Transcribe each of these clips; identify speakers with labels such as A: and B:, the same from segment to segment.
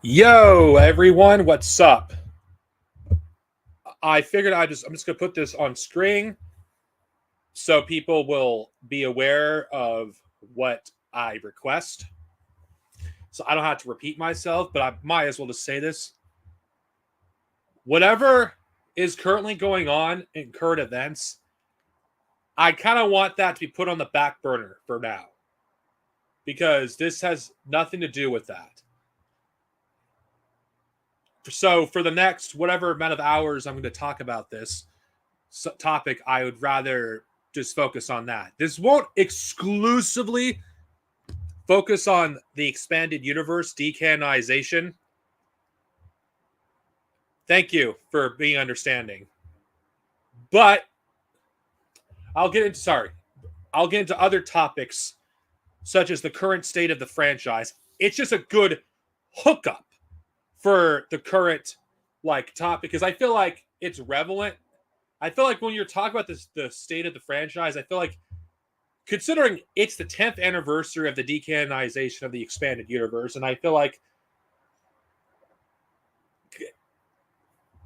A: Yo, everyone, what's up? I figured I'm just gonna put this on screen so people will be aware of what I request. So I don't have to repeat myself, but I might as well just say this. Whatever is currently going on in current events, I kind of want that to be put on the back burner for now because this has nothing to do with that. So for the next whatever amount of hours I'm going to talk about this topic, I would rather just focus on that. This won't exclusively focus on the expanded universe decanonization. Thank you for being understanding. But I'll get into other topics such as the current state of the franchise. It's just a good hookup for the current topic because I feel like it's relevant. I feel like when you're talking about the state of the franchise, I feel like considering it's the 10th anniversary of the decanonization of the expanded universe, and I feel like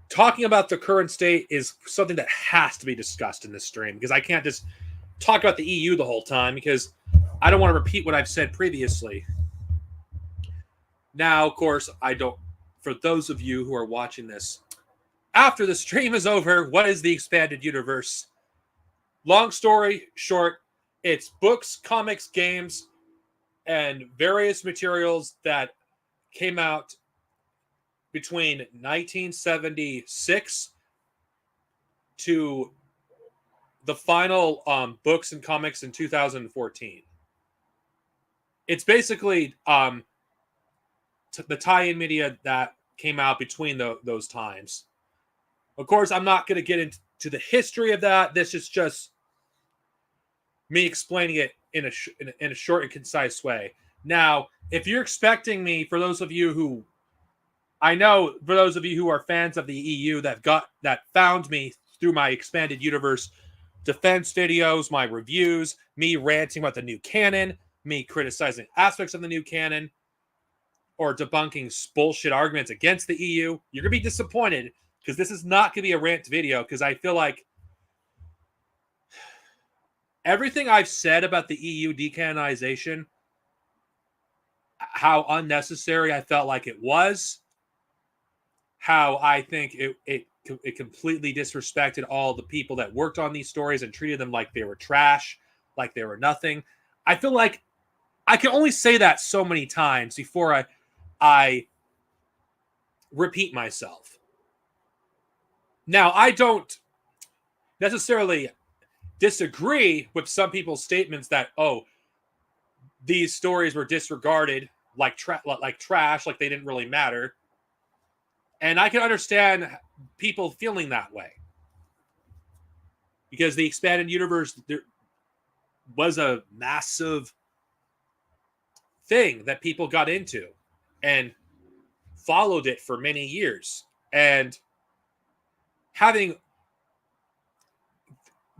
A: talking about the current state is something that has to be discussed in this stream because I can't just talk about the EU the whole time because I don't want to repeat what I've said previously. Now, of course, I don't. For those of you who are watching this after the stream is over, what is the expanded universe? Long story short, it's books, comics, games, and various materials that came out between 1976 to the final books and comics in 2014. It's basically the tie-in media that came out between those times. Of course, I'm not going to get into the history of that. This is just me explaining it in a short and concise way. Now, if you're expecting me, for those of you who are fans of the EU that found me through my expanded universe defense videos, my reviews, me ranting about the new canon, me criticizing aspects of the new canon, or debunking bullshit arguments against the EU, you're going to be disappointed because this is not going to be a rant video because I feel like everything I've said about the EU decanonization, how unnecessary I felt like it was, how I think it completely disrespected all the people that worked on these stories and treated them like they were trash, like they were nothing. I feel like I can only say that so many times before I repeat myself. Now, I don't necessarily disagree with some people's statements that, oh, these stories were disregarded like trash, like they didn't really matter. And I can understand people feeling that way. Because the expanded universe there was a massive thing that people got into and followed it for many years. And having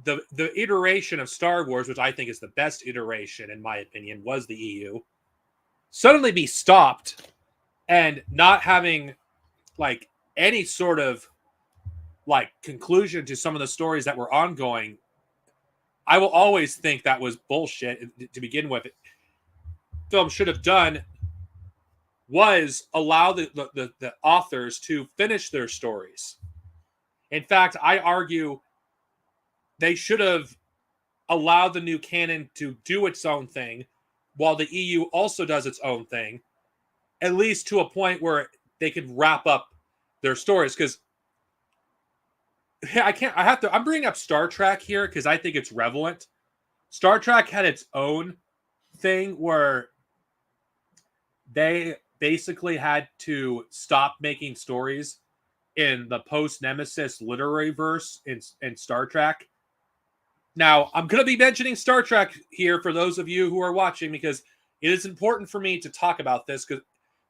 A: the iteration of Star Wars, which I think is the best iteration in my opinion, was the EU, suddenly be stopped and not having like any sort of like conclusion to some of the stories that were ongoing, I will always think that was bullshit to begin with. Film should have done was allow the authors to finish their stories. In fact, I argue they should have allowed the new canon to do its own thing while the EU also does its own thing, at least to a point where they could wrap up their stories. Because I'm bringing up Star Trek here because I think it's relevant. Star Trek had its own thing where they basically had to stop making stories in the post-Nemesis literary verse in Star Trek. Now, I'm going to be mentioning Star Trek here for those of you who are watching because it is important for me to talk about this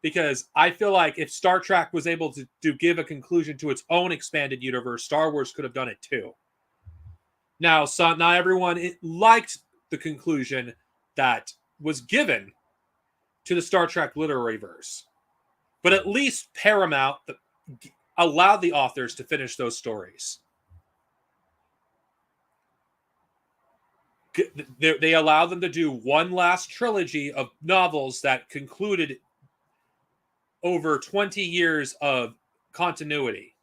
A: because I feel like if Star Trek was able to give a conclusion to its own expanded universe, Star Wars could have done it too. Now, not everyone liked the conclusion that was given to the Star Trek literary verse. But at least Paramount allowed the authors to finish those stories. They allowed them to do one last trilogy of novels that concluded over 20 years of continuity.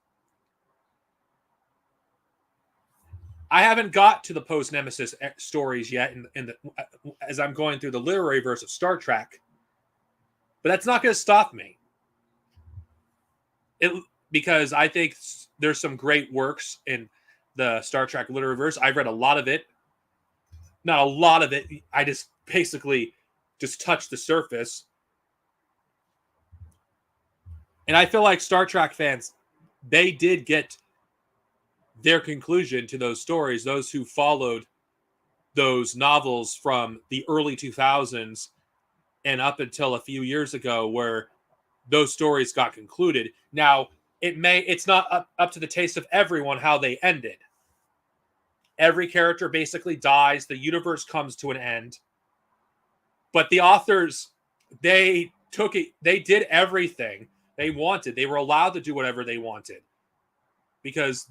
A: I haven't got to the post-Nemesis stories yet as I'm going through the literary verse of Star Trek. But that's not going to stop me. Because I think there's some great works in the Star Trek literary verse. I've read a lot of it. Not a lot of it. I just basically just touched the surface. And I feel like Star Trek fans, they did get their conclusion to those stories, those who followed those novels from the early 2000s and up until a few years ago, where those stories got concluded. Now, it's not up to the taste of everyone how they ended. Every character basically dies, the universe comes to an end. But the authors, they did everything they wanted. They were allowed to do whatever they wanted. Because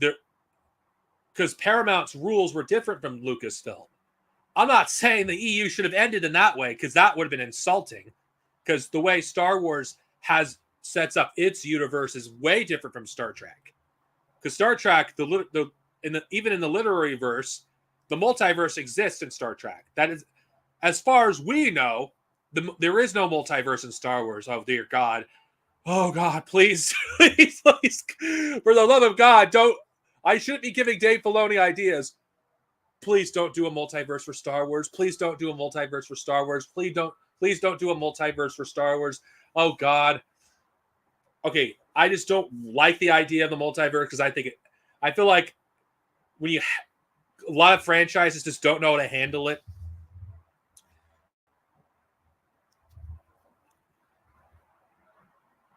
A: Paramount's rules were different from Lucasfilm. I'm not saying the EU should have ended in that way, because that would have been insulting. Because the way Star Wars sets up its universe is way different from Star Trek. Because Star Trek, even in the literary verse, the multiverse exists in Star Trek. That is, as far as we know, there is no multiverse in Star Wars. Oh dear God! Oh God! Please, please, please! For the love of God, don't! I shouldn't be giving Dave Filoni ideas. Please don't do a multiverse for Star Wars. Please don't do a multiverse for Star Wars. Please don't do a multiverse for Star Wars. Oh God. Okay, I just don't like the idea of the multiverse because I feel like a lot of franchises just don't know how to handle it.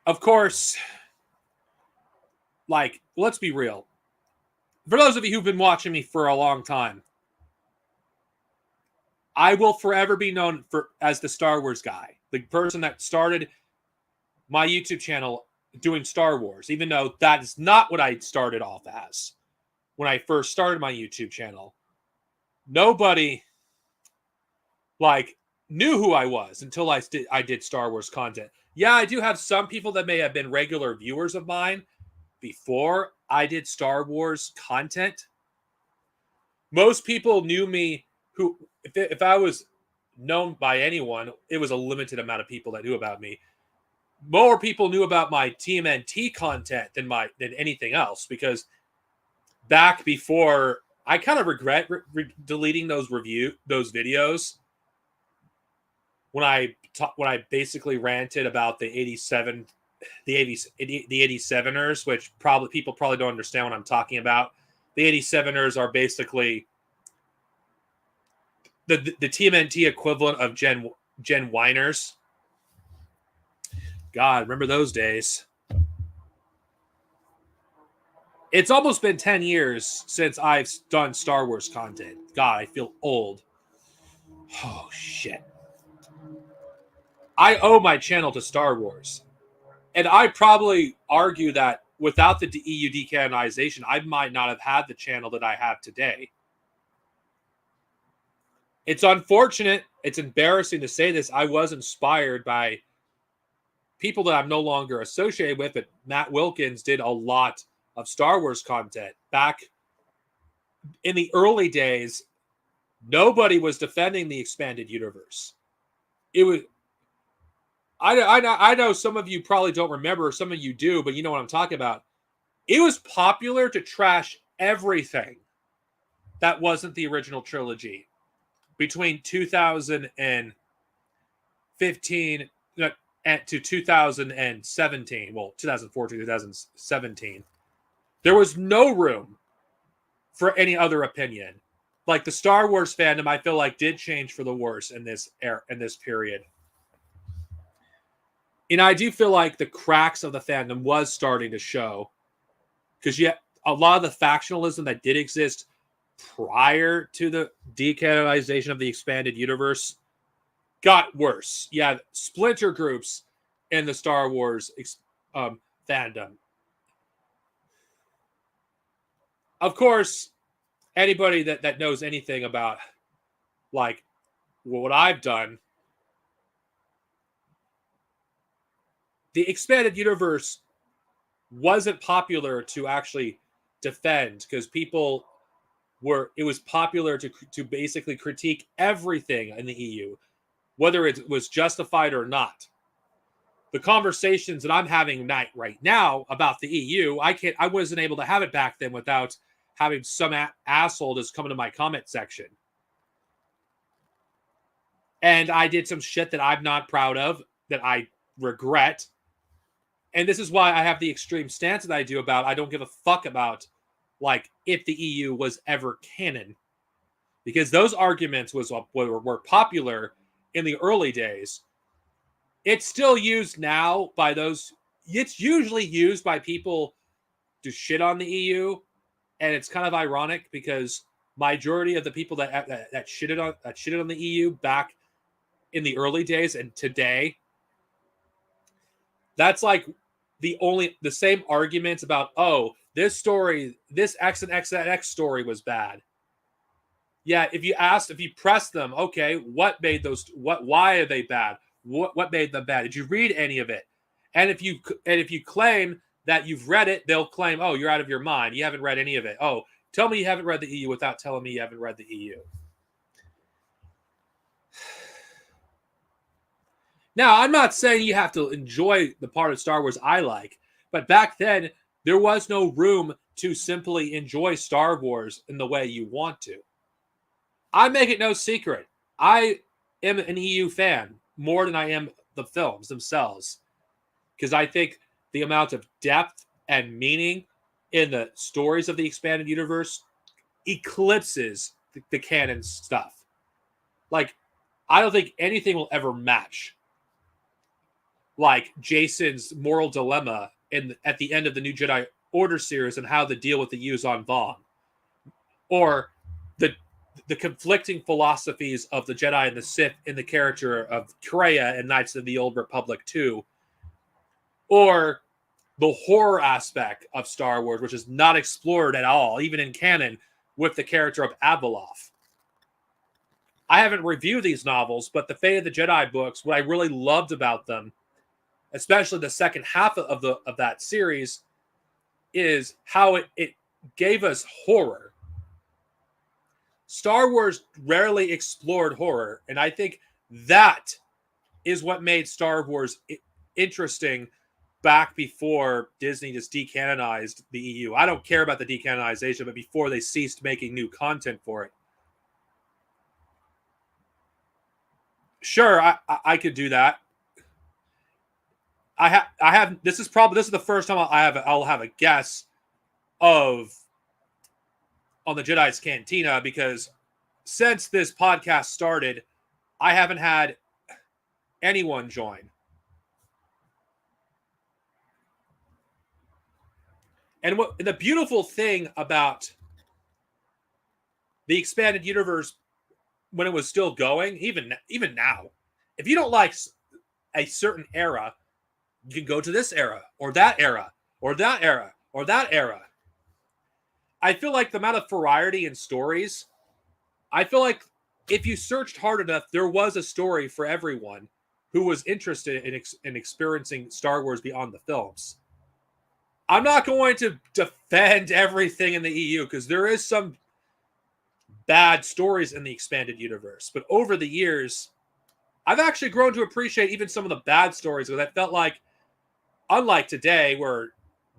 A: Of course, let's be real. For those of you who've been watching me for a long time, I will forever be known as the Star Wars guy, the person that started my YouTube channel doing Star Wars, even though that is not what I started off as when I first started my YouTube channel. Nobody knew who I was until I did Star Wars content. Yeah, I do have some people that may have been regular viewers of mine before I did Star Wars content. Most people knew me if I was known by anyone, it was a limited amount of people that knew about me. More people knew about my TMNT content than anything else, because back before, I kind of regret deleting those videos when I basically ranted about the 87ers, which people probably don't understand what I'm talking about. The 87ers are basically the TMNT equivalent of Gen Whiners. God, remember those days. It's almost been 10 years since I've done Star Wars content. God, I feel old. Oh, shit. I owe my channel to Star Wars. And I probably argue that without the EU decanonization, I might not have had the channel that I have today. It's unfortunate. It's embarrassing to say this. I was inspired by people that I'm no longer associated with, but Matt Wilkins did a lot of Star Wars content. Back in the early days, nobody was defending the expanded universe. It was... I know some of you probably don't remember, some of you do, but you know what I'm talking about. It was popular to trash everything that wasn't the original trilogy between 2015 to 2017. Well, 2004 to 2017. There was no room for any other opinion. Like, the Star Wars fandom, I feel like, did change for the worse in this period. And I do feel like the cracks of the fandom was starting to show, because a lot of the factionalism that did exist prior to the decanonization of the expanded universe got worse. Yeah, splinter groups in the Star Wars fandom. Of course, anybody that knows anything about like what I've done, the expanded universe wasn't popular to actually defend because people were. It was popular to basically critique everything in the EU, whether it was justified or not. The conversations that I'm having right now about the EU, I wasn't able to have it back then without having some asshole just come into my comment section. And I did some shit that I'm not proud of, that I regret. And this is why I have the extreme stance that I do about I don't give a fuck about like if the EU was ever canon. Because those arguments were popular in the early days. It's still used now by those. It's usually used by people to shit on the EU, and it's kind of ironic because majority of the people that shitted on the EU back in the early days and today, that's like the same arguments about this story, this X and X and X story was bad. Yeah, if you press them, okay, why are they bad? What made them bad? Did you read any of it? And if you claim that you've read it, they'll claim, oh, you're out of your mind. You haven't read any of it. Oh, tell me you haven't read the EU without telling me you haven't read the EU. Now, I'm not saying you have to enjoy the part of Star Wars I like, but back then, there was no room to simply enjoy Star Wars in the way you want to. I make it no secret. I am an EU fan more than I am the films themselves. Because I think the amount of depth and meaning in the stories of the expanded universe eclipses the canon stuff. Like, I don't think anything will ever match like Jason's moral dilemma at the end of the New Jedi Order series and how to deal with the Yuuzhan Vong. Or the conflicting philosophies of the Jedi and the Sith in the character of Kreia in Knights of the Old Republic 2. Or the horror aspect of Star Wars, which is not explored at all, even in canon, with the character of Abeloth. I haven't reviewed these novels, but the Fate of the Jedi books, what I really loved about them, especially the second half of that series, is how it gave us horror. Star Wars rarely explored horror, and I think that is what made Star Wars interesting back before Disney just decanonized the EU. I don't care about the decanonization, but before they ceased making new content for it. Sure, I could do that. I have. This is the first time I'll have a guess on the Jedi's Cantina, because since this podcast started, I haven't had anyone join. And the beautiful thing about the expanded universe when it was still going, even now, if you don't like a certain era, you can go to this era or that era or that era or that era. I feel like the amount of variety in stories, I feel like if you searched hard enough, there was a story for everyone who was interested in experiencing Star Wars beyond the films. I'm not going to defend everything in the EU because there is some bad stories in the expanded universe. But over the years, I've actually grown to appreciate even some of the bad stories, because I felt like, unlike today, where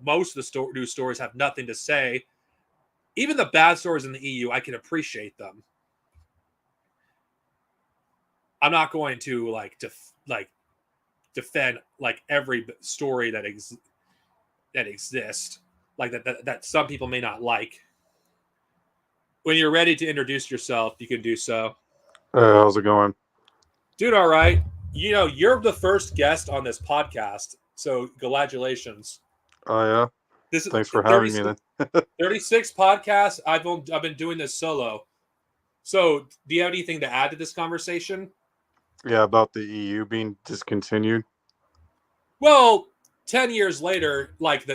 A: most of the new stories have nothing to say, even the bad stories in the EU, I can appreciate them. I'm not going to defend like every story that exists, like that some people may not like. When you're ready to introduce yourself, you can do so.
B: How's it going?
A: Dude, all right. You know, you're the first guest on this podcast, so congratulations.
B: Oh, yeah? Thanks for having me then.
A: 36 podcasts. I've been doing this solo. So, do you have anything to add to this conversation?
B: Yeah, about the EU being discontinued.
A: Well, 10 years later, like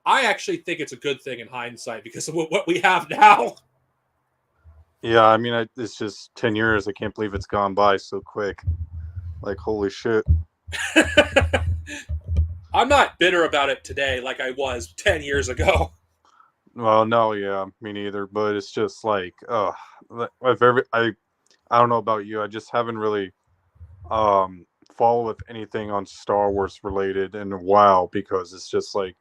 A: I actually think it's a good thing in hindsight because of what we have now.
B: Yeah, I mean, it's just 10 years. I can't believe it's gone by so quick. Like, holy shit.
A: I'm not bitter about it today like I was 10 years ago.
B: Well, no, yeah, me neither. But it's just like, I don't know about you. I just haven't really followed with anything on Star Wars related in a while because it's just like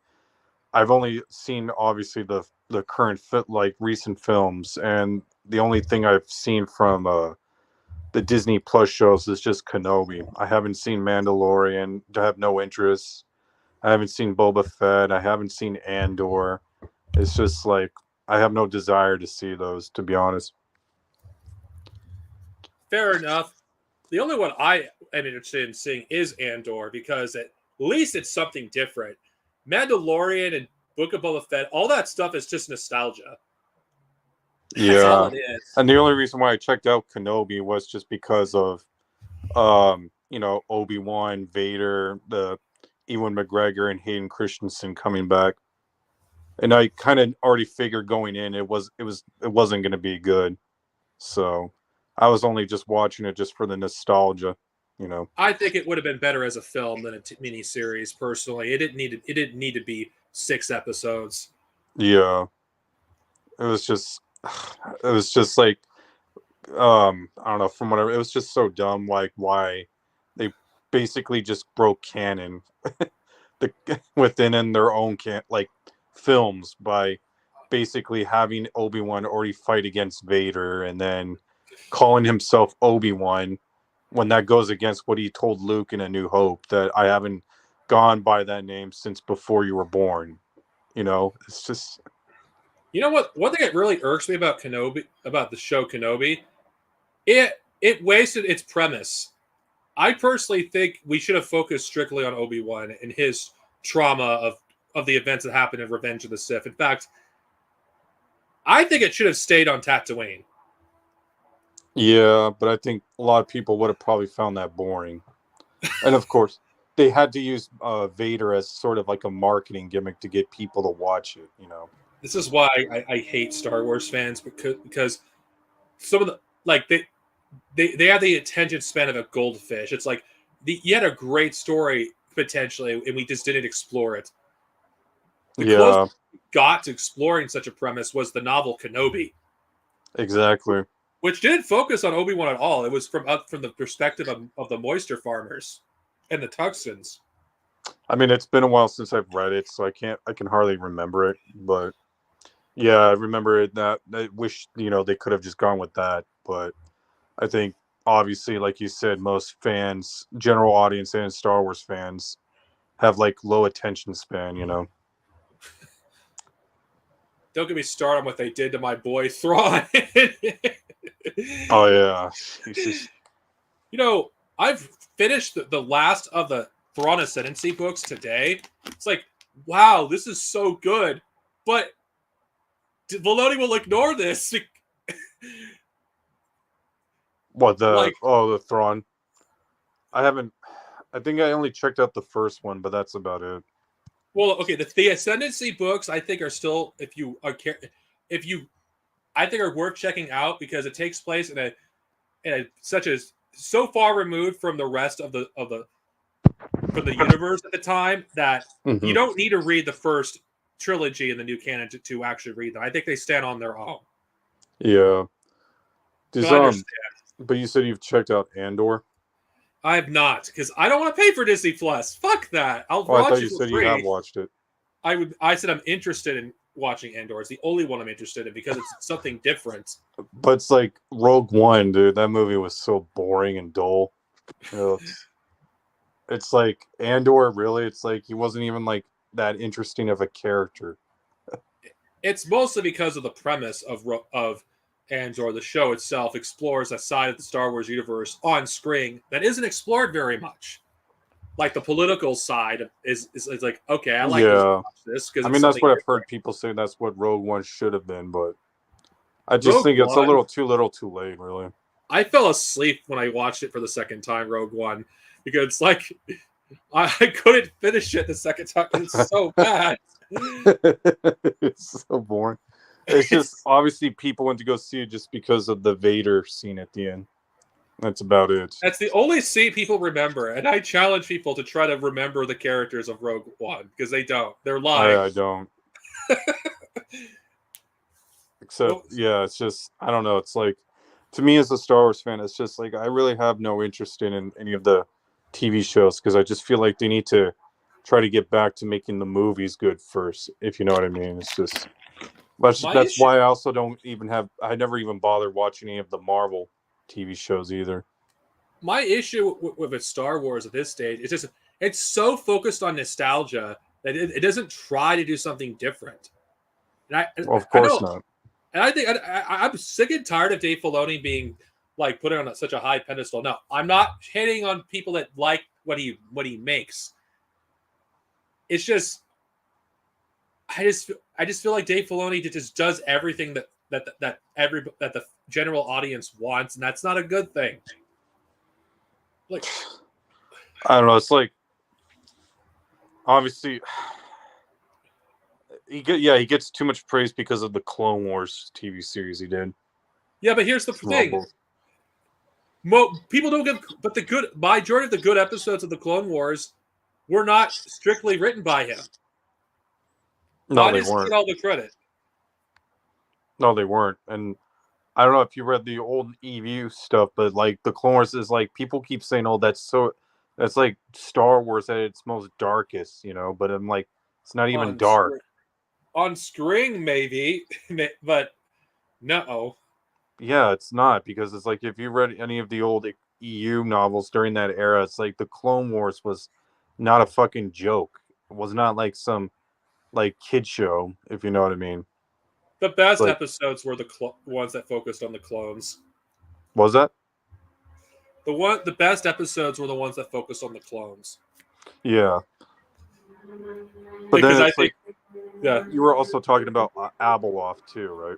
B: I've only seen obviously the current like recent films, and the only thing I've seen from the Disney Plus shows is just Kenobi. I haven't seen Mandalorian. I have no interest. I haven't seen Boba Fett. I haven't seen Andor. It's just like I have no desire to see those, to be honest.
A: Fair enough. The only one I am interested in seeing is Andor because at least it's something different. Mandalorian and Book of Boba Fett, all that stuff is just nostalgia. That's all
B: Yeah,
A: it is.
B: and the only reason why I checked out Kenobi was just because of Obi-Wan, Vader, the Ewan McGregor and Hayden Christensen coming back. And I kind of already figured going in it wasn't going to be good. So I was only just watching it just for the nostalgia, you know.
A: I think it would have been better as a film than a mini series. Personally, it didn't need to be 6 episodes.
B: Yeah, it was just like I don't know, from whatever, it was just so dumb. Like why they basically just broke canon within in their own like films by basically having Obi-Wan already fight against Vader and then calling himself Obi-Wan when that goes against what he told Luke in A New Hope, that I haven't gone by that name since before you were born. You know, it's just,
A: You know what? One thing that really irks me about Kenobi, about the show Kenobi, it wasted its premise. I personally think we should have focused strictly on Obi-Wan and his trauma of the events that happened in Revenge of the Sith. In fact, I think it should have stayed on Tatooine.
B: yeah, but I think a lot of people would have probably found that boring. And of course, they had to use Vader as sort of like a marketing gimmick to get people to watch it, you know.
A: This is why I hate Star Wars fans because some of the like they have the attention span of a goldfish. It's like you had a great story potentially, and we just didn't explore it. The closest we got to exploring such a premise was the novel Kenobi.
B: Exactly.
A: Which didn't focus on Obi-Wan at all. It was from the perspective of the moisture farmers and the Tuxans.
B: I mean, it's been a while since I've read it, so I can hardly remember it. But yeah, I remember it. That I wish they could have just gone with that. But I think obviously, like you said, most fans, general audience, and Star Wars fans have like low attention span. You know.
A: Don't get me started on what they did to my boy Thrawn.
B: Oh yeah.
A: I've finished the last of the Thrawn Ascendancy books today. It's like, wow, this is so good. But Filoni will ignore this.
B: What the Thrawn? I think I only checked out the first one, but that's about it.
A: Well, okay, the Ascendancy books I think are still, I think are worth checking out because it takes place in a such as so far removed from the rest of the universe at the time that you don't need to read the first trilogy in the new canon to actually read them. I think they stand on their own.
B: Yeah.
A: But
B: you said you've checked out Andor?
A: I have not, because I don't want to pay for Disney Plus. Fuck that. I'll watch it.
B: I thought you said you have watched it.
A: I said I'm interested in watching Andor. It's the only one I'm interested in because it's something different.
B: But it's like Rogue One, dude. That movie was so boring and dull. It's like Andor, really. It's like he wasn't even like that interesting of a character.
A: It's mostly because of the premise of Andor. The show itself explores a side of the Star Wars universe on screen that isn't explored very much. Like the political side is like, okay, I like to watch this because
B: I mean that's what I've heard people say. That's what Rogue One should have been, but I just think it's a little too late, really.
A: I fell asleep when I watched it for the second time, Rogue One, because like I couldn't finish it the second time because it's so bad.
B: It's so boring. It's just obviously people went to go see it just because of the Vader scene at the end. That's about it.
A: That's the only scene people remember, and I challenge people to try to remember the characters of Rogue One because they don't. They're lying.
B: I don't. Except, yeah, it's just I don't know. It's like to me as a Star Wars fan, it's just like I really have no interest in any of the TV shows because I just feel like they need to try to get back to making the movies good first, if you know what I mean. It's just that's why I also don't even have I never even bothered watching any of the Marvel TV shows either.
A: My issue with Star Wars at this stage is just it's so focused on nostalgia that it doesn't try to do something different. And
B: Well, of course not.
A: And I think I'm sick and tired of Dave Filoni being like put on such a high pedestal. No, I'm not hitting on people that like what he makes. It's just I just feel like Dave Filoni just does everything that the general audience wants, and that's not a good thing. Like
B: I don't know. It's like obviously he gets too much praise because of the Clone Wars TV series he did.
A: Yeah, but here's the thing: people don't give, but the good majority of the good episodes of the Clone Wars were not strictly written by him.
B: No, they weren't.
A: Get all the credit.
B: No, they weren't. And I don't know if you read the old EVU stuff, but like the Clone Wars is like people keep saying, "Oh, that's like Star Wars at its most darkest," you know. But I'm like, it's not even dark.
A: On screen, maybe, but no.
B: Yeah, it's not because it's like if you read any of the old EU novels during that era, it's like the Clone Wars was not a fucking joke. It was not like some like kid show, if you know what I mean.
A: The best episodes were the ones that focused on the clones.
B: Was that?
A: The best episodes were the ones that focused on the clones.
B: Yeah. But
A: because
B: then
A: I think, yeah,
B: you were also talking about Abeloth too, right?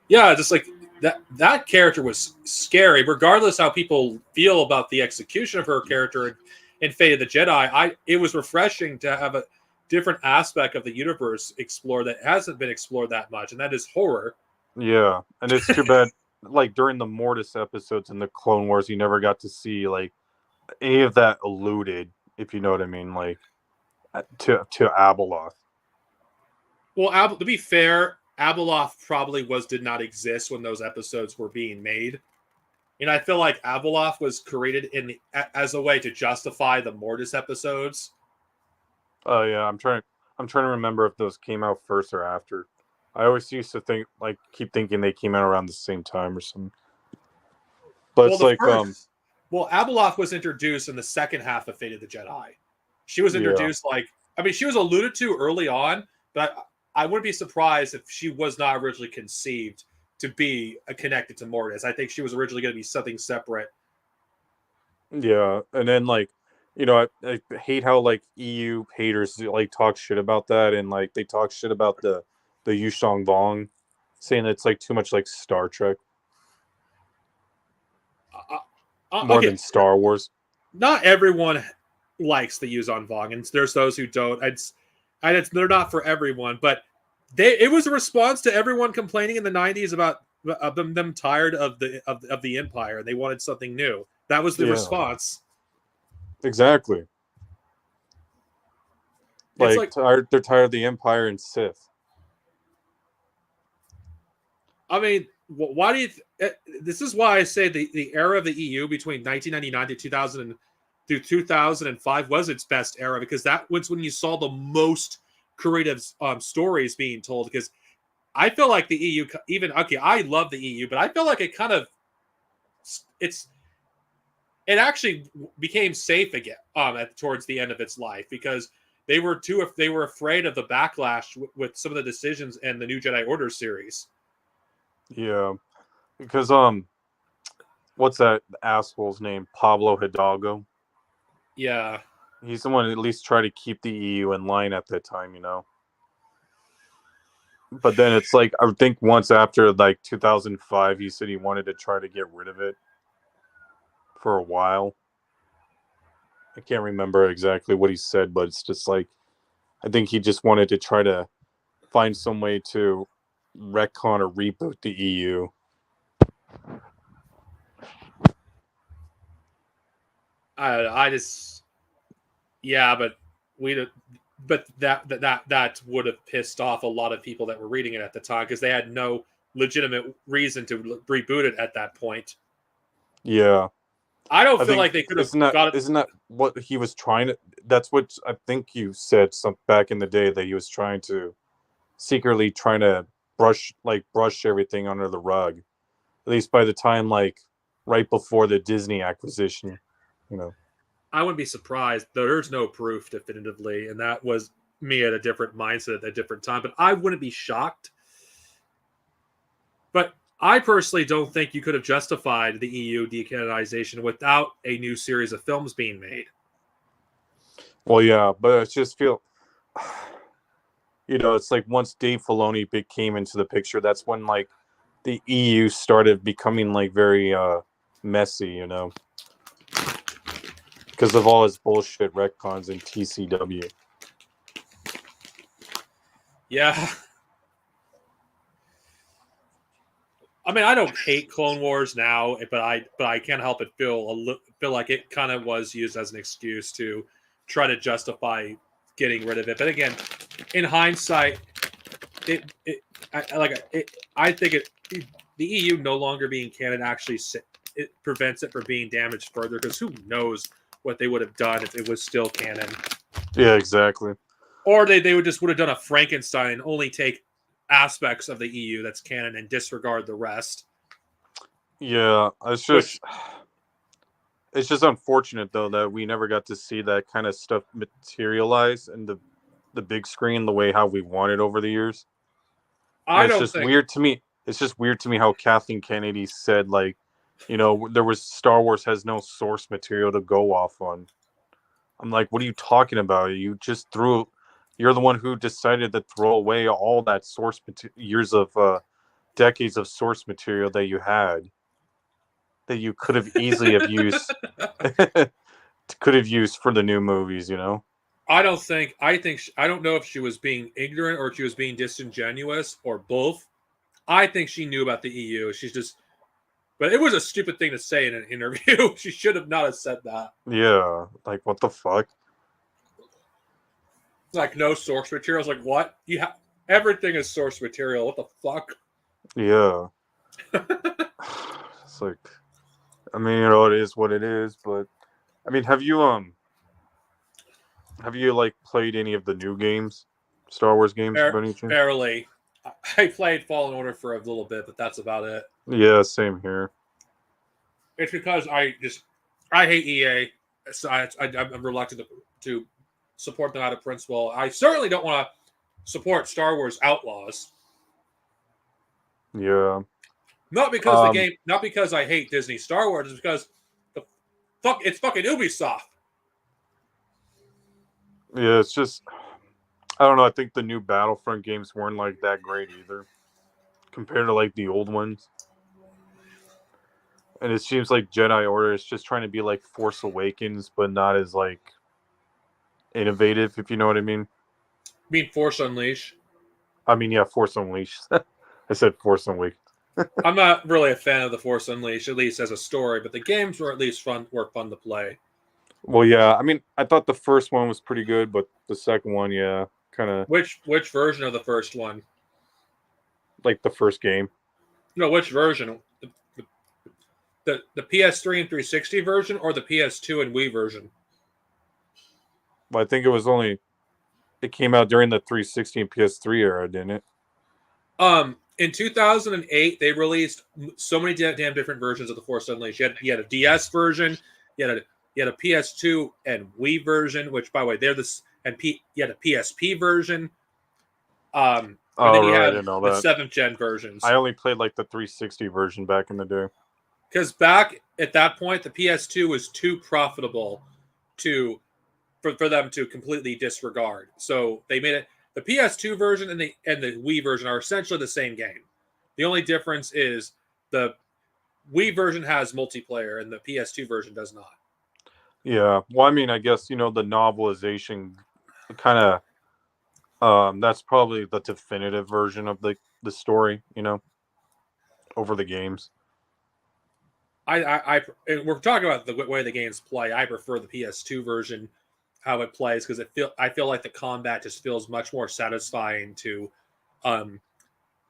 A: Yeah, just like that character was scary, regardless how people feel about the execution of her character in Fate of the Jedi. It was refreshing to have a different aspect of the universe explored that hasn't been explored that much, and that is horror.
B: Yeah, and it's too bad. Like during the Mortis episodes in the Clone Wars, you never got to see like any of that alluded, if you know what I mean, like to Abeloth.
A: Well, to be fair, Abeloth probably did not exist when those episodes were being made. And I feel like Abeloth was created as a way to justify the Mortis episodes.
B: Oh yeah, I'm trying to remember if those came out first or after. I always used to keep thinking they came out around the same time or something. But it's like
A: Abeloth was introduced in the second half of Fate of the Jedi. She was introduced she was alluded to early on, but I wouldn't be surprised if she was not originally conceived to be connected to Mortis. I think she was originally going to be something separate.
B: Yeah, and then like, you know, I hate how like EU haters like talk shit about that, and like they talk shit about the Yushang Vong, saying it's like too much like Star Trek, more than Star Wars.
A: Not everyone likes the Yuuzhan Vong, and there's those who don't. They're not for everyone, but it was a response to everyone complaining in the 90s about them tired of the Empire. They wanted something new. That was the response.
B: Exactly. Like they're tired of the Empire and Sith.
A: I mean, why do you? This is why I say the era of the EU between 1999 to 2005 was its best era, because that was when you saw the most creative stories being told. Because I feel like the EU, I love the EU, but I feel like it actually became safe again towards the end of its life, because they were afraid of the backlash with some of the decisions in the New Jedi Order series.
B: Yeah, because what's that asshole's name? Pablo Hidalgo.
A: Yeah,
B: he's the one that at least tried to keep the EU in line at that time, you know. But then it's like I think once after like 2005, he said he wanted to try to get rid of it for a while. I can't remember exactly what he said, but it's just like I think he just wanted to try to find some way to retcon or reboot the EU.
A: I just yeah, but we but that would have pissed off a lot of people that were reading it at the time because they had no legitimate reason to reboot it at that point.
B: Yeah.
A: I don't
B: I
A: feel
B: think
A: like they could have
B: isn't that
A: got it.
B: isn't that what he was trying to that's what I think you said some back in the day that he was trying to secretly trying to brush everything under the rug. At least by the time like right before the Disney acquisition, you know.
A: I wouldn't be surprised. There's no proof definitively, and that was me at a different mindset at a different time. But I wouldn't be shocked. But I personally don't think you could have justified the EU decanonization without a new series of films being made.
B: Well, yeah, but I just feel it's like once Dave Filoni came into the picture, that's when like the EU started becoming like very messy, because of all his bullshit retcons in TCW.
A: Yeah. I mean, I don't hate Clone Wars now, but I can't help but feel like it kind of was used as an excuse to try to justify getting rid of it. But again, in hindsight, I think the EU no longer being canon actually it prevents it from being damaged further because who knows what they would have done if it was still canon.
B: Yeah, exactly.
A: Or they would have done a Frankenstein and only take aspects of the EU that's canon and disregard the rest.
B: Yeah, it's just unfortunate though that we never got to see that kind of stuff materialize in the big screen the way how we wanted over the years. And it's just weird to me. It's just weird to me how Kathleen Kennedy said like, there was Star Wars has no source material to go off on. I'm like, what are you talking about? You're the one who decided to throw away all that years of decades of source material that you had that you could have easily have used for the new movies,
A: I don't know if she was being ignorant or if she was being disingenuous or both. I think she knew about the EU. But it was a stupid thing to say in an interview. She should have not have said that.
B: Yeah, like what the fuck?
A: Like no source material. I was like, what? Everything is source material. What the fuck?
B: Yeah. It's like, I mean, it is what it is. But I mean, have you like played any of the new games, Star Wars games?
A: Barely. I played Fallen Order for a little bit, but that's about it.
B: Yeah, same here.
A: It's because I hate EA, so I'm reluctant to support them out of principle. I certainly don't want to support Star Wars Outlaws.
B: Yeah.
A: Not because the game, not because I hate Disney Star Wars, it's because it's fucking Ubisoft.
B: Yeah, it's just I don't know. I think the new Battlefront games weren't like that great either, compared to like the old ones. And it seems like Jedi Order is just trying to be like Force Awakens, but not as like innovative, if you know what I mean.
A: You mean Force Unleashed?
B: I mean, yeah, Force Unleashed. I said Force Awakens.
A: I'm not really a fan of the Force Unleashed, at least as a story, but the games were at least fun to play.
B: Well, yeah, I mean, I thought the first one was pretty good, but the second one, yeah, kind of.
A: Which version of the first one?
B: Like the first game.
A: No, which version? The PS3 and 360 version, or the PS2 and Wii version?
B: Well, I think it came out during the 360 and PS3 era, didn't it?
A: In 2008, they released so many damn different versions of the Force Unleashed. You had a DS version, you had a PS2 and Wii version, which by the way, you had a PSP version. And then you had the 7th gen versions.
B: I only played like the 360 version back in the day.
A: Because back at that point, the PS2 was too profitable for them to completely disregard. So they made it. The PS2 version and the Wii version are essentially the same game. The only difference is the Wii version has multiplayer and the PS2 version does not.
B: Yeah. Well, I mean, I guess the novelization kind of that's probably the definitive version of the story, over the games.
A: We're talking about the way the games play. I prefer the PS2 version, how it plays, because I feel like the combat just feels much more satisfying to um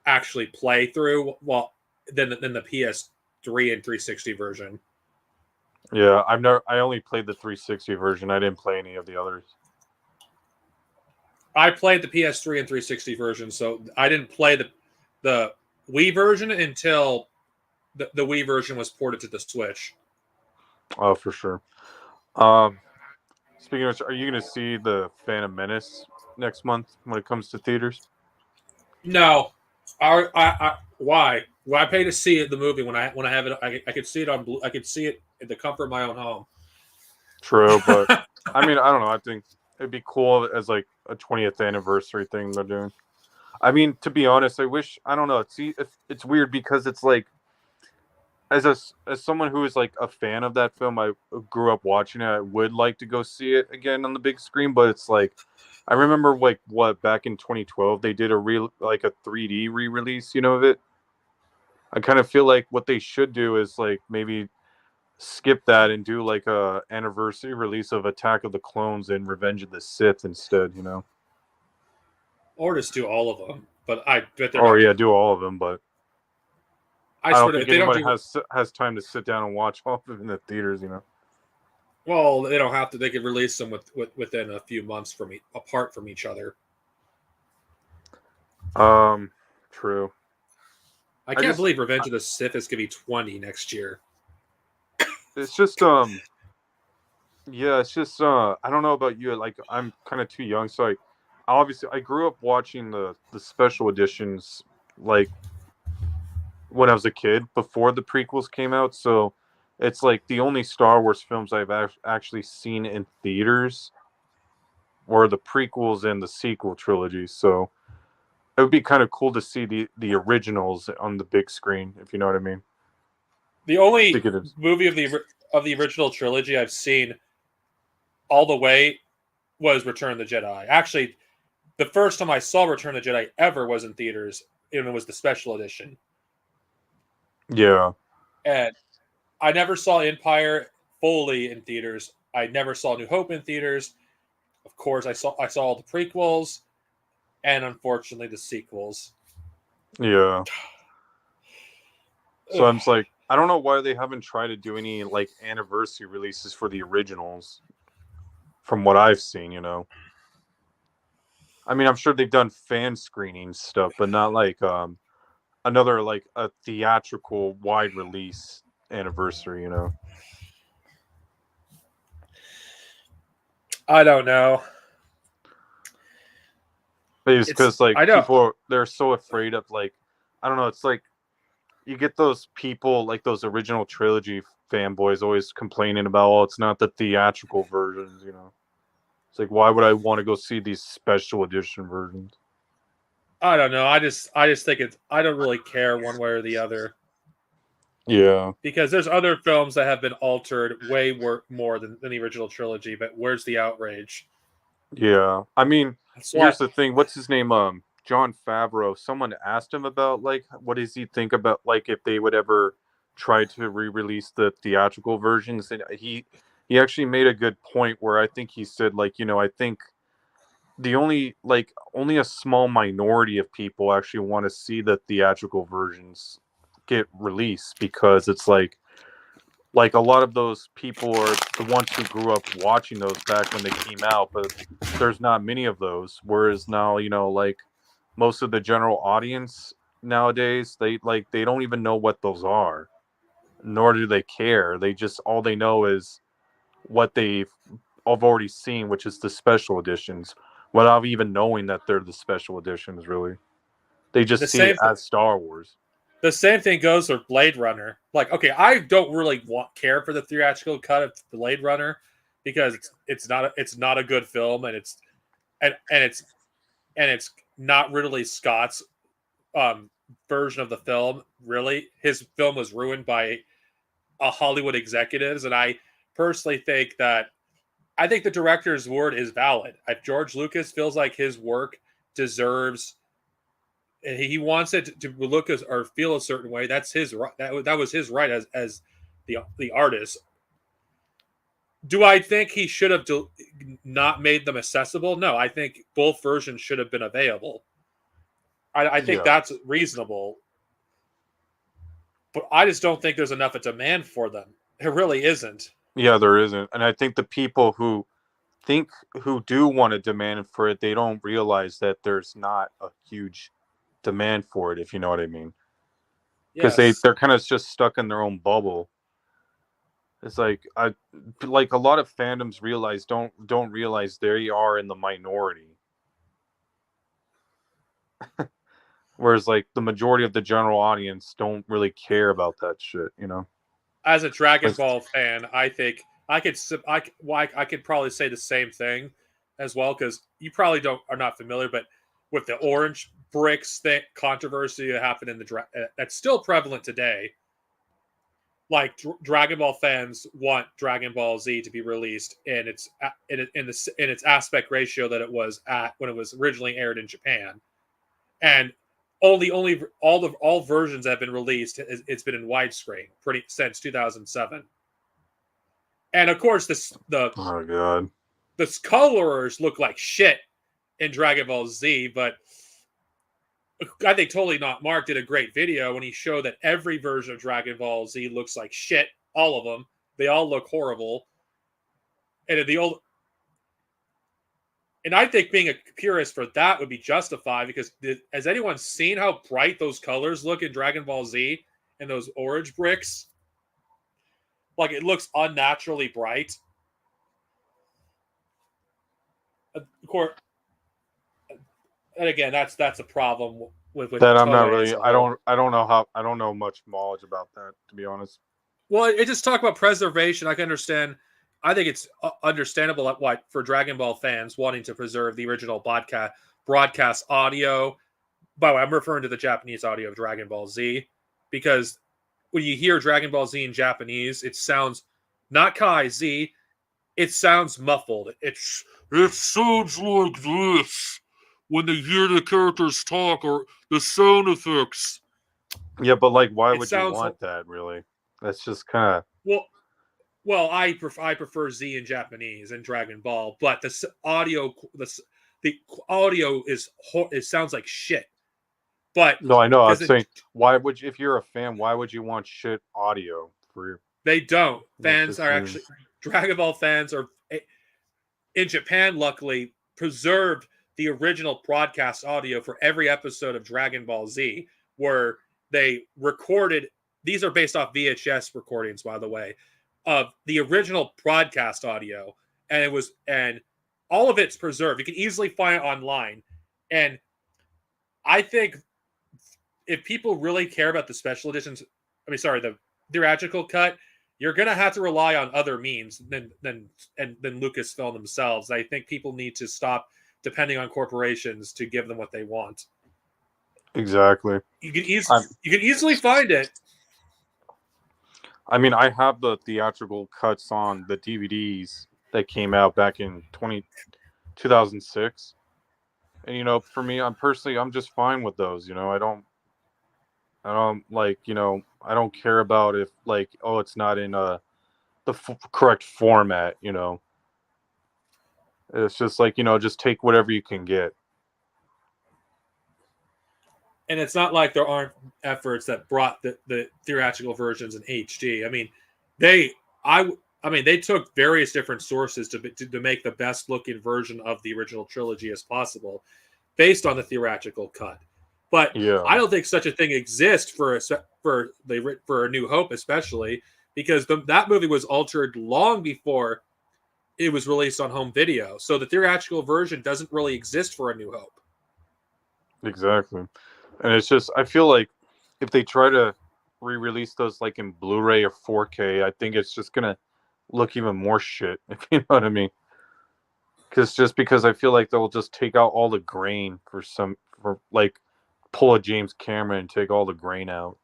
A: actually play through, well, than the PS3 and 360 version.
B: Yeah, I only played the 360 version. I didn't play any of the others.
A: I played the PS3 and 360 version, so I didn't play the Wii version until the Wii version was ported to the Switch.
B: Oh, for sure. Um, Speaking of which, are you going to see the Phantom Menace next month when it comes to theaters?
A: No, why? Why pay to see it, the movie when I have it? I could see it on. I could see it in the comfort of my own home.
B: True, but I mean, I don't know. I think it'd be cool as like a 20th anniversary thing they're doing. I mean, to be honest, I wish I don't know. See, it's weird because it's like as someone who is like a fan of that film, I grew up watching it. I would like to go see it again on the big screen, but it's like I remember like what back in 2012 they did a real like a 3D re-release, of it. I kind of feel like what they should do is like maybe skip that and do like a anniversary release of Attack of the Clones and Revenge of the Sith instead.
A: Or just do all of them. But I bet they're
B: Or
A: not.
B: yeah, do all of them, but
A: I
B: I don't
A: swear, if
B: think
A: they don't
B: anyone
A: do,
B: has time to sit down and watch all of them in the theaters.
A: well, they don't have to. They could release them within a few months apart from each other.
B: True.
A: I
B: I
A: can't
B: just
A: believe Revenge of the Sith is going to be 20 next year.
B: it's just yeah, it's just I don't know about you, like I'm kind of too young, so I grew up watching the special editions like when I was a kid before the prequels came out, so it's like the only Star Wars films I've actually seen in theaters were the prequels and the sequel trilogy. So it would be kind of cool to see the originals on the big screen, if you know what I mean.
A: The only
B: Speaking of,
A: movie of the original trilogy I've seen all the way was Return of the Jedi. Actually, the first time I saw Return of the Jedi ever was in theaters, and it was the special edition.
B: yeah,
A: And I never saw Empire fully in theaters. I never saw New Hope in theaters. Of course, I saw all the prequels, and unfortunately the sequels.
B: yeah. So
A: Ugh.
B: I'm just like, I don't know why they haven't tried to do any like anniversary releases for the originals, from what I've seen. I mean, I'm sure they've done fan screening stuff, but not like another like a theatrical wide release anniversary.
A: I don't know.
B: But it's
A: It's
B: because like
A: I know.
B: people they're so afraid of like I don't know. It's like you get those people like those original trilogy fanboys always complaining about, oh, it's not the theatrical versions. It's like, why would I want to go see these special edition versions?
A: I don't know. I just think it's. I don't really care one way or the other
B: Yeah,
A: because there's other films that have been altered way more than the original trilogy. But where's the outrage?
B: yeah. I mean,
A: That's why.
B: here's the thing. What's his name? John Favreau. Someone asked him about like, what does he think about like if they would ever try to re-release the theatrical versions, and he actually made a good point where I think he said like, I think the only a small minority of people actually want to see the theatrical versions get released because it's like a lot of those people are the ones who grew up watching those back when they came out, but there's not many of those. Whereas now, like most of the general audience nowadays, they don't even know what those are, nor do they care. They just all they know is what they've already seen, which is the special editions, without even knowing that they're the special editions. Really, they
A: The
B: just see it
A: same
B: as Star Wars.
A: the same thing goes with Blade Runner. Like, okay, I don't really care for the theatrical cut of Blade Runner because it's not a good film, and it's not Ridley Scott's um, version of the film. Really, his film was ruined by Hollywood executives, and I personally think that I think the director's word is valid. If George Lucas feels like his work deserves, he wants it to look or feel a certain way, that's his right. That was his right as the artist. Do I think he should have not made them accessible? No, I think both versions should have been available. I think that's reasonable. But I just don't think there's enough of demand for them. It really isn't.
B: Yeah, there isn't. And I think the people who do want to demand for it, they don't realize that there's not a huge demand for it, if you know what I mean. Because
A: Yes.
B: they're kind of just stuck in their own bubble. It's like a lot of fandoms don't realize they are in the minority. Whereas like the majority of the general audience don't really care about that shit, you know.
A: As a Dragon Ball fan, I think I could probably say the same thing as well, because you probably are not familiar, but with the orange bricks controversy that happened in that's still prevalent today. Like Dragon Ball fans want Dragon Ball Z to be released in its aspect ratio that it was at when it was originally aired in Japan, and all versions that have been released, it's been in widescreen since 2007. And of course,
B: oh god,
A: the colorers look like shit in Dragon Ball Z, but I think Totally Not Mark did a great video when he showed that every version of Dragon Ball Z looks like shit. All of them. They all look horrible. And I think being a purist for that would be justified, because has anyone seen how bright those colors look in Dragon Ball Z and those orange bricks? Like, it looks unnaturally bright. Of course, and again, that's a problem with
B: that I'm not
A: Toei
B: really.
A: as a whole.
B: I don't know much knowledge about that, to be honest.
A: Well, it just talk about preservation. I can understand. I think it's understandable for Dragon Ball fans wanting to preserve the original broadcast audio. By the way, I'm referring to the Japanese audio of Dragon Ball Z, because when you hear Dragon Ball Z in Japanese, it sounds not Kai Z. It sounds muffled. It sounds like this when they hear the characters talk, or the sound effects.
B: Yeah, but like, why would you want that? Really, that's just kind
A: of well. I prefer Z in Japanese and Dragon Ball, but the audio it sounds like shit. But
B: no, I know. I'm saying, why would you, if you're a fan, why would you want shit audio for your?
A: They don't. Fans are actually Dragon Ball fans are in Japan. Luckily, preserved the original broadcast audio for every episode of Dragon Ball Z, where they recorded. These are based off VHS recordings, by the way, of the original broadcast audio, and all of it's preserved. You can easily find it online, and I think if people really care about the special editions, the theatrical cut, you're going to have to rely on other means than Lucasfilm themselves. I think people need to stop depending on corporations to give them what they want.
B: Exactly.
A: You can easily find it.
B: I mean, I have the theatrical cuts on the DVDs that came out back in 2006. And, you know, for me, I'm just fine with those. You know, I don't like, you know, I don't care about if, like, oh, it's not in the correct format, you know. It's just like, you know, just take whatever you can get.
A: And it's not like there aren't efforts that brought the theatrical versions in HD. I mean, they took various different sources to make the best looking version of the original trilogy as possible, based on the theatrical cut. But yeah, I don't think such a thing exists for A New Hope, especially because that movie was altered long before it was released on home video. So the theatrical version doesn't really exist for A New Hope.
B: Exactly. And it's just, I feel like if they try to re-release those like in Blu-ray or 4K, I think it's just gonna look even more shit, if you know what I mean. Because I feel like they'll just take out all the grain for like pull a James Cameron and take all the grain out.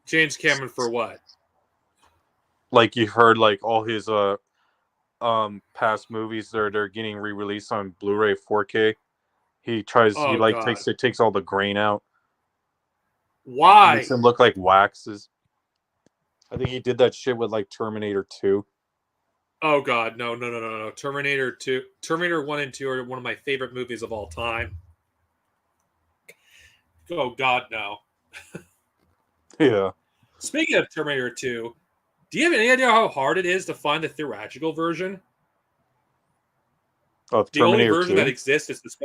A: James Cameron for what?
B: like you've heard like all his past movies they're getting re-released on Blu-ray 4K. He
A: Oh
B: like
A: God,
B: takes all the grain out, makes
A: why?
B: them look like waxes. I think he did that shit with like Terminator 2.
A: Oh God, no, no, no, no, no. Terminator 2, Terminator 1 and 2 are one of my favorite movies of all time. Oh God, no.
B: Yeah.
A: Speaking of Terminator 2, do you have any idea how hard it is to find the theatrical version?
B: Of
A: The only
B: Terminator
A: version that
B: 2.
A: exists is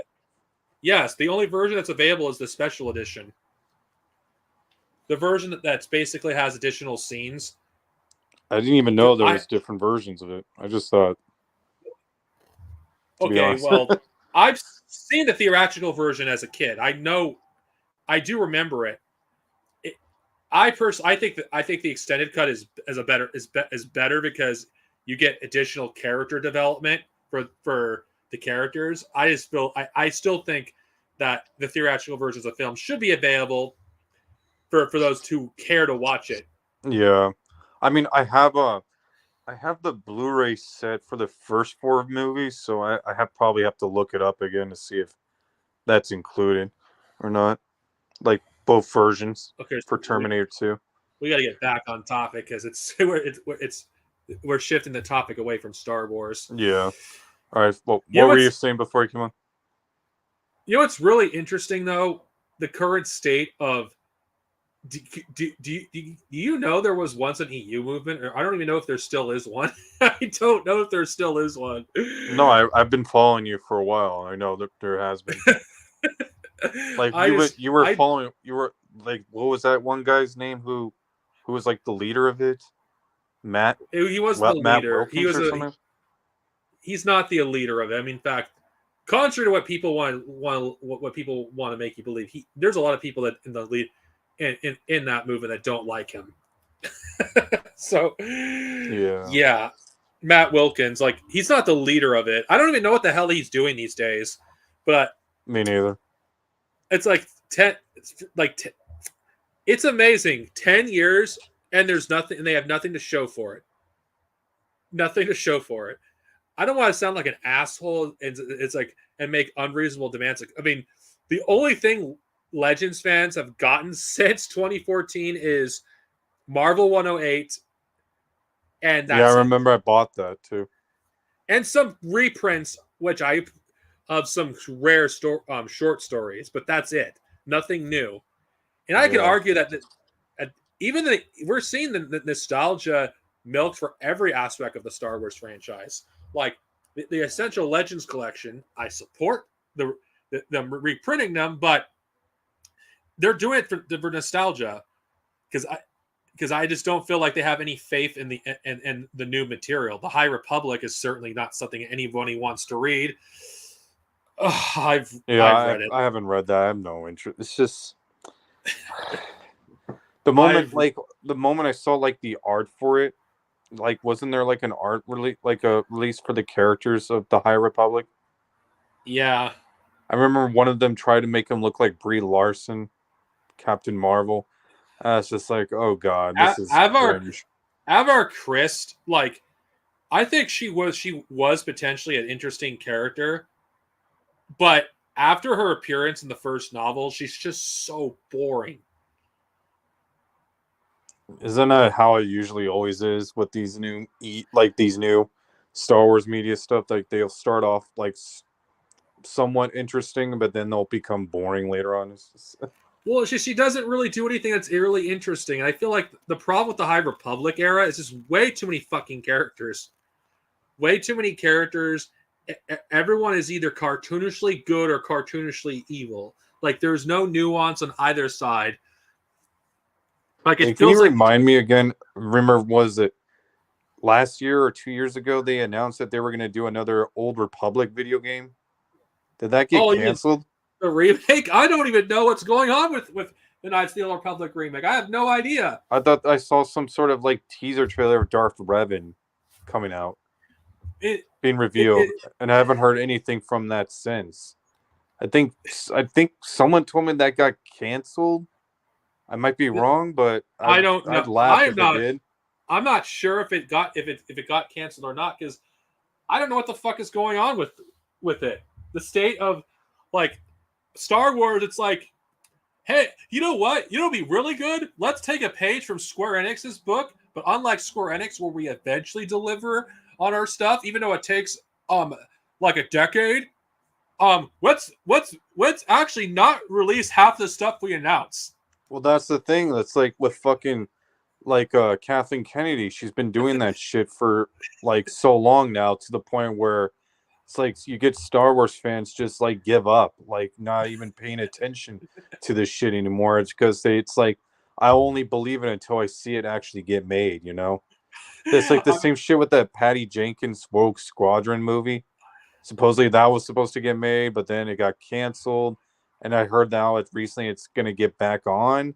A: yes, the only version that's available is the special edition. The version that's basically has additional scenes.
B: I didn't even know
A: Dude,
B: there was different versions of it. I just thought, to be
A: okay,
B: honest.
A: well, I've seen the theatrical version as a kid. I do remember it. I think the extended cut is better because you get additional character development for the characters. I still think that the theatrical versions of film should be available for those who care to watch it.
B: Yeah. I mean, I have the Blu-ray set for the first four movies, so I have probably have to look it up again to see if that's included or not. Like both versions
A: Okay,
B: for
A: so
B: Terminator 2.
A: we got to get back on topic because we're shifting the topic away from Star Wars.
B: Yeah. All right. Well,
A: You know
B: what were you
A: what's
B: saying before you came on?
A: you know what's really interesting though, the current state of do you know there was once an EU movement? Or I don't even know if there still is one. I don't know if there still is one.
B: No, I've been following you for a while. I know that there has been. Like you were
A: I
B: following you were like what was that one guy's name who was like the leader of it? Matt
A: he wasn't the
B: Matt
A: leader.
B: Wilkins or something?
A: He's not the leader of it. I mean, in fact, contrary to what people what people want to make you believe, there's a lot of people that in the lead in that movement that don't like him. So,
B: Yeah.
A: yeah, Matt Wilkins, like he's not the leader of it. I don't even know what the hell he's doing these days, but
B: Me neither.
A: it's like it's amazing. 10 years and there's nothing, and they have nothing to show for it. Nothing to show for it. I don't want to sound like an asshole. It's like and make unreasonable demands. Like, I mean, the only thing Legends fans have gotten since 2014 is Marvel 108, and
B: Yeah, I
A: that's it.
B: remember I bought that too.
A: And some reprints, which I of some rare short stories, but that's it. Nothing new. And I could
B: Yeah.
A: argue that we're seeing the nostalgia milked for every aspect of the Star Wars franchise. Like the Essential Legends collection, I support them reprinting them, but they're doing it for nostalgia because I just don't feel like they have any faith in the new material. The High Republic is certainly not something anybody wants to read.
B: Yeah,
A: I've read it.
B: I haven't read that. I have no interest. It's just
A: I've
B: the moment I saw like the art for it, like wasn't there like an art release like a release for the characters of the High Republic?
A: yeah.
B: I remember one of them tried to make him look like Brie Larson, Captain Marvel. It's just like, oh god, this is
A: Avar
B: cringe.
A: Avar Christ, like I think she was potentially an interesting character, but after her appearance in the first novel, she's just so boring.
B: Isn't that how it usually always is with these these new Star Wars media stuff? Like they'll start off like somewhat interesting, but then they'll become boring later on. It's just...
A: Well, she doesn't really do anything that's really interesting. And I feel like the problem with the High Republic era is just way too many fucking characters. Way too many characters. Everyone is either cartoonishly good or cartoonishly evil. Like there's no nuance on either side. Like
B: Hey,
A: it
B: can you
A: feels like
B: remind me again? Remember, was it last year or 2 years ago they announced that they were going to do another Old Republic video game? Did that get
A: oh, you mean
B: canceled?
A: the remake? I don't even know what's going on with the Knights of the Old Republic remake. I have no idea.
B: I thought I saw some sort of like teaser trailer of Darth Revan coming out,
A: It,
B: being
A: it,
B: revealed,
A: it
B: and I haven't heard anything from that since. I think someone told me that got canceled. I might be wrong, but
A: I don't know.
B: I'd laugh
A: I'm
B: if it
A: not.
B: did.
A: I'm not sure if it got canceled or not, because I don't know what the fuck is going on with it. The state of like Star Wars, it's like, hey, you know what? You know what'd be really good? Let's take a page from Square Enix's book, but unlike Square Enix, where we eventually deliver on our stuff, even though it takes like a decade. Let's actually not release half the stuff we announce.
B: Well, that's the thing. That's like with fucking like Kathleen Kennedy. She's been doing that shit for like so long now, to the point where it's like you get Star Wars fans just like give up, like not even paying attention to this shit anymore. It's because it's like I only believe it until I see it actually get made. You know, it's like the same shit with that Patty Jenkins Rogue Squadron movie. Supposedly that was supposed to get made, but then it got canceled. And I heard now recently it's gonna get back on.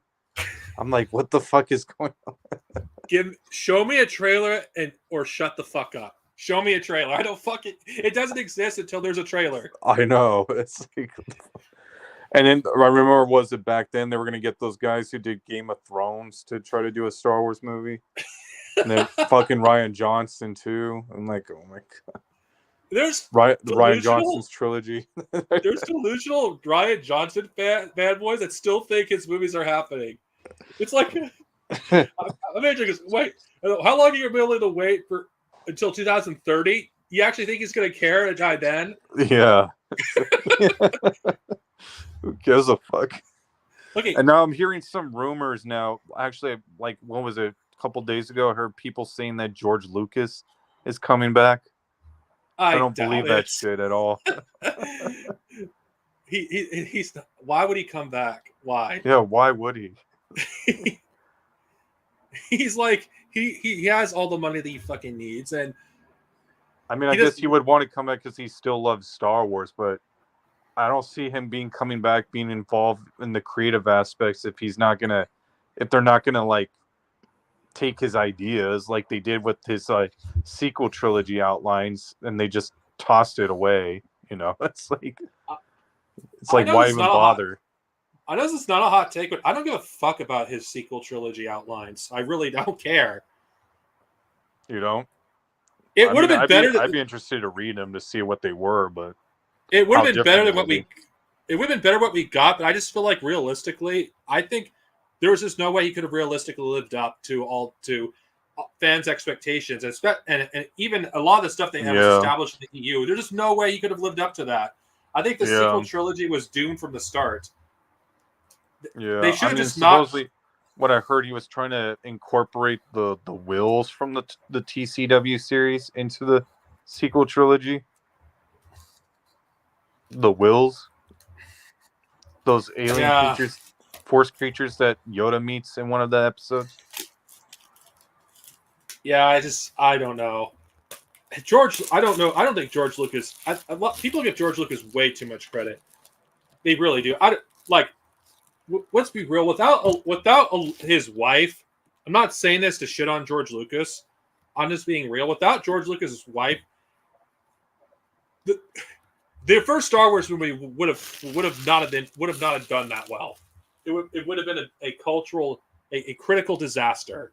B: I'm like, what the fuck is going on?
A: Show me a trailer or shut the fuck up. Show me a trailer. I don't fuck it. It doesn't exist until there's a trailer.
B: I know. It's like, and then I remember, was it back then they were gonna get those guys who did Game of Thrones to try to do a Star Wars movie, and then fucking Ryan Johnson too. I'm like, oh my god.
A: There's
B: the Ryan Johnson's trilogy.
A: There's delusional Ryan Johnson bad boys that still think his movies are happening. It's like, I'm imagining, wait, how long are you willing to wait for until 2030? You actually think he's going to care to die then?
B: Yeah. Who gives a fuck?
A: Okay.
B: And now I'm hearing some rumors now. Actually, like, what was it? A couple days ago, I heard people saying that George Lucas is coming back. I don't believe that shit at all.
A: He's why would he come back? Why?
B: Yeah, why would he?
A: He's like he has all the money that he fucking needs, and
B: I mean, I guess he would want to come back because he still loves Star Wars, but I don't see him coming back, being involved in the creative aspects if they're not gonna like take his ideas like they did with his sequel trilogy outlines, and they just tossed it away. You know, it's like why even bother?
A: I know this is not a hot take, but I don't give a fuck about his sequel trilogy outlines. I really don't care.
B: You don't?
A: It would have been better.
B: I'd be interested to read them to see what they were, but
A: it would have been better than what we. It would have been better what we got, but I just feel like realistically, I think there was just no way he could have realistically lived up to fans' expectations, and even a lot of the stuff they have established in the EU. There's just no way he could have lived up to that. I think the sequel trilogy was doomed from the start.
B: Yeah,
A: they should have just not.
B: What I heard, he was trying to incorporate the wills from the TCW series into the sequel trilogy. The wills, those alien creatures, force creatures that Yoda meets in one of the episodes.
A: Yeah, I don't know. George, I don't know. I don't think George Lucas. People give George Lucas way too much credit. They really do. Let's be real. Without his wife, I'm not saying this to shit on George Lucas. I'm just being real. Without George Lucas's wife, the first Star Wars movie would have not done that well. It would have been a critical disaster.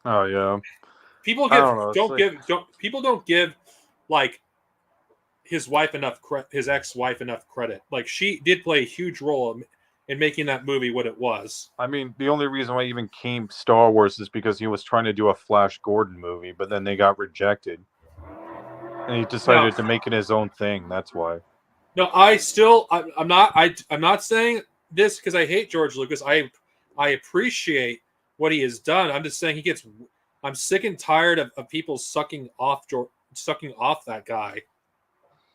B: Oh yeah.
A: People don't give like his wife his ex-wife enough credit. Like, she did play a huge role in making that movie what it was.
B: I mean, the only reason why he even came Star Wars is because he was trying to do a Flash Gordon movie, but then they got rejected. And he decided to make it his own thing. That's why.
A: No, I'm not saying this because I hate George Lucas. I appreciate what he has done. I'm just saying I'm sick and tired of people sucking off that guy.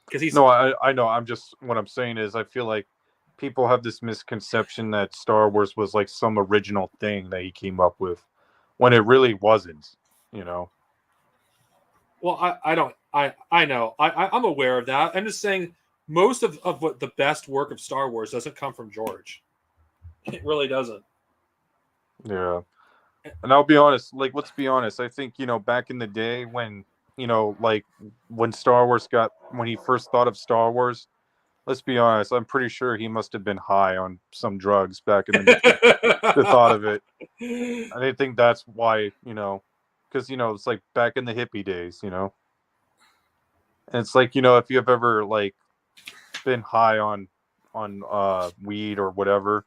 A: Because he's
B: I know. What I'm saying is I feel like people have this misconception that Star Wars was like some original thing that he came up with, when it really wasn't. You know.
A: Well, I know. I'm aware of that. I'm just saying most of what the best work of Star Wars doesn't come from George. It really doesn't.
B: Yeah. And I'll be honest, let's be honest. I think, back in the day when, when he first thought of Star Wars, let's be honest. I'm pretty sure he must have been high on some drugs back in the thought of it. I didn't think that's why, because it's like back in the hippie days, and it's like if you've ever like been high on weed or whatever,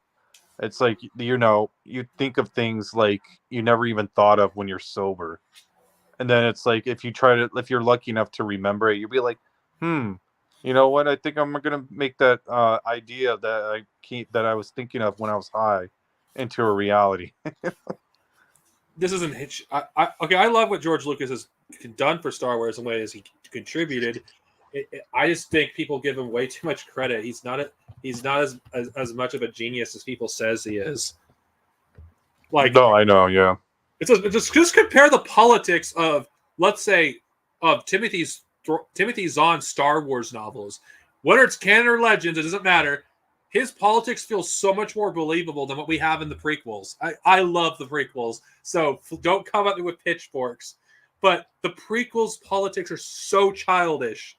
B: it's like you think of things like you never even thought of when you're sober, and then it's like if you're lucky enough to remember it, you'll be like, you know what? I think I'm gonna make that idea that I was thinking of when I was high into a reality.
A: This isn't Hitch. Okay, I love what George Lucas has done for Star Wars in ways he contributed. I just think people give him way too much credit. He's not as much of a genius as people says he is. Like,
B: No, I know, yeah.
A: Just compare the politics of, let's say, of Timothy Zahn's Star Wars novels. Whether it's canon or legends, it doesn't matter. His politics feel so much more believable than what we have in the prequels. I love the prequels, so don't come at me with pitchforks. But the prequels' politics are so childish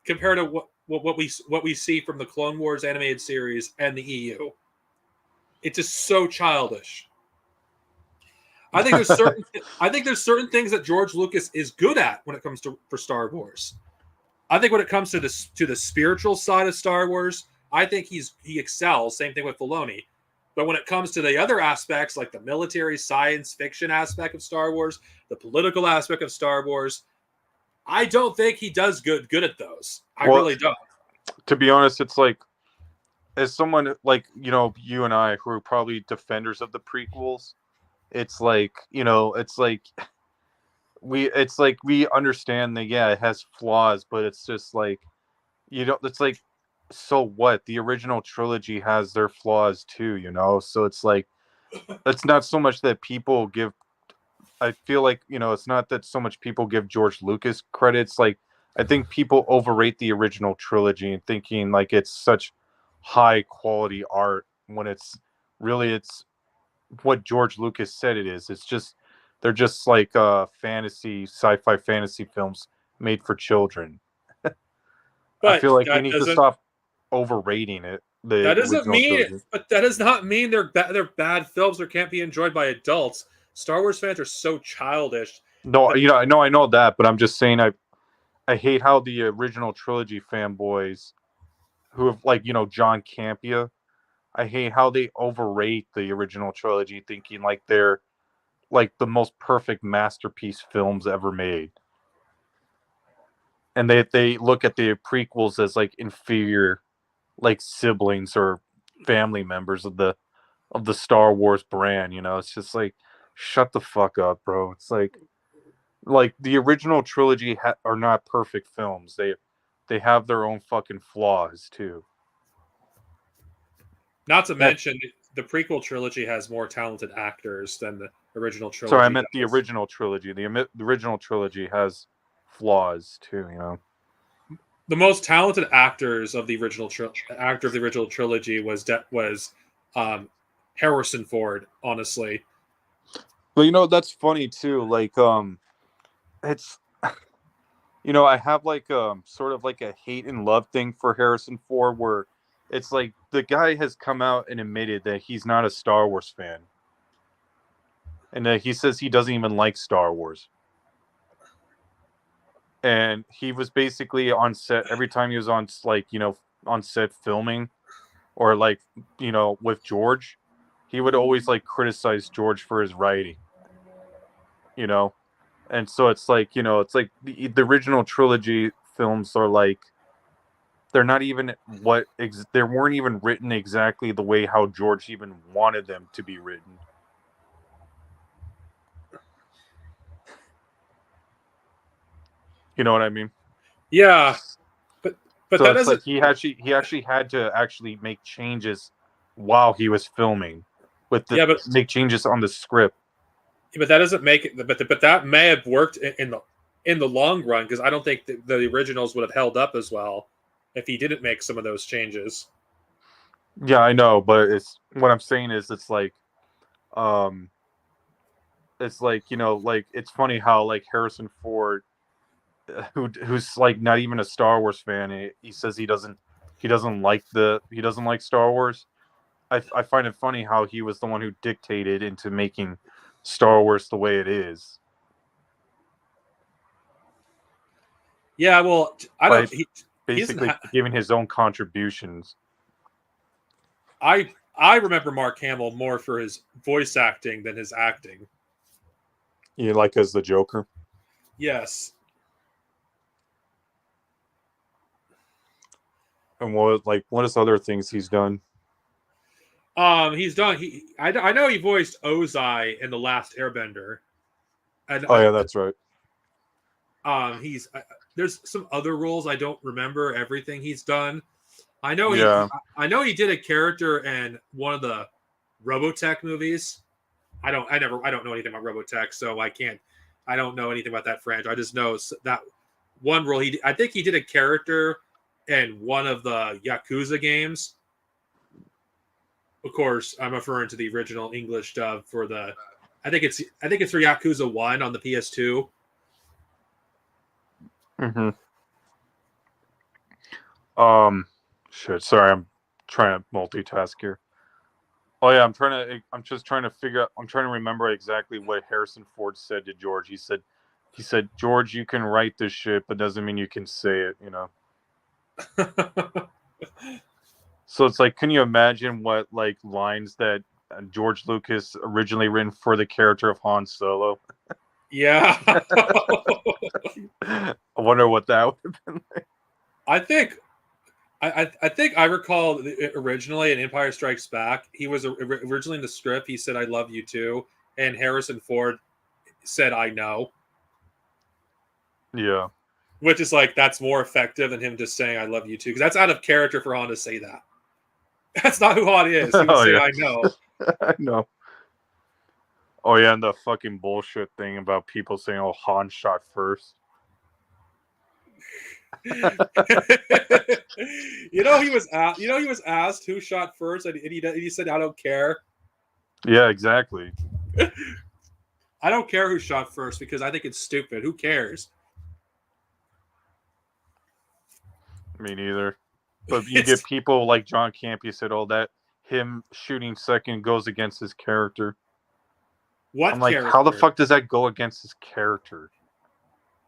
A: compared to what we see from the Clone Wars animated series and the EU. It's just so childish. I think there's certain things that George Lucas is good at when it comes for Star Wars. I think when it comes to the spiritual side of Star Wars, I think he excels. Same thing with Filoni. But when it comes to the other aspects, like the military science fiction aspect of Star Wars, the political aspect of Star Wars, I don't think he does good at those. I really don't.
B: To be honest, it's like, as someone like you and I, who are probably defenders of the prequels, it's like we understand that, yeah, it has flaws, but it's just like, it's like, so what? The original trilogy has their flaws too, so it's like, it's not so much that people give, I feel like, it's not that so much people give George Lucas credits. Like, I think people overrate the original trilogy and thinking like it's such high quality art when it's what George Lucas said it is. They're just like sci-fi fantasy films made for children. I
A: But
B: feel like we need to stop overrating it. The original trilogy.
A: But that does not mean they're bad films or can't be enjoyed by adults. Star Wars fans are so childish.
B: No, I know that, but I'm just saying, I hate how the original trilogy fanboys, who have like John Campea, I hate how they overrate the original trilogy, thinking like they're like the most perfect masterpiece films ever made, and they look at the prequels as like inferior, like siblings or family members of the Star Wars brand. It's just like, shut the fuck up, bro. It's like the original trilogy are not perfect films. They have their own fucking flaws too.
A: Not to mention, the prequel trilogy has more talented actors than the original trilogy.
B: Sorry, I meant the original trilogy. The original trilogy has flaws too.
A: The most talented actors of the original trilogy was Harrison Ford. Honestly,
B: but that's funny too. Like it's I have like sort of like a hate and love thing for Harrison Ford, where it's like the guy has come out and admitted that he's not a Star Wars fan, and that he says he doesn't even like Star Wars. And he was basically on set every time he was on, like, on set filming, or like, with George, he would always like criticize George for his writing, and so it's like, the original trilogy films are like, they're not even they weren't even written exactly the way how George even wanted them to be written. You know what I mean?
A: yeah, but
B: so
A: that
B: it's
A: doesn't.
B: like he actually had to actually make changes while he was filming, make changes on the script.
A: But that doesn't make it. But that may have worked in the long run, because I don't think the originals would have held up as well if he didn't make some of those changes.
B: Yeah, I know, but what I'm saying is, it's like like, it's funny how like Harrison Ford, who's like not even a Star Wars fan, he says he doesn't he doesn't like Star Wars. I find it funny how he was the one who dictated into making Star Wars the way it is.
A: Yeah, well, I
B: By
A: don't.
B: basically giving his own contributions.
A: I remember Mark Hamill more for his voice acting than his acting.
B: Yeah, like as the Joker.
A: Yes.
B: And what is other things he's done?
A: He's done. I know he voiced Ozai in the Last Airbender. And
B: Oh yeah, that's right.
A: he's there's some other roles I don't remember everything he's done. I know I know he did a character in one of the Robotech movies. I don't know anything about Robotech, so I don't know anything about that franchise. I just know that one role I think he did a character in one of the Yakuza games. Of course, I'm referring to the original English dub for the I think it's for Yakuza 1 on the PS2.
B: Mm-hmm. Shit. Sorry, I'm trying to multitask here. Oh yeah, I'm just trying to figure out. I'm trying to remember exactly what Harrison Ford said to George. He said, George, you can write this shit, but doesn't mean you can say it. You know. So it's like, can you imagine what like lines that George Lucas originally written for the character of Han Solo?
A: Yeah.
B: I wonder what that would have been like.
A: I think I recall originally in Empire Strikes Back, he was originally in the script. He said, "I love you too," and Harrison Ford said, "I know,"
B: Yeah.
A: which is like that's more effective than him just saying, "I love you too," because that's out of character for Han to say that. That's not who Han is. He would
B: Oh
A: say,
B: yeah.
A: "I know."
B: I know. Oh yeah, and the fucking bullshit thing about people saying, "Oh, Han shot first."
A: He was he was asked who shot first, and he said, "I don't care."
B: Yeah, exactly.
A: I don't care who shot first because I think it's stupid. Who cares?
B: Me neither. But you get people like John Campea said, "Oh, that him shooting second goes against his character."
A: What
B: I'm like,
A: character?
B: how the fuck does that go against his character?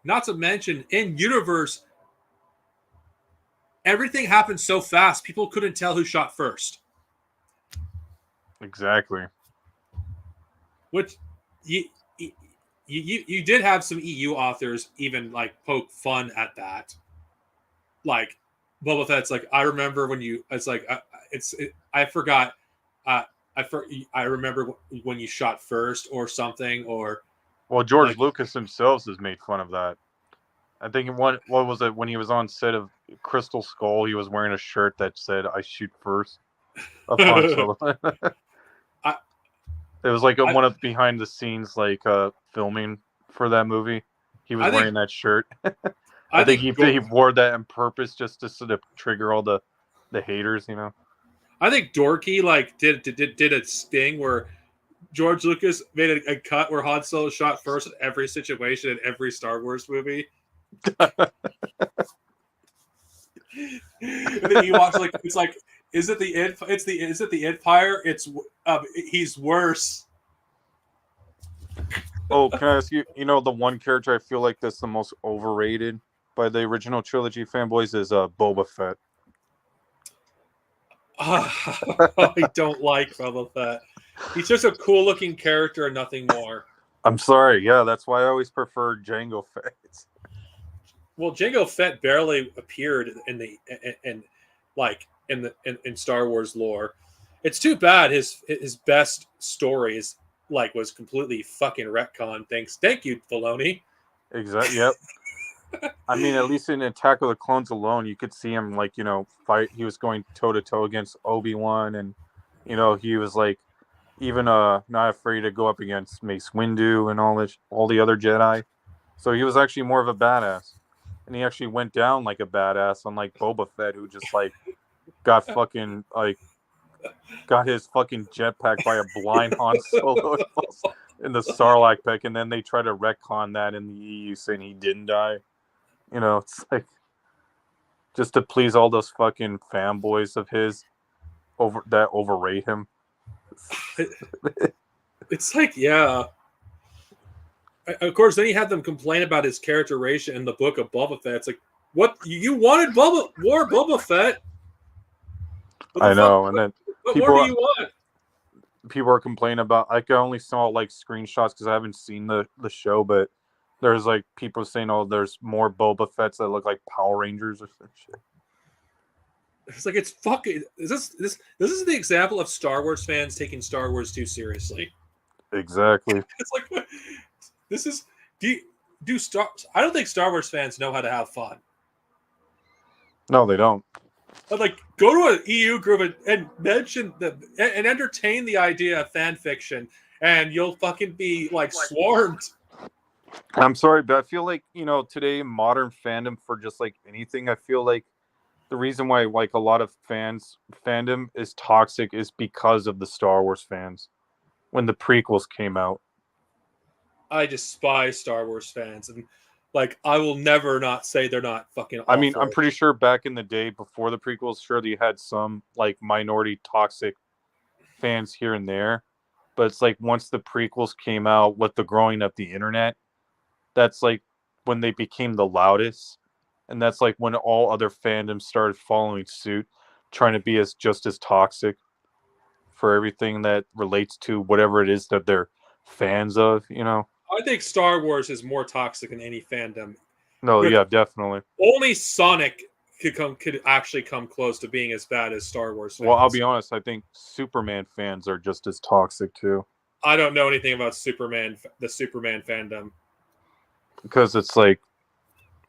A: Not to mention, in universe, everything happened so fast, people couldn't tell who shot first.
B: Exactly.
A: Which you did have some EU authors even like poke fun at that. Like Boba Fett's like, I remember when you. It's like I forgot. Uh, I remember when you shot first or something or.
B: Well, George
A: Like,
B: Lucas himself has made fun of that. I think what was it when he was on set of Crystal Skull? He was wearing a shirt that said "I shoot first" of Han Solo. It was like one of behind the scenes like filming for that movie. He was wearing that shirt. I think he wore that on purpose just to sort of trigger all the haters, you know.
A: I think Dorky like did a sting where George Lucas made a cut where Han Solo shot first in every situation in every Star Wars movie. And then you watch like it's like, is it the Empire? It's he's worse.
B: Oh, can I ask you? You know, the one character I feel like that's the most overrated by the original trilogy fanboys is Boba Fett.
A: I don't like Boba Fett. He's just a cool looking character and nothing more.
B: I'm sorry. Yeah, that's why I always prefer Jango Fett.
A: Well, Jango Fett barely appeared in Star Wars lore. It's too bad his best stories like was completely fucking retcon. Thank you, Filoni.
B: Exactly. Yep. I mean, at least in Attack of the Clones alone, you could see him like fight. He was going toe to toe against Obi-Wan, and he was like even not afraid to go up against Mace Windu and all the other Jedi. So he was actually more of a badass, and he actually went down like a badass, unlike Boba Fett, who just like got his fucking jetpack by a blind Han Solo in the Sarlacc pit, and then they try to retcon that in the EU, saying he didn't die. It's like just to please all those fucking fanboys of his that overrate him.
A: It's like, yeah. Of course, then he had them complain about his characterization in the book of Boba Fett. It's like, what? You wanted more Boba Fett? What the
B: I
A: fuck?
B: know, and then
A: What more do you want?
B: people are complaining about. I only saw like screenshots because I haven't seen the show, but there's like people saying, "Oh, there's more Boba Fett's that look like Power Rangers or some shit."
A: It's like, it's fucking. This is the example of Star Wars fans taking Star Wars too seriously.
B: Exactly.
A: It's like, this is do Star. I don't think Star Wars fans know how to have fun.
B: No, they don't.
A: But like, go to an EU group and mention and entertain the idea of fan fiction, and you'll fucking be like swarmed.
B: I'm sorry, but I feel like, today modern fandom for just like anything, I feel like the reason why like a lot of fandom is toxic is because of the Star Wars fans when the prequels came out.
A: I despise Star Wars fans, and like, I will never not say they're not fucking awful.
B: I mean, I'm pretty sure back in the day before the prequels, sure, you had some like minority toxic fans here and there, but it's like once the prequels came out with the growing of the internet, that's like when they became the loudest, and that's like when all other fandoms started following suit, trying to be just as toxic for everything that relates to whatever it is that they're fans of.
A: I think Star Wars is more toxic than any fandom.
B: No, yeah, definitely.
A: Only Sonic could actually come close to being as bad as Star Wars fans.
B: Well, I'll be honest, I think Superman fans are just as toxic too.
A: I don't know anything about the Superman fandom.
B: Because it's like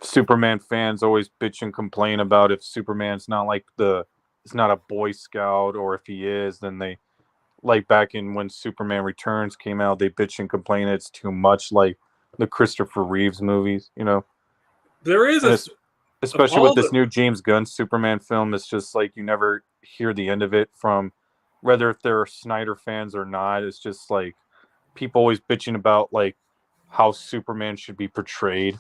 B: Superman fans always bitch and complain about if Superman's not like it's not a Boy Scout, or if he is, then they, like back in when Superman Returns came out, they bitch and complain it's too much like the Christopher Reeves movies,
A: There is
B: especially with this new James Gunn Superman film, it's just like you never hear the end of it from whether if they're Snyder fans or not. It's just like people always bitching about like how Superman should be portrayed.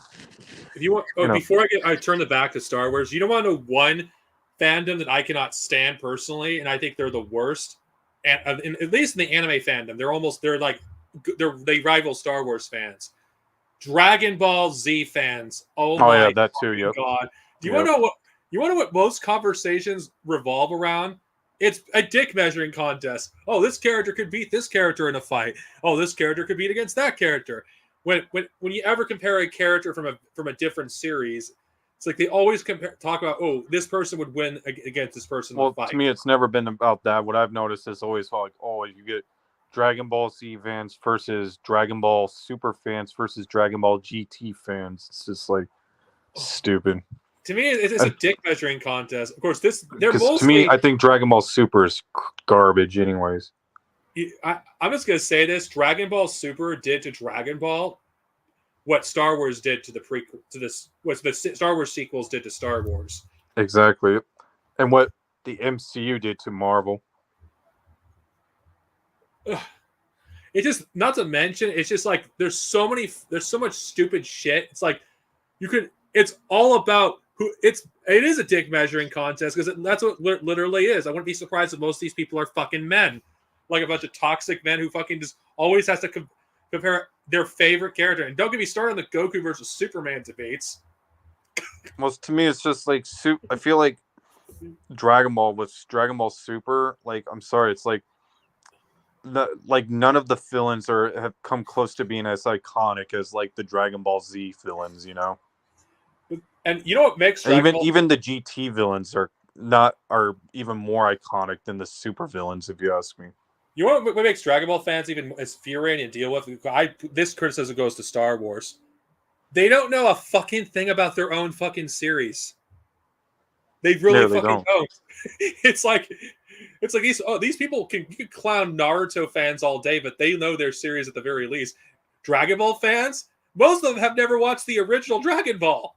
A: If you want, before I turn the back to Star Wars, you don't want to know one fandom that I cannot stand personally, and I think they're the worst. And at least in the anime fandom, they rival Star Wars fans. Dragon Ball Z fans. Oh my
B: yeah, that too. Yep. God.
A: Do you want to know what most conversations revolve around? It's a dick measuring contest. Oh, this character could beat this character in a fight. Oh, this character could beat against that character. When you ever compare a character from a different series, it's like they always talk about, oh, this person would win against this person in a fight.
B: To me, it's never been about that. What I've noticed is always like, oh, you get Dragon Ball Z fans versus Dragon Ball Super fans versus Dragon Ball GT fans. It's just like stupid.
A: To me, it's a dick measuring contest. Of course, they're mostly.
B: To me, I think Dragon Ball Super is garbage, anyways.
A: I'm just gonna say this: Dragon Ball Super did to Dragon Ball what Star Wars did to what the Star Wars sequels did to Star Wars.
B: Exactly, and what the MCU did to Marvel.
A: It just, not to mention, it's just like there's so much stupid shit. It's like it's all about it is a dick measuring contest because that's what it literally is. I wouldn't be surprised if most of these people are fucking men, like a bunch of toxic men who fucking just always has to compare their favorite character. And don't get me started on the Goku versus Superman debates.
B: Well, to me, it's just like I feel like Dragon Ball with Dragon Ball Super. Like, I'm sorry, it's like none of the villains have come close to being as iconic as like the Dragon Ball Z villains,
A: And you know what makes
B: even the GT villains are even more iconic than the super villains, if you ask me.
A: You know what makes Dragon Ball fans even infuriating to deal with? This criticism goes to Star Wars. They don't know a fucking thing about their own fucking series. They really fucking don't. It's like these people you can clown Naruto fans all day, but they know their series at the very least. Dragon Ball fans, most of them have never watched the original Dragon Ball.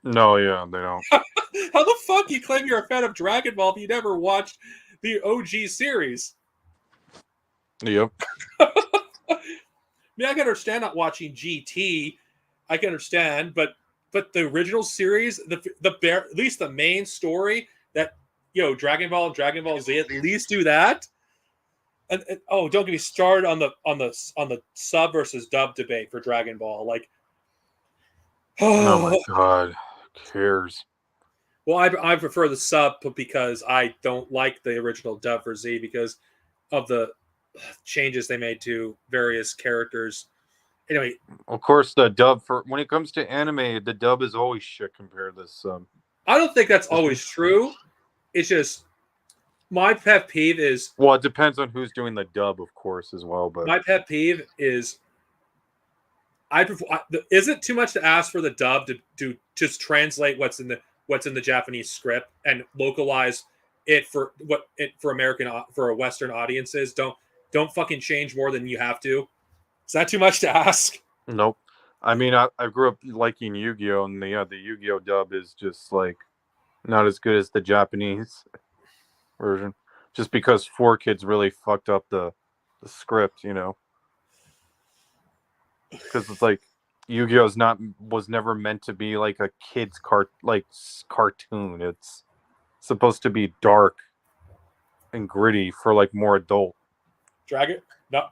B: No, yeah, they don't.
A: How the fuck you claim you're a fan of Dragon Ball if you never watched the OG series?
B: Yep.
A: I mean, I can understand not watching GT. I can understand, but but the original series, at least the main story that Dragon Ball and Dragon Ball Z, at least do that. And oh, don't get me started on the sub versus dub debate for Dragon Ball. Like,
B: Oh my
A: oh,
B: god, who cares?
A: well, I prefer the sub because I don't like the original dub for Z because of the changes they made to various characters. Anyway,
B: Of course, the dub for when it comes to anime, the dub is always shit compared to this.
A: I don't think that's always true. It's just my pet peeve is.
B: Well, it depends on who's doing the dub, of course, as well. But
A: My pet peeve is is it too much to ask for the dub to just translate what's in the Japanese script and localize it for Western audiences? Don't fucking change more than you have to. Is that too much to ask?
B: nope. I mean, I grew up liking Yu-Gi-Oh, and the Yu-Gi-Oh dub is just like not as good as the Japanese version, just because 4Kids really fucked up the script, because it's like Yu-Gi-Oh was never meant to be like a kid's cartoon. It's supposed to be dark and gritty for like more adult.
A: Dragon. No,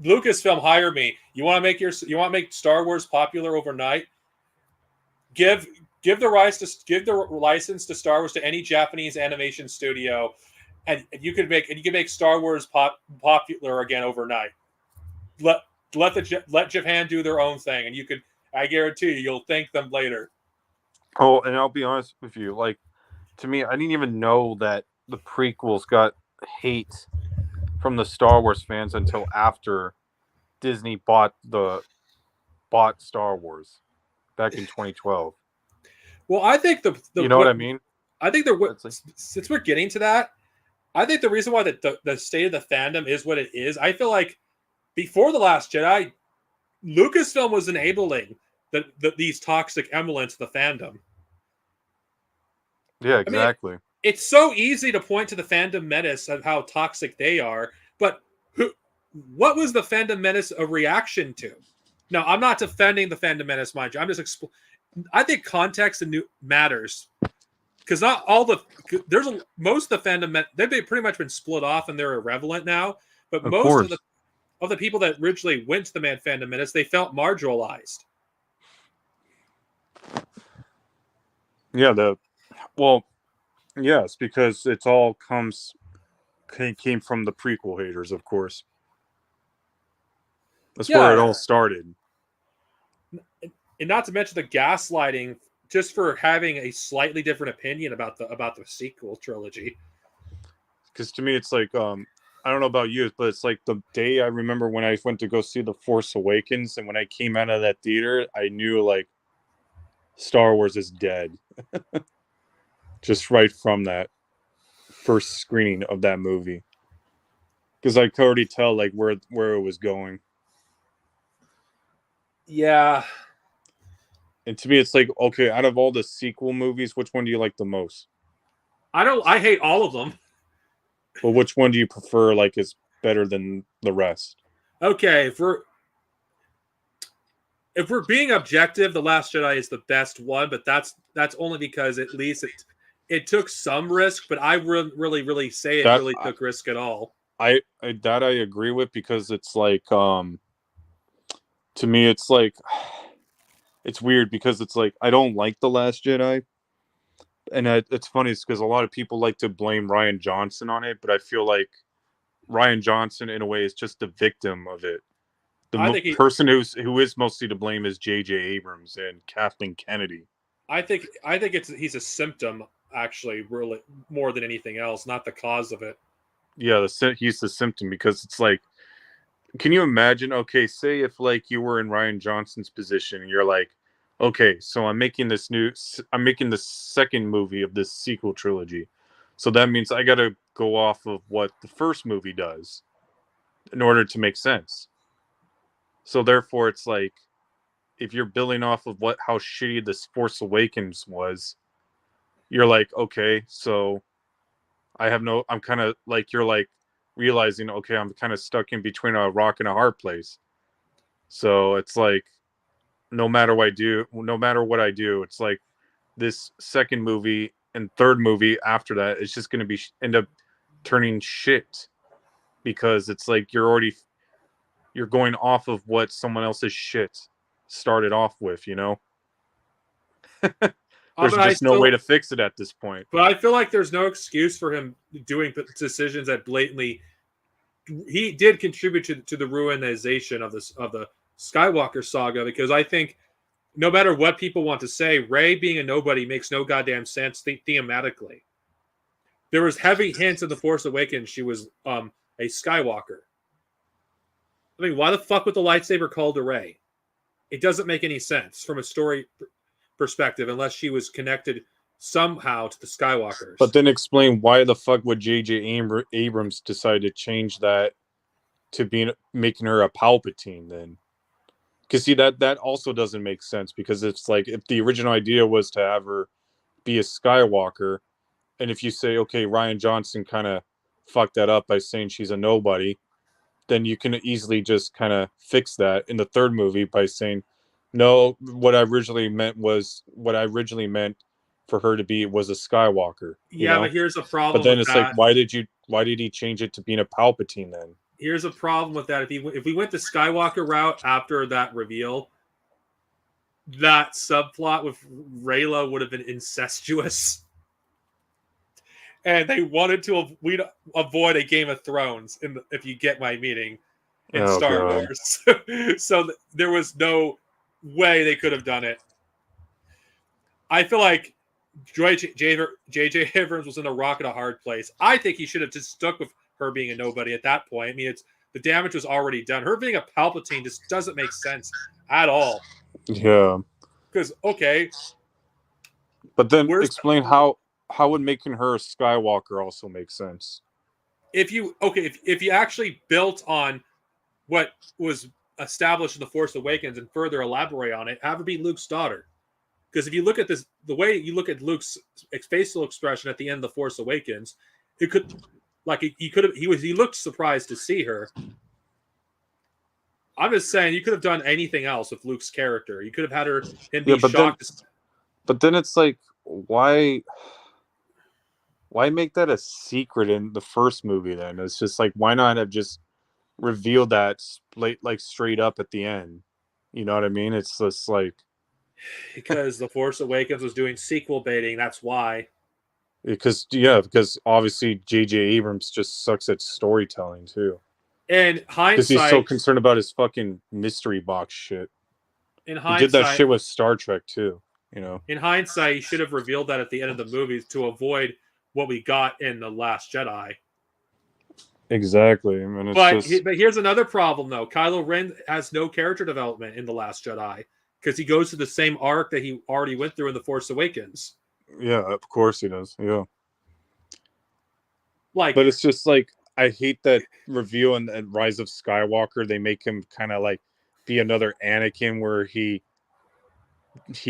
A: Lucasfilm, hire me. You want to make Star Wars popular overnight? Give the license to Star Wars to any Japanese animation studio, and you can make Star Wars popular again overnight. Let Japan do their own thing, and I guarantee you'll thank them later.
B: Oh, and I'll be honest with you, like, to me, I didn't even know that the prequels got hate from the Star Wars fans until after Disney bought Star Wars back in 2012.
A: Well, I think
B: you know what I mean?
A: I think since we're getting to that, I think the reason why the state of the fandom is what it is, I feel like before The Last Jedi, Lucasfilm was enabling these toxic emolents of the fandom.
B: Yeah, exactly.
A: I mean, it's so easy to point to the fandom menace of how toxic they are, but what was the fandom menace a reaction to? Now, I'm not defending the fandom menace, mind you. I'm just I think context matters, because not all most of the fandom they've pretty much been split off and they're irrelevant now. But most of the people that originally went to the fandom menace, they felt marginalized.
B: Yeah, yes, because it's all came from the prequel haters, of course. That's where it all started.
A: And not to mention the gaslighting, just for having a slightly different opinion about the sequel trilogy.
B: Because to me, it's like I don't know about you, but it's like the day I remember when I went to go see The Force Awakens, and when I came out of that theater, I knew like Star Wars is dead. Just right from that first screening of that movie, because I could already tell like where it was going.
A: Yeah.
B: And to me, it's like, okay, out of all the sequel movies, which one do you like the most?
A: I hate all of them.
B: But which one do you prefer, like, is better than the rest?
A: Okay, if we're being objective, The Last Jedi is the best one, but that's only because at least it took some risk, but I wouldn't really say it really took risk at all.
B: I agree with, because it's like to me it's like it's weird, because it's like I don't like The Last Jedi. And it's funny because a lot of people like to blame Rian Johnson on it, but I feel like Rian Johnson, in a way, is just the victim of it. The person who is mostly to blame is J.J. Abrams and Kathleen Kennedy.
A: I think he's a symptom, actually, really, more than anything else, not the cause of it.
B: Yeah, he's the symptom, because it's like, can you imagine? Okay, say if like you were in Rian Johnson's position, and you're like, okay, so I'm making the second movie of this sequel trilogy. So that means I got to go off of what the first movie does in order to make sense. So therefore, it's like, if you're building off of how shitty this Force Awakens was, you're like, okay, so I'm kind of like, you're like realizing, okay, I'm kind of stuck in between a rock and a hard place. So it's like, no matter what I do, it's like this second movie and third movie after that, it's just going to be end up turning shit because it's like you're going off of what someone else's shit started off with, you know? There's just no way to fix it at this point.
A: But I feel like there's no excuse for him doing decisions that blatantly. He did contribute to the ruinization of the Skywalker saga, because I think no matter what people want to say, Rey being a nobody makes no goddamn sense thematically. There was heavy hints in The Force Awakens she was a Skywalker. I mean, why the fuck would the lightsaber called a Rey? It doesn't make any sense from a story perspective unless she was connected somehow to the Skywalkers.
B: But then explain why the fuck would J.J. Abrams decide to change that to making her a Palpatine then? Because see, that also doesn't make sense, because it's like if the original idea was to have her be a Skywalker, and if you say, okay, Rian Johnson kind of fucked that up by saying she's a nobody, then you can easily just kind of fix that in the third movie by saying, no, what I originally meant for her to be was a Skywalker.
A: Yeah, but here's a problem.
B: But then it's like, why did he change it to being a Palpatine then?
A: Here's a problem with that. If we went the Skywalker route after that reveal, that subplot with Rayla would have been incestuous. And they wanted to avoid a Game of Thrones, if you get my meaning, in Star Wars. So there was no way they could have done it. I feel like J.J. Abrams was in a rock and a hard place. I think he should have just stuck with her being a nobody at that point. I mean, the damage was already done. Her being a Palpatine just doesn't make sense at all.
B: Yeah.
A: Because, okay.
B: But then explain how would making her a Skywalker also make sense?
A: If you actually built on what was established in The Force Awakens and further elaborate on it, have her be Luke's daughter. Because if you look at this, the way you look at Luke's facial expression at the end of The Force Awakens, it could, like, he looked surprised to see her. I'm just saying, you could have done anything else with Luke's character. You could have had him be shocked.
B: But then it's like, why make that a secret in the first movie then? It's just like, why not have just revealed that like straight up at the end? You know what I mean? It's just like,
A: because The Force Awakens was doing sequel baiting, that's why.
B: Because obviously J.J. Abrams just sucks at storytelling too.
A: In hindsight,
B: because he's so concerned about his fucking mystery box shit.
A: In hindsight,
B: he did that shit with Star Trek too. You know. In
A: hindsight, he should have revealed that at the end of the movies to avoid what we got in The Last Jedi.
B: Exactly. I mean,
A: but here's another problem, though. Kylo Ren has no character development in The Last Jedi because he goes through the same arc that he already went through in The Force Awakens.
B: Yeah, of course he does. Yeah.
A: But
B: it's just like, I hate that reveal in Rise of Skywalker. They make him kind of like be another Anakin where he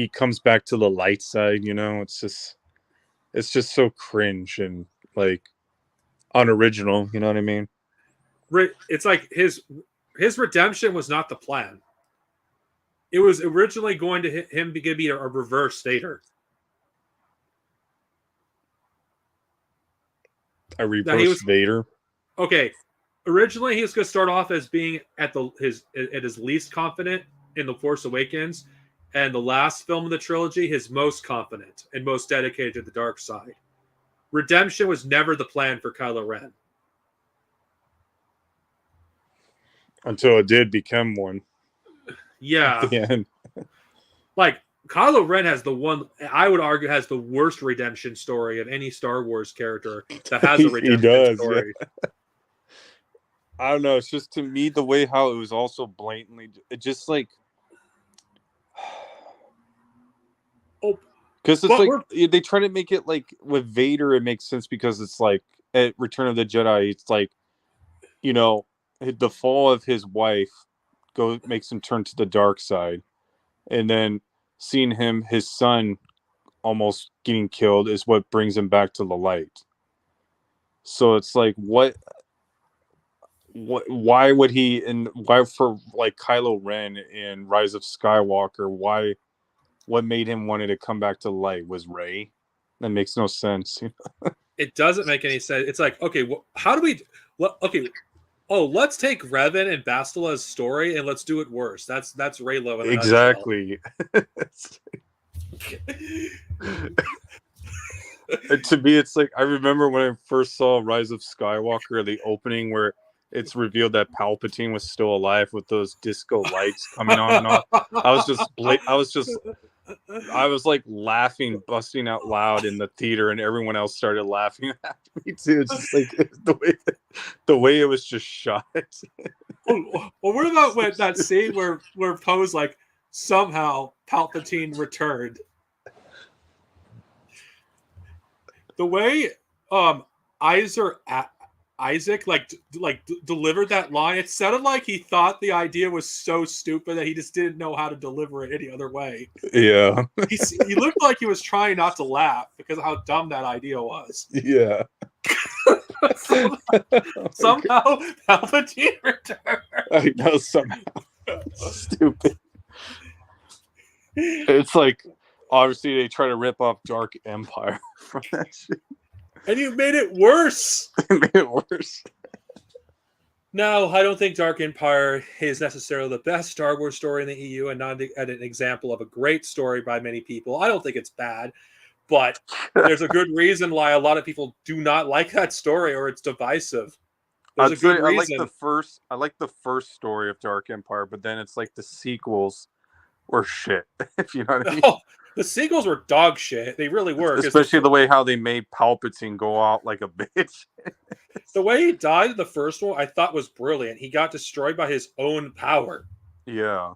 B: comes back to the light side, you know? It's just so cringe and like unoriginal, you know what I mean?
A: It's like his redemption was not the plan. It was originally going to him to be a reverse Vader.
B: A reverse Vader?
A: Okay. Originally, he was going to start off as being at his least confident in The Force Awakens, and the last film of the trilogy, his most confident and most dedicated to the dark side. Redemption was never the plan for Kylo Ren.
B: Until it did become one.
A: Yeah.
B: At the end.
A: Like, Kylo Ren has I would argue, has the worst redemption story of any Star Wars character that has a redemption story.
B: Yeah. I don't know. It's just, to me, the way how it was also blatantly, it just like, because it's like they try to make it like with Vader, it makes sense because it's like at Return of the Jedi, it's like, you know, the fall of his wife makes him turn to the dark side, and then seeing his son almost getting killed is what brings him back to the light. So it's like, what why would he, and why for like Kylo Ren in Rise of Skywalker, what made him wanted to come back to light was Rey? That makes no sense.
A: It doesn't make any sense. It's like, okay, how do we? Okay, let's take Revan and Bastila's story and let's do it worse. That's Reylo in a nutshell.
B: Exactly. To me, it's like I remember when I first saw Rise of Skywalker, the opening where it's revealed that Palpatine was still alive with those disco lights coming on and off. I was like laughing, busting out loud in the theater, and everyone else started laughing at me too. It's just like the way it was just shot.
A: Well, what about when that scene where Poe's like, somehow Palpatine returned? The way Isaac delivered that line, it sounded like he thought the idea was so stupid that he just didn't know how to deliver it any other way.
B: Yeah.
A: He looked like he was trying not to laugh because of how dumb that idea was.
B: Yeah.
A: Somehow Palpatine returned.
B: I know, somehow. Stupid. It's like, obviously they try to rip off Dark Empire from that shit.
A: And you made it worse. No, I don't think Dark Empire is necessarily the best Star Wars story in the EU and not an example of a great story by many people. I don't think it's bad, but there's a good reason why a lot of people do not like that story, or it's divisive. There's a good reason.
B: I like the first story of Dark Empire, but then it's like the sequels were shit, if you know what I mean.
A: The sequels were dog shit. They really were.
B: Especially the way how they made Palpatine go out like a bitch.
A: The way he died in the first one, I thought was brilliant. He got destroyed by his own power.
B: Yeah.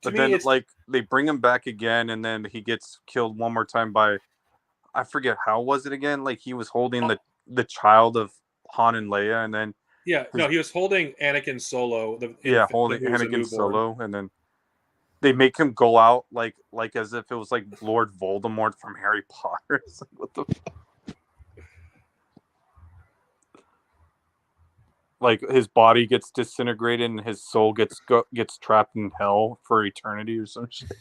B: But then, like, they bring him back again, and then he gets killed one more time by, I forget, how was it again? Like, he was holding the child of Han and Leia, and then...
A: Yeah, no, he was holding Anakin Solo.
B: Holding Anakin Solo, and then they make him go out like as if it was like Lord Voldemort from Harry Potter. It's like, what the fuck? Like his body gets disintegrated and his soul gets trapped in hell for eternity or some shit.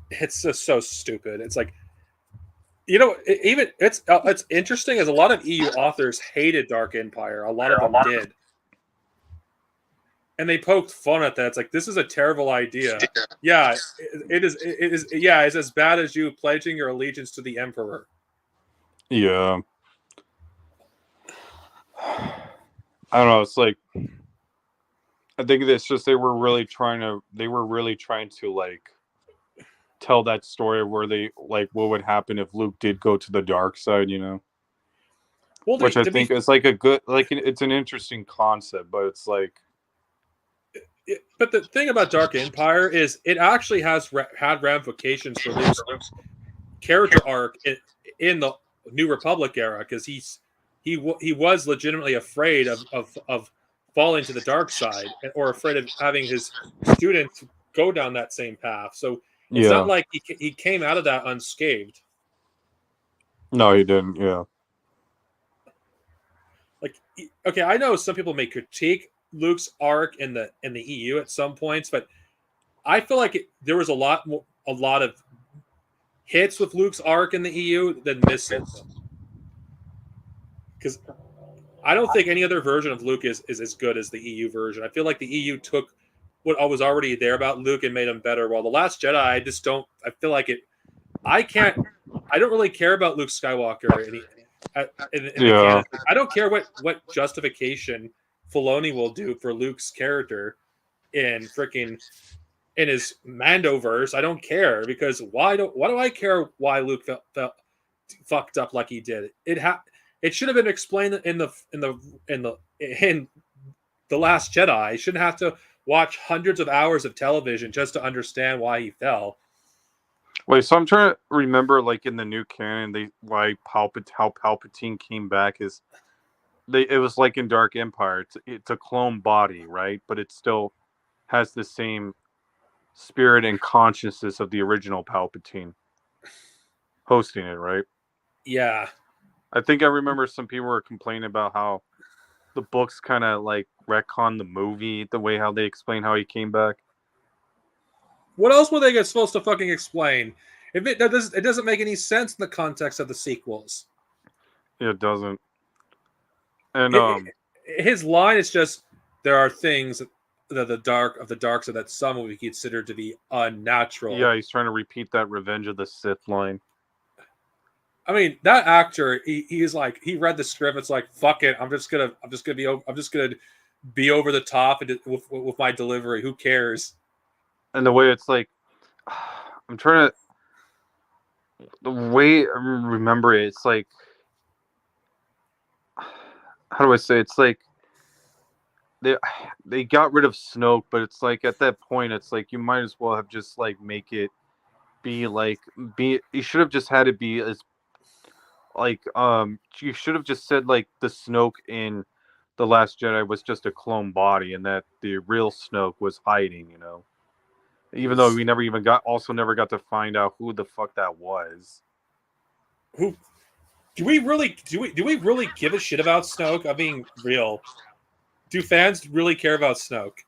A: It's just so stupid. It's like, you know, it's interesting as a lot of EU authors hated Dark Empire. A lot of them did. And they poked fun at that. It's like, this is a terrible idea. Yeah, it is. Yeah, it's as bad as you pledging your allegiance to the Emperor.
B: Yeah. I don't know. It's like, I think it's just they were really trying to like tell that story where they like what would happen if Luke did go to the dark side, you know. Well, which I think is like a good, like it's an interesting concept, but it's like.
A: But the thing about Dark Empire is it actually has had ramifications for Luke's character arc in the New Republic era, because he was legitimately afraid of falling to the dark side, or afraid of having his students go down that same path. So it's not like he came out of that unscathed.
B: No, he didn't. Yeah.
A: Like, okay, I know some people may critique Luke's arc in the EU at some points, but I feel like there was a lot of hits with Luke's arc in the EU than misses. Because I don't think any other version of Luke is as good as the EU version. I feel like the EU took what was already there about Luke and made him better. While The Last Jedi, I feel like it. I don't really care about Luke Skywalker in the canon. I don't care what justification Filoni will do for Luke's character in his Mandoverse. I don't care, because why do I care why Luke felt fucked up like he did? It should have been explained in the Last Jedi. I shouldn't have to watch hundreds of hours of television just to understand why he fell.
B: Wait, so I'm trying to remember, like in the new canon, how Palpatine came back is. It was like in Dark Empire. It's a clone body, right? But it still has the same spirit and consciousness of the original Palpatine hosting it, right?
A: Yeah.
B: I think I remember some people were complaining about how the books kind of like retcon the movie, the way how they explain how he came back.
A: What else were they supposed to fucking explain? If it doesn't make any sense in the context of the sequels.
B: It doesn't. And
A: His line is just, there are things that the dark side that some would be considered to be unnatural.
B: yeah, he's trying to repeat that Revenge of the Sith line.
A: I mean, that actor, he's like, he read the script. It's like, fuck it, I'm just gonna be over the top and with my delivery. Who cares?
B: And the way it's like, I'm trying to, the way I remember it, it's like, how do I say? It's like they got rid of Snoke, but it's like at that point, it's like you might as well have just like make it be like you should have just had it be as like you should have just said like the Snoke in The Last Jedi was just a clone body and that the real Snoke was hiding, you know. Even though we never got to find out who the fuck that was.
A: Who do we really give a shit about Snoke? I'm being real. Do fans really care about Snoke?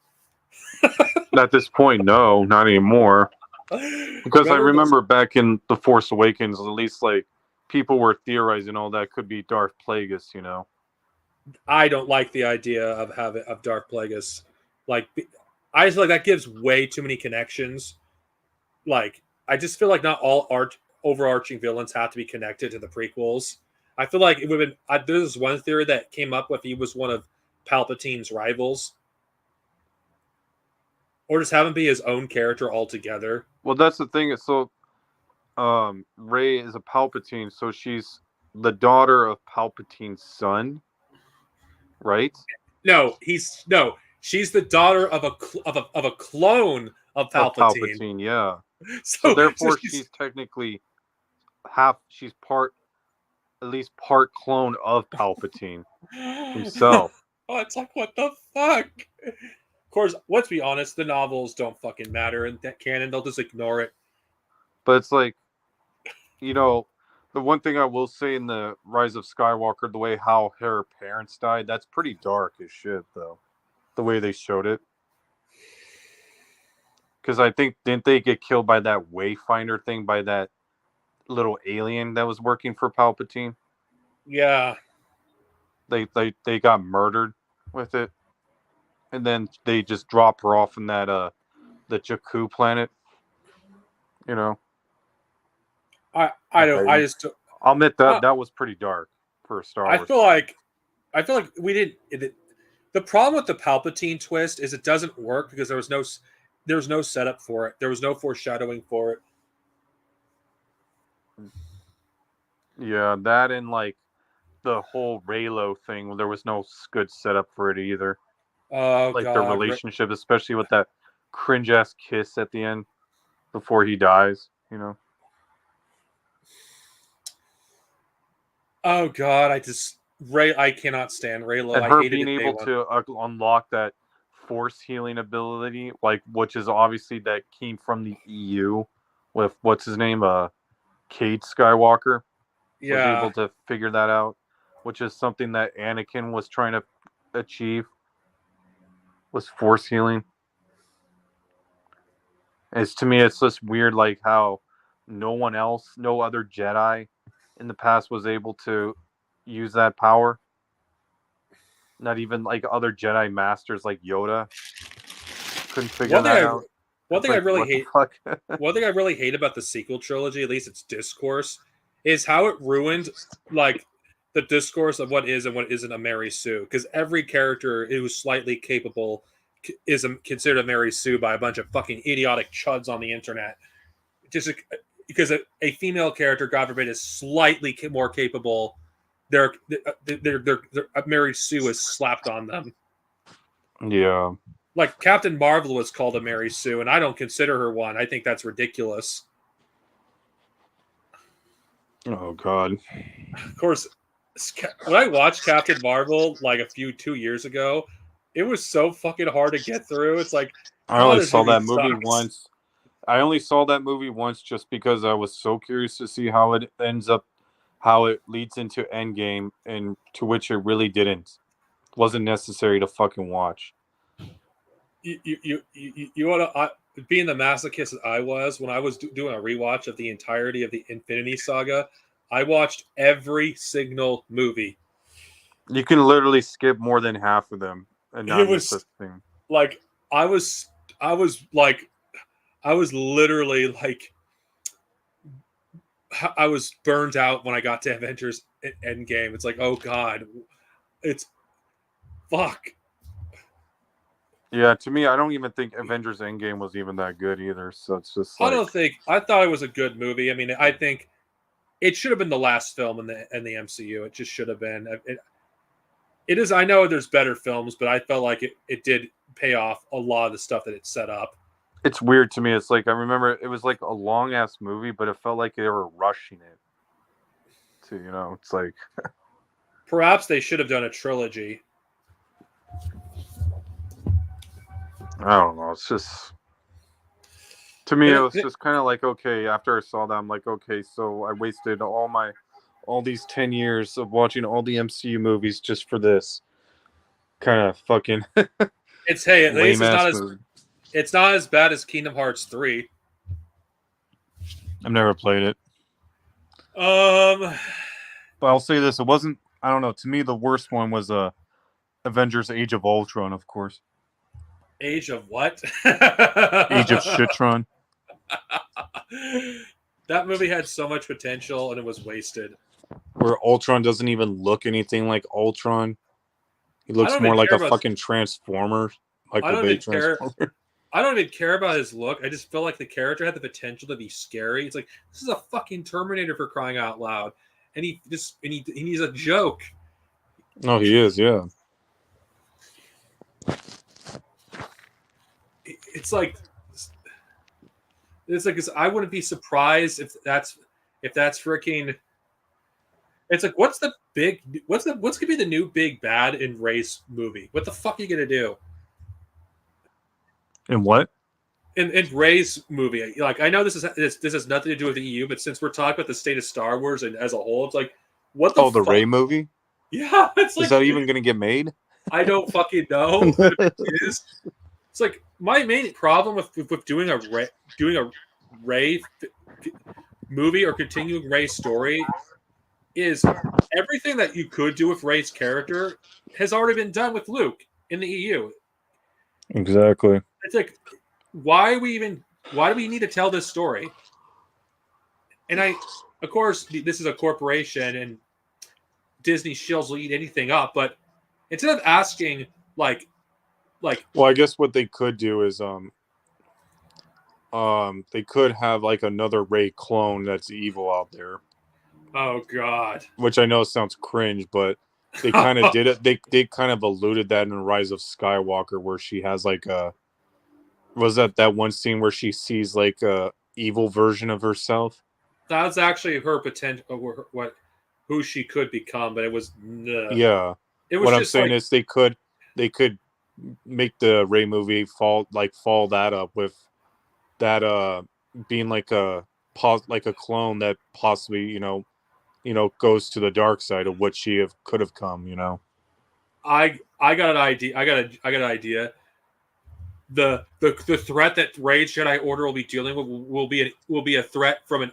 B: At this point, no, not anymore. Because I remember back in The Force Awakens, at least like people were theorizing, oh, that could be Darth Plagueis, you know.
A: I don't like the idea of Darth Plagueis. Like, I just feel like that gives way too many connections. Like, I just feel like not all overarching villains have to be connected to the prequels. I feel like it would have been. There's one theory that came up with he was one of Palpatine's rivals, or just have him be his own character altogether.
B: Well, that's the thing. So, Rey is a Palpatine, so she's the daughter of Palpatine's son, right?
A: No, she's the daughter of a clone of Palpatine.
B: Of Palpatine, yeah. So therefore, she's technically she's at least part clone of Palpatine himself.
A: Oh, it's like, what the fuck? Of course, let's be honest, the novels don't fucking matter in that canon. They'll just ignore it.
B: But it's like, you know, the one thing I will say in the Rise of Skywalker, the way how her parents died, that's pretty dark as shit, though. The way they showed it. Because I think, didn't they get killed by that Wayfinder thing, by that little alien that was working for Palpatine?
A: Yeah.
B: They got murdered with it. And then they just drop her off in that the Jakku planet. You know.
A: I'll
B: admit that was pretty dark for Star Wars.
A: I feel like we didn't. The problem with the Palpatine twist is it doesn't work because there was no setup for it. There was no foreshadowing for it.
B: Yeah, that and like the whole Reylo thing, there was no good setup for it either.
A: Oh,
B: like
A: God.
B: their relationship, especially with that cringe ass kiss at the end before he dies, you know.
A: Oh God, I cannot stand Reylo.
B: And her being able to unlock that force healing ability, like which is obviously that came from the EU with what's his name, Cade Skywalker.
A: Yeah.
B: Was able to figure that out, which is something that Anakin was trying to achieve, was force healing. To me, it's just weird, like how no other Jedi in the past was able to use that power. Not even like other Jedi masters like Yoda couldn't figure that out.
A: One thing I really hate about the sequel trilogy, at least its discourse, is how it ruined like the discourse of what is and what isn't a Mary Sue. Because every character who's slightly capable is considered a Mary Sue by a bunch of fucking idiotic chuds on the internet. Just because a female character, God forbid, is slightly more capable, their Mary Sue is slapped on them.
B: Yeah.
A: Like Captain Marvel was called a Mary Sue, and I don't consider her one. I think that's ridiculous.
B: Oh God.
A: Of course, when I watched Captain Marvel like 2 years ago, it was so fucking hard to get through. It's like,
B: I only saw that movie once. I only saw that movie once just because I was so curious to see how it leads into Endgame, and to which it really didn't. wasn't necessary to fucking watch.
A: You want to being the masochist that I was when I was doing a rewatch of the entirety of the Infinity Saga. I watched every single movie.
B: You can literally skip more than half of them and
A: It
B: not miss a
A: was
B: thing.
A: like I was like I was literally like I was burned out when I got to Avengers Endgame. It's like, oh god, it's fuck.
B: Yeah, to me, I don't even think Avengers Endgame was even that good either. So it's just
A: I
B: like,
A: don't think I thought it was a good movie. I mean, I think it should have been the last film in the MCU. It just should have been. It is. I know there's better films, but I felt like it did pay off a lot of the stuff that it set up.
B: it's weird to me. It's like, I remember it was like a long ass movie, but it felt like they were rushing it to, it's like,
A: Perhaps they should have done a trilogy.
B: I don't know. It's just, to me, it was just kind of like, okay, after I saw that, I'm like, okay, so I wasted all these 10 years of watching all the MCU movies just for this kind of fucking
A: It's hey, at least
B: lame ass movie.
A: it's not as bad as Kingdom Hearts 3.
B: I've never played it.
A: Um,
B: But I'll say this, it wasn't, I don't know, to me the worst one was Avengers Age of Ultron, of course.
A: Age of what?
B: Age of Shitron.
A: That movie had so much potential and it was wasted.
B: Where Ultron doesn't even look anything like Ultron. He looks more like a fucking Transformer. Michael Bay Transformer.
A: I don't even care about his look. I just feel like the character had the potential to be scary. It's like, this is a fucking Terminator for crying out loud. And he's a joke.
B: No, he is, yeah.
A: It's like I wouldn't be surprised if that's freaking. It's like, what's gonna be the new big bad in Rey's movie? What the fuck are you gonna do?
B: In what?
A: In Rey's movie, like, I know this has nothing to do with the EU, but since we're talking about the state of Star Wars and as a whole, it's like, what the?
B: Oh, the Rey movie?
A: Yeah, it's like,
B: is that even gonna get made?
A: I don't fucking know. It is. It's like, my main problem with doing a Rey movie or continuing Rey's story is everything that you could do with Rey's character has already been done with Luke in the EU.
B: Exactly.
A: It's like, why do we need to tell this story? And of course, this is a corporation and Disney shills will eat anything up, but instead of asking like
B: well, I guess what they could do is they could have like another Rey clone that's evil out there.
A: Oh god.
B: Which I know sounds cringe, but they kind of did it. They kind of alluded that in Rise of Skywalker, where she has like was that one scene where she sees like a evil version of herself?
A: That's actually her potential, who she could become, but it was
B: yeah.
A: It was
B: what I'm saying is they could make the Rey movie fall that up with that being like a clone that possibly goes to the dark side of what she could have come.
A: I got an idea. I got an idea. The threat that Rey's Jedi Order will be dealing with will be a threat from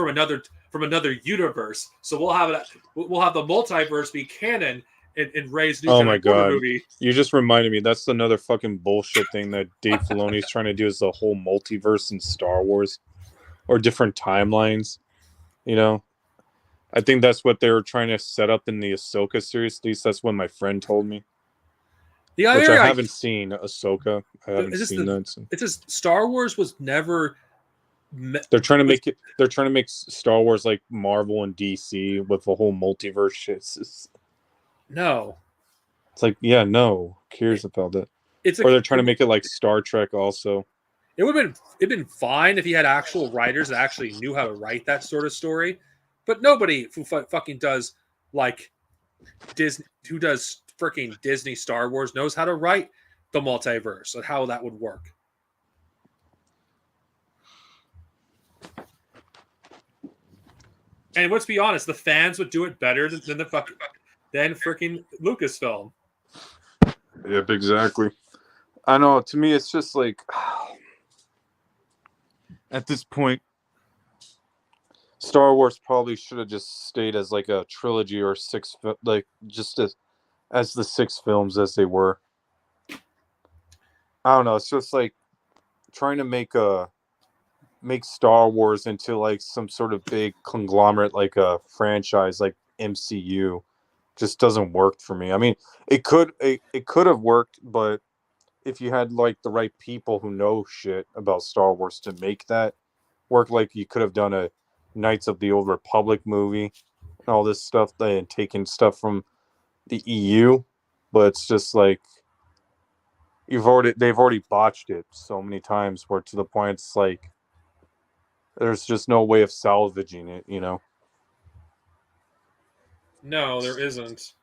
A: another universe. So we'll have the multiverse be canon in Rey's new Jedi Order movie.
B: You just reminded me. That's another fucking bullshit thing that Dave Filoni is trying to do, is the whole multiverse in Star Wars or different timelines. I think that's what they were trying to set up in the Ahsoka series. At least that's what my friend told me. Which I haven't seen Ahsoka. I haven't seen that. So.
A: It's just Star Wars was never.
B: They're trying to make it. They're trying to make Star Wars like Marvel and DC with the whole multiverse shit.
A: No.
B: It's like, yeah, no. Who cares about it? Or they're trying to make it like Star Trek also.
A: It'd been fine if you had actual writers that actually knew how to write that sort of story. But nobody who fucking does like Disney, who does freaking Disney Star Wars, knows how to write the multiverse and how that would work. And let's be honest, the fans would do it better than the fucking than freaking Lucasfilm.
B: Yep, exactly. I know. To me, it's just like at this point, Star Wars probably should have just stayed as like a trilogy or six, like just as the six films as they were. I don't know. It's just like trying to make Star Wars into like some sort of big conglomerate, like a franchise, like MCU, just doesn't work for me. I mean, it could have worked, but if you had like the right people who know shit about Star Wars to make that work, like you could have done a Knights of the Old Republic movie and all this stuff, and taken stuff from the EU, but it's just like they've already botched it so many times where to the point it's like there's just no way of salvaging it, you know.
A: No, there isn't.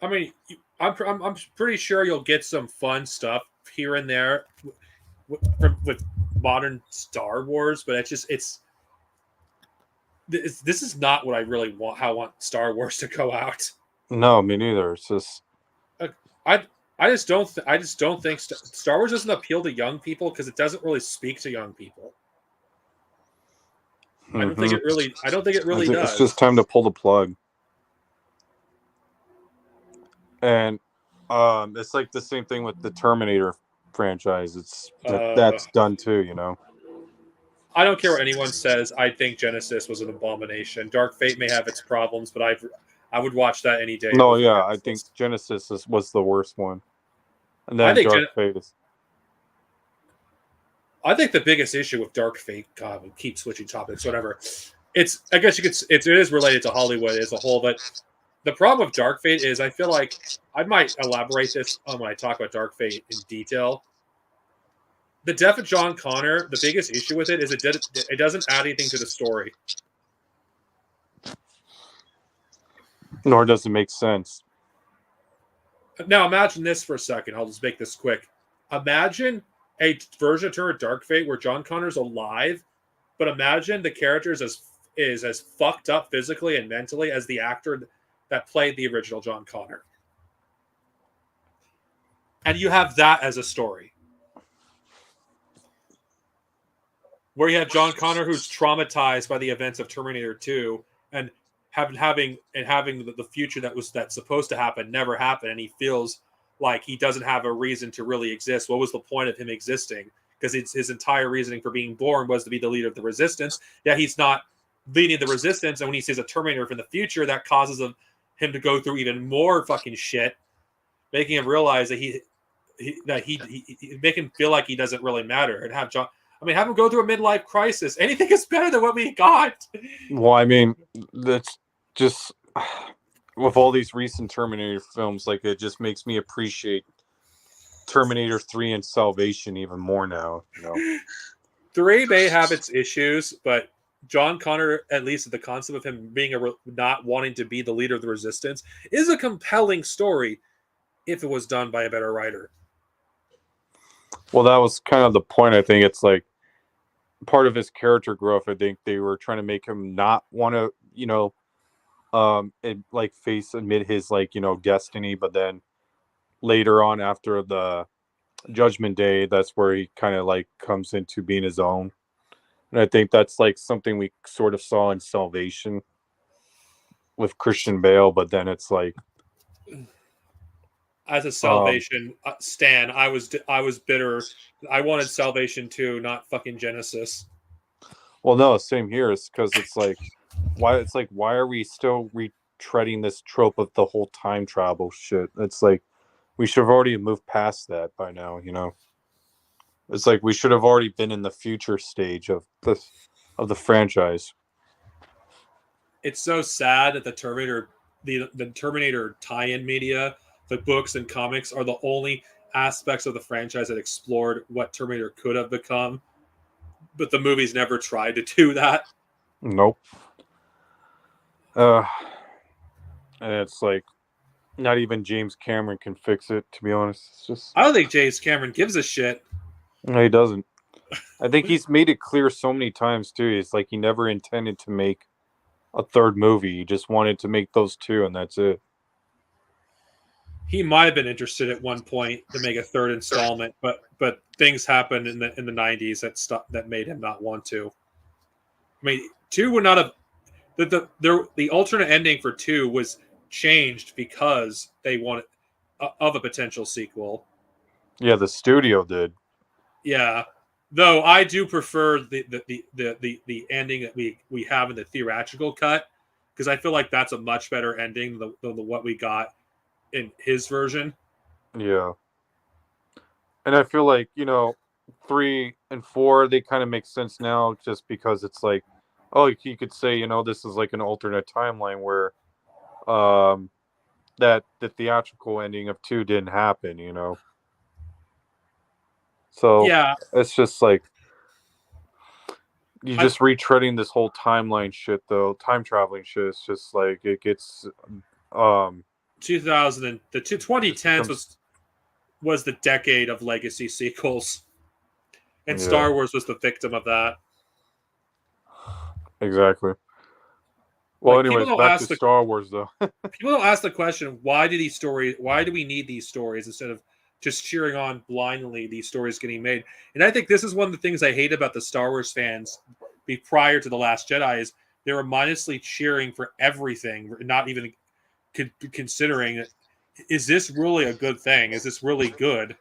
A: I mean, I'm pretty sure you'll get some fun stuff here and there with modern Star Wars, but this is not what I really want. How I want Star Wars to go out.
B: No, me neither. It's just
A: I I just don't think Star Wars doesn't appeal to young people because it doesn't really speak to young people. I don't think it really. I don't think it really does.
B: It's just time to pull the plug. And it's like the same thing with the Terminator franchise. That's done too, you know.
A: I don't care what anyone says. I think Genesis was an abomination. Dark Fate may have its problems, but I would watch that any day.
B: No, yeah, I think Genesis was the worst one, and then Dark Fate is.
A: I think the biggest issue with Dark Fate, God, we keep switching topics, whatever. I guess you could. It is related to Hollywood as a whole, but the problem with Dark Fate is I feel like I might elaborate this on when I talk about Dark Fate in detail. The death of John Connor, the biggest issue with it is it doesn't add anything to the story.
B: Nor does it make sense.
A: Now imagine this for a second. I'll just make this quick. Imagine a version of Dark Fate where John Connor's alive, but imagine the character is as fucked up physically and mentally as the actor that played the original John Connor. And you have that as a story. Where you have John Connor who's traumatized by the events of Terminator 2 and having the future that's supposed to happen never happen, and he feels like he doesn't have a reason to really exist. What was the point of him existing? Because his entire reasoning for being born was to be the leader of the Resistance. Yeah, he's not leading the Resistance, and when he sees a Terminator from the future, that causes him to go through even more fucking shit, making him realize that he make him feel like he doesn't really matter, and have him go through a midlife crisis. Anything is better than what we got.
B: Well, I mean, that's just with all these recent Terminator films, like it just makes me appreciate Terminator 3 and Salvation even more now. You know,
A: 3 may have its issues, but John Connor, at least the concept of him being not wanting to be the leader of the Resistance, is a compelling story if it was done by a better writer. Well,
B: that was kind of the point. I think it's like part of his character growth. I think they were trying to make him not want to, admit his destiny, but then later on after the Judgment Day, that's where he kind of like comes into being his own. And I think that's like something we sort of saw in Salvation with Christian Bale, but then it's like,
A: as a Salvation stan, I was bitter. I wanted Salvation 2, not fucking Genesis.
B: Well, no, same here. It's because it's like, why are we still retreading this trope of the whole time travel shit? It's like we should have already moved past that by now. You know, it's like we should have already been in the future stage of the franchise.
A: It's so sad that the Terminator tie-in media, the books and comics, are the only aspects of the franchise that explored what Terminator could have become. But the movies never tried to do that.
B: Nope. And it's like not even James Cameron can fix it, to be honest. It's just
A: I don't think James Cameron gives a shit.
B: No, he doesn't. I think he's made it clear so many times too. It's like he never intended to make a third movie. He just wanted to make those two, and that's it.
A: He might have been interested at one point to make a third installment, but things happened in the '90s that made him not want to. I mean, two would not have the alternate ending for two was changed because they wanted of a potential sequel.
B: Yeah, the studio did.
A: Yeah, though I do prefer the ending that we have in the theatrical cut because I feel like that's a much better ending than what we got in his version.
B: Yeah. And I feel like, 3 and 4, they kind of make sense now just because it's like, oh, you could say, this is like an alternate timeline where um that the theatrical ending of 2 didn't happen. So
A: Yeah,
B: it's just like you
A: I,
B: just retreading this whole timeline shit though, time traveling shit. It's just like it gets
A: 2000 and the
B: just
A: 2010s
B: becomes
A: was the decade of legacy sequels, and
B: yeah,
A: Star Wars was the victim of that.
B: exactly. Well,
A: Like people
B: anyways,
A: don't
B: back
A: ask
B: to
A: the
B: Star Wars though.
A: people don't ask the question, why do we need these stories instead of just cheering on blindly these stories getting made? And I think this is one of the things I hate about the Star Wars fans prior to The Last Jedi is they were mindlessly cheering for everything, not even considering, is this really a good thing? Is this really good?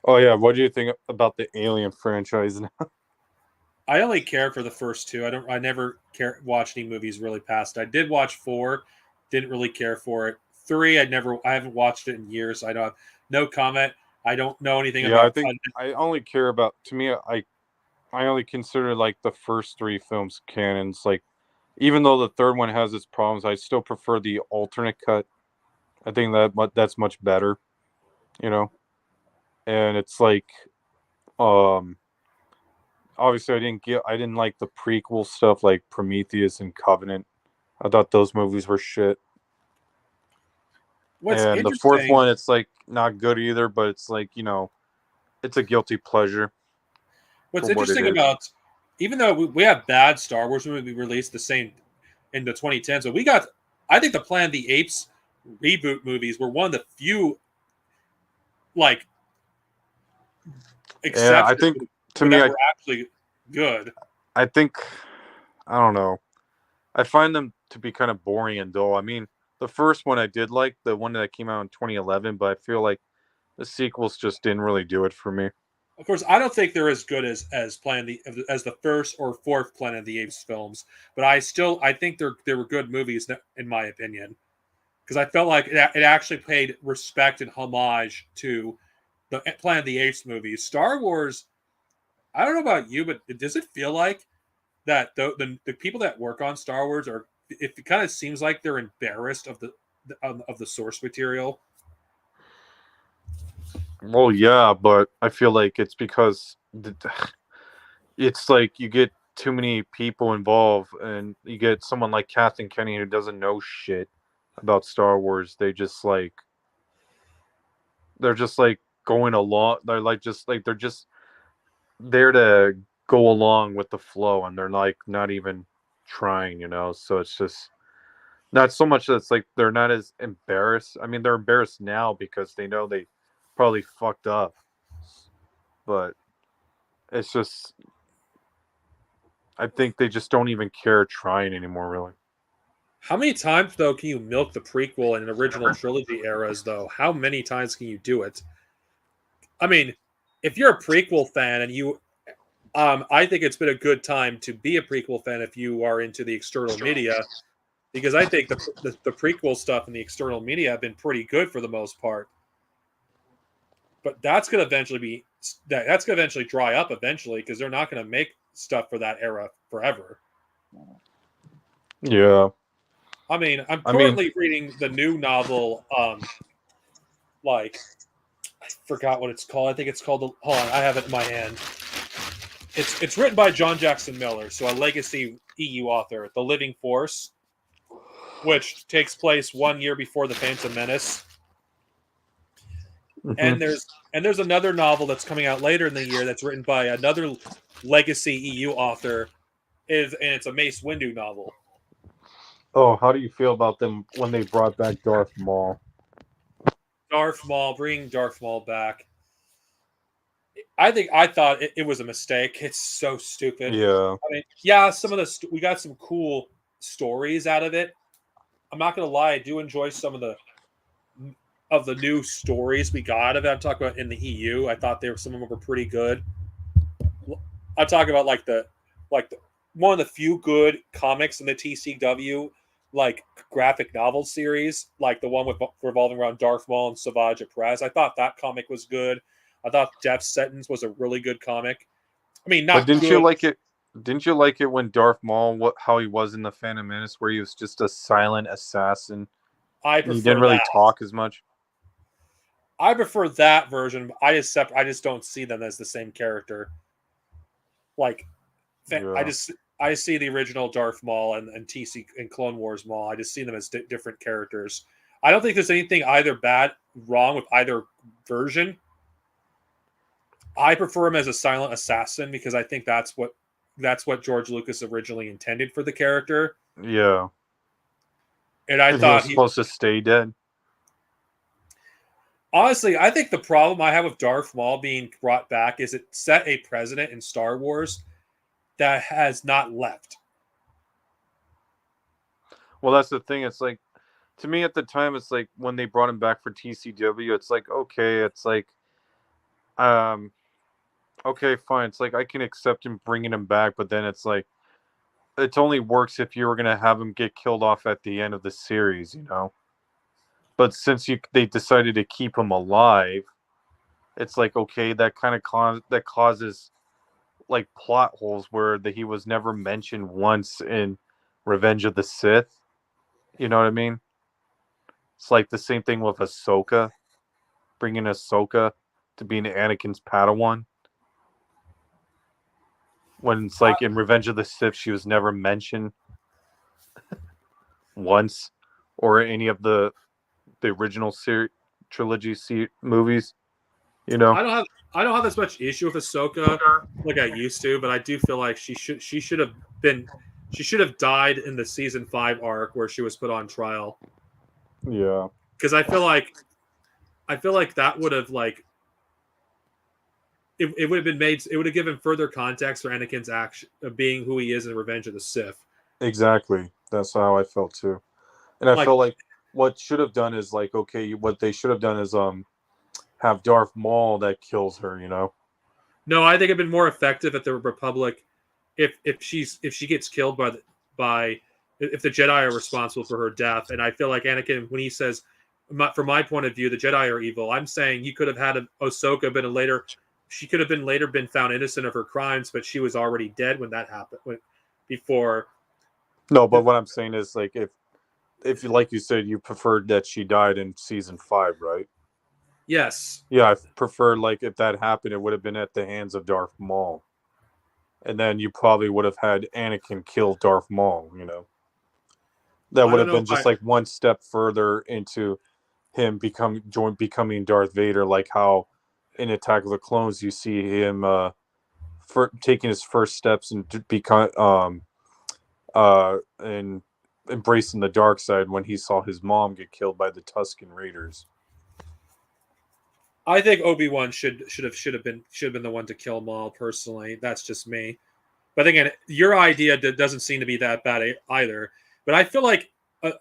B: Oh yeah, what do you think about the Alien franchise now?
A: I only care for the first two. I never watch any movies really past. I did watch 4, didn't really care for it. 3, I haven't watched it in years. I don't have no comment. I don't know anything
B: Yeah, I
A: about
B: think I only care about to me I only consider like the first 3 films canons. Like even though the third one has its problems, I still prefer the alternate cut. I think that's much better, you know. And it's like um obviously I didn't like the prequel stuff like Prometheus and Covenant. I thought those movies were shit.
A: what's
B: And the fourth
A: interesting.
B: one it's like not good either, but it's like, it's a guilty pleasure
A: What's
B: for what it
A: interesting
B: is.
A: about, even though we have bad Star Wars movies we released the same in the 2010s, but we got, I think the Planet of the Apes reboot movies were one of the few like
B: Yeah, I
A: exceptions
B: think to me
A: that were actually good.
B: I think I don't know. I find them to be kind of boring and dull. I mean, the first one I did like, the one that came out in 2011, but I feel like the sequels just didn't really do it for me.
A: Of course, I don't think they're as good as the first or fourth Planet of the Apes films, but I think they were good movies in my opinion because I felt like it actually paid respect and homage to the Planet of the Apes movies. Star Wars, I don't know about you, but does it feel like that the people that work on Star Wars are? It kind of seems like they're embarrassed of the source material.
B: Well, yeah, but I feel like it's because it's like you get too many people involved, and you get someone like Kathleen Kenny who doesn't know shit about Star Wars. They're just like going along. They're just there to go along with the flow, and they're like not even trying. So it's just not so much that it's like they're not as embarrassed. I mean, they're embarrassed now because they know they probably fucked up, but it's just I think they just don't even care trying anymore, really.
A: How many times though can you milk the prequel and original trilogy eras though? How many times can you do it? I mean, if you're a prequel fan and I think it's been a good time to be a prequel fan if you are into the external media because I think the prequel stuff in the external media have been pretty good for the most part. But that's going to eventually dry up eventually because they're not going to make stuff for that era forever.
B: Yeah,
A: I mean, I'm
B: I mean,
A: currently reading the new novel. Like I forgot what it's called. I think it's called. Hold on, I have it in my hand. It's written by John Jackson Miller, so a legacy EU author, The Living Force, which takes place 1 year before the Phantom Menace.
B: mhm.
A: And there's another novel that's coming out later in the year that's written by another legacy EU author, and it's a Mace Windu novel.
B: Oh, how do you feel about them when they brought back Darth Maul?
A: Darth Maul, bringing Darth Maul back. I thought it was a mistake. It's so stupid.
B: Yeah.
A: I mean, yeah, some of we got some cool stories out of it. I'm not gonna lie, I do enjoy some of the new stories we got out of it. I'm talking about in the EU. I thought some of them were pretty good. I talk about like the one of the few good comics in the TCW like graphic novel series, like the one with revolving around Darth Maul and Savage Press. I thought that comic was good. I thought Death Sentence was a really good comic. I mean,
B: But
A: not
B: didn't you
A: good.
B: like it? Didn't you like it when Darth Maul, how he was in the Phantom Menace, where he was just a silent assassin
A: I
B: and he didn't
A: prefer
B: really
A: that.
B: talk as much?
A: I prefer that version. I just don't see them as the same character. Like I
B: Yeah.
A: just I see the original Darth Maul and TC and Clone Wars Maul. I just see them as different characters. I don't think there's anything either wrong with either version. I prefer him as a silent assassin because I think that's what George Lucas originally intended for the character.
B: Yeah.
A: And I
B: And he was
A: thought
B: supposed to stay dead.
A: honestly, I think the problem I have with Darth Maul being brought back is it set a precedent in Star Wars that has not left.
B: Well, that's the thing. It's like, to me at the time, it's like when they brought him back for TCW, it's like, okay, it's like, um, okay, fine. It's like I can accept him bringing him back, but then it's like, it only works if you were gonna have him get killed off at the end of the series, you know. But since they decided to keep him alive, it's like, okay, that kind of causes like plot holes where he was never mentioned once in Revenge of the Sith. You know what I mean? It's like the same thing with Ahsoka, bringing Ahsoka to being Anakin's Padawan. When it's like in Revenge of the Sith, she was never mentioned once, or any of the original trilogy movies. You know?
A: I don't have as much issue with Ahsoka like I used to, but I do feel like she should have died in the season 5 arc where she was put on trial.
B: Yeah.
A: Because I feel like that would have like it would have been made, it would have given further context for Anakin's action of being who he is in Revenge of the Sith.
B: Exactly. That's how I felt too. And I
A: Like,
B: felt like what should have done is like, okay, what they should have done is have Darth Maul that kills her, you know.
A: no, I think it'd been more effective at the Republic if she gets killed by if the Jedi are responsible for her death. And I feel like Anakin, when he says, from my point of view, the Jedi are evil, I'm saying you could have had Ahsoka been she could have later been found innocent of her crimes, but she was already dead when that happened. Before.
B: No, but what I'm saying is like if you, like you said, you preferred that she died in season 5, right?
A: Yes.
B: Yeah, I prefer like if that happened, it would have been at the hands of Darth Maul, and then you probably would have had Anakin kill Darth Maul. You know, that
A: I
B: would
A: don't
B: have
A: know
B: been
A: if
B: just like one step further into him becoming Darth Vader, like how in Attack of the Clones you see him taking his first steps and and embracing the dark side when he saw his mom get killed by the Tusken Raiders.
A: I think Obi-Wan should have been the one to kill Maul. Personally, that's just me. But again, your idea doesn't seem to be that bad either. But I feel like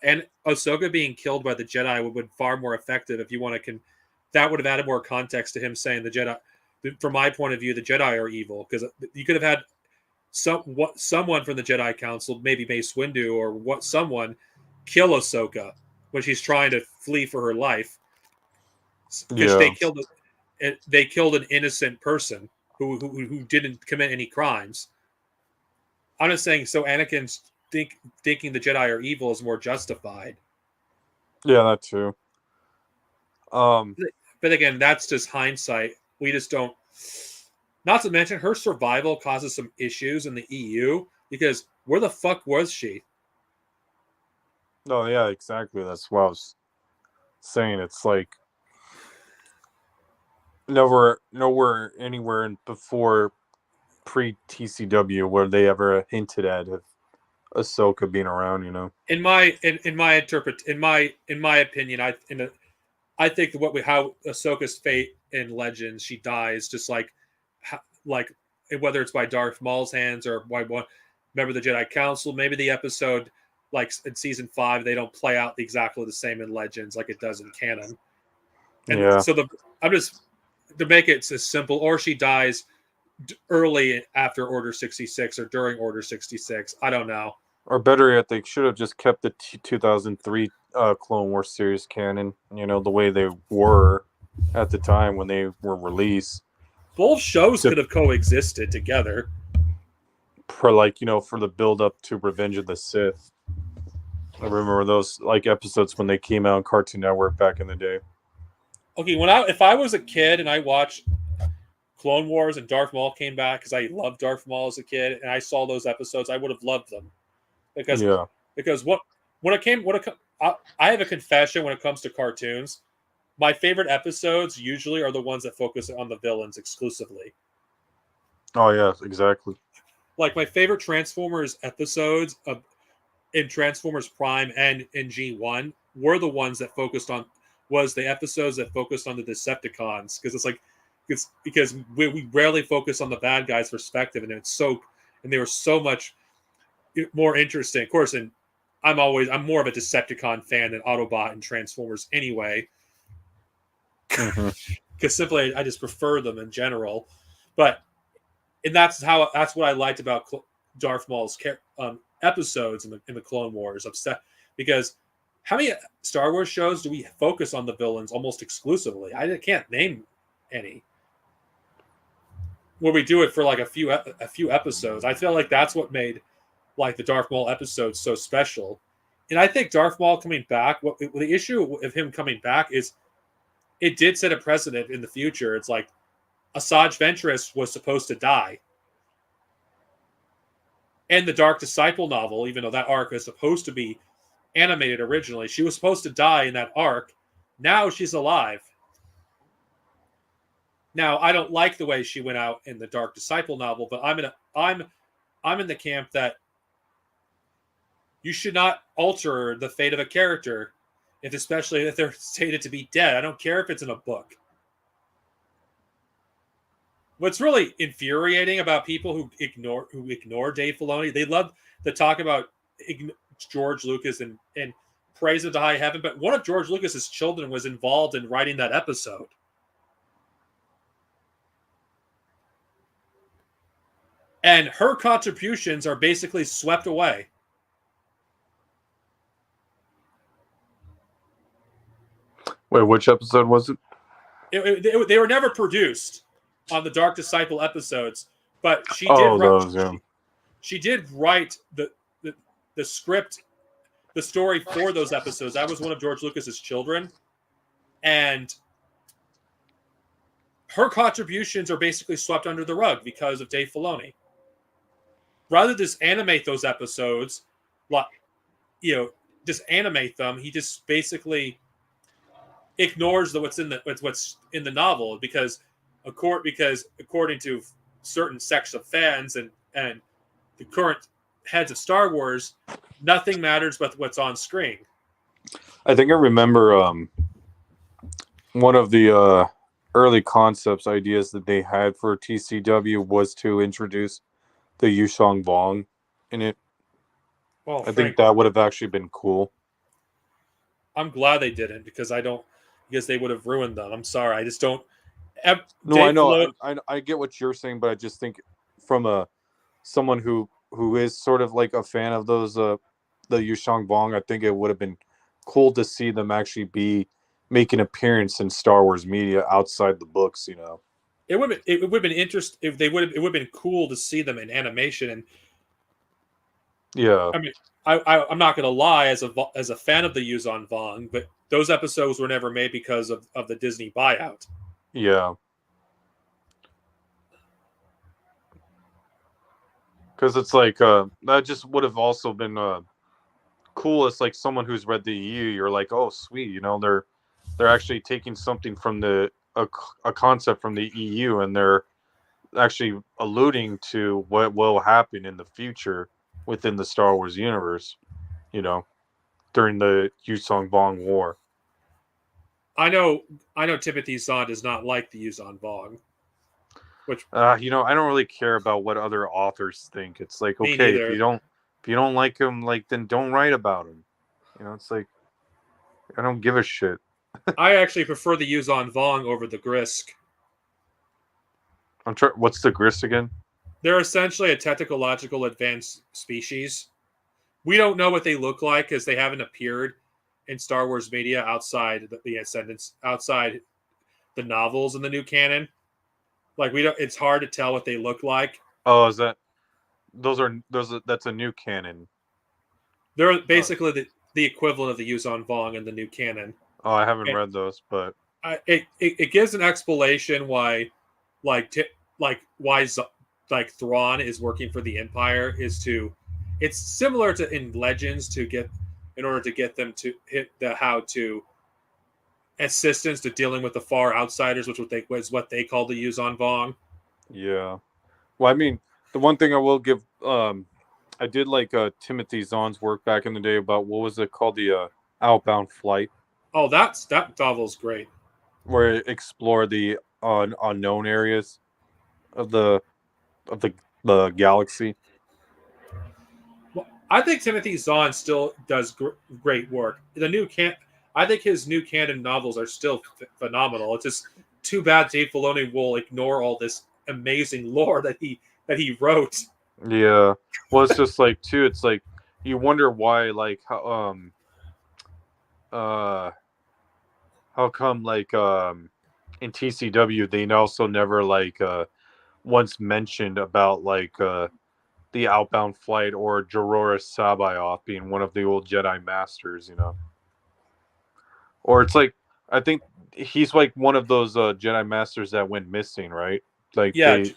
A: and Ahsoka being killed by the Jedi would been far more effective if you want to. That would have added more context to him saying the Jedi. From my point of view, the Jedi are evil, because you could have had someone from the Jedi Council, maybe Mace Windu or someone, kill Ahsoka when she's trying to flee for her life, because
B: Yeah,
A: they killed an innocent person who didn't commit any crimes. I'm just saying, so Anakin's thinking the Jedi are evil is more justified.
B: yeah, that too.
A: But again, that's just hindsight. We just don't. Not to mention, her survival causes some issues in the EU, because where the fuck was she?
B: No, yeah, exactly. That's what I was saying. It's like nowhere anywhere before pre TCW where they ever hinted at Ahsoka being around. You know.
A: In my opinion, I think how Ahsoka's fate in Legends, she dies just like whether it's by Darth Maul's hands or by one member of the Jedi Council. Maybe the episode, like in season 5, they don't play out exactly the same in Legends like it does in canon. And
B: Yeah.
A: so I'm just to make it as simple, or she dies early after Order 66 or during Order 66. I don't know.
B: Or better yet, they should have just kept the 2003 Clone Wars series canon, the way they were at the time when they were released.
A: Both shows could have coexisted together.
B: For for the build up to Revenge of the Sith. I remember those episodes when they came out on Cartoon Network back in the day.
A: Okay, if I was a kid and I watched Clone Wars and Darth Maul came back, because I loved Darth Maul as a kid, and I saw those episodes, I would have loved them. Because I have a confession when it comes to cartoons. My favorite episodes usually are the ones that focus on the villains exclusively.
B: Oh yeah, exactly.
A: Like my favorite Transformers episodes in Transformers Prime and in G1 were the ones that focused on the episodes that focused on the Decepticons, because because we rarely focus on the bad guys' perspective, and they were so much more interesting. Of course, and I'm more of a Decepticon fan than Autobot and Transformers anyway, because simply I just prefer them in general. But that's what I liked about Darth Maul's episodes in the Clone Wars. Because how many Star Wars shows do we focus on the villains almost exclusively? I can't name any where we do it for like a few episodes. I feel like that's what made like the Darth Maul episodes so special. And I think Darth Maul coming back, the issue of him coming back is it did set a precedent in the future. It's like Asajj Ventress was supposed to die. And the Dark Disciple novel, even though that arc was supposed to be animated originally, she was supposed to die in that arc. Now she's alive. Now I don't like the way she went out in the Dark Disciple novel, but I'm in the camp that you should not alter the fate of a character, especially if they're stated to be dead. I don't care if it's in a book. What's really infuriating about people who ignore Dave Filoni, they love to talk about George Lucas and praise him to high heaven, but one of George Lucas's children was involved in writing that episode. And her contributions are basically swept away.
B: Wait, which episode was it?
A: They were never produced on the Dark Disciple episodes, but she did write the script, the story for those episodes. That was one of George Lucas's children, and her contributions are basically swept under the rug because of Dave Filoni. Rather than just animate those episodes, just animate them, he just basically ignores what's in the novel because according to certain sects of fans and the current heads of Star Wars, nothing matters but what's on screen.
B: I think I remember one of the early concepts ideas that they had for TCW was to introduce the Yushang Vong in it. Well, I think that would have actually been cool.
A: I'm glad they didn't because they would have ruined them. I'm sorry. I just don't.
B: No, I know. I get what you're saying, but I just think from someone who is sort of like a fan of those the Yushang Vong, I think it would have been cool to see them actually make an appearance in Star Wars media outside the books.
A: It would have been interesting if it would have been cool to see them in animation. And
B: yeah,
A: I mean, I'm not going to lie, as a fan of the Yuuzhan Vong, but those episodes were never made because of the Disney buyout.
B: Yeah. Because it's like that just would have also been cool. It's like someone who's read the EU. You're like, oh, sweet. They're actually taking something from a concept from the EU, and they're actually alluding to what will happen in the future within the Star Wars universe. During the Yuuzhan Vong War.
A: I know Timothy Zahn does not like the Yuzon Vong, which
B: I don't really care about what other authors think. It's like,
A: me
B: okay, if
A: neither.
B: you don't like him, like then don't write about him. It's like I don't give a shit.
A: I actually prefer the Yuzon Vong over the Grisk.
B: I'm trying. What's the grist again?
A: They're essentially a technological advanced species. We don't know what they look like because they haven't appeared in Star Wars media outside the Ascendants, outside the novels in the new canon. Like we don't. It's hard to tell what they look like.
B: Oh, is that that's a new canon.
A: They're
B: Uh,
A: basically the equivalent of the Yuzon Vong in the new canon.
B: oh, I haven't
A: And
B: read those, but
A: it gives an explanation why, like why like Thrawn is working for the Empire is to. It's similar to in Legends to get in order to get them to hit the how to assistance to dealing with the far outsiders, which was what they call the Yuzon Vong.
B: yeah. Well, I mean, the one thing I will give, I did like Timothy Zahn's work back in the day about what was it called, the Outbound Flight,
A: Oh, that novel's great.
B: where it explored the unknown areas of the galaxy.
A: Well, I think Timothy Zahn still does great work. I think his new canon novels are still phenomenal. It's just too bad Dave Filoni will ignore all this amazing lore that he wrote.
B: Yeah. Well, it's just like too. It's like you wonder why, like uh how come like in TCW they also never like once mentioned about like the Outbound Flight or Jororis Sabayoth being one of the old Jedi Masters. Or it's like I think he's like one of those Jedi Masters that went missing, right? Like
A: Yeah,
B: they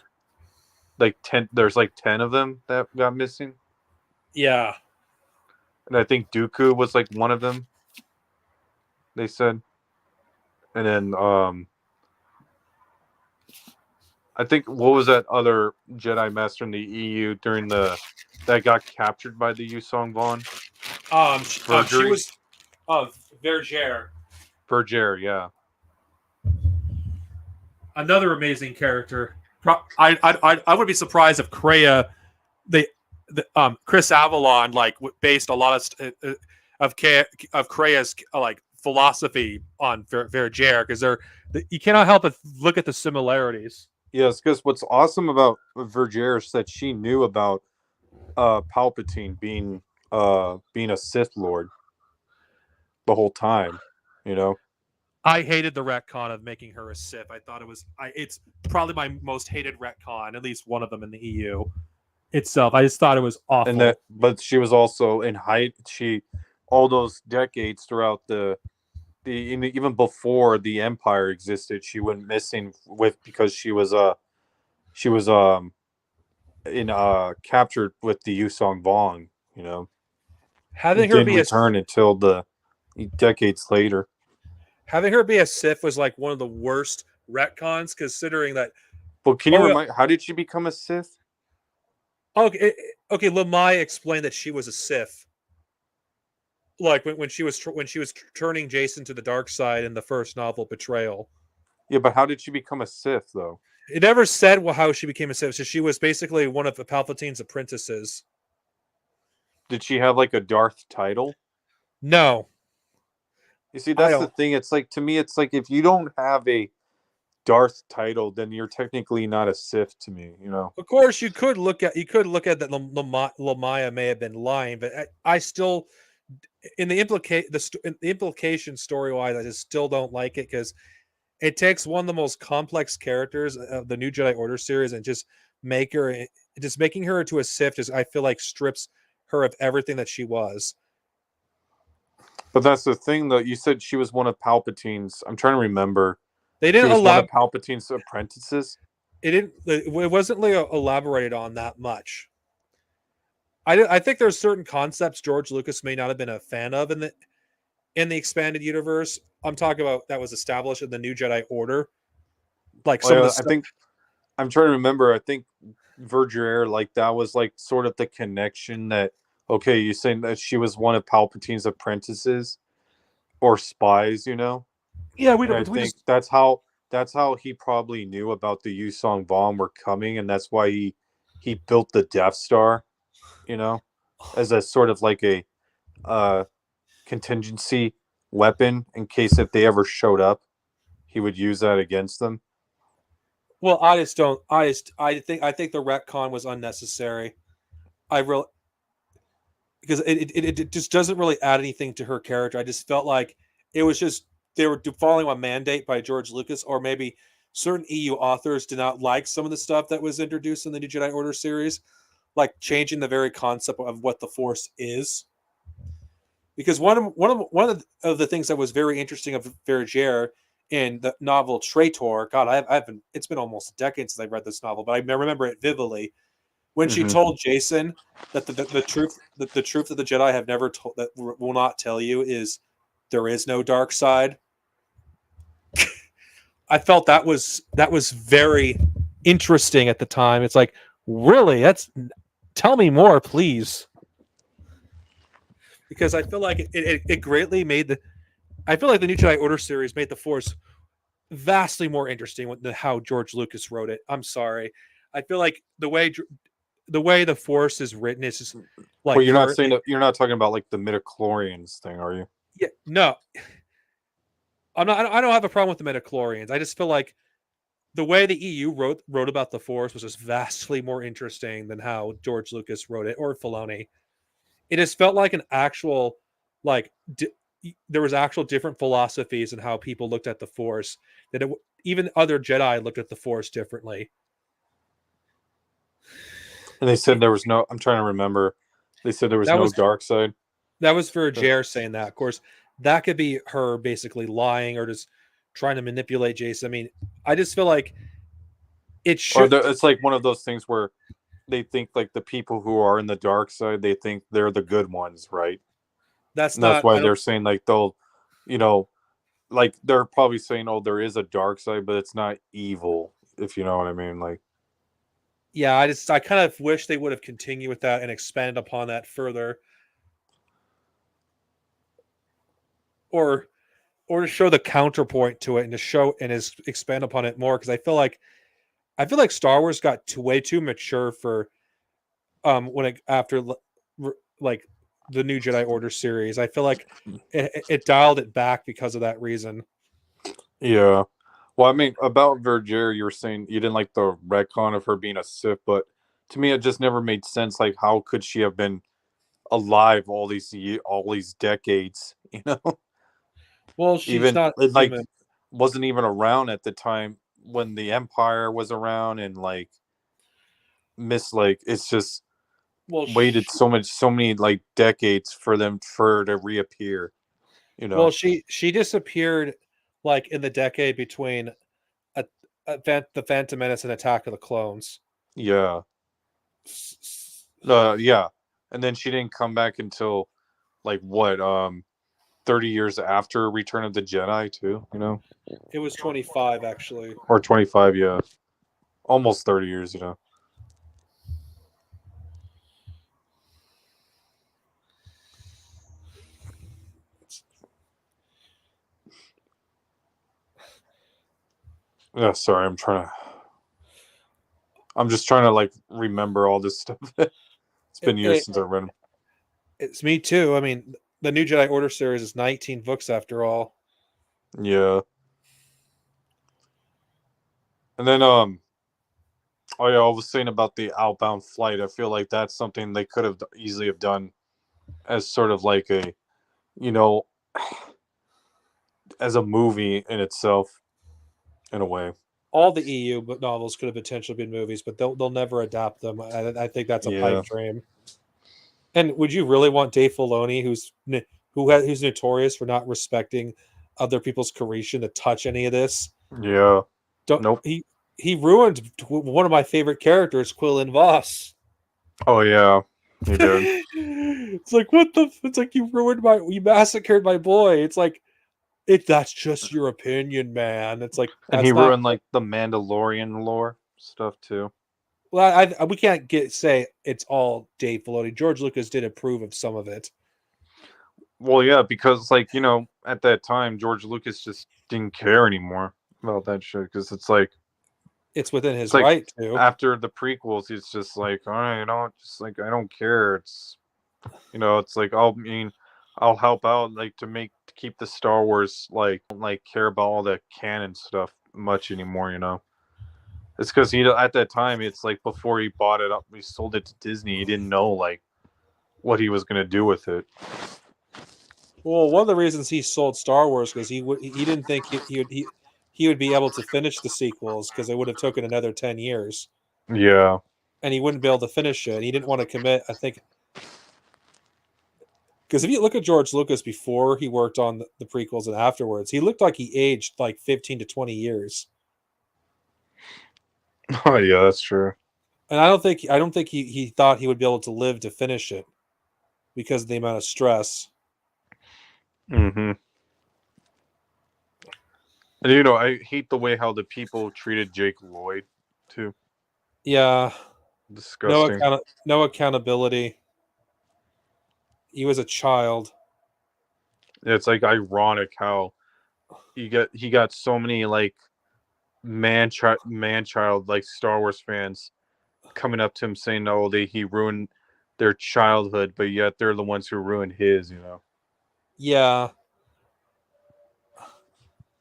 B: like 10 there's like 10 of them that got missing.
A: yeah.
B: And I think Dooku was like one of them, they said. And then I think what was that other Jedi Master in the EU during that got captured by the Yusong Vaughn?
A: She
B: Vergery?
A: was Verger,
B: Verger, yeah.
A: another amazing character. I would be surprised if Kreia Chris Avalon like based a lot of of Krea's like philosophy on Verger because you cannot help but look at the similarities.
B: Yes, because what's awesome about Verger is that she knew about Palpatine being a Sith Lord the whole time, you know.
A: I hated the retcon of making her a Sith. I thought it's probably my most hated retcon, at least one of them in the EU itself. I just thought it was
B: And
A: awful.
B: that but she was also in height, she all those decades throughout even before the Empire existed, she went missing with because she was in captured with the Yusong Vong.
A: Having her
B: Didn't
A: be a
B: return until the decades later.
A: having her be a Sith was like one of the worst retcons, considering that.
B: But can you
A: Oh,
B: remind how did she become a Sith?
A: okay, okay. Lemai explained that she was a Sith, like when she was turning Jason to the dark side in the first novel, Betrayal.
B: Yeah, but how did she become a Sith though?
A: It never said how she became a Sith. So she was basically one of the Palpatine's apprentices.
B: Did she have like a Darth title?
A: No,
B: You see,
A: I
B: that's the
A: don't.
B: thing. It's like to me, it's like if you don't have a Darth title, then you're technically not a Sith to me.
A: Of course, you could look at that. Lamaya may have been lying, but I still, in the implication story wise, I just still don't like it because it takes one of the most complex characters of the New Jedi Order series and just making her into a Sith. Just I feel like strips her of everything that she was.
B: But that's the thing, though. You said she was one of Palpatine's. I'm trying to remember.
A: They
B: She
A: didn't
B: was one
A: allow
B: of Palpatine's apprentices.
A: it. Didn't it wasn't like elaborated on that much. I think there's certain concepts George Lucas may not have been a fan of in the expanded universe. I'm talking about that was established in the New Jedi Order, like some of the
B: I
A: stuff.
B: think I'm trying to remember. I think Verger, like that was like sort of the connection that. Okay, you saying that she was one of Palpatine's apprentices or spies?
C: Yeah, we
B: And I
C: don't. We
B: think
C: just
B: that's how he probably knew about the Yusong bomb were coming, and that's why he built the Death Star, you know, as a sort of like a uh contingency weapon in case if they ever showed up, he would use that against them.
C: well, I just don't. I think the retcon was unnecessary. I real because it just doesn't really add anything to her character. I just felt like it was just they were following a mandate by George Lucas, or maybe certain EU authors did not like some of the stuff that was introduced in the New Jedi Order series, like changing the very concept of what the Force is. Because one of the things that was very interesting of Vergier in the novel Traitor, God, I've been it's been almost a decade since I read this novel, but I remember it vividly when she
B: Hmm.
C: told Jason that the truth that the Jedi have never told that will not tell you is there is no dark side. I felt that was very interesting at the time. It's like, really, that's tell me more, please, because I feel like it greatly made the I feel like the New Jedi Order series made the Force vastly more interesting than how George Lucas wrote it. I'm sorry. I feel like the way the Force is written is just
B: But
C: like
B: you're not saying
C: currently.
B: that you're not talking about like the midichlorians thing, are you?
C: Yeah, no, I'm not. I don't have a problem with the midichlorians. I just feel like the way the EU wrote about the Force was just vastly more interesting than how George Lucas wrote it or Filoni. It just felt like an actual like there was actual different philosophies and how people looked at the Force. Even other Jedi looked at the Force differently.
B: And they said there was no. I'm trying to remember. They said there was
C: That
B: no
C: was
B: dark side.
C: that was Vergier saying that. Of course, that could be her basically lying or just trying to manipulate Jason. I mean, I just feel like it
B: Or
C: should.
B: it's like one of those things where they think like the people who are in the dark side, they think they're the good ones, right?
C: That's
B: And that's
C: not.
B: why
C: I don't.
B: they're saying like they'll, you know, like they're probably saying, oh, there is a dark side, but it's not evil, if you know what I mean. Like,
C: Yeah, I kind of wish they would have continued with that and expanded upon that further, or to show the counterpoint to it and to show and is expand upon it more because I feel like Star Wars got way too mature for when it after like the new Jedi Order series. I feel like it dialed it back because of that reason.
B: yeah. Well, I mean, about Verger, you were saying you didn't like the retcon of her being a Sith, but to me, it just never made sense. Like, how could she have been alive all these decades? You know,
C: Well, she's
B: even
C: not
B: it like
C: human.
B: wasn't even around at the time when the Empire was around, and like miss like it's just
C: Well,
B: waited so many like decades for her to reappear. You
C: well,
B: know,
C: she disappeared like in the decade between a, the Phantom Menace and Attack of the Clones.
B: yeah, yeah, and then she didn't come back until like what 30 years after Return of the Jedi too, you know?
C: It was 25 actually.
B: Or 25, yeah. Almost 30 years, you know. Yeah, sorry, I'm just trying to like remember all this stuff. It's
C: It,
B: been years
C: it,
B: since I read them.
C: it's me too. I mean, the new Jedi Order series is 19 books after all.
B: Yeah. And then oh yeah, I was saying about the outbound flight. I feel like that's something they could have easily have done as sort of like a, you know, as a movie in itself in a way.
C: All the EU novels could have potentially been movies, but they'll never adapt them. I think that's a pipe
B: Yeah.
C: dream. And would you really want Dave Filoni, who's notorious for not respecting other people's creation, to touch any of this?
B: Yeah.
C: Don't
B: Nope.
C: he ruined one of my favorite characters, Quillen Voss.
B: Oh yeah. He did.
C: It's like what the? It's like you massacred my boy. It's like that's just your opinion, man. It's like
B: And he
C: that's not.
B: ruined like the Mandalorian lore stuff too.
C: Well, we can't say it's all Dave Filoni. George Lucas did approve of some of it.
B: Well, yeah, because like, you know, at that time George Lucas just didn't care anymore about that shit because it's like
C: It's within his
B: it's like
C: right to.
B: after the prequels, it's just like, all right, just like I don't care. It's it's like I'll help out like to keep the Star Wars like don't like care about all the canon stuff much anymore. It's because he at that time it's like before he bought it up, he sold it to Disney. He didn't know like what he was gonna do with it.
C: Well, one of the reasons he sold Star Wars because he didn't think he would be able to finish the sequels because it would have taken another 10 years
B: Yeah.
C: and he wouldn't be able to finish it. He didn't want to commit. I think because if you look at George Lucas before he worked on the prequels and afterwards, he looked like he aged like 15 to 20 years.
B: Oh yeah, that's true.
C: And I don't think he thought he would be able to live to finish it because of the amount of stress.
B: Mm-hmm. And I hate the way how the people treated Jake Lloyd too.
C: Yeah,
B: Disgusting.
C: no accountability. He was a child.
B: It's like ironic how he got so many like man child like Star Wars fans coming up to him saying, "Oh, he ruined their childhood," but yet they're the ones who ruined his.
C: Yeah,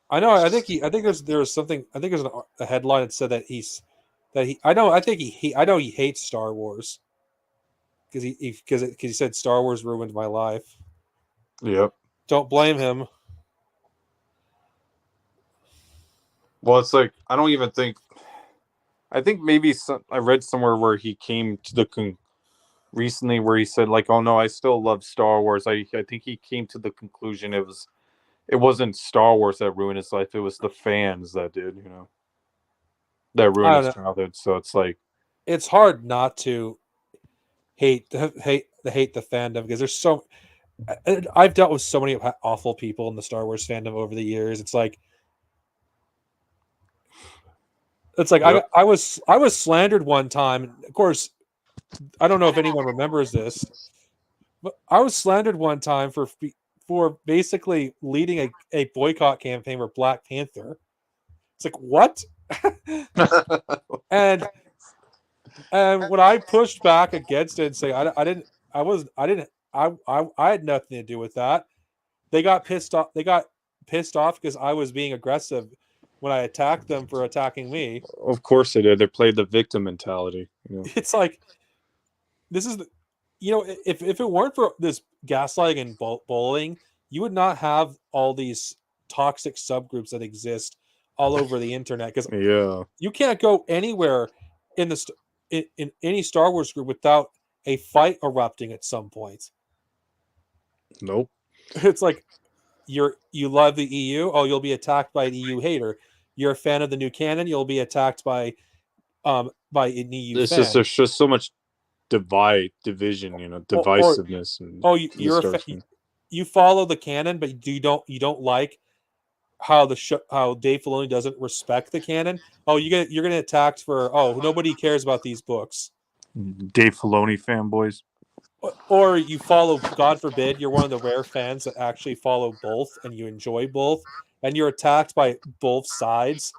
C: I know. I think there's something. I think there's a headline that said that he. I know. I think I know he hates Star Wars because he said Star Wars ruined my life.
B: Yep.
C: Don't blame him.
B: Well, it's like I don't even think. I think maybe I read somewhere where he came to the recently where he said like, "Oh no, I still love Star Wars." I think he came to the conclusion it wasn't Star Wars that ruined his life; it was the fans that did. That
C: I
B: ruined
C: don't
B: his
C: know.
B: childhood. So it's like,
C: It's hard not to hate the fandom because there's so. I've dealt with so many awful people in the Star Wars fandom over the years. It's like
B: yep.
C: I was slandered one time. Of course, I don't know if anyone remembers this, but I was slandered one time for basically leading a boycott campaign for Black Panther. It's like what? and when I pushed back against it and say I had nothing to do with that. They got pissed off. They got pissed off because I was being aggressive when I attacked them for attacking me.
B: Of course they did. They played the victim mentality.
C: It's like this is if it weren't for this gaslighting and bullying, you would not have all these toxic subgroups that exist all over the internet because
B: Yeah.
C: you can't go anywhere in in any Star Wars group without a fight erupting at some point.
B: Nope.
C: It's like you love the EU, oh, you'll be attacked by an EU hater. You're a fan of the new canon, you'll be attacked by an EU
B: It's just
C: fan.
B: there's just so much division, divisiveness and distortion.
C: You follow the canon, but you don't like how how Dave Filoni doesn't respect the canon. Oh, you're gonna attacked for nobody cares about these books.
B: Dave Filoni fanboys.
C: Or you follow, God forbid, you're one of the rare fans that actually follow both and you enjoy both, and you're attacked by both sides.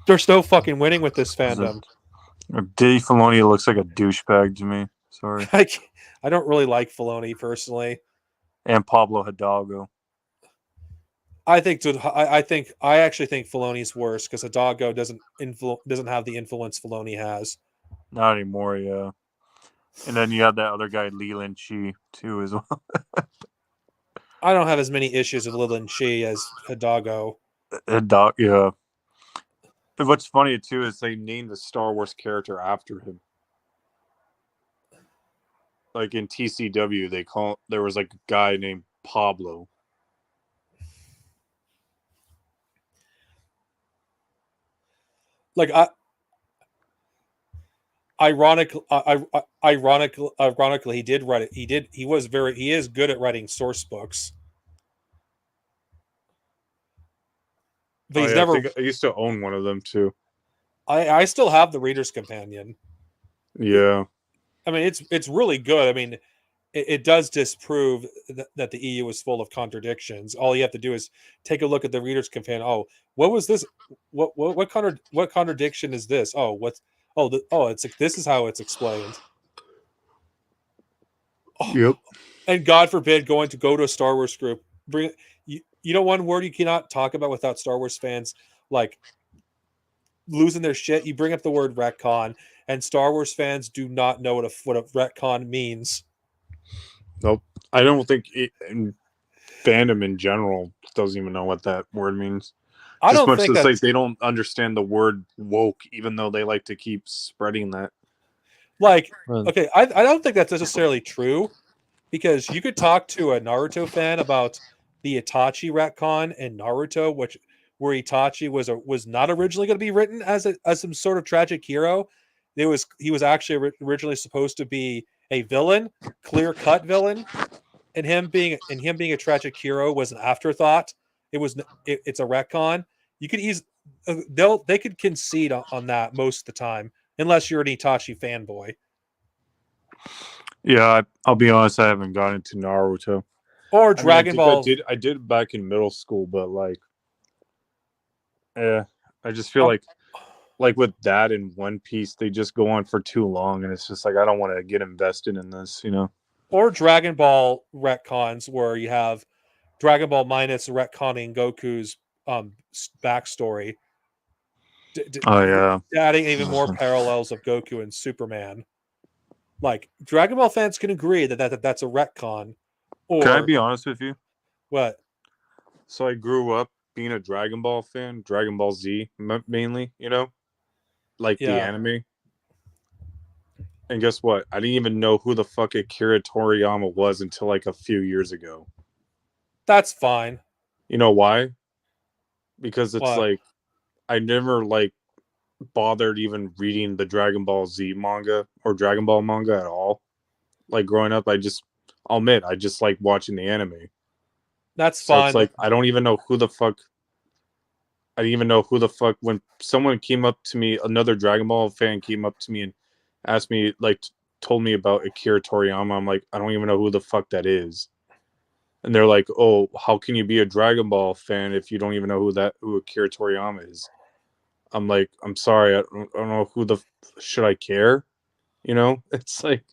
C: There's no fucking winning with this fandom.
B: Dave Filoni looks like a douchebag to me. Sorry.
C: I don't really like Filoni personally.
B: And Pablo Hidalgo.
C: I actually think Filoni's worse because Hidalgo doesn't have the influence Filoni has.
B: Not anymore, yeah. And then you have that other guy, Leland Chi, too, as well.
C: I don't have as many issues with Leland Chi as Hidalgo.
B: Yeah. But what's funny, too, is they named the Star Wars character after him. Like in TCW, there was like a guy named Pablo.
C: Like ironically, he did write it. He is good at writing source books. But he's never.
B: I used to own one of them too.
C: I still have the Reader's Companion.
B: Yeah.
C: I mean, it's really good. I mean, it does disprove that the EU is full of contradictions. All you have to do is take a look at the reader's companion. Oh, what was this? What contradiction is this? Oh, what's it's like this is how it's explained. Oh,
B: Yep.
C: and God forbid go to a Star Wars group. Bring you know one word you cannot talk about without Star Wars fans like losing their shit. You bring up the word retcon, and Star Wars fans do not know what a retcon means.
B: Nope. I don't think in fandom in general doesn't even know what that word means.
C: I
B: Just
C: don't
B: much
C: think
B: as
C: that
B: like they don't understand the word woke, even though they like to keep spreading that.
C: like
B: Well,
C: okay, I don't think that's necessarily true because you could talk to a Naruto fan about the Itachi retcon in Naruto, where Itachi was not originally going to be written as some sort of tragic hero. He was actually originally supposed to be a villain, clear cut villain, and him being a tragic hero was an afterthought. It's a retcon. You could they could concede on that most of the time, unless you're an Itachi fanboy
B: yeah, I'll be honest. I haven't gotten into Naruto.
C: or
B: I mean, I
C: Dragon
B: think I
C: Ball.
B: did. I did back in middle school, but like, I just feel
C: Um,
B: like with that and One Piece, they just go on for too long, and it's just like I don't want to get invested in this, you know.
C: or Dragon Ball retcons where you have Dragon Ball minus retconning Goku's backstory,
B: Oh yeah.
C: adding even more parallels of Goku and Superman. Like Dragon Ball fans can agree that's a retcon,
B: Can I
C: or
B: be honest with you?
C: what?
B: So I grew up being a Dragon Ball fan, Dragon Ball Z mainly, you know, like the
C: Yeah,
B: anime. And guess what? I didn't even know who the fuck Akira Toriyama was until like a few years ago.
C: that's fine.
B: You know why? Because it's
C: What?
B: like I never like bothered even reading the Dragon Ball Z manga or Dragon Ball manga at all. Like growing up, I'll admit, I just like watching the anime.
C: That's
B: So it's
C: fine.
B: like I don't even know who the fuck. I didn't even know who the fuck when someone came up to me, another Dragon Ball fan came up to me and asked me, like, told me about Akira Toriyama. I'm like, I don't even know who the fuck that is. And they're like, oh, how can you be a Dragon Ball fan if you don't even know who Akira Toriyama is? I'm like, I'm sorry, I don't know who should I care? You know, it's like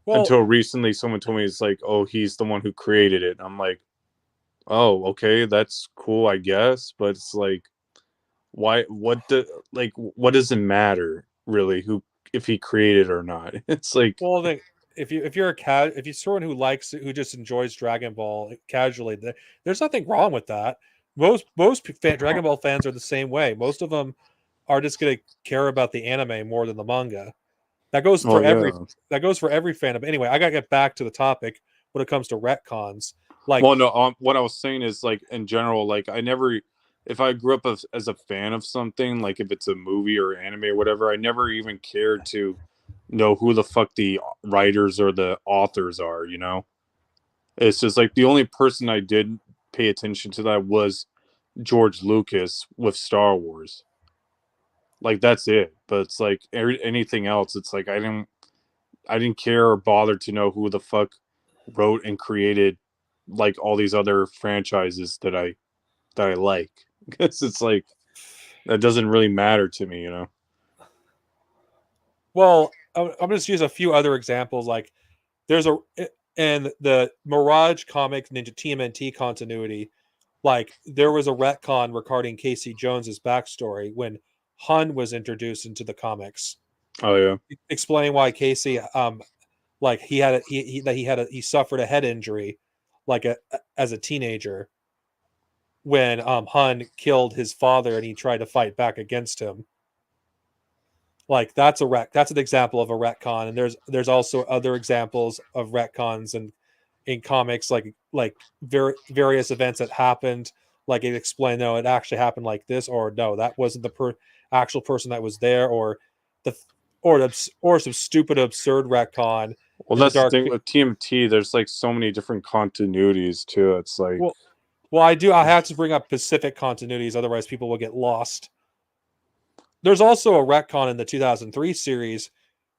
C: Well,
B: until recently someone told me it's like, oh, he's the one who created it. I'm like, oh, okay, that's cool, I guess, but it's like, why? What does it matter really? Who if he created or not? It's like,
C: well, then if you're if you're someone who just enjoys Dragon Ball casually, there's nothing wrong with that. Dragon Ball fans are the same way. Most of them are just going to care about the anime more than the manga. That goes
B: oh
C: for
B: yeah.
C: every fan. But anyway, I gotta get back to the topic when it comes to retcons. Like,
B: Well, no, what I was saying is like in general, like I never, if I grew up as a fan of something, like if it's a movie or anime or whatever, I never even cared to know who the fuck the writers or the authors are. You know, it's just like the only person I did pay attention to that was George Lucas with Star Wars. Like that's it. But it's like anything else, it's like I didn't care or bother to know who the fuck wrote and created like all these other franchises that I like. Because it's like that doesn't really matter to me, you know.
C: well, I'm just use a few other examples. Like, there's a in the Mirage Comics Ninja TMNT continuity, like there was a retcon regarding Casey Jones's backstory when Hun was introduced into the comics,
B: Oh yeah.
C: explaining why Casey like he suffered a head injury like as a teenager when Hun killed his father and he tried to fight back against him. Like that's an example of a retcon, and there's also other examples of retcons and in comics like various events that happened. Like it explained, no, it actually happened like this, or no, that wasn't the actual person that was there, or the or some stupid absurd retcon
B: Well,
C: in the
B: that's the
C: dark.
B: thing with TMT. There's like so many different continuities too. It's like,
C: Well, well, I have to bring up Pacific continuities, otherwise people will get lost. There's also a retcon in the 2003 series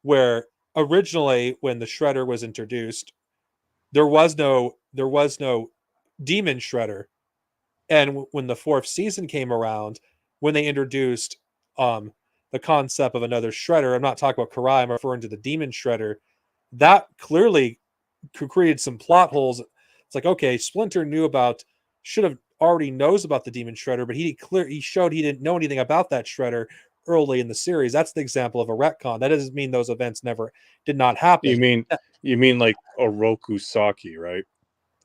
C: where originally when the Shredder was introduced, there was no demon Shredder. And when the fourth season came around, when they introduced the concept of another Shredder, I'm not talking about Karai, I'm referring to the demon Shredder, that clearly created some plot holes. It's like, okay, Splinter should have already knows about the demon Shredder, but he showed he didn't know anything about that Shredder early in the series. That's the example of a retcon. That doesn't mean those events did not happen.
B: You mean like Oroku Saki, right?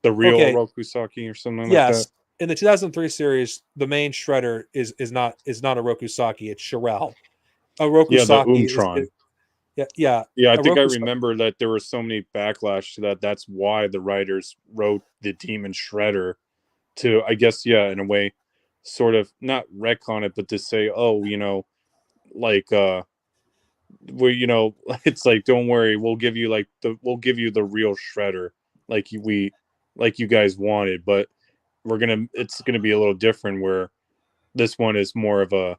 B: The real
C: Okay,
B: Oroku Saki or something like that?
C: yes. In the 2003 series, the main Shredder is not a Rokusaki, it's Shirel. A
B: Yeah, the
C: Rokusaki
B: Umtron.
C: yeah.
B: Yeah, I
C: A
B: think I
C: Rokusaki,
B: remember that there was so many backlash to that. That's why the writers wrote the Demon Shredder to, I guess, yeah, in a way, sort of not retcon it, but to say, oh, like it's like, don't worry, we'll give you the real Shredder, like you guys wanted, but it's gonna be a little different where this one is more of a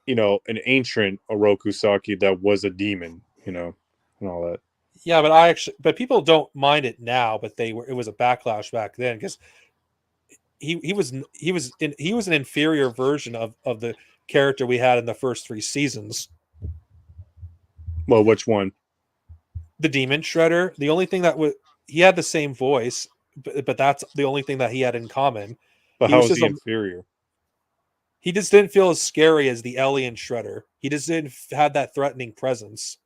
B: an ancient Oroku Saki that was a demon, and all that.
C: yeah, but people don't mind it now, but it was a backlash back then because he was an inferior version of the character we had in the first 3 seasons.
B: Well, which one?
C: The Demon Shredder. The only thing he had the same voice, but that's the only thing that he had in common.
B: But
C: He
B: how
C: was
B: is
C: just
B: he inferior?
C: he just didn't feel as scary as the alien Shredder. He just didn't have that threatening presence.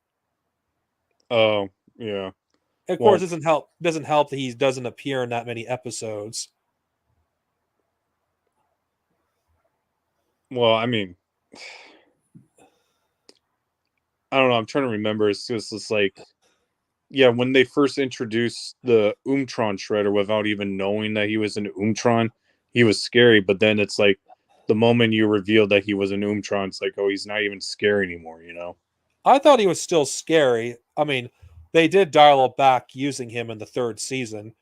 B: Oh, yeah.
C: Of course,
B: Well,
C: it doesn't help that he doesn't appear in that many episodes.
B: I mean, I don't know. I'm trying to remember. It's like, yeah, when they first introduced the Umtron Shredder without even knowing that he was an Umtron, he was scary. But then it's like the moment you revealed that he was an Umtron, it's like, oh, he's not even scary anymore.
C: I thought he was still scary. I mean, they did dial back using him in the 3rd season,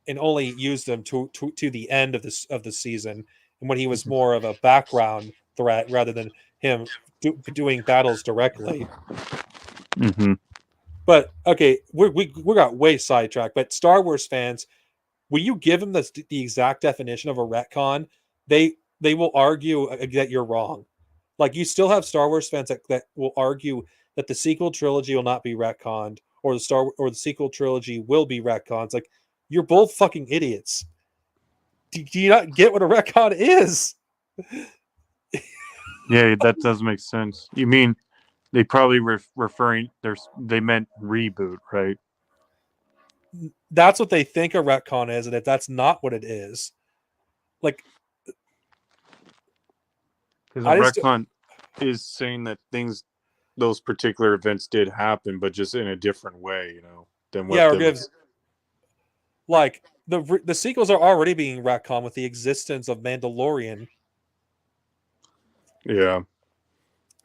C: and only used him to the end of the season, and when he was more of a background threat rather than him doing battles directly.
B: Mm-hmm.
C: But okay, we got way sidetracked. But Star Wars fans, when you give them the exact definition of a retcon, they will argue that you're wrong. Like, you still have Star Wars fans that will argue that the sequel trilogy will not be retconned, or the sequel trilogy will be retconned. It's like, you're both fucking idiots. Do you not get what a retcon is?
B: Yeah, that does make sense. You mean they probably they meant reboot, right?
C: That's what they think a retcon is, and if that's not what it is, like,
B: Because a
C: I just
B: retcon is saying that those particular events did happen, but just in a different way, than
C: yeah,
B: what
C: or
B: them.
C: gives, like, the sequels are already being retconned with the existence of Mandalorian.
B: Yeah,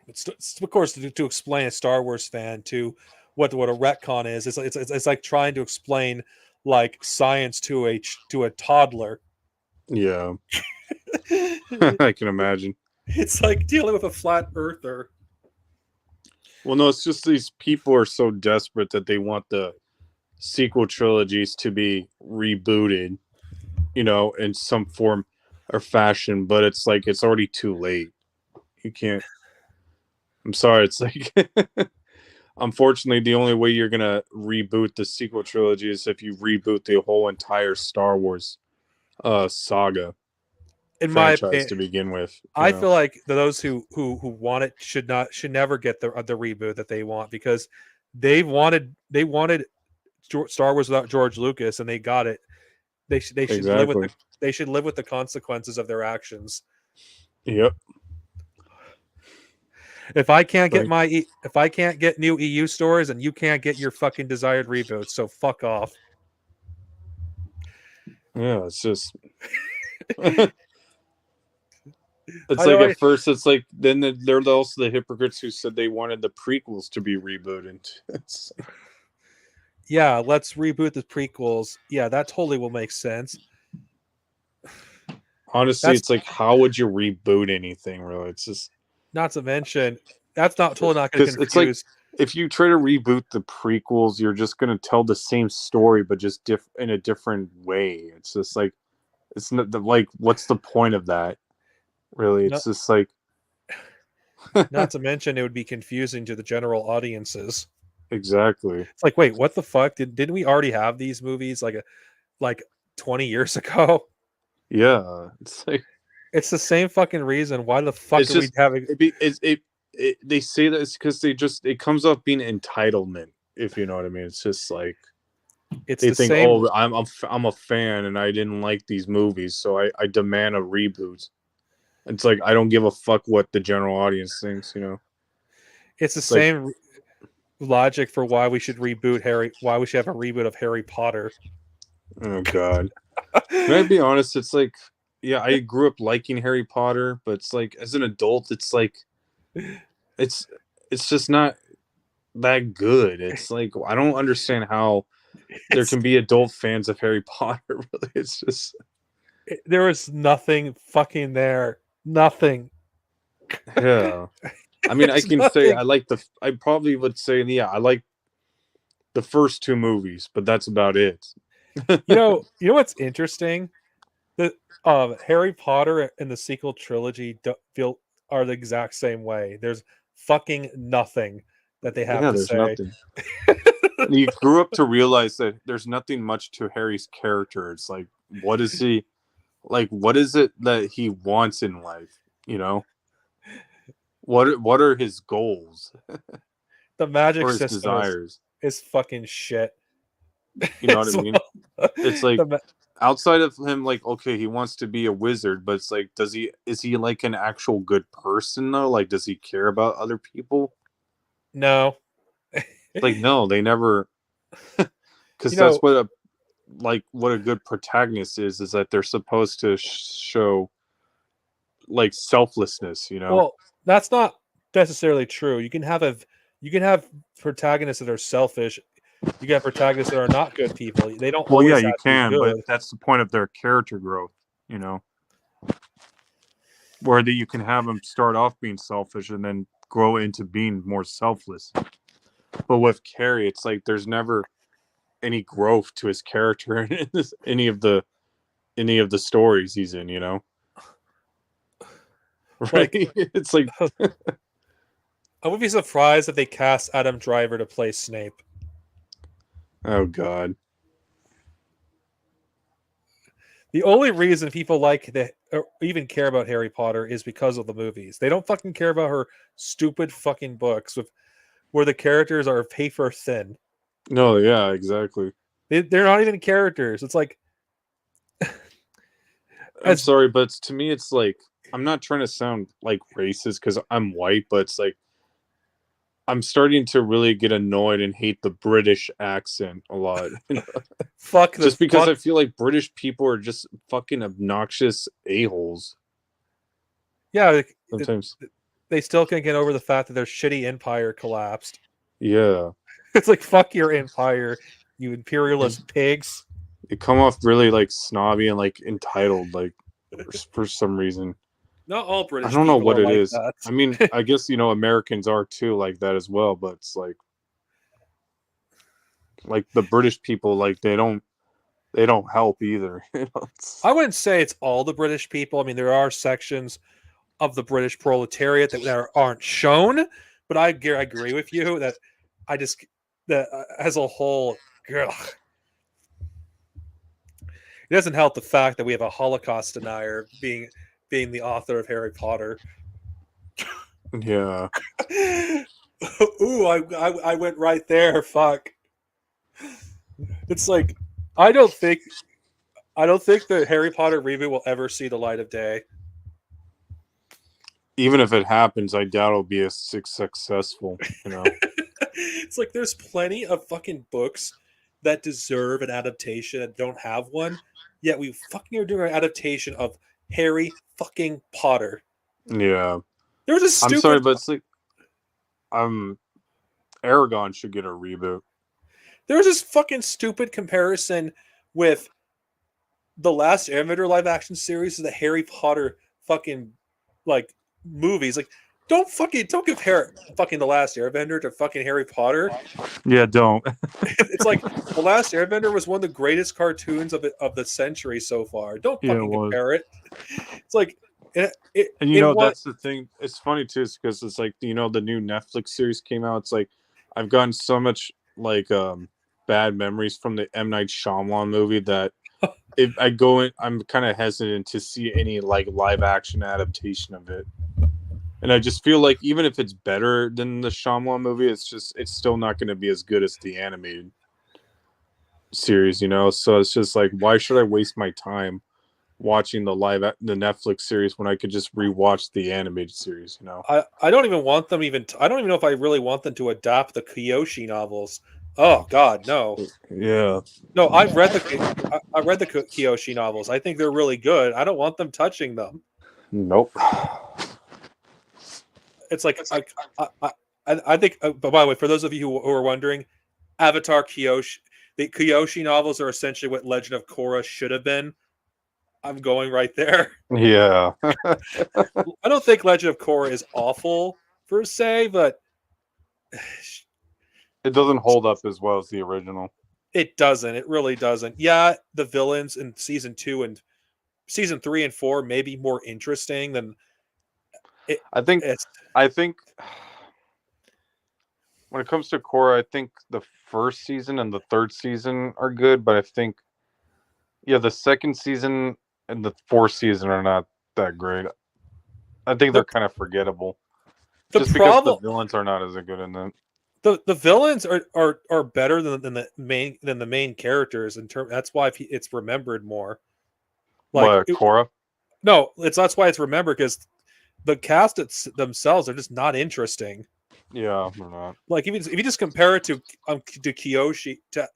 C: It's of course, to explain a Star Wars fan to what a retcon is. It's like trying to explain, like, science to a toddler.
B: yeah. I can imagine.
C: It's like dealing with a flat earther.
B: Well, no, it's just these people are so desperate that they want the sequel trilogies to be rebooted, in some form or fashion, but it's like it's already too late. You can't. I'm sorry. It's like, unfortunately, the only way you're gonna reboot the sequel trilogy is if you reboot the whole entire Star Wars saga
C: In my
B: franchise
C: opinion,
B: to begin with.
C: I feel like those who want it should never get the reboot that they want, because they wanted Star Wars without George Lucas, and they got it. They should live with
B: Exactly.
C: the consequences of their actions.
B: Yep.
C: If I can't
B: Like,
C: get new EU stores, and you can't get your fucking desired reboots, so fuck off.
B: yeah, it's just.
C: I
B: It's
C: know.
B: like at first, it's like then they're also the hypocrites who said they wanted the prequels to be rebooted. It's like,
C: Yeah, let's reboot the prequels. Yeah, that totally will make sense.
B: honestly,
C: That's
B: it's like, how would you reboot anything? Really, it's just
C: not to mention, that's not totally not going to
B: because it's like
C: confuse.
B: if you try to reboot the prequels, you're just gonna tell the same story, but just in a different way. It's just like it's not like what's the point of that? Really,
C: No,
B: it's just like
C: not to mention, it would be confusing to the general audiences.
B: exactly.
C: It's like, wait, what the fuck? Didn't we already have these movies like 20 years ago?
B: Yeah, it's like
C: It's the same fucking reason. Why the fuck
B: it's
C: are we
B: just
C: having?
B: they say that it's because it comes off being entitlement, if you know what I mean. It's just like
C: It's
B: they
C: the
B: think,
C: same.
B: oh, I'm a fan and I didn't like these movies, so I demand a reboot. It's like I don't give a fuck what the general audience thinks, you know.
C: It's the
B: It's like,
C: same logic for why we should reboot Harry. Why we should have a reboot of Harry Potter.
B: oh god. May I be honest? It's like, yeah, I grew up liking Harry Potter, but it's like as an adult, it's like it's it's just not that good. It's like I don't understand how there
C: It's
B: can be adult fans of Harry Potter. Really, it's just
C: there is nothing fucking there. Nothing.
B: yeah. I mean, I
C: It's
B: can say
C: nothing.
B: I like the. I probably would say yeah, I like the first two movies, but that's about it.
C: You know what's interesting? The Harry Potter and the sequel trilogy feel are the exact same way. There's fucking nothing that they have
B: Yeah,
C: to
B: there's
C: say.
B: nothing. You grew up to realize that there's nothing much to Harry's character. It's like, what is he like? What is it that he wants in life? You know, what are his goals
C: The magic
B: or his
C: system
B: desires?
C: is fucking shit.
B: You know what I
C: It's,
B: mean? It's like
C: the,
B: outside of him, like okay, he wants to be a wizard, but it's like, is he like an actual good person though? Like, does he care about other people?
C: no.
B: It's like, no, they never, because
C: You
B: that's
C: know,
B: what a good protagonist is that they're supposed to show like selflessness, you know.
C: well, that's not necessarily true. You can have protagonists that are selfish. You can have protagonists that are not good people. They don't
B: Well, yeah,
C: always
B: you
C: have to be
B: can, but
C: good.
B: that's the point of their character growth, you know, where that you can have them start off being selfish and then grow into being more selfless. But with Carrie, it's like there's never any growth to his character in any of the stories he's in, you know. Right?
C: Like,
B: It's like,
C: I would be surprised if they cast Adam Driver to play Snape.
B: oh god,
C: The only reason people like or even care about Harry Potter is because of the movies. They don't fucking care about her stupid fucking books where the characters are paper thin.
B: no, yeah, exactly.
C: They're not even characters. It's like
B: I'm
C: as
B: sorry, but to me, it's like I'm not trying to sound like racist because I'm white, but it's like I'm starting to really get annoyed and hate the British accent a lot.
C: fuck the
B: Just because
C: fuck.
B: I feel like British people are just fucking obnoxious a-holes
C: Yeah,
B: sometimes.
C: they still can't get over the fact that their shitty empire collapsed.
B: Yeah.
C: It's like fuck your empire, you imperialist pigs.
B: They come off really like snobby and like entitled, like for some reason.
C: Not all
B: I
C: British
B: don't know
C: people
B: what
C: are
B: it
C: like
B: is.
C: that.
B: I mean, I guess Americans are too like that as well, but it's like the British people, like they don't help either.
C: I wouldn't say it's all the British people. I mean, there are sections of the British proletariat that aren't shown, but I agree with you that I just that as a whole, ugh, it doesn't help the fact that we have a Holocaust denier being the author of Harry Potter.
B: Yeah.
C: Ooh, I went right there. Fuck. It's like I don't think the Harry Potter reboot will ever see the light of day.
B: Even if it happens, I doubt it'll be as successful, you know.
C: It's like there's plenty of fucking books that deserve an adaptation that don't have one. Yet we fucking are doing an adaptation of Harry fucking Potter.
B: Yeah.
C: There was a
B: I'm sorry,
C: stupid.
B: but it's like Aragon should get a reboot.
C: There was this fucking stupid comparison with the last Airbender live action series to the Harry Potter fucking like movies. Like Don't compare fucking The Last Airbender to fucking Harry Potter.
B: Yeah, don't.
C: It's like The Last Airbender was one of the greatest cartoons of the century so far. Don't
B: Yeah, it
C: fucking
B: was.
C: compare it. It's like
B: And
C: it was
B: that's the thing. It's funny too, is because it's like the new Netflix series came out. It's like I've gotten so much like bad memories from the M. Night Shyamalan movie that if I go in, I'm kind of hesitant to see any like live action adaptation of it. And I just feel like even if it's better than the Shyamalan movie, it's still not going to be as good as the animated series, So it's just like, why should I waste my time watching the Netflix series when I could just rewatch the animated series,
C: I don't even want them I don't even know if I really want them to adapt the Kiyoshi novels. Oh God, no.
B: Yeah.
C: No, I read the Kiyoshi novels. I think they're really good. I don't want them touching them.
B: Nope.
C: It's like I think. But by the way, for those of you who are wondering, Avatar Kyoshi, the Kyoshi novels are essentially what Legend of Korra should have been. I'm going right there.
B: Yeah.
C: I don't think Legend of Korra is awful per se, but
B: It doesn't hold up as well as the original.
C: it doesn't. It really doesn't. Yeah, the villains in season 2 and season 3 and 4 may be more interesting than it.
B: I think
C: It's
B: I think when it comes to Korra, I think the first season and the third season are good, but I think the second season and the fourth season are not that great. I think they're kind of forgettable.
C: the
B: Just because the
C: problem.
B: villains are not as good in them.
C: The villains are better than the main characters in term. That's why it's remembered more. Like
B: What, Korra?
C: no, that's why it's remembered because the cast themselves are just not interesting.
B: Yeah, they're not.
C: Like if you just compare it to Kyoshi to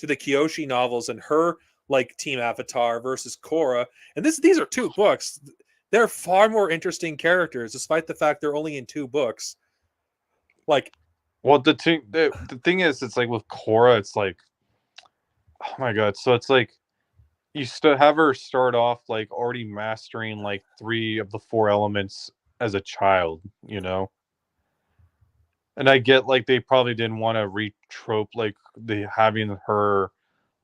C: the Kyoshi novels and her like Team Avatar versus Korra, and these are 2 books. They're far more interesting characters, despite the fact they're only in 2 books. Like,
B: Well, the thing is, it's like with Korra, it's like, oh my god. So it's like you still have her start off like already mastering like 3 of the 4 elements as a child, And I get like they probably didn't want to retrope like the having her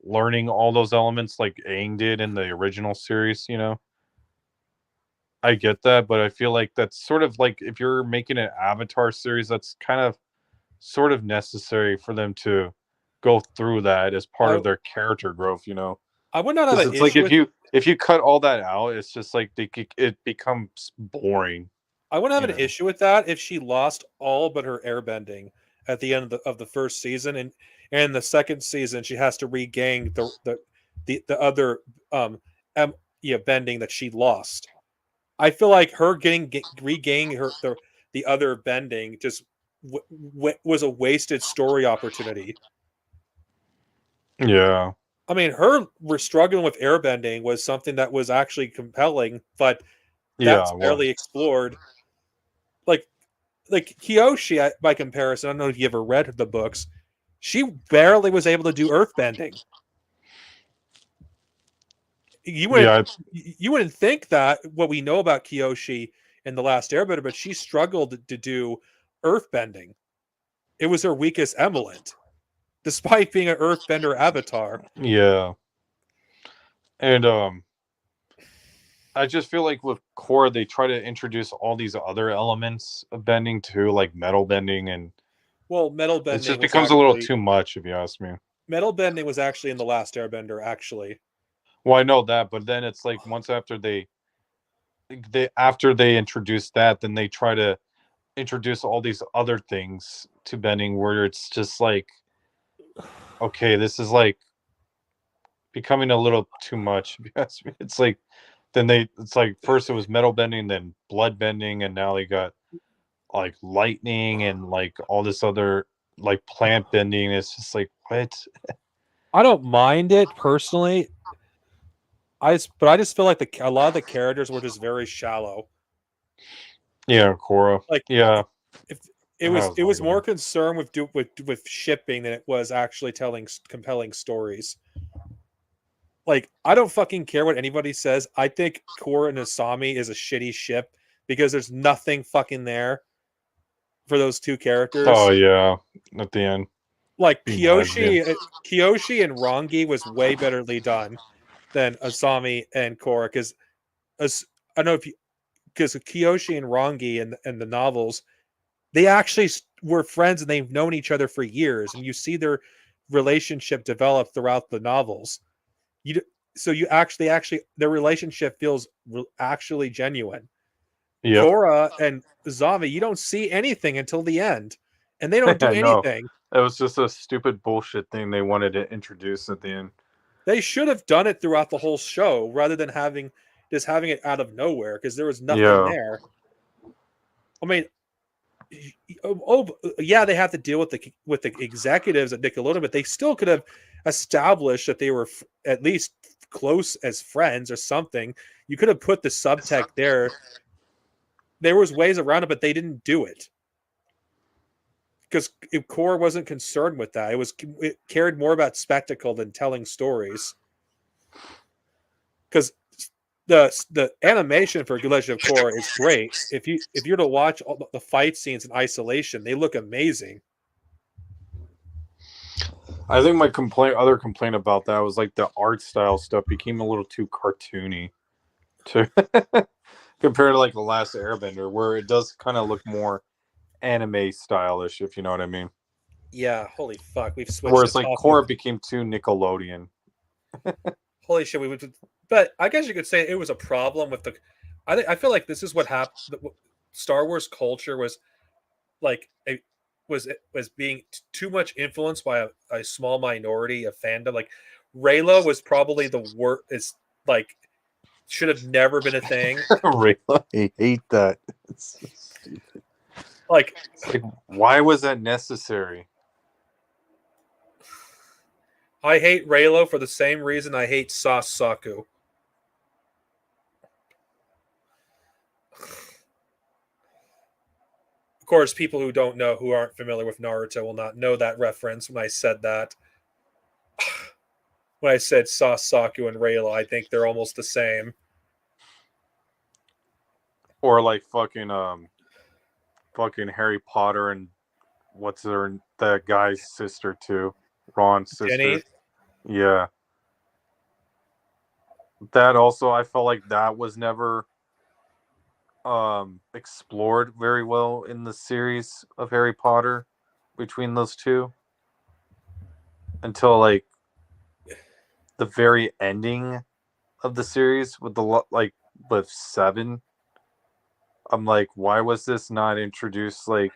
B: learning all those elements like Aang did in the original series. I get that, but I feel like that's sort of like if you're making an Avatar series, that's kind of sort of necessary for them to go through that as part
C: I
B: of their character growth.
C: I would not have
B: Because
C: an
B: it's like
C: issue with
B: if you cut all that out, it's just like it becomes boring.
C: I wouldn't have
B: You
C: an
B: know.
C: issue with that if she lost all but her airbending at the end of the first season, and the second season she has to regain the other em, yeah, bending that she lost. I feel like her regaining the other bending just was a wasted story opportunity.
B: Yeah.
C: I mean, her struggling with airbending was something that was actually compelling, but
B: Yeah.
C: that's
B: Well.
C: barely explored. Like Kyoshi, by comparison, I don't know if you ever read the books. She barely was able to do earthbending. You wouldn't
B: Yeah.
C: you wouldn't think that what we know about Kyoshi in The Last Airbender, but she struggled to do earthbending. It was her weakest element, despite being an earthbender avatar.
B: Yeah. And I just feel like with core they try to introduce all these other elements of bending too, like metal bending, and
C: Well,
B: it just becomes a little too much if you ask me.
C: metal bending was actually in The Last Airbender, actually.
B: Well, I know that, but then it's like once after they introduce that, then they try to introduce all these other things to bending where it's just like, okay, this is like becoming a little too much. If you ask me. It's like it's like first it was metal bending, then blood bending, and now they got like lightning and like all this other like plant bending. It's just like what?
C: I don't mind it personally. But I just feel like a lot of the characters were just very shallow.
B: Yeah, Cora.
C: Like
B: Yeah,
C: if
B: that
C: it was
B: was
C: more concerned with shipping than it was actually telling compelling stories. Like I don't fucking care what anybody says. I think Korra and Asami is a shitty ship because there's nothing fucking there. for those two characters.
B: Oh yeah, at the end.
C: Like
B: Being
C: Kyoshi and Rangi was way betterly done than Asami and Korra, because I don't know if you, because Kyoshi and Rangi and the novels, they actually were friends and they've known each other for years, and you see their relationship develop throughout the novels. You actually their relationship feels actually genuine.
B: Yep.
C: Korra and Zami, you don't see anything until the end, and they don't do
B: I know.
C: anything.
B: It was just a stupid bullshit thing they wanted to introduce at the end.
C: They should have done it throughout the whole show rather than having it out of nowhere, because there was nothing there. I mean, yeah, they have to deal with the executives at Nickelodeon, but they still could have established that they were at least close as friends or something. You could have put the subtext there. There was ways around it, but they didn't do it because Core wasn't concerned with that. It cared more about spectacle than telling stories. Because the animation for Legend of Korra is great. If you're to watch all the fight scenes in isolation, they look amazing.
B: I think my other complaint about that was like the art style stuff became a little too cartoony, to compared to like the last Airbender, where it does kind of look more anime stylish, if you know what I mean.
C: Yeah, holy fuck, we've switched.
B: Whereas like Korra became too Nickelodeon.
C: Holy shit, but I guess you could say it was a problem with the. I feel like this is what happened. Star Wars culture was like was being too much influenced by a small minority of fandom. Like Raylo was probably the worst. Is like should have never been a thing.
B: Raylo, I hate that. It's so stupid.
C: Like,
B: why was that necessary?
C: I hate Raylo for the same reason I hate Sasaku. Of course, people who aren't familiar with Naruto will not know that reference when I said that. When I said Sasaku and Raylo, I think they're almost the same.
B: Or like fucking Harry Potter and that guy's sister too, Ron's sister.
C: Jenny?
B: Yeah. That also, I felt like that was never explored very well in the series of Harry Potter between those two until like the very ending of the series with with 7. I'm like, why was this not introduced like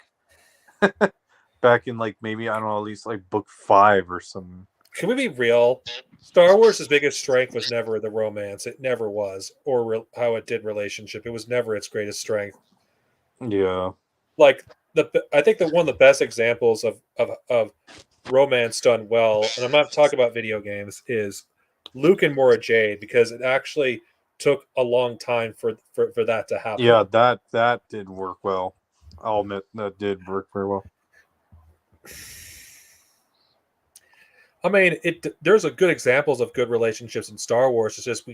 B: back in like maybe, I don't know, at least like book 5 or something?
C: Can we be real? Star Wars' biggest strength was never the romance. It never was, or how it did relationship. It was never its greatest strength.
B: Yeah.
C: Like I think that one of the best examples of romance done well, and I'm not talking about video games, is Luke and Mara Jade, because it actually took a long time for that to happen.
B: Yeah, that did work well. I'll admit that did work very well.
C: I mean, there's a good examples of good relationships in Star Wars. It's just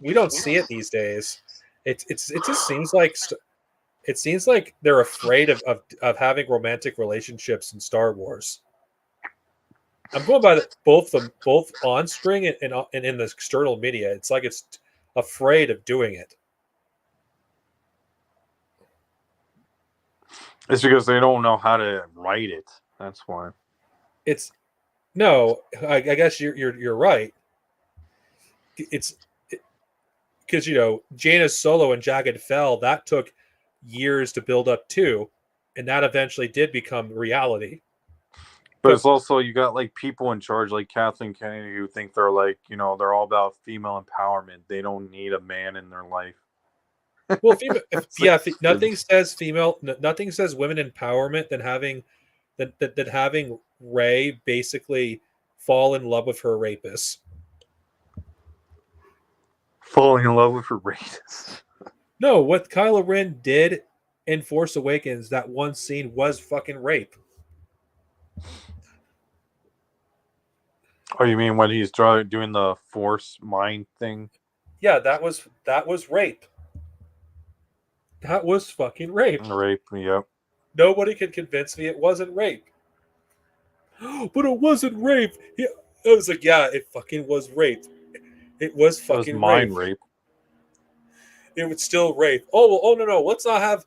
C: we don't see it these days. It just seems like they're afraid of having romantic relationships in Star Wars. I'm going by both on screen and in the external media. It's like it's afraid of doing it.
B: It's because they don't know how to write it. That's why.
C: I guess you're right. It's because Jaina's Solo and Jagged Fell, that took years to build up too, and that eventually did become reality.
B: But it's also, you got like people in charge like Kathleen Kennedy who think they're like, they're all about female empowerment. They don't need a man in their life.
C: Well, nothing says women empowerment than having Rey basically fall in love with her rapist.
B: Falling in love with her rapist.
C: No, what Kylo Ren did in Force Awakens, that one scene was fucking rape.
B: Oh, you mean when he's doing the Force mind thing?
C: Yeah, that was rape. That was fucking rape.
B: Rape, yep.
C: Nobody can convince me it wasn't rape. But it wasn't rape. Yeah. I was like, yeah, it fucking was rape. It was
B: It was
C: fucking rape.
B: mind rape.
C: It was still rape. Oh well, oh no. Let's not have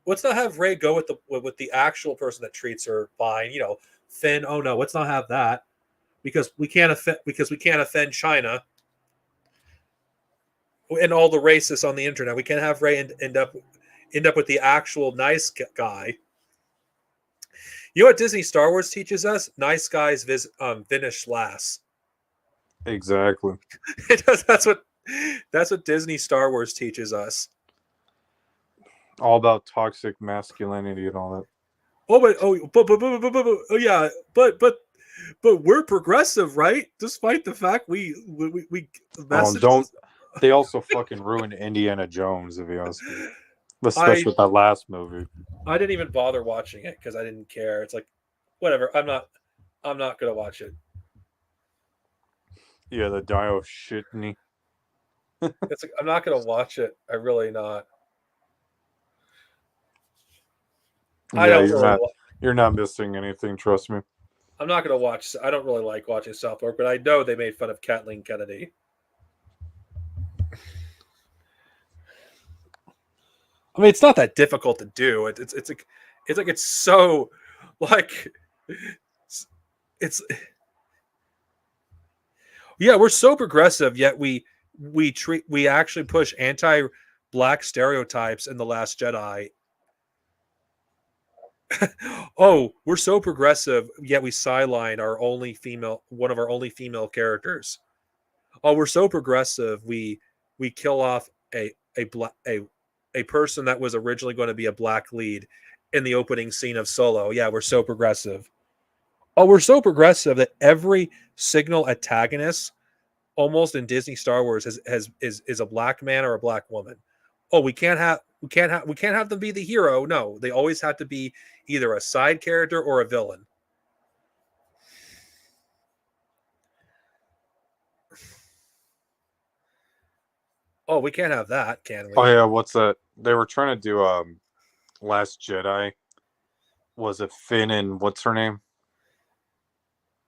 C: let's not have Ray go with the actual person that treats her fine. Finn. Oh no, let's not have that because we can't offend China and all the racists on the internet. We can't have Ray end up with the actual nice guy. You know what Disney Star Wars teaches us? Nice guys finish last.
B: Exactly.
C: That's what Disney Star Wars teaches us.
B: All about toxic masculinity and all that.
C: But we're progressive, right? Despite the fact we
B: Don't. They also fucking ruined Indiana Jones, if you ask me. Especially with that last movie.
C: I didn't even bother watching it because I didn't care. It's like, whatever. I'm not gonna watch it.
B: Yeah, the Dio shitney.
C: It's like I'm not gonna watch it. I really not.
B: Yeah, you're not missing anything. Trust me.
C: I'm not gonna watch. I don't really like watching South Park, but I know they made fun of Kathleen Kennedy. I mean, it's not that difficult to do. It's so like it's yeah, we're so progressive, yet we actually push anti-black stereotypes in The Last Jedi. Oh, we're so progressive, yet we sideline one of our only female characters. Oh, we're so progressive, we kill off a person that was originally going to be a black lead in the opening scene of Solo. Yeah, we're so progressive. Oh, we're so progressive that every signal antagonist almost in Disney Star Wars is a black man or a black woman. Oh, we can't have them be the hero. No, they always have to be either a side character or a villain. Oh, we can't have that, can we?
B: Oh yeah, what's that? They were trying to do Last Jedi. Was it Finn and what's her name?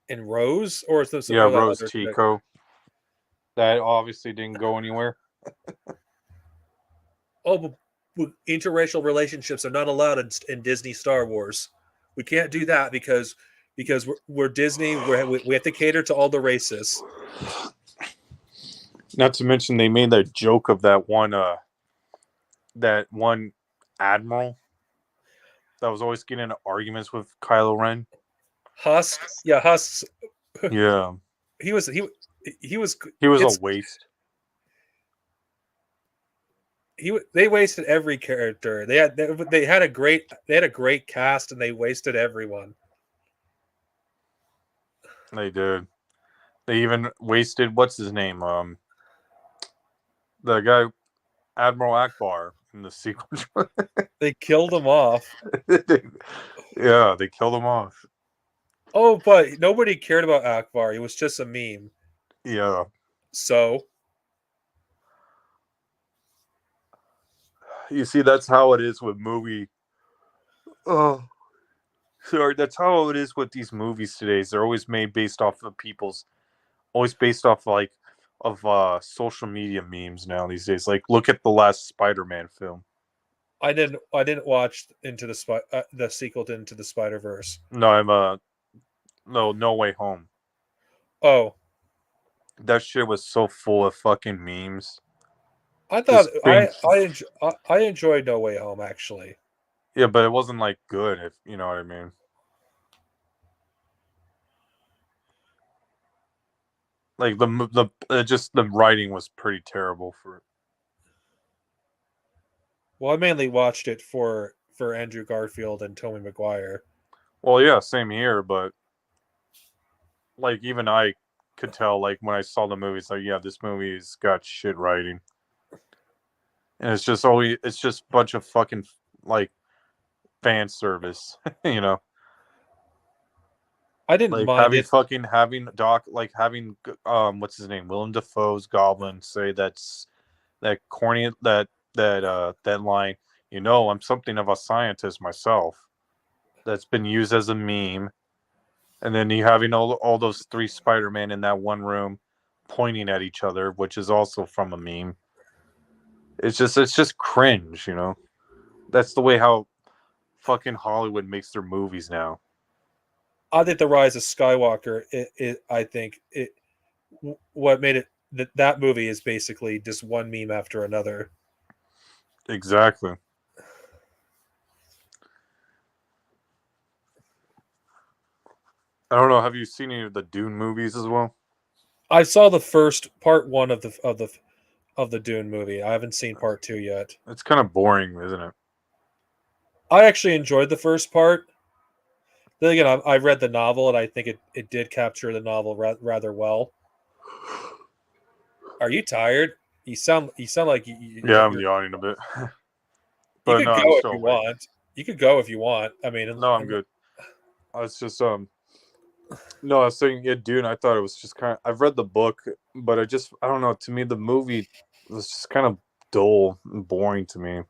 C: And Rose, or is this
B: Rose Tico? That obviously didn't go anywhere.
C: Oh, but interracial relationships are not allowed in Disney Star Wars. We can't do that because we're Disney. We have to cater to all the races.
B: Not to mention they made that joke of that one admiral that was always getting into arguments with Kylo Ren.
C: Husk. Yeah, Husk.
B: Yeah.
C: He was a waste. They wasted every character. They had a great cast and they wasted everyone.
B: They did. They even wasted what's his name? The guy Admiral Akbar in the sequel.
C: They killed him off.
B: Yeah, they killed him off.
C: Oh, but nobody cared about Akbar. He was just a meme.
B: Yeah.
C: So
B: you see, that's how it is with movie. Oh, sorry. That's how it is with these movies today. They're always made based off of always based off of social media memes now these days. Like, look at the last Spider-Man film.
C: I didn't watch the sequel to Into the Spider-Verse.
B: No, No Way Home.
C: Oh,
B: that shit was so full of fucking memes.
C: I thought I enjoyed No Way Home actually.
B: Yeah, but it wasn't like good, if you know what I mean. Like the writing was pretty terrible for it.
C: Well, I mainly watched it for Andrew Garfield and Tobey Maguire.
B: Well, yeah, same here, but like even I could tell, like when I saw the movie, it's like, yeah, this movie's got shit writing. And it's just a bunch of fucking like fan service, you know.
C: I didn't
B: like
C: mind
B: having what's his name, Willem Dafoe's Goblin say that corny that line, I'm something of a scientist myself. That's been used as a meme. And then you having all those 3 Spider-Man in that one room pointing at each other, which is also from a meme. It's just cringe, That's the way how fucking Hollywood makes their movies now.
C: I think the Rise of Skywalker. What made it that movie is basically just one meme after another.
B: Exactly. I don't know. Have you seen any of the Dune movies as well?
C: I saw the first part one of the Dune movie. I haven't seen part 2 yet.
B: It's kind of boring, isn't it?
C: I actually enjoyed the first part. Then again, I read the novel, and I think it did capture the novel rather well. Are you tired? You sound like
B: Yeah, I'm yawning a bit.
C: you
B: But
C: could
B: no,
C: go
B: I'm
C: if
B: still
C: you
B: awake.
C: want. You could go if you want. I mean,
B: No, I'm good. It's just no, I was saying, yeah, Dune. I thought it was just kind of. I've read the book, but I don't know. To me, the movie was just kind of dull and boring to me.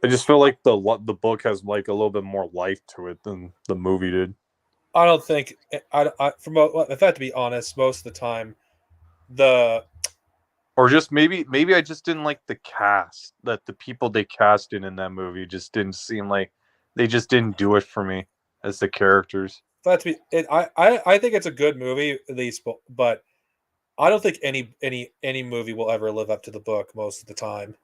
B: I just feel like the book has like a little bit more life to it than the movie did.
C: I don't think if I have to be honest, most of the time the
B: Or just maybe I just didn't like the cast, that the people they casted in that movie just didn't seem like they just didn't do it for me as the characters.
C: if I have to be, I think it's a good movie at least, but I don't think any movie will ever live up to the book most of the time.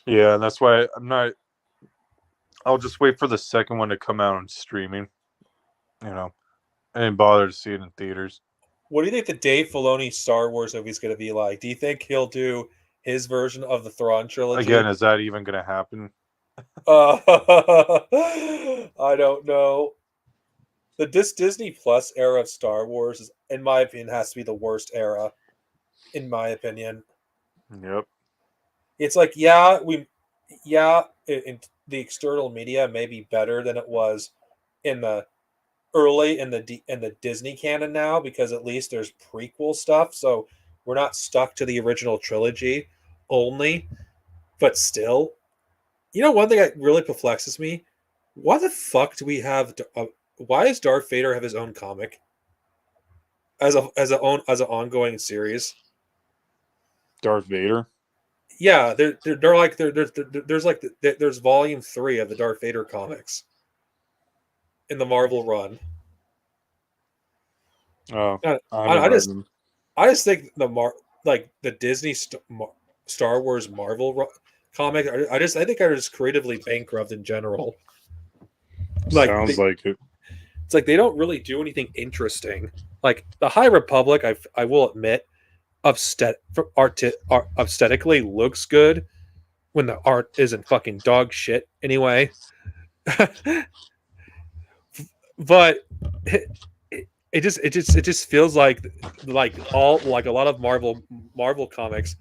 B: Yeah, and that's why I'm not. I'll just wait for the second one to come out on streaming. I didn't bother to see it in theaters.
C: What do you think the Dave Filoni Star Wars movie is going to be like? Do you think he'll do his version of the Thrawn
B: Again,
C: trilogy?
B: is that even going to happen?
C: Uh, I don't know. The Disney Plus era of Star Wars, in my opinion, has to be the worst era. In my opinion,
B: Yep.
C: it's like in the external media may be better than it was in the early in the Disney canon now, because at least there's prequel stuff, so we're not stuck to the original trilogy only. But still, one thing that really perplexes me: why the fuck do we have? Why does Darth Vader have his own comic as an ongoing series?
B: Darth Vader.
C: Yeah, they're like there's volume 3 of the Darth Vader comics in the Marvel run.
B: Oh,
C: I,
B: I
C: I
B: haven't
C: I
B: read
C: just
B: them.
C: I just think the Disney Star Wars Marvel comic. I think are just creatively bankrupt in general.
B: Sounds like it.
C: It's like they don't really do anything interesting. Like the High Republic, I will admit, aesthetically looks good when the art isn't fucking dog shit anyway. But it just feels like a lot of Marvel comics.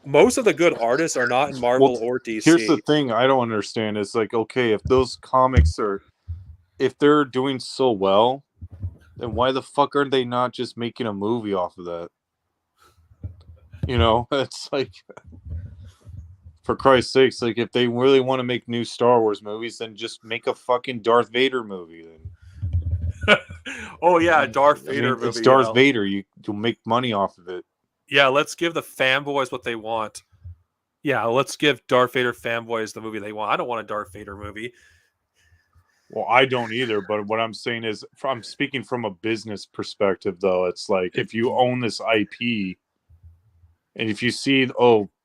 C: Most of the good artists are not in
B: Well,
C: Marvel or
B: here's the
C: DC.
B: thing I don't understand. Is like, okay, if those comics if they're doing so well, then why the fuck are they not just making a movie off of that? It's like, for Christ's sakes, like if they really want to make new Star Wars movies, then just make a fucking Darth Vader movie. Then
C: Oh yeah, Darth
B: I
C: Vader
B: mean, it's
C: movie.
B: Darth Vader. You'll make money off of it.
C: Yeah, let's give the fanboys what they want. Yeah, let's give Darth Vader fanboys the movie they want. I don't want a Darth Vader movie.
B: Well, I don't either, but what I'm saying is, I'm speaking from a business perspective, though. It's like, if you own this IP, and if you see,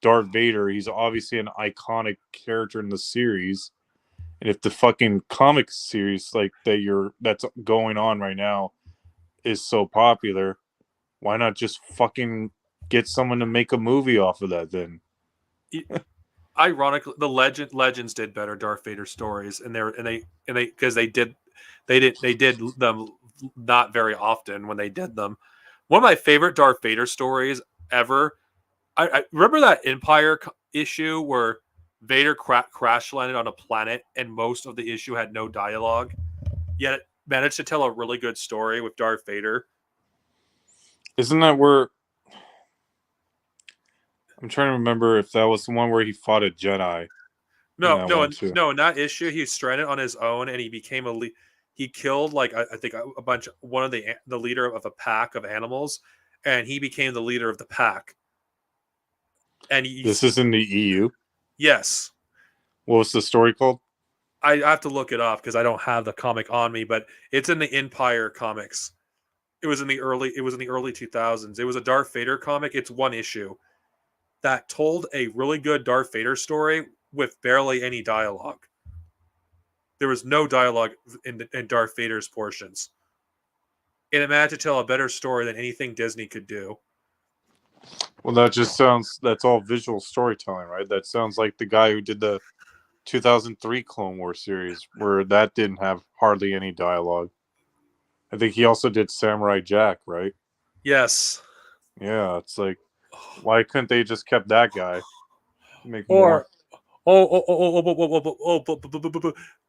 B: Darth Vader, he's obviously an iconic character in the series, and if the fucking comic series like that's going on right now is so popular, why not just fucking get someone to make a movie off of that then?
C: Ironically, the Legends did better Darth Vader stories, and they because they did them not very often when they did them. One of my favorite Darth Vader stories ever. I remember that Empire issue where Vader crash landed on a planet, and most of the issue had no dialogue, yet it managed to tell a really good story with Darth Vader.
B: Isn't that where? I'm trying to remember if that was the one where he fought a Jedi in that one too.
C: No. In that issue, he was stranded on his own, and he became he killed like I think a bunch, one of the leader of a pack of animals, and he became the leader of the pack. And
B: This is in the EU.
C: Yes.
B: What was the story called?
C: I have to look it up because I don't have the comic on me, but it's in the Empire comics. It was in the early 2000s. It was a Darth Vader comic. It's one issue that told a really good Darth Vader story with barely any dialogue. There was no dialogue in Darth Vader's portions. And it managed to tell a better story than anything Disney could do.
B: Well, that's all visual storytelling, right? That sounds like the guy who did the 2003 Clone Wars series, where that didn't have hardly any dialogue. I think he also did Samurai Jack, right?
C: Yes.
B: Yeah, it's like, why couldn't they just kept that guy? Make
C: Or
B: more.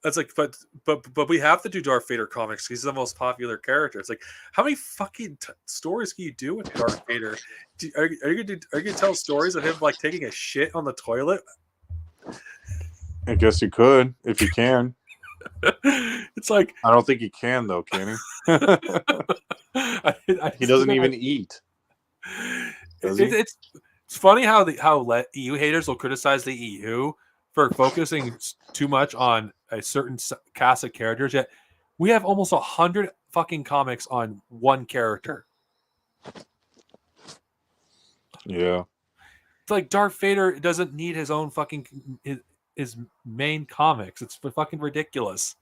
C: that's like, but we have to do Darth Vader comics. He's the most popular character. It's like, how many fucking stories can you do with Darth Vader? Are you gonna tell stories of him like taking a shit on the toilet?
B: I guess you could if you can.
C: It's like,
B: I don't think he can though, can he? He doesn't even eat. Does he?
C: It's funny how EU haters will criticize the EU for focusing too much on a certain cast of characters. Yet we have almost 100 fucking comics on one character.
B: Yeah.
C: It's like Darth Vader doesn't need his own fucking his main comics. It's fucking ridiculous.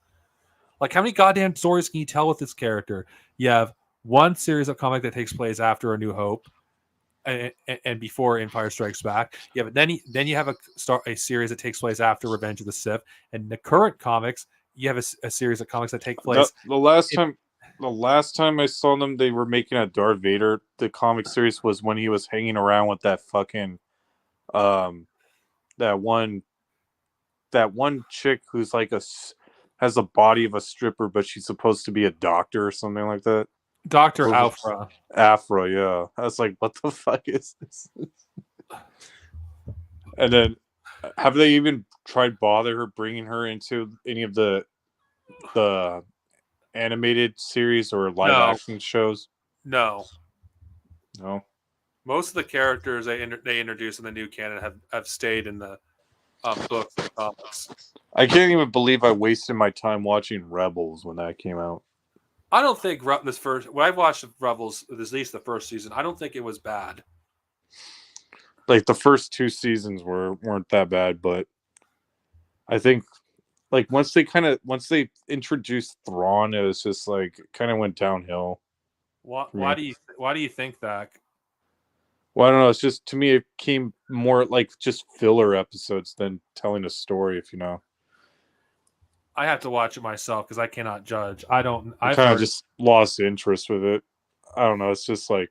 C: Like, how many goddamn stories can you tell with this character? You have one series of comic that takes place after A New Hope and before Empire Strikes Back. You have then you have a series that takes place after Revenge of the Sith. And the current comics, you have a series of comics that take place.
B: The last time I saw them, they were making a Darth Vader. The comic series was when he was hanging around with that fucking that one chick who's like has the body of a stripper, but she's supposed to be a doctor or something like that.
C: Dr. Afra.
B: Afra, yeah. I was like, what the fuck is this? And then, have they even tried bringing her into any of the animated series or live action shows?
C: No.
B: No.
C: Most of the characters they introduce in the new canon have stayed in the books and comics.
B: I can't even believe I wasted my time watching Rebels when that came out.
C: I don't think when I've watched Rebels, at least the first season, I don't think it was bad.
B: Like the first 2 seasons weren't that bad, but I think like once they introduced Thrawn, it was just like kind of went downhill.
C: Why do you think that?
B: Well, I don't know. It's just, to me, it came more like just filler episodes than telling a story, if you know.
C: I have to watch it myself because I cannot judge. I
B: kind of just lost interest with it. I don't know. It's just like,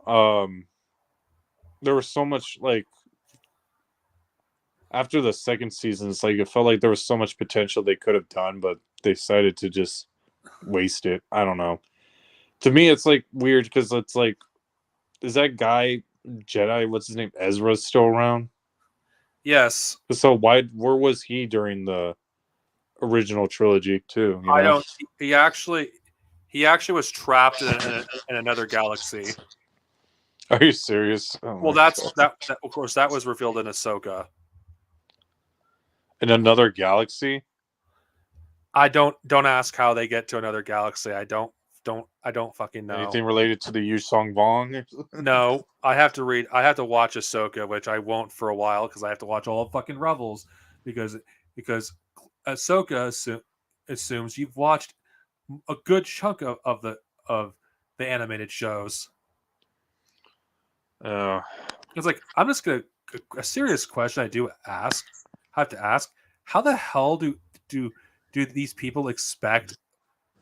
B: there was so much like after the second season, it's like it felt like there was so much potential they could have done, but they decided to just waste it. I don't know. To me, it's like weird because it's like, is that guy Jedi? What's his name? Ezra still around?
C: Yes.
B: So where was he during the original trilogy too? You know?
C: I don't. He actually was trapped in another galaxy.
B: Are you serious? Oh
C: well, that. Of course, that was revealed in Ahsoka.
B: In another galaxy?
C: I don't ask how they get to another galaxy. I don't fucking know.
B: Anything related to the Yusong Vong?
C: No, I have to watch Ahsoka, which I won't for a while because I have to watch all of fucking Rebels because Ahsoka assumes you've watched a good chunk of the animated shows. It's like, I'm just gonna, a serious question I have to ask, how the hell do these people expect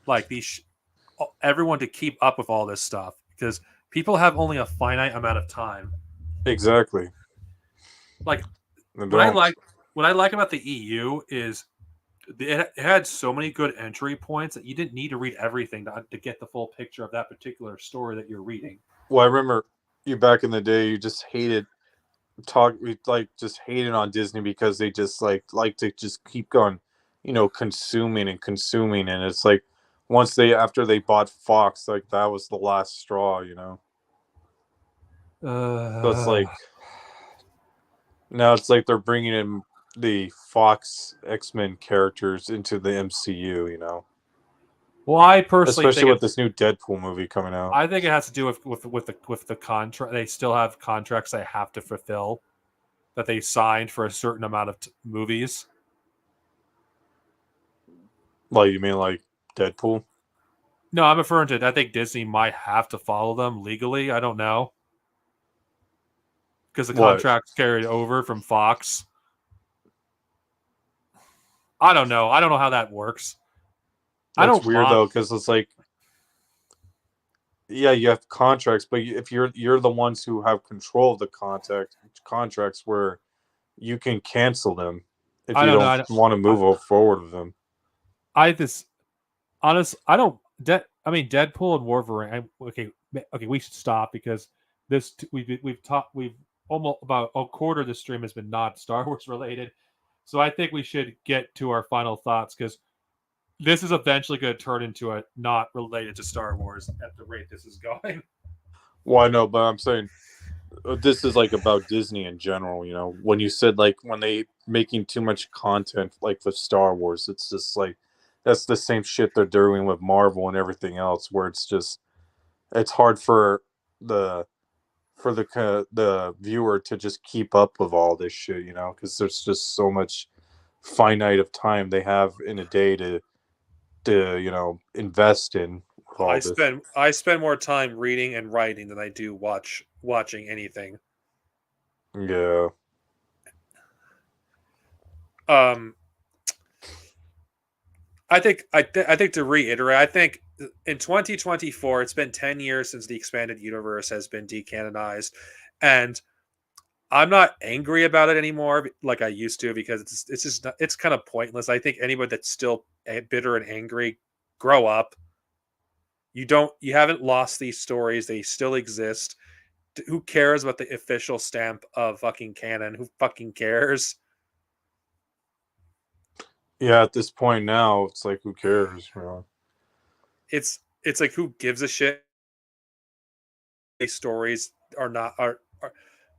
C: like everyone to keep up with all this stuff? Because people have only a finite amount of time.
B: Exactly.
C: Like what I like about the EU is it had so many good entry points that you didn't need to read everything to get the full picture of that particular story that you're reading.
B: Well, I remember you back in the day. You just hated we like just hated on Disney because they just like to just keep going, consuming and consuming, and it's like once after they bought Fox, like that was the last straw. So it's like now it's like they're bringing in the Fox X-Men characters into the MCU.
C: Well, I personally
B: Especially
C: think
B: with this new Deadpool movie coming out.
C: I think it has to do with the contract. They still have contracts they have to fulfill that they signed for a certain amount of movies.
B: Like you mean like Deadpool?
C: No, I'm referring to. I think Disney might have to follow them legally. I don't know because the
B: What?
C: contract's carried over from Fox. I don't know. I don't know how that works. I
B: That's
C: don't
B: weird
C: mind.
B: though, because it's like, yeah, you have contracts, but if you're the ones who have control of the contracts, where you can cancel them if
C: I
B: you
C: don't know.
B: don't want to move forward with them.
C: I this honest. I don't. I mean, Deadpool and Wolverine. Okay, okay. We should stop because we've almost about a quarter of the stream has been not Star Wars related. So I think we should get to our final thoughts because this is eventually going to turn into a not related to Star Wars at the rate this is going.
B: Well, I know, but I'm saying this is like about Disney in general. When you said like when they making too much content like with Star Wars, it's just like that's the same shit they're doing with Marvel and everything else, where it's hard for the the viewer to just keep up with all this shit, because there's just so much finite of time they have in a day to invest in with all this.
C: I spend more time reading and writing than I do watching anything.
B: Yeah.
C: I think to reiterate, I think in 2024, it's been 10 years since the expanded universe has been decanonized, and I'm not angry about it anymore like I used to because it's just not, it's kind of pointless. I think anybody that's still bitter and angry, grow up. You haven't lost these stories; they still exist. Who cares about the official stamp of fucking canon? Who fucking cares?
B: Yeah, at this point now, it's like who cares,
C: It's like who gives a shit? These stories are not are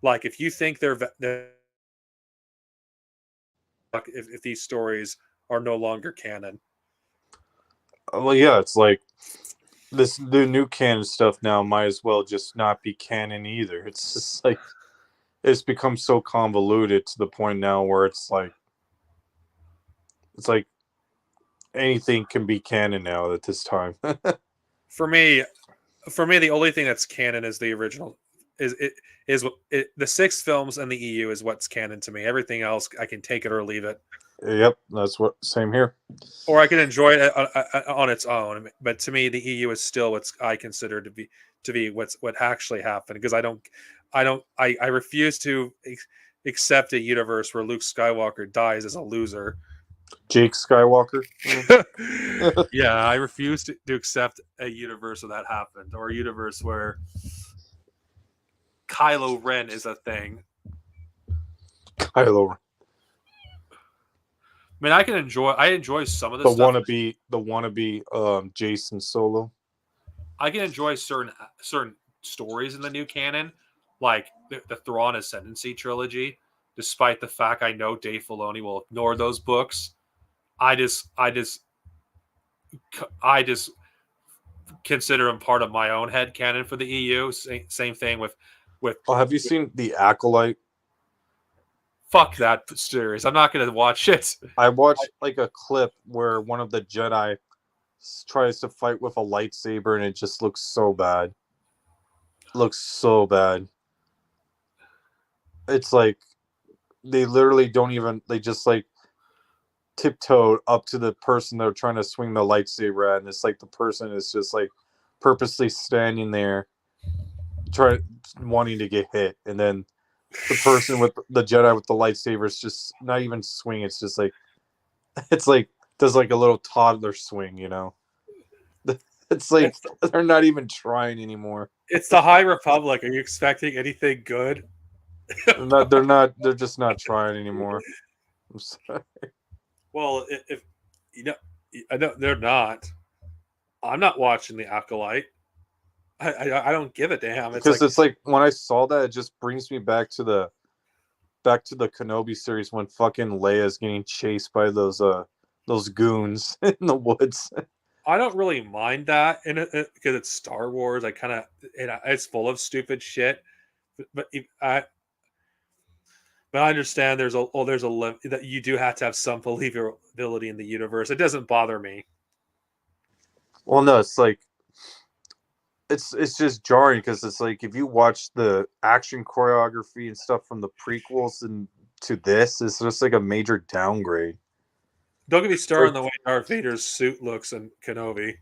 C: like if you think they're if these stories are no longer canon.
B: Well, yeah, it's like the new canon stuff now might as well just not be canon either. It's just like it's become so convoluted to the point now where it's like anything can be canon now at this time.
C: For me, the only thing that's canon is the original. The 6 films and the EU is what's canon to me. Everything else, I can take it or leave it,
B: Yep, that's what same here.
C: or I can enjoy it on its own. But to me, the EU is still what I consider to be what actually happened because I refuse to accept a universe where Luke Skywalker dies as a loser.
B: Jake Skywalker.
C: Yeah, I refuse to accept a universe where that happened, or a universe where Kylo Ren is a thing.
B: Kylo.
C: I mean, I enjoy some of
B: The
C: this stuff.
B: wannabe Jason Solo.
C: I can enjoy certain stories in the new canon, like the Thrawn Ascendancy trilogy. Despite the fact I know Dave Filoni will ignore those books, I just consider them part of my own head canon for the EU. Same thing with.
B: Oh, have you seen The Acolyte?
C: Fuck that series. I'm not going to watch it.
B: I watched like a clip where one of the Jedi tries to fight with a lightsaber, and it just looks so bad. Looks so bad. It's like they literally don't even. They just like tiptoe up to the person they're trying to swing the lightsaber at, and it's like the person is just like purposely standing there, wanting to get hit, and then the person with the Jedi with the lightsaber is just not even swinging. It's just like it's like does like a little toddler swing, you know. It's like they're not even trying anymore.
C: It's the High Republic. Are you expecting anything good?
B: They're just not trying anymore. I'm sorry.
C: Well, if you know, I know they're not. I'm not watching the Acolyte. I don't give a damn. It's
B: Because
C: like,
B: it's like when I saw that, it just brings me back to the Kenobi series when fucking Leia's getting chased by those goons in the woods.
C: I don't really mind that in it because it's Star Wars. I kind of it's full of stupid shit, but I understand there's a limit that you do have to have some believability in the universe. It doesn't bother me.
B: Well, no, it's like it's just jarring because it's like if you watch the action choreography and stuff from the prequels and to this, it's just like a major downgrade.
C: Don't get me
B: It's
C: started
B: like,
C: on the way Darth Vader's suit looks in Kenobi.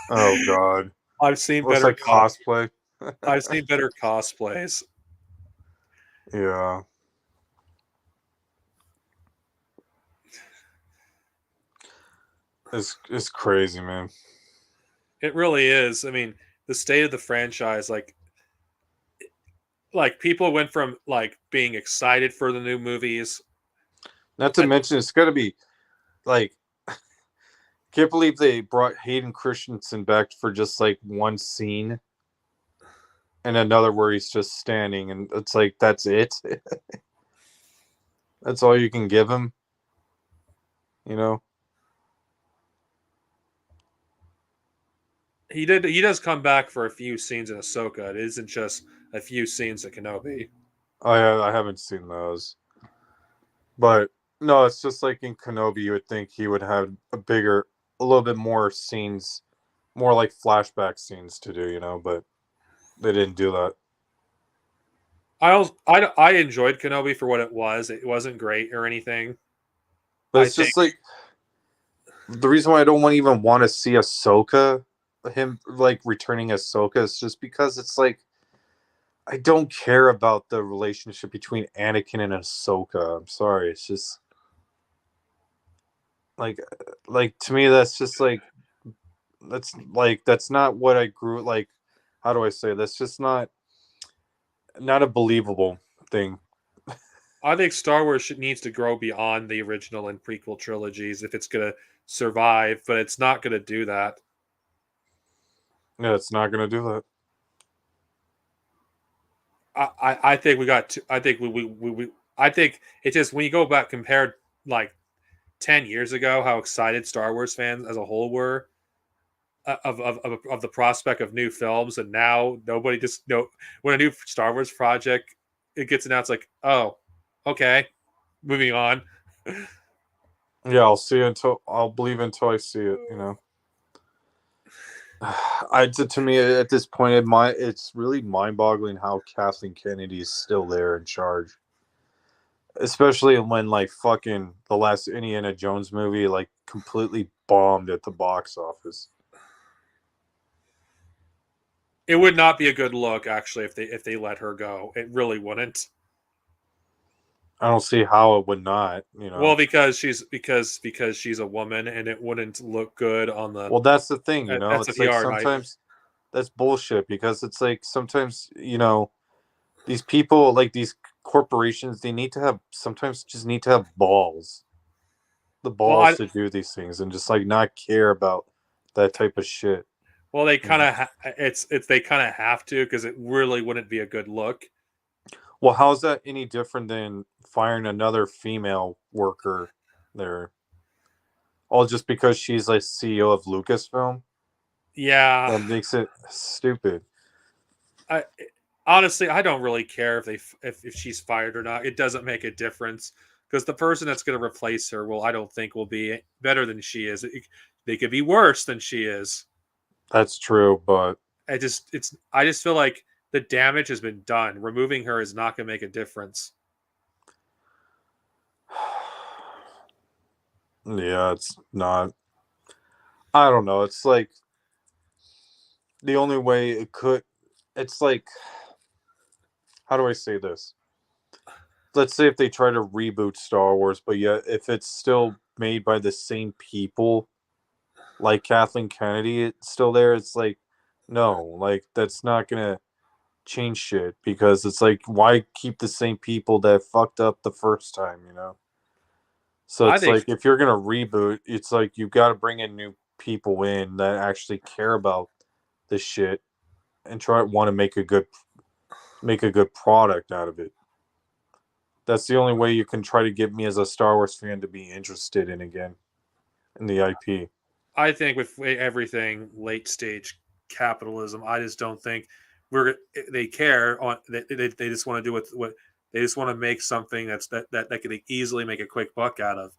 B: oh god,
C: I've seen
B: looks
C: better
B: like cosplay.
C: I've seen better cosplays.
B: Yeah, it's crazy, man.
C: It really is. I mean, the state of the franchise, like people went from like being excited for the new movies.
B: Not to mention, it's got to be like, can't believe they brought Hayden Christensen back for just like one scene and another where he's just standing, and it's like that's it. That's all you can give him, you know.
C: He does come back for a few scenes in Ahsoka. It isn't just a few scenes at Kenobi.
B: I haven't seen those, but no, it's just like in Kenobi, you would think he would have a little bit more scenes, more like flashback scenes to do, you know, but they didn't do that.
C: I enjoyed Kenobi for what it was. It wasn't great or anything.
B: But
C: I
B: it's
C: think
B: just like the reason why I don't even want to see Ahsoka, him like returning Ahsoka, is just because it's like I don't care about the relationship between Anakin and Ahsoka. I'm sorry, it's just like to me that's just that's not what I grew like. How do I say? That's just not a believable thing.
C: I think Star Wars needs to grow beyond the original and prequel trilogies if it's gonna survive, but it's not gonna do that.
B: Yeah, it's not gonna do that.
C: I think we got. I think I think it's just when you go back compared like 10 years ago, how excited Star Wars fans as a whole were of the prospect of new films, and now nobody just know when a new Star Wars project it gets announced, like, oh, okay, moving on.
B: Yeah, I'll believe until I see it. You know. To me at this point, it's really mind-boggling how Kathleen Kennedy is still there in charge, especially when like fucking the last Indiana Jones movie like completely bombed at the box office.
C: It would not be a good look, actually, if they let her go. It really wouldn't.
B: I don't see how it would not. You
C: Well,
B: know.
C: because she's a woman, and it wouldn't look good on the.
B: Well, that's the thing. You know,
C: That's a
B: it's like
C: PR night.
B: sometimes that's bullshit because it's like sometimes these people like these corporations they need to have sometimes just need to have the
C: Well,
B: balls to do these things and just like not care about that type of shit.
C: they
B: You
C: kind
B: know?
C: of it's they kind of have to because it really wouldn't be a good look.
B: Well, how's that any different than firing another female worker there? All just because she's like CEO of Lucasfilm?
C: Yeah,
B: That makes it stupid.
C: I honestly I don't really care if she's fired or not. It doesn't make a difference because the person that's going to replace her I don't think will be better than she is. They could be worse than she is.
B: That's true, but
C: I just feel like the damage has been done. Removing her is not going to make a difference.
B: yeah, it's not. I don't know. It's like the only way it could. It's like, how do I say this? let's say if they try to reboot Star Wars, but yet if it's still made by the same people, like Kathleen Kennedy, it's still there. It's like, no, like that's not gonna change shit because it's like, why keep the same people that fucked up the first time, you know? So
A: I
B: it's
A: think
B: like if you're gonna reboot, it's like you got to bring in new people in that actually care about this shit and try want to make a good product out of it. That's the only way you can try to get me as a Star Wars fan to be interested in again in the IP.
A: with everything late stage capitalism, I just don't think they care on they just want to do what they just want to make something that could easily make a quick buck out of.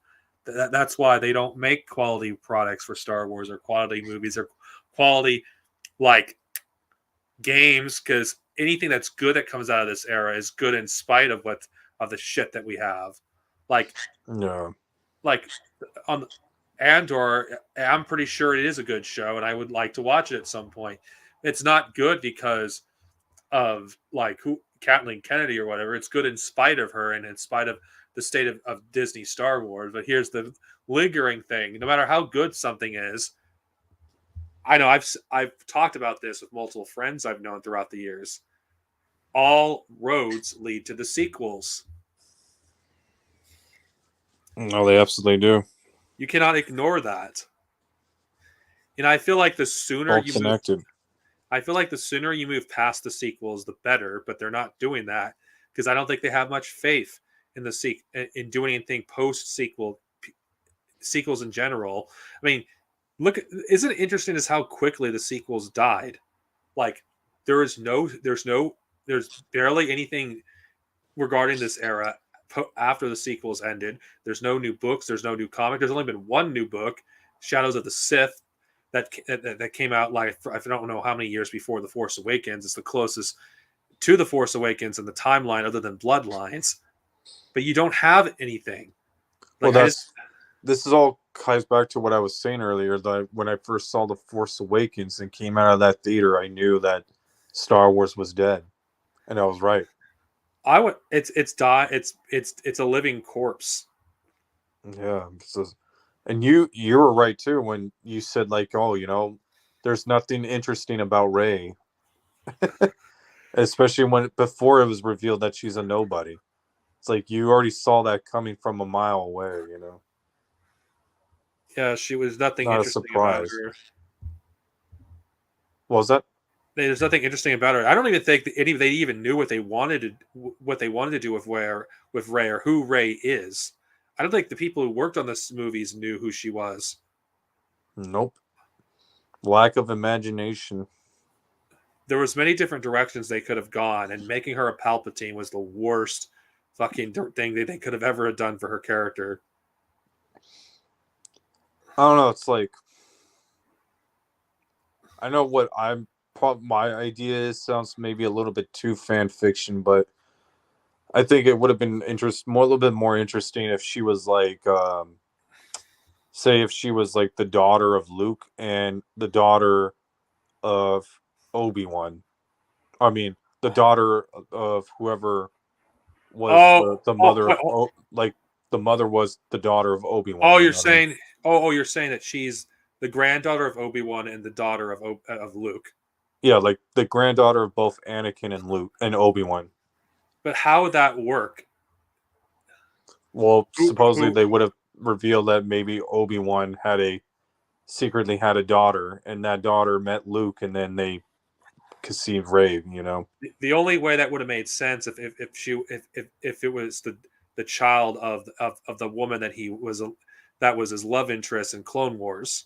A: That's why they don't make quality products for Star Wars or quality movies or quality like games, because anything that's good that comes out of this era is good in spite of what of the shit that we have. Like
B: Yeah.
A: like on Andor, I'm pretty sure it is a good show, and I would like to watch it at some point. It's not good because of like who Kathleen Kennedy or whatever. It's good in spite of her and in spite of the state of Disney Star Wars. But here's the lingering thing: no matter how good something is, I know I've talked about this with multiple friends I've known throughout the years. All roads lead to the sequels.
B: No, they absolutely do.
A: You cannot ignore that. And I feel like the sooner
B: All
A: you move
B: connected.
A: I feel like the sooner you move past the sequels, the better. But they're not doing that because I don't think they have much faith in in doing anything post sequels in general. I mean, look, isn't it interesting as how quickly the sequels died? Like there's barely anything regarding this era after the sequels ended. There's no new books. There's no new comic. There's only been one new book, Shadows of the Sith, that came out like I don't know how many years before the Force Awakens. It's the closest to the Force Awakens in the timeline, other than Bloodlines. But you don't have anything.
B: Well,
A: Like I just
B: this is all ties back to what I was saying earlier. That when I first saw the Force Awakens and came out of that theater, I knew that Star Wars was dead, and I was right.
A: I would it's a living corpse.
B: Yeah, and you were right too when you said like, oh, you know, there's nothing interesting about Rey, especially when before it was revealed that she's a nobody. It's like you already saw that coming from a mile away. You know,
A: Yeah, she was nothing
B: not a
A: interesting about
B: surprise.
A: her.
B: What was that?
A: There's nothing interesting about her. I don't even think that they even knew what they wanted to do with Ray or who Ray is. I don't think the people who worked on this movies knew who she was.
B: Nope. Lack of imagination.
A: There was many different directions they could have gone, and making her a Palpatine was the worst fucking thing that they could have ever done for her character.
B: I don't know. It's like I know what my idea is. Sounds maybe a little bit too fan fiction, but I think it would have been a little bit more interesting if she was like, say, if she was like the daughter of Luke and the daughter of Obi-Wan. I mean, the daughter of whoever was
A: Oh,
B: the
A: oh,
B: mother
A: wait,
B: of like the mother was the daughter of
A: oh,
B: Obi-Wan. You
A: you're
B: know what I mean?
A: saying, you're saying that she's the granddaughter of Obi-Wan and the daughter of Luke.
B: Yeah, like the granddaughter of both Anakin and Luke and Obi-Wan.
A: But how would that work?
B: Well,
A: Who,
B: supposedly
A: who
B: they would have revealed that maybe Obi-Wan secretly had a daughter, and that daughter met Luke, and then they conceived Rey. You know?
A: the only way that would have made sense if it was the child of the woman that was his love interest in Clone Wars.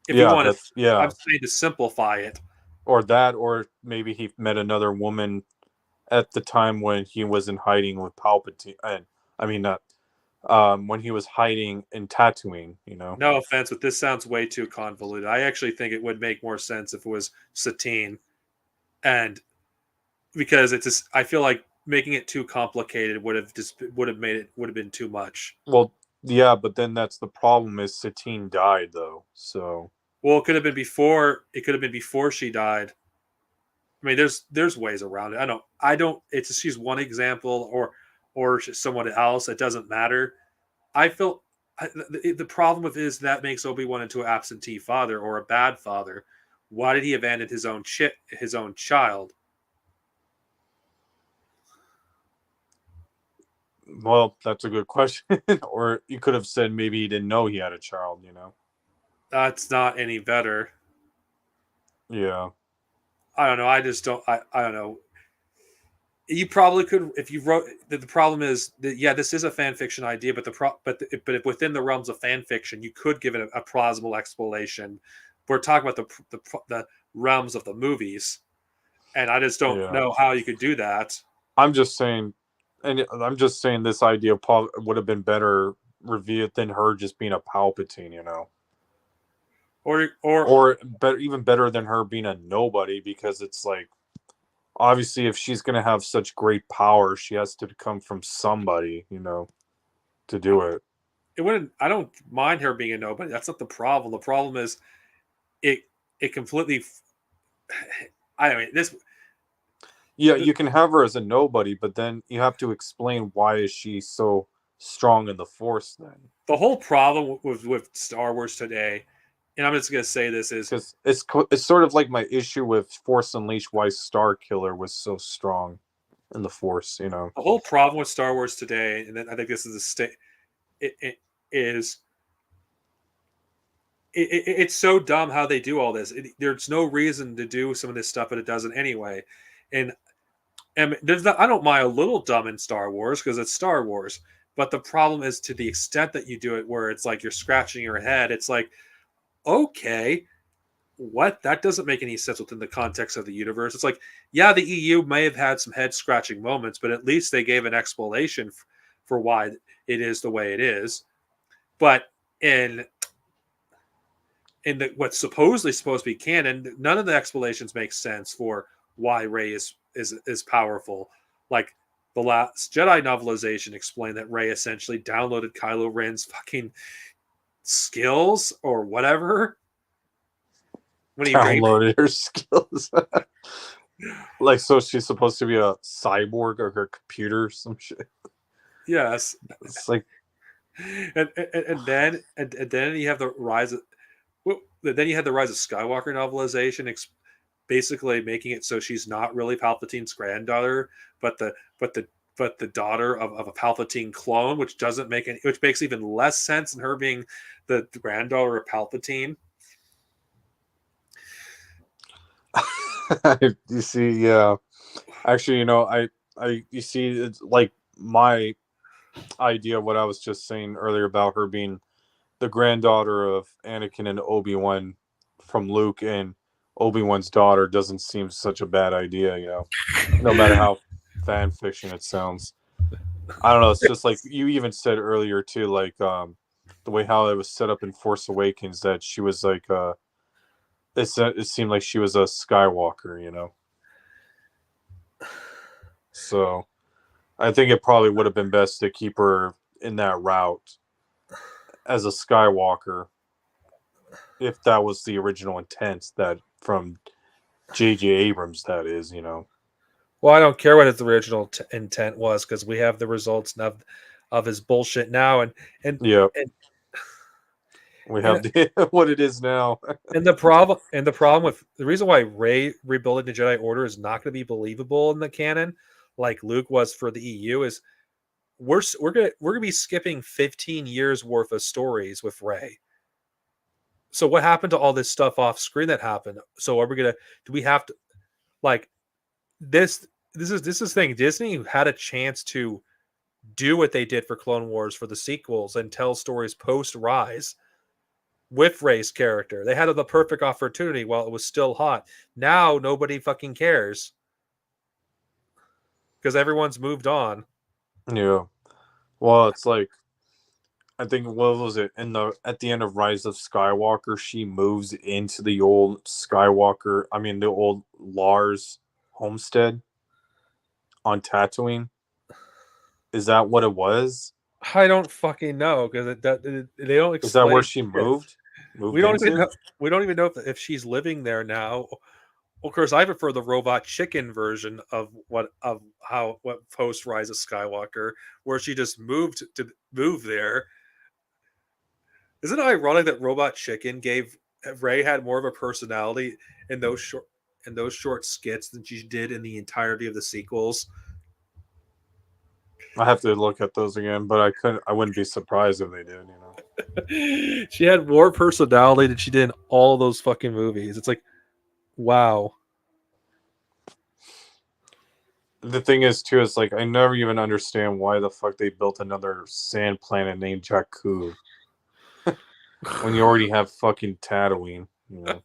A: If you
B: Yeah,
A: want to,
B: that's yeah,
A: I'm saying to simplify it.
B: or that, or maybe he met another woman at the time when he was in hiding with Palpatine, and I mean, not when he was hiding in Tatooine. You know?
A: No offense, but this sounds way too convoluted. I actually think it would make more sense if it was Satine, and because it's just, I feel like making it too complicated would have been too much.
B: Well, yeah, but then that's the problem is Satine died though, so
A: Well, it could have been before. It could have been before she died. I mean, there's ways around it. I don't. It's just she's one example, or someone else. It doesn't matter. I feel the problem with is that makes Obi-Wan into an absentee father or a bad father. Why did he abandon his own child?
B: Well, that's a good question. Or you could have said maybe he didn't know he had a child, you know?
A: That's not any better.
B: Yeah.
A: I don't know. I just don't. I don't know. You probably could if you wrote. The problem is that yeah, this is a fan fiction idea, but but if within the realms of fan fiction, you could give it a plausible explanation. We're talking about the realms of the movies, and I just don't
B: Yeah.
A: know how you could do that.
B: I'm just saying, and I'm just saying this idea would have been better revealed than her just being a Palpatine, you know?
A: Or
B: Or better, even better than her being a nobody, because it's like, obviously, if she's going to have such great power, she has to come from somebody, you know, to do it.
A: it wouldn't. I don't mind her being a nobody. That's not the problem. The problem is it completely. I mean this.
B: Yeah, you can have her as a nobody, but then you have to explain why is she so strong in the Force then?
A: The whole problem with Star Wars today, and I'm just gonna say this is
B: Because it's sort of like my issue with Force Unleashed, why Star Killer was so strong in the Force, you know?
A: the whole problem with Star Wars today, and then I think this is a state. It is it's so dumb how they do all this. There's no reason to do some of this stuff, but it doesn't anyway. And there's not, I don't mind a little dumb in Star Wars because it's Star Wars. But the problem is to the extent that you do it, where it's like you're scratching your head. It's like, okay, what? That doesn't make any sense within the context of the universe. It's like, yeah, the EU may have had some head scratching moments, but at least they gave an explanation for why it is the way it is. But in what's supposedly supposed to be canon, none of the explanations make sense for why Rey is powerful. Like the last Jedi novelization explained that Rey essentially downloaded Kylo Ren's fucking skills or whatever when he
B: Downloaded her skills. Like, so she's supposed to be a cyborg or her computer or some shit.
A: Yes,
B: It's like,
A: and then you have the rise of then you had the rise of Skywalker novelization, basically making it so she's not really Palpatine's granddaughter, but the daughter of a Palpatine clone, which doesn't make any, which makes even less sense than her being the granddaughter of Palpatine.
B: you see, yeah. Actually, you know, you see, it's like my idea of what I was just saying earlier about her being the granddaughter of Anakin and Obi-Wan from Luke and Obi-Wan's daughter doesn't seem such a bad idea, you know, no matter how fan fiction it sounds. I don't know. It's just like you even said earlier too, like the way how it was set up in Force Awakens, that she was like it seemed like she was a Skywalker, you know. So I think it probably would have been best to keep her in that route as a Skywalker, if that was the original intent that from J.J. Abrams, that is, you know.
C: Well, I don't care what his original intent was because we have the results of his bullshit now, and
B: Yeah,
C: and
B: we have what it is now.
C: the problem with the reason why Rey rebuilding the Jedi Order is not going to be believable in the canon, like Luke was for the EU, is we're gonna be skipping 15 years worth of stories with Rey. So what happened to all this stuff off screen that happened? So are we gonna do we have to like this is thing. Disney had a chance to do what they did for Clone Wars for the sequels and tell stories post Rise with Rey's character. They had the perfect opportunity while it was still hot. Now nobody fucking cares because everyone's moved on.
B: Yeah. Well, it's like, I think, what was it at the end of Rise of Skywalker? She moves into the old Skywalker. I mean, the old Lars homestead on Tatooine. Is that what it was?
C: I don't fucking know because they don't explain.
B: Is that where she moved?
C: We don't
B: into?
C: even know. We don't even know if she's living there now, of course, I prefer the robot chicken version of what post Rise of Skywalker, where she just move there. Isn't it ironic that Robot Chicken gave Ray had more of a personality in those short skits than she did in the entirety of the sequels?
B: I have to look at those again, but I wouldn't be surprised if they did, you know.
C: She had more personality than she did in all those fucking movies. It's like, wow.
B: The thing is too, is like I never even understand why the fuck they built another sand planet named Jakku when you already have fucking Tatooine, you know.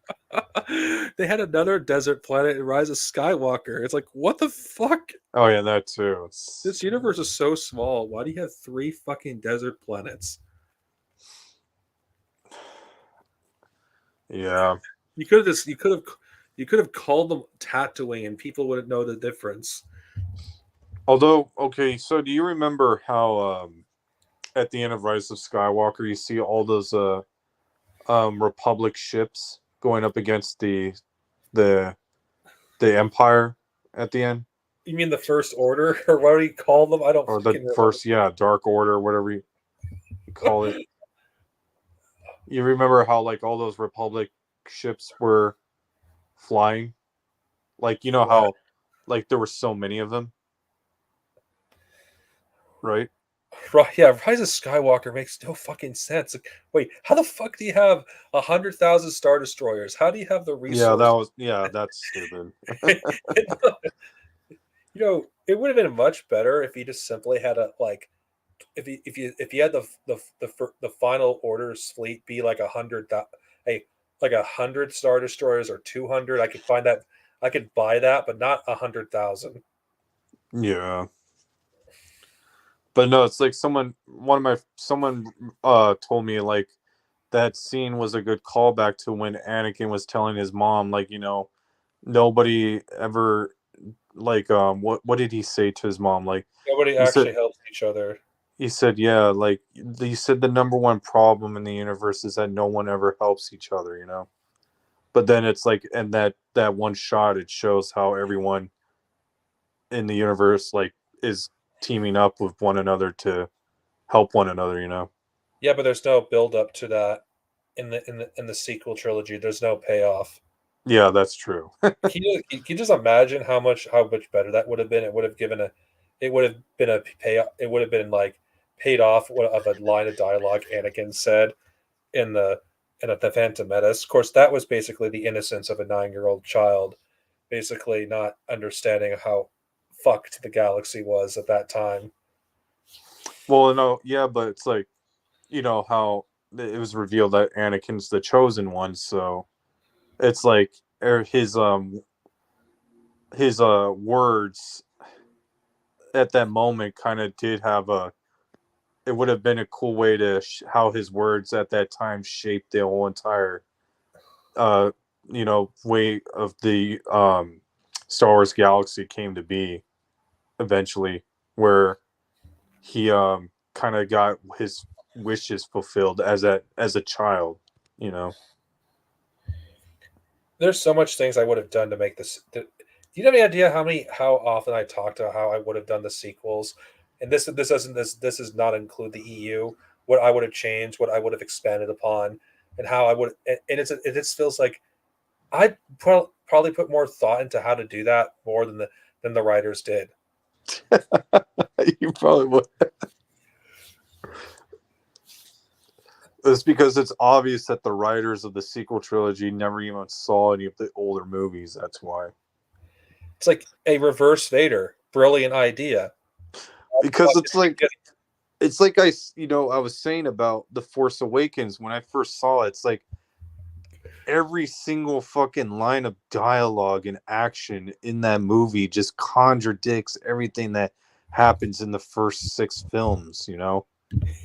C: They had another desert planet in Rise of Skywalker. It's like, what the fuck?
B: Oh yeah, that too.
C: This universe is so small. Why do you have 3 fucking desert planets?
B: Yeah.
C: You could have you could have called them Tatooine and people wouldn't know the difference.
B: Although, okay, so do you remember how at the end of Rise of Skywalker you see all those Republic ships going up against the Empire at the end?
C: You mean the First Order, or what do you call them? I don't.
B: Or the
C: Remember.
B: first, yeah, Dark Order, whatever you call it. You remember how like all those Republic ships were flying? Like, you know how like there were so many of them? Right?
C: Right, yeah, Rise of Skywalker makes no fucking sense. Like, wait, how the fuck do you have 100,000 Star Destroyers? How do you have the resources?
B: That's stupid.
C: You know, it would have been much better if he just simply had a like, if you had the final orders fleet be like 100, like 100 Star Destroyers or 200. I could find that, I could buy that, but not 100,000.
B: Yeah. But no, it's like someone told me like that scene was a good callback to when Anakin was telling his mom, like, you know, nobody ever like what did he say to his mom? Like
C: Nobody
B: he said
C: actually helps each other.
B: he said, yeah, like he said the number one problem in the universe is that no one ever helps each other, you know. But then it's like, and that one shot, it shows how everyone in the universe like is teaming up with one another to help one another, you know.
C: Yeah, but there's no build up to that in the sequel trilogy. There's no payoff.
B: Yeah, that's true.
C: Can you just imagine how much better that would have been? It would have been a payoff. It would have been like paid off of a line of dialogue Anakin said in the Phantom Menace. Of course, that was basically the innocence of a 9-year-old child, basically not understanding how fucked the galaxy was at that time.
B: Well, no, yeah, but it's like, you know how it was revealed that Anakin's the chosen one, so it's like his words at that moment kind of did have a it would have been a cool way to how his words at that time shaped the whole entire uh way of the Star Wars galaxy came to be eventually, where he kind of got his wishes fulfilled as a child, you know.
C: There's so much things I would have done to make this. Do you have any idea how often I talked about how I would have done the sequels? And this does not include the EU. What I would have changed, what I would have expanded upon, and how I would. And it just feels like I probably put more thought into how to do that more than the writers did.
B: You probably would. It's because it's obvious that the writers of the sequel trilogy never even saw any of the older movies. That's why.
C: It's like a reverse Vader. Brilliant idea.
B: Because it's like I was saying about The Force Awakens when I first saw it. It's like every single fucking line of dialogue and action in that movie just contradicts everything that happens in the first 6 films, you know?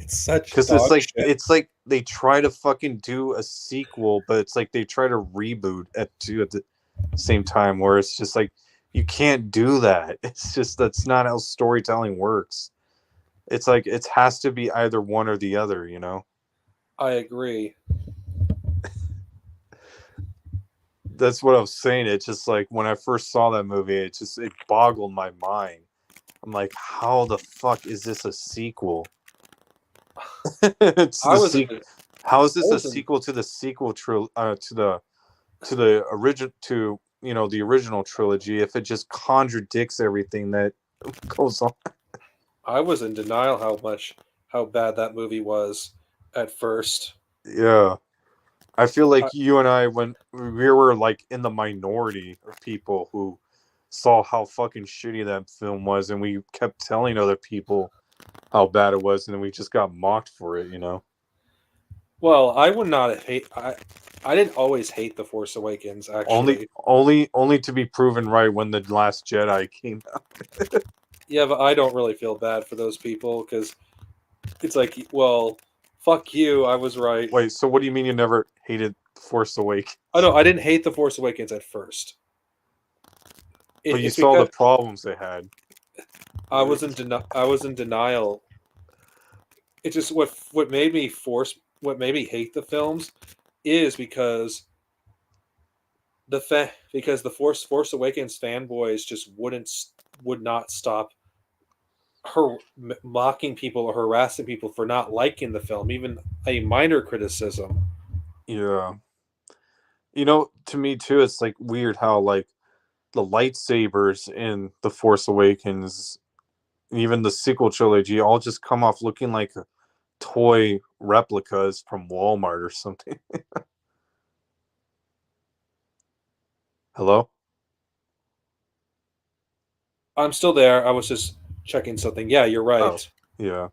C: It's such
B: Because
C: dog shit.
B: it's like they try to fucking do a sequel, but it's like they try to reboot at the same time, where it's just like you can't do that. It's just that's not how storytelling works. It's like it has to be either one or the other, you know.
C: I agree.
B: That's what I was saying. It's just like when I first saw that movie, it boggled my mind. I'm like, how the fuck is this a sequel? It's
C: I
B: the
C: was
B: sequel. How is this a
C: wasn't.
B: sequel to the sequel to the original the original trilogy if it just contradicts everything that goes on?
C: I was in denial how bad that movie was at first.
B: Yeah. I feel
C: I,
B: like you and I, when we were like in the minority of people who saw how fucking shitty that film was, and we kept telling other people how bad it was, and then we just got mocked for it, you know?
C: well, I would not hate. I didn't always hate The Force Awakens.
B: Only,
C: Actually,
B: only to be proven right when the Last Jedi came out.
C: yeah, but I don't really feel bad for those people because it's like, well, fuck you. I was right.
B: Wait, so what do you mean you never hated Force Awakens?
C: I know I didn't hate The Force Awakens at first.
B: But you
C: It's
B: saw the
C: because
B: problems they had.
C: I was in denial. It's just what made me hate the films is because the Force Awakens fanboys just would not stop mocking people or harassing people for not liking the film, even a minor criticism.
B: Yeah. You know, to me too, it's like weird how like the lightsabers in The Force Awakens, even the sequel trilogy, all just come off looking like toy replicas from Walmart or something. Hello?
C: I'm still there. I was just checking something. Yeah, you're
B: Oh,
C: right.
B: yeah.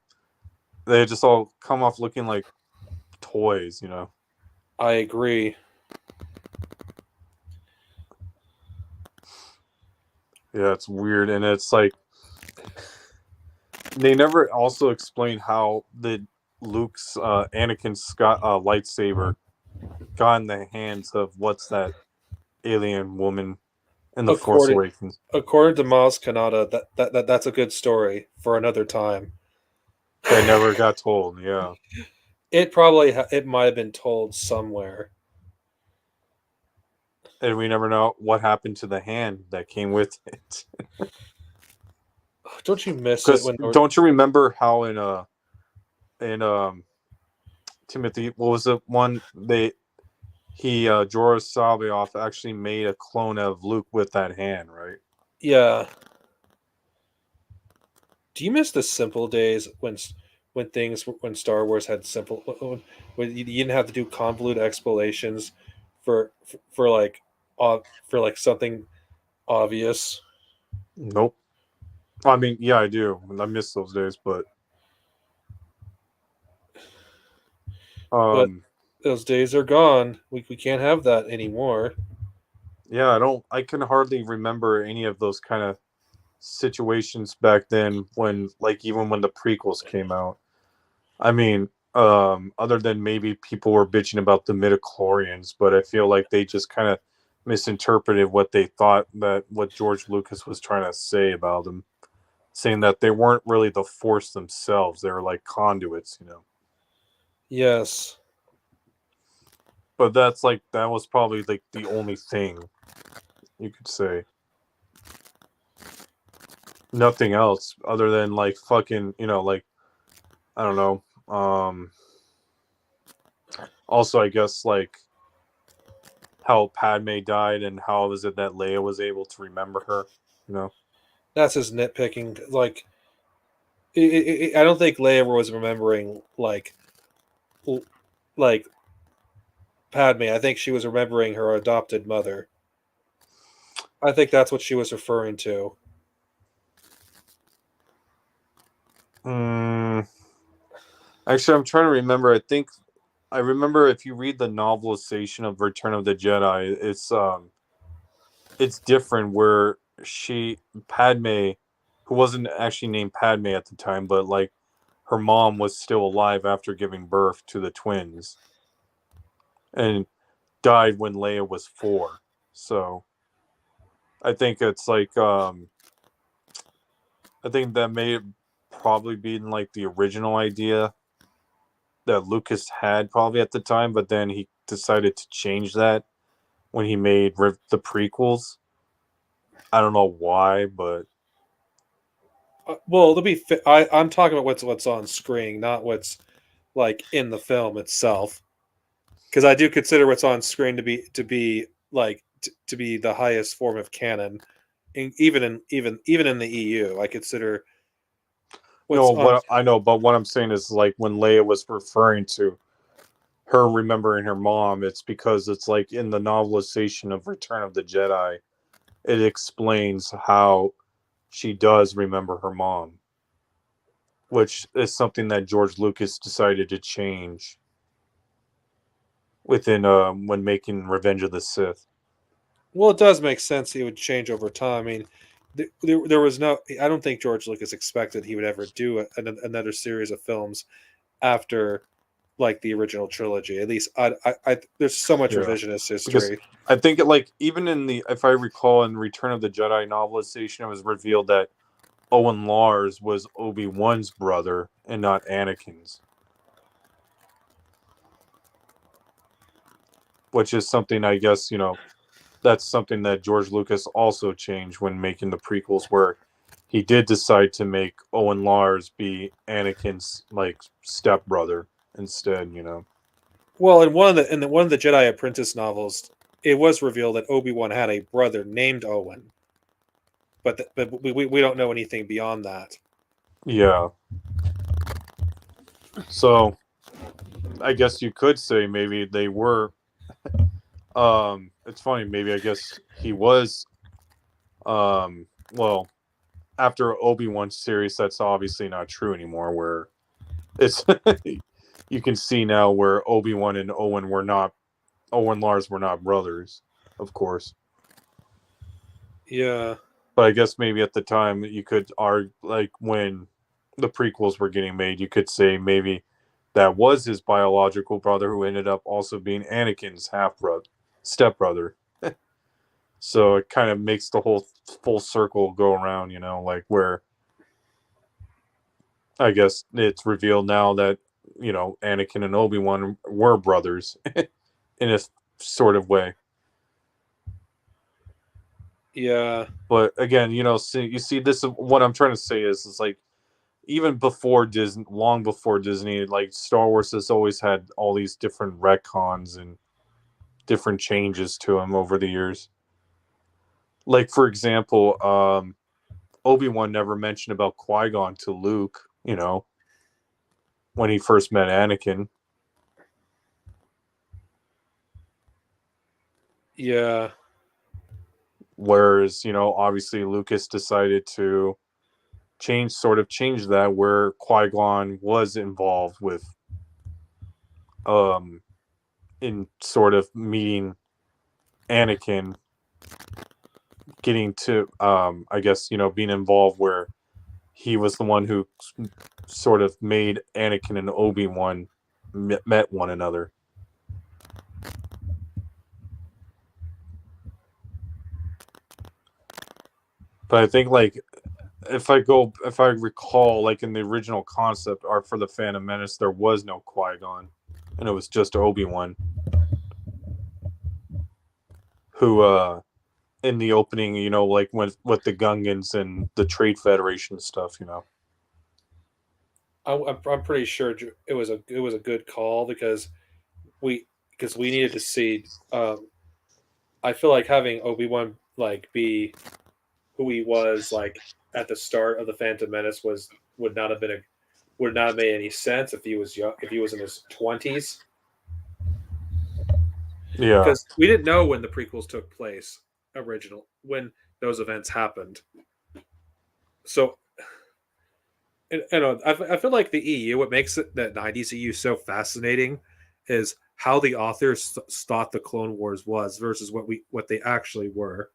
B: They just all come off looking like toys, you know?
C: I agree.
B: Yeah, it's weird. And it's like, they never also explain how the Luke's, Anakin Scott lightsaber got in the hands of what's that alien woman in The Force
C: According
B: Awakens.
C: according to Maz Kanata, that's a good story for another time.
B: That never got told, yeah.
C: It might have been told somewhere.
B: And we never know what happened to the hand that came with it.
C: Don't you miss it
B: Because
C: when
B: don't you remember how in Timothy, what was the one Joris Savioff actually made a clone of Luke with that hand, right?
C: yeah. Do you miss the simple days when Star Wars had simple when you didn't have to do convoluted explanations for like for like something obvious?
B: Nope. I mean, yeah, I do. I miss those days, but
C: But
B: um
C: those days are gone. We can't have that anymore.
B: yeah, I can hardly remember any of those kind of situations back then when like even when the prequels came out. I mean, other than maybe people were bitching about the midichlorians, but I feel like they just kind of misinterpreted what they thought that what George Lucas was trying to say about them, saying that they weren't really the Force themselves; they were like conduits, you know.
C: Yes.
B: But that was probably like the only thing you could say. Nothing else other than like fucking, like I don't know. Also, I guess like how Padme died and how is it that Leia was able to remember her, you know?
C: That's his nitpicking. Like, I don't think Leia was remembering like Padme. I think she was remembering her adopted mother. I think that's what she was referring to.
B: Mm, actually, I'm trying to remember. I remember if you read the novelization of Return of the Jedi, it's different where Padme, who wasn't actually named Padme at the time, but like her mom was still alive after giving birth to the twins and died when Leia was 4. So I think it's like I think that may probably be like the original idea that Lucas had probably at the time, but then he decided to change that when he made the prequels. I don't know why, but
C: Well, I'm talking about what's on screen, not what's like in the film itself, because I do consider what's on screen to be the highest form of canon, even in the EU. I consider what's
B: no,
C: on.
B: what I know, but what I'm saying is like when Leia was referring to her remembering her mom, it's because it's like in the novelization of Return of the Jedi, it explains how she does remember her mom, which is something that George Lucas decided to change within when making Revenge of the Sith.
C: Well, it does make sense he would change over time. I mean, there was no. I don't think George Lucas expected he would ever do another series of films after like the original trilogy. At least, there's so much
B: Yeah,
C: revisionist
B: because
C: history.
B: I think like even in the, if I recall, in Return of the Jedi novelization, it was revealed that Owen Lars was Obi-Wan's brother and not Anakin's, which is something I guess, that's something that George Lucas also changed when making the prequels, where he did decide to make Owen Lars be Anakin's like stepbrother instead.
C: Well, in one of the Jedi Apprentice novels, it was revealed that Obi-Wan had a brother named Owen, but we don't know anything beyond that.
B: Yeah. So I guess you could say maybe they were. It's funny. Maybe I guess he was. Well, after Obi-Wan series, that's obviously not true anymore. Where it's you can see now where Obi-Wan and Owen Lars were not brothers, of course.
C: Yeah,
B: But I guess maybe at the time you could argue, like when the prequels were getting made, you could say maybe that was his biological brother who ended up also being Anakin's half brother, stepbrother. So it kind of makes the whole full circle go around, like where I guess it's revealed now that, Anakin and Obi-Wan were brothers in a sort of way.
C: yeah,
B: But again, you see this, what I'm trying to say is like even before Disney, long before Disney, like Star Wars has always had all these different retcons and different changes to them over the years. Like for example, Obi-Wan never mentioned about Qui-Gon to Luke, when he first met Anakin.
C: yeah.
B: Whereas, obviously Lucas decided to change that, where Qui-Gon was involved with um in sort of meeting Anakin, getting to I guess, being involved, where he was the one who sort of made Anakin and Obi-Wan met one another. But I think like if I recall, like in the original concept art for the Phantom Menace, there was no Qui-Gon, and it was just Obi-Wan, who in the opening, like with the Gungans and the Trade Federation stuff.
C: I'm pretty sure it was a good call we because we needed to see. I feel like having Obi-Wan like be who he was like at the start of the Phantom Menace would not have been a would not have made any sense if he was young, if he was in his 20s,
B: Yeah.
C: because we didn't know when the prequels took place when those events happened. So I feel like the EU, what makes it that 90s EU so fascinating is how the authors thought the Clone Wars was versus what they actually were.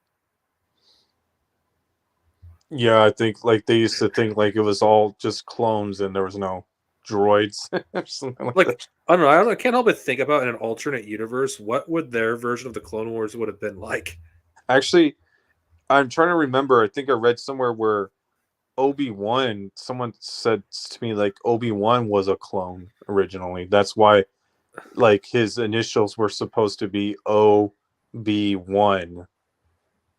B: Yeah, I think like they used to think like it was all just clones and there was no droids or something like
C: Like
B: that.
C: I don't know, I can't help but think about in an alternate universe, what would their version of the Clone Wars would have been like?
B: Actually, I'm trying to remember. I think I read somewhere where Obi-Wan, someone said to me like Obi-Wan was a clone originally. That's why like his initials were supposed to be O be 1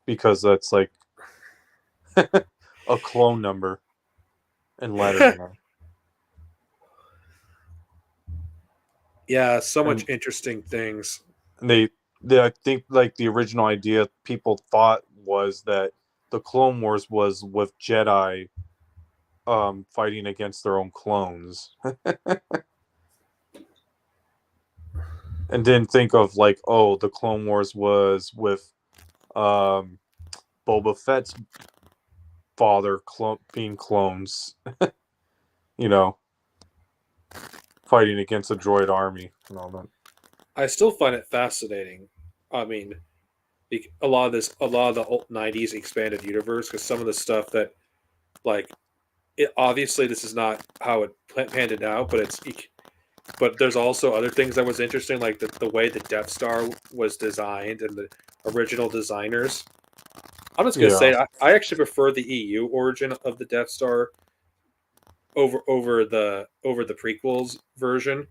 B: because that's like a clone number and lettering.
C: Yeah, so much
B: And
C: interesting things.
B: they I think like the original idea people thought was that the Clone Wars was with Jedi fighting against their own clones. And didn't think of like, oh, the Clone Wars was with um Boba Fett's father being clones, you know, fighting against a droid army and all that.
C: I still find it fascinating. I mean, a lot of a lot of the old '90s expanded universe, because some of the stuff that, like, obviously this is not how it panned it out, but but there's also other things that was interesting, like the way the Death Star was designed and the original designers. I'm just gonna
B: Yeah.
C: say I actually prefer the EU origin of the Death Star over the prequels version,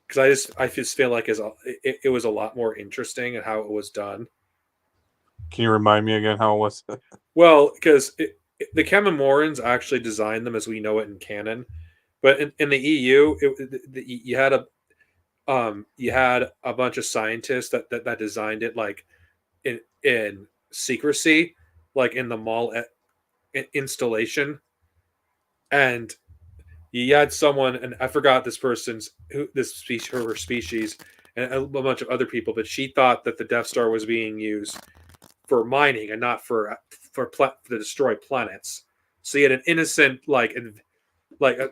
C: because I just feel like it was a lot more interesting and how it was done.
B: Can you remind me again how it was?
C: Well, because the Kamimorans actually designed them as we know it in canon, but in the EU, you had a bunch of scientists that designed it, like, in secrecy, like in the mall installation, and you had someone, and I forgot this person's who this species her species, and a bunch of other people, but she thought that the Death Star was being used for mining and not to destroy planets. So you had an innocent,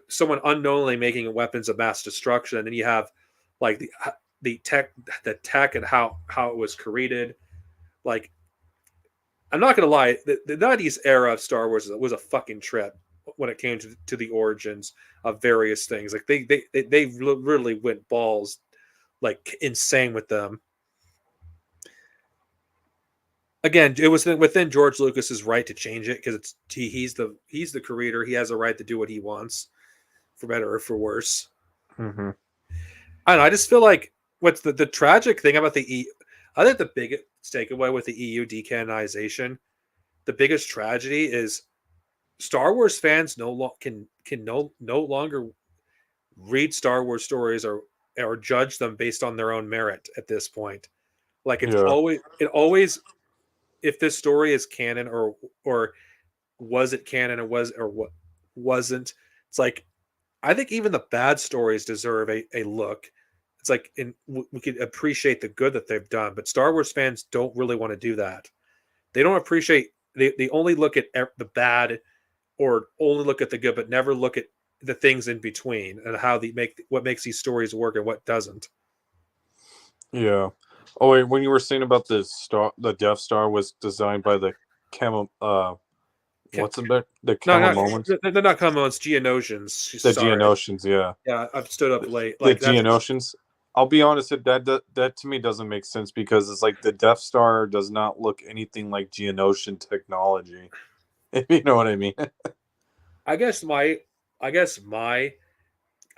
C: someone unknowingly making weapons of mass destruction, and then you have like the tech and how it was created. Like, I'm not gonna lie, the '90s era of Star Wars was a fucking trip when it came to the origins of various things. Like they really went balls, like, insane with them. Again, it was within George Lucas's right to change it, because he's the creator. He has a right to do what he wants, for better or for worse.
B: Mm-hmm.
C: I don't know, I just feel like what's the tragic thing about I think the biggest takeaway with the EU decanonization, the biggest tragedy is Star Wars fans can no longer read Star Wars stories or judge them based on their own merit at this point. Like,
B: Yeah.
C: it always, if this story is canon, or was it canon, or what wasn't. It's like, I think even the bad stories deserve a look. It's like, we could appreciate the good that they've done, but Star Wars fans don't really want to do that. They don't appreciate. They only look at the bad, or only look at the good, but never look at the things in between, and how what makes these stories work and what doesn't.
B: Yeah. Oh wait, when you were saying about the Death Star was designed by the Camo what's it? The
C: No,
B: Camo
C: not
B: Moments?
C: they're not Commons, Geonosians.
B: The
C: Sorry,
B: Geonosians, yeah.
C: yeah, I've stood up late.
B: The
C: Like, that's
B: Geonosians. I'll be honest, that to me doesn't make sense because it's like the Death Star does not look anything like Geonosian technology. If you know what I mean.
C: I guess my, I guess my,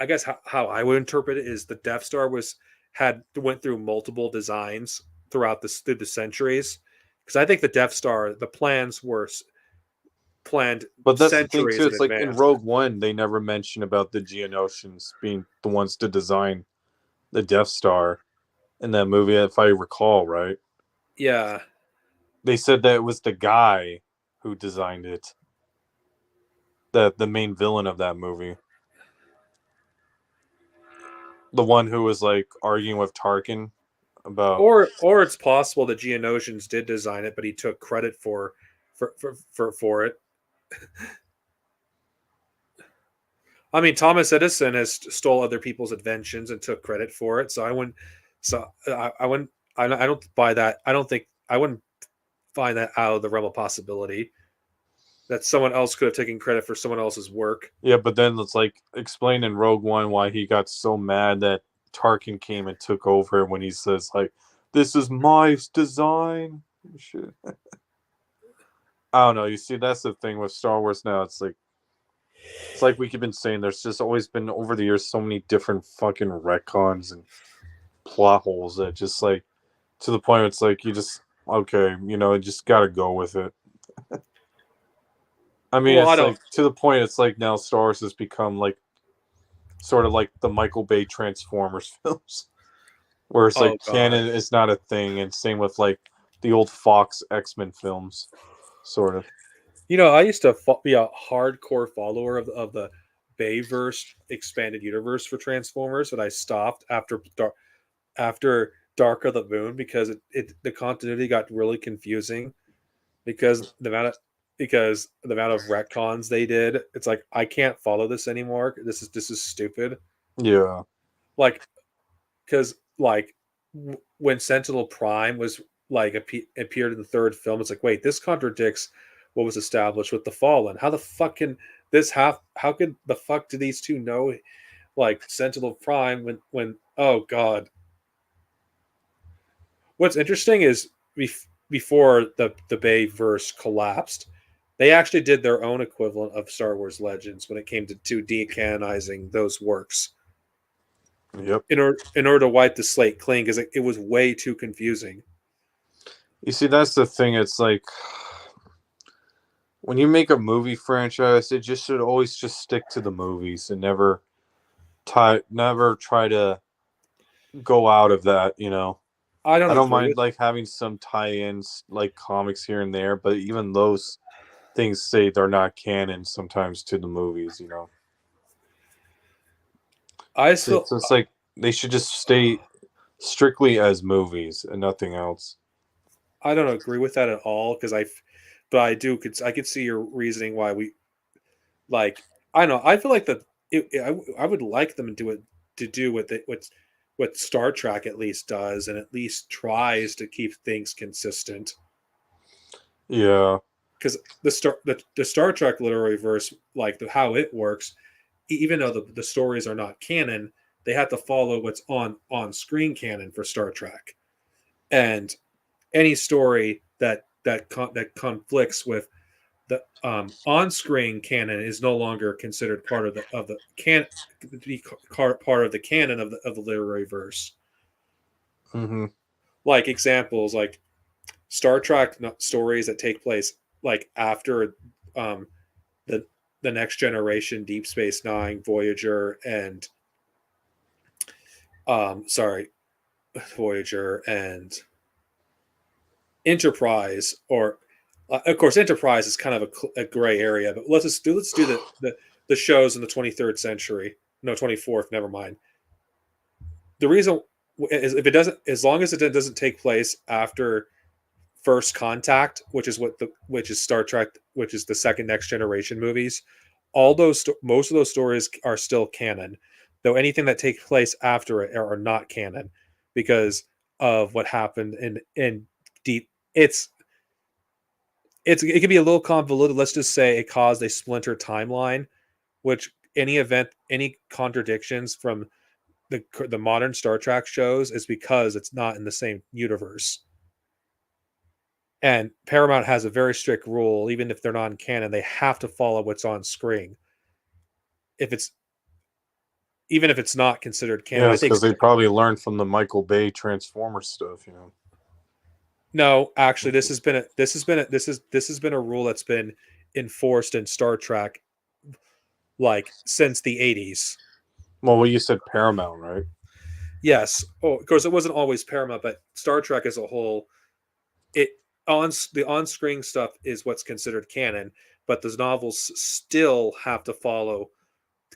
C: I guess how I would interpret it is the Death Star went through multiple designs through the centuries, because I think the Death Star, the plans were planned
B: But that's the thing too.
C: centuries in
B: It's like in
C: advance.
B: Rogue One, they never mention about the Geonosians being the ones to design the Death Star in that movie, if I recall, right?
C: Yeah,
B: They said that it was the guy who designed it, the main villain of that movie, the one who was like arguing with Tarkin about.
C: or it's possible that Geonosians did design it, but he took credit for it. I mean, Thomas Edison has stole other people's inventions and took credit for it. So I wouldn't. So I wouldn't. I don't buy that. I don't think I wouldn't find that out of the realm of possibility that someone else could have taken credit for someone else's work.
B: Yeah, but then it's like explain in Rogue One why he got so mad that Tarkin came and took over when he says like, "This is my design." Shit. I don't know. You see, that's the thing with Star Wars now. It's like we've been saying. There's just always been over the years so many different fucking retcons and plot holes that just like to the point it's like you just okay, you just got to go with it. I mean,
C: Well, I
B: it's
C: don't.
B: like to the point it's like now Star Wars has become like sort of like the Michael Bay Transformers films, where it's
C: Oh
B: like
C: God.
B: canon is not a thing, and same with like the old Fox X-Men films, sort of.
C: I used to be a hardcore follower of the Bayverse expanded universe for Transformers, but I stopped after Dark of the Moon because the continuity got really confusing because the amount of retcons they did. It's like I can't follow this anymore. This is stupid.
B: Yeah.
C: Like because when Sentinel Prime was like appeared in the third film, it's like wait, this contradicts what was established with the Fallen. How the fuck can this have? How could the fuck do these two know like Sentinel Prime when oh god. What's interesting is before the Bayverse collapsed, they actually did their own equivalent of Star Wars Legends when it came to decanonizing those works
B: Yep.
C: in order to wipe the slate clean because it was way too confusing.
B: You see, that's the thing. It's like when you make a movie franchise, it just should always just stick to the movies and never try to go out of that.
C: I don't
B: I don't
C: agree
B: mind
C: with.
B: like having some tie-ins like comics here and there, but even those things say they're not canon sometimes to the movies.
C: I
B: So
C: still
B: it's just like they should just stay strictly as movies and nothing else.
C: I don't agree with that at all because but I could see your reasoning why we like I don't know I feel like I would like them to do what Star Trek at least does and at least tries to keep things consistent
B: Yeah.
C: because the Star Trek literary verse like how it works even though the stories are not canon they have to follow what's on screen canon for Star Trek and any story that conflicts with the on-screen canon is no longer considered part of the can to be part of the canon of the literary verse.
B: Mm-hmm.
C: Like examples, like Star Trek stories that take place like after um, the the Next Generation, Deep Space Nine, Voyager, and sorry, Voyager and Enterprise, or of course, Enterprise is kind of a gray area. But let's do the shows in the 23rd century. No, 24th. Never mind. The reason is if it doesn't, as long as it doesn't take place after First Contact, which is Star Trek, which is the second Next Generation movies. Most of those stories are still canon, though anything that takes place after it are not canon because of what happened in deep. It can be a little convoluted. Let's just say it caused a splinter timeline, which any contradictions from the modern Star Trek shows is because it's not in the same universe. And Paramount has a very strict rule, even if they're not in canon, they have to follow what's on screen. If it's even if it's not considered canon, I
B: Yes,
C: think
B: because they probably learned from the Michael Bay Transformer stuff.
C: no, actually, this has been a rule that's been enforced in Star Trek like since the 80s.
B: Well, you said Paramount, right?
C: Yes. Oh, of course, it wasn't always Paramount, but Star Trek as a whole, it on the on-screen stuff is what's considered canon, but the novels still have to follow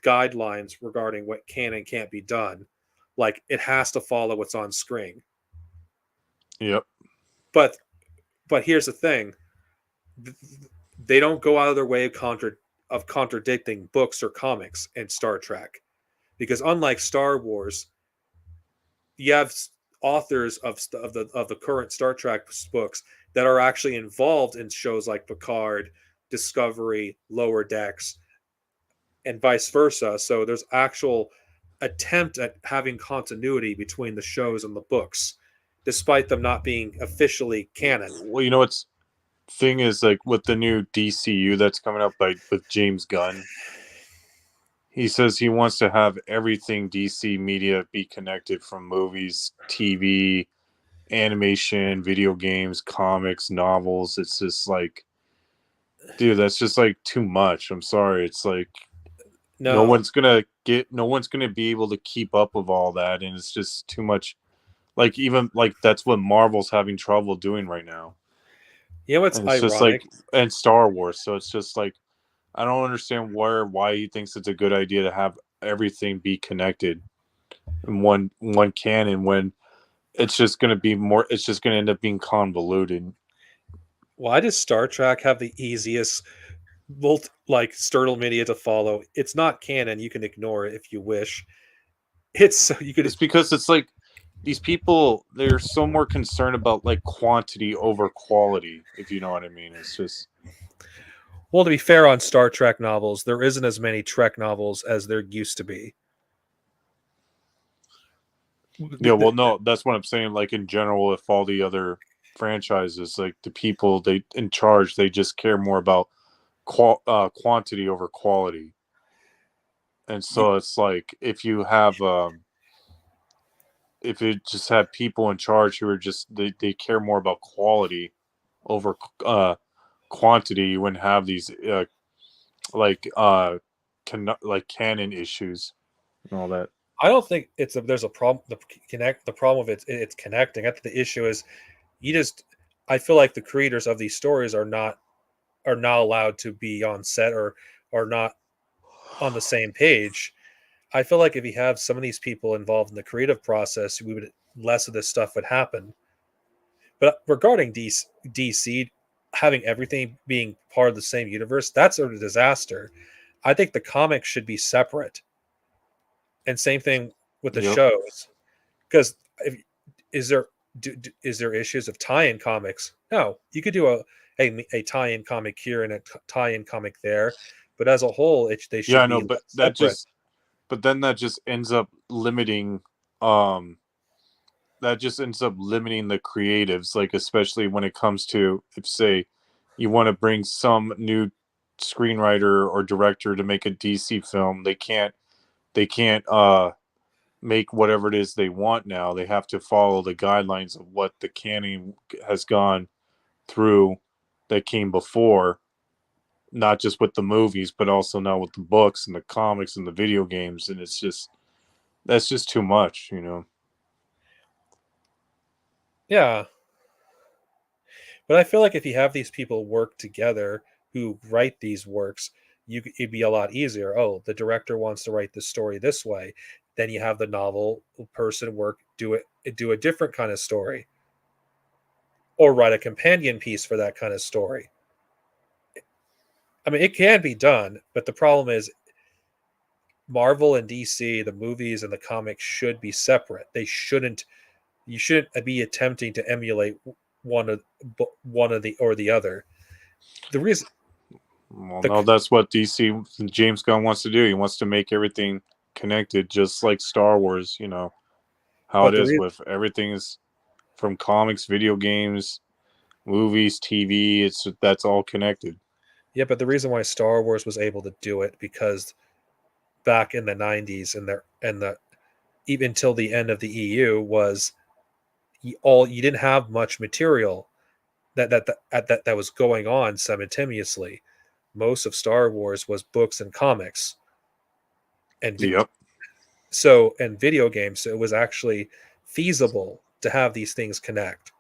C: guidelines regarding what can and can't be done. Like it has to follow what's on screen.
B: Yep.
C: But here's the thing: they don't go out of their way of contradicting books or comics in Star Trek, because unlike Star Wars, you have authors of the current Star Trek books that are actually involved in shows like Picard, Discovery, Lower Decks, and vice versa. So there's actual attempt at having continuity between the shows and the books, despite them not being officially canon.
B: Well, what's thing is like with the new DCU that's coming up with James Gunn. He says he wants to have everything DC media be connected from movies, TV, animation, video games, comics, novels. It's just like, dude, that's just like too much. I'm sorry. It's like no
C: No.
B: one's gonna be able to keep up with all that, and it's just too much. Like even like that's what Marvel's having trouble doing right now.
C: You know what's
B: And it's just like
C: ironic?
B: and Star Wars. So it's just like I don't understand why he thinks it's a good idea to have everything be connected in one canon when it's just gonna be more it's just gonna end up being convoluted.
C: Why does Star Trek have the easiest like Sturtle media to follow? It's not canon. You can ignore it if you wish. It's so you could
B: It's because it's like these people they're so more concerned about like quantity over quality, if you know what I mean. It's just
C: well, to be fair on Star Trek novels, there isn't as many Trek novels as there used to be.
B: yeah, well no, that's what I'm saying. Like in general, if all the other franchises, like the people they in charge, they just care more about quantity over quality. And so it's like if you just have people in charge who are just they care more about quality over quantity, you wouldn't have these like like canon issues and all that.
C: I don't think there's a problem. The problem with it's connecting. I think the issue is you just. I feel like the creators of these stories are not allowed to be on set or are not on the same page. I feel like if you have some of these people involved in the creative process, we would less of this stuff would happen. But regarding DC having everything being part of the same universe, that's a disaster. I think the comics should be separate, and same thing with the
B: Yep.
C: shows. Because is there is there issues of tie-in comics? No, you could do a tie-in comic here and a tie-in comic there, but as a whole, they
B: Yeah,
C: should
B: I know,
C: be
B: but
C: separate.
B: but then um that just ends up limiting the creatives, like especially when it comes to if say you want to bring some new screenwriter or director to make a DC film, they can't make whatever it is they want now. They have to follow the guidelines of what the canon has gone through that came before, not just with the movies, but also now with the books and the comics and the video games. And it's just that's just too much, you know.
C: Yeah, but I feel like if you have these people work together who write these works, it'd be a lot easier. Oh, the director wants to write the story this way, then you have the novel person do a different kind of story, or write a companion piece for that kind of story. I mean, it can be done, but the problem is Marvel and DC, the movies and the comics should be separate. They shouldn't. You shouldn't be attempting to emulate one of one of the or the other. The reason
B: Well,
C: the
B: no, that's what DC James Gunn wants to do. He wants to make everything connected, just like Star Wars. You know how
C: but
B: it
C: the
B: is
C: reason
B: with everything is from comics, video games, movies, TV. It's that's all connected.
C: yeah, but the reason why Star Wars was able to do it because back in the '90s and the even until the end of the EU was you didn't have much material that was going on simultaneously. Most of Star Wars was books and comics and
B: Yep.
C: and video games. So it was actually feasible to have these things connect.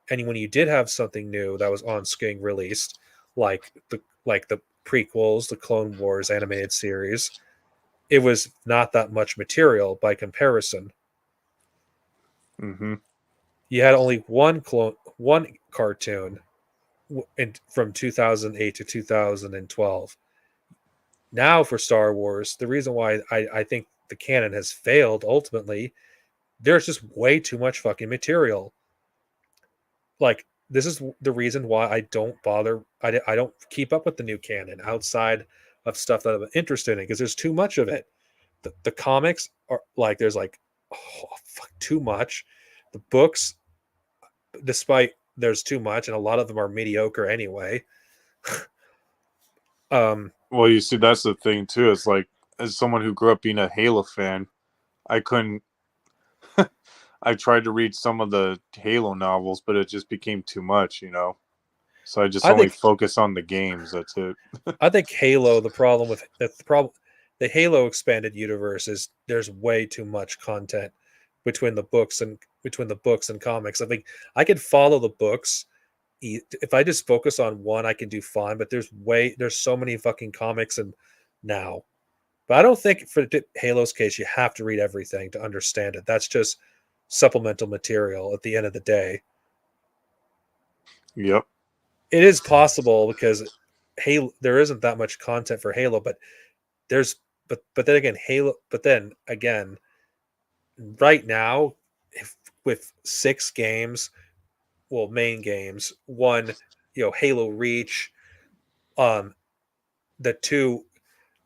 C: And when you did have something new that was on screen released, like the prequels, the Clone Wars animated series, it was not that much material by comparison.
B: Mm-hmm.
C: You had only one cartoon from 2008 to 2012. Now for Star Wars, the reason why I think the canon has failed ultimately, there's just way too much fucking material. Like this is the reason why I don't bother. I don't keep up with the new canon outside of stuff that I'm interested in because there's too much of it. The comics are like there's like oh, fuck, too much. The books, despite there's too much, and a lot of them are mediocre anyway. um,
B: Well, you see, that's the thing too. It's like as someone who grew up being a Halo fan, I couldn't I tried to read some of the Halo novels, but it just became too much, you know. So I just
C: I
B: only
C: think
B: focus on the games. That's it.
C: I think Halo. The Halo expanded universe is there's way too much content between the books and comics. I think I could follow the books. If I just focus on one, I can do fine. But there's so many fucking comics and now. But I don't think for Halo's case you have to read everything to understand it. That's just supplemental material at the end of the day.
B: Yep.
C: It is possible because Halo there isn't that much content for Halo, but there's but then again Halo but then again right now if, with 6 games, well main games, one Halo Reach, um the two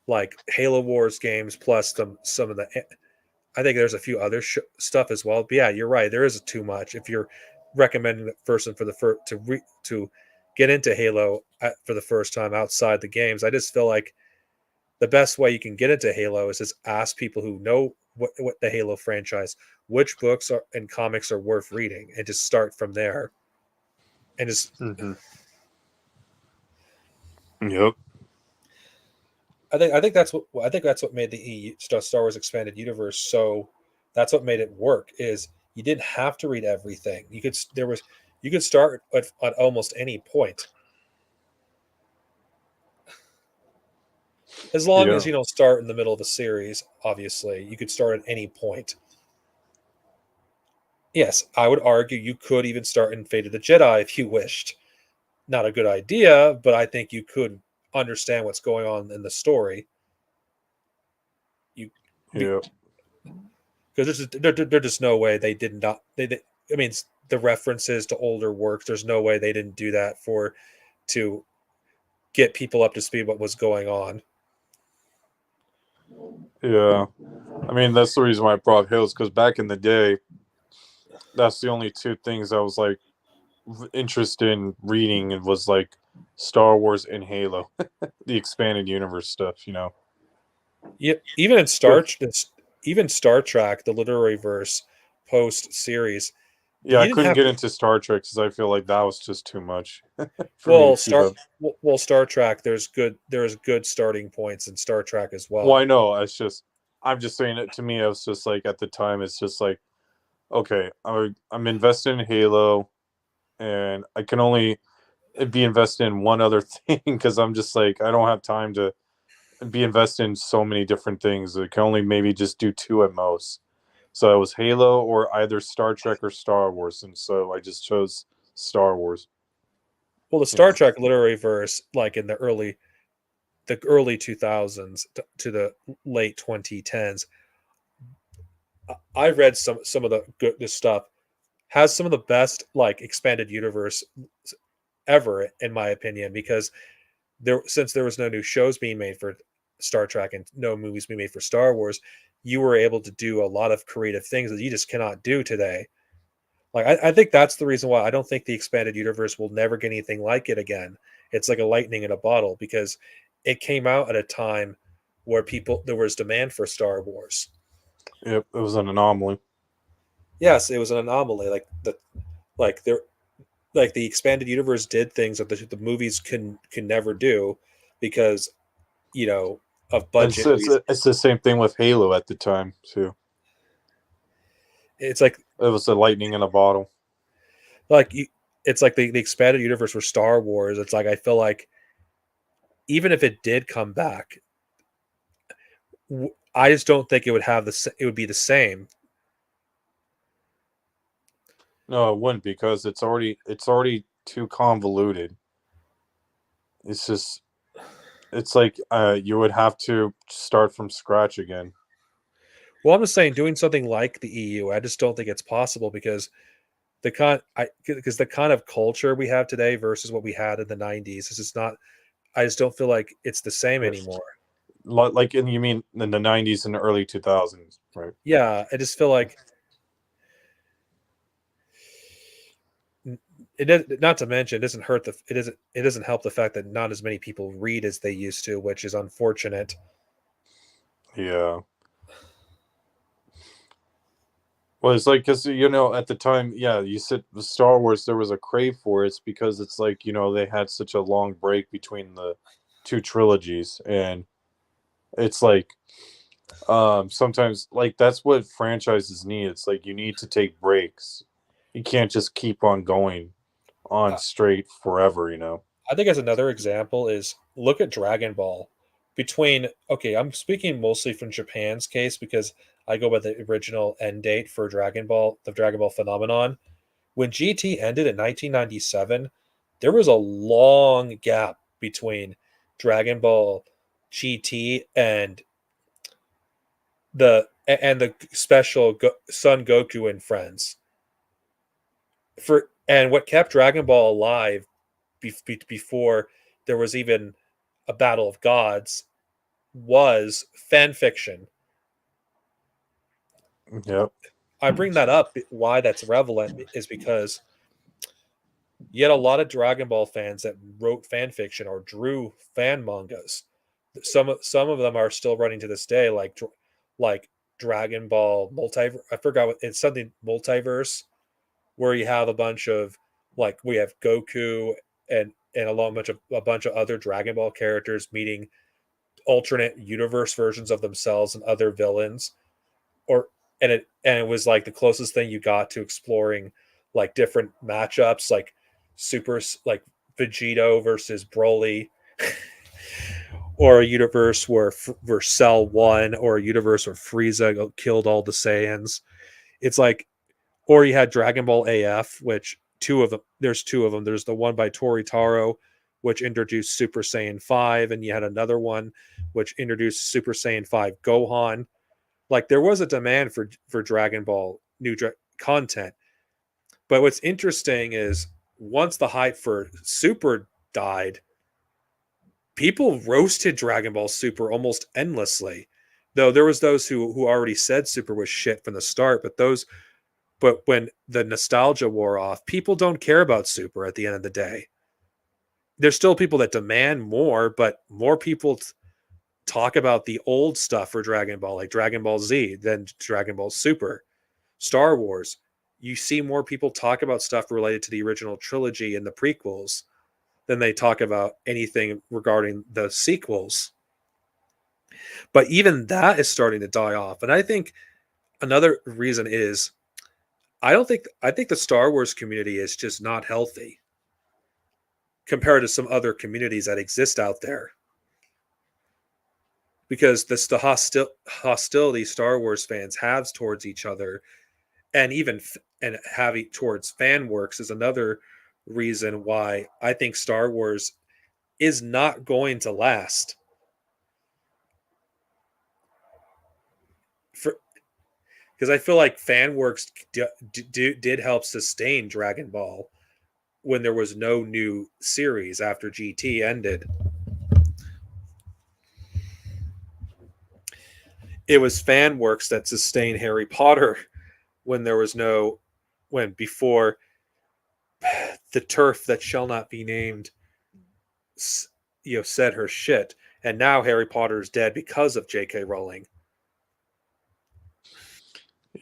C: like Halo Wars games plus some of the I think there's a few other stuff as well. But yeah, you're right. There is too much. If you're recommending a person for the first to get into Halo for the first time outside the games, I just feel like the best way you can get into Halo is just ask people who know what the Halo franchise, which books are and comics are worth reading, and just start from there. And just
B: Mm-hmm. Yep.
C: I think that's what made the Star Wars expanded universe so. That's what made it work. Is you didn't have to read everything. You could start at almost any point as long
B: Yeah.
C: as you don't start in the middle of a series. Obviously, you could start at any point. Yes, I would argue you could even start in Fate of the Jedi if you wished. Not a good idea, but I think you could understand what's going on in the story. You
B: Yep.
C: because there's just no way they did not I mean the references to older works, there's no way they didn't do that to get people up to speed what was going on.
B: Yeah. I mean, that's the reason why I brought Hills, because back in the day, that's the only two things I was like interested in reading. It was like Star Wars and Halo, the expanded universe stuff. You know.
C: Yeah, even in
B: Good.
C: even Star Trek, the literary verse post series,
B: Yeah,
C: you
B: I
C: didn't
B: couldn't
C: have
B: get
C: to.
B: into Star Trek because I feel like that was just too much for me to keep up.
C: Star Trek, there's good starting points in Star Trek as
B: Well,
C: well.
B: I know. I'm just saying it to me. I was just like at the time, it's just like, okay, I'm invested in Halo, and I can only be invested in one other thing because I'm just like I don't have time to be invested in so many different things. I can only maybe just do two at most. So it was Halo or either Star Trek or Star Wars, and so I just chose Star Wars.
C: Well, the
B: You know.
C: Star Trek literary verse, like in the early 2000s to the late 2010s, I read some of the good this stuff has some of the best like expanded universe ever in my opinion because since there was no new shows being made for Star Trek and no movies being made for Star Wars, you were able to do a lot of creative things that you just cannot do today. Like I think that's the reason why I don't think the expanded universe will never get anything like it again. It's like a lightning in a bottle because it came out at a time where there was demand for Star Wars.
B: Yep, it was an anomaly.
C: Yes, it was an anomaly. Like there like the expanded universe did things that the movies can never do because you know of
B: It's
C: budget
B: it's
C: reasons.
B: it's the same thing with Halo at the time too.
C: It's like
B: It was a lightning in a bottle.
C: like you, it's like the expanded universe for Star Wars. It's like I feel like even if it did come back, I just don't think it would have it would be the same.
B: No, it wouldn't because it's already too convoluted. It's just it's like you would have to start from scratch again.
C: Well, I'm just saying doing something like the EU, I just don't think it's possible because because the kind of culture we have today versus what we had in the 90s is just not. I just don't feel like it's the same
B: Yeah.
C: anymore.
B: Like you mean in the 90s and the early 2000s, right?
C: Yeah, I just feel like not to mention it doesn't help the fact that not as many people read as they used to, which is unfortunate.
B: Yeah. Well, it's like because at the time, yeah, you said the Star Wars, there was a crave for it. It's because it's like they had such a long break between the two trilogies, and it's like sometimes like that's what franchises need. It's like you need to take breaks. You can't just keep on going on
C: Uh,
B: straight forever.
C: I think as another example is look at Dragon Ball. Okay, I'm speaking mostly from Japan's case because I go by the original end date for Dragon Ball, the Dragon Ball phenomenon. When GT ended in 1997, there was a long gap between Dragon Ball GT and the special Son Goku and friends. And what kept Dragon Ball alive before there was even a battle of gods was fan fiction.
B: Yep.
C: I bring that up. Why that's relevant is because you had a lot of Dragon Ball fans that wrote fan fiction or drew fan mangas. Some of them are still running to this day, like Dragon Ball multiverse. I forgot what it's something multiverse, where you have a bunch of like we have Goku and a bunch of other Dragon Ball characters meeting alternate universe versions of themselves and other villains, or and it was like the closest thing you got to exploring like different matchups, like Vegito versus Broly, or a universe where Cell won, or a universe where Frieza killed all the Saiyans. It's like, or you had Dragon Ball AF, which two of them. There's two of them. There's the one by Tori Taro, which introduced Super Saiyan 5, and you had another one which introduced Super Saiyan 5 Gohan. Like there was a demand for Dragon Ball content. But what's interesting is once the hype for Super died, people roasted Dragon Ball Super almost endlessly. Though there was those who already said Super was shit from the start, but when the nostalgia wore off, people don't care about Super at the end of the day. There's still people that demand more, but more people talk about the old stuff for Dragon Ball, like Dragon Ball Z, than Dragon Ball Super. Star Wars, you see more people talk about stuff related to the original trilogy and the prequels than they talk about anything regarding the sequels. But even that is starting to die off. And I think another reason is I think the Star Wars community is just not healthy compared to some other communities that exist out there. Because the hostility Star Wars fans have towards each other, and and having towards fan works, is another reason why I think Star Wars is not going to last. For Because I feel like fan works did help sustain Dragon Ball when there was no new series after GT ended. It was fan works that sustained Harry Potter when there was no when before the turf that shall not be named said her shit, and now Harry Potter is dead because of J.K. Rowling.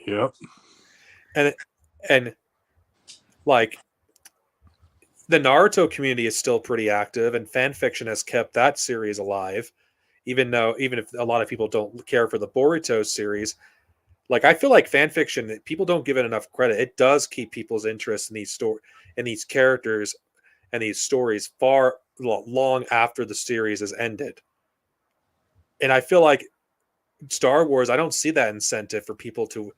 B: Yep.
C: And like the Naruto community is still pretty active, and fan fiction has kept that series alive, even if a lot of people don't care for the Boruto series. Like I feel like fan fiction, people don't give it enough credit. It does keep people's interest in these characters and these stories far long after the series has ended. And I feel like Star Wars, I don't see that incentive for people to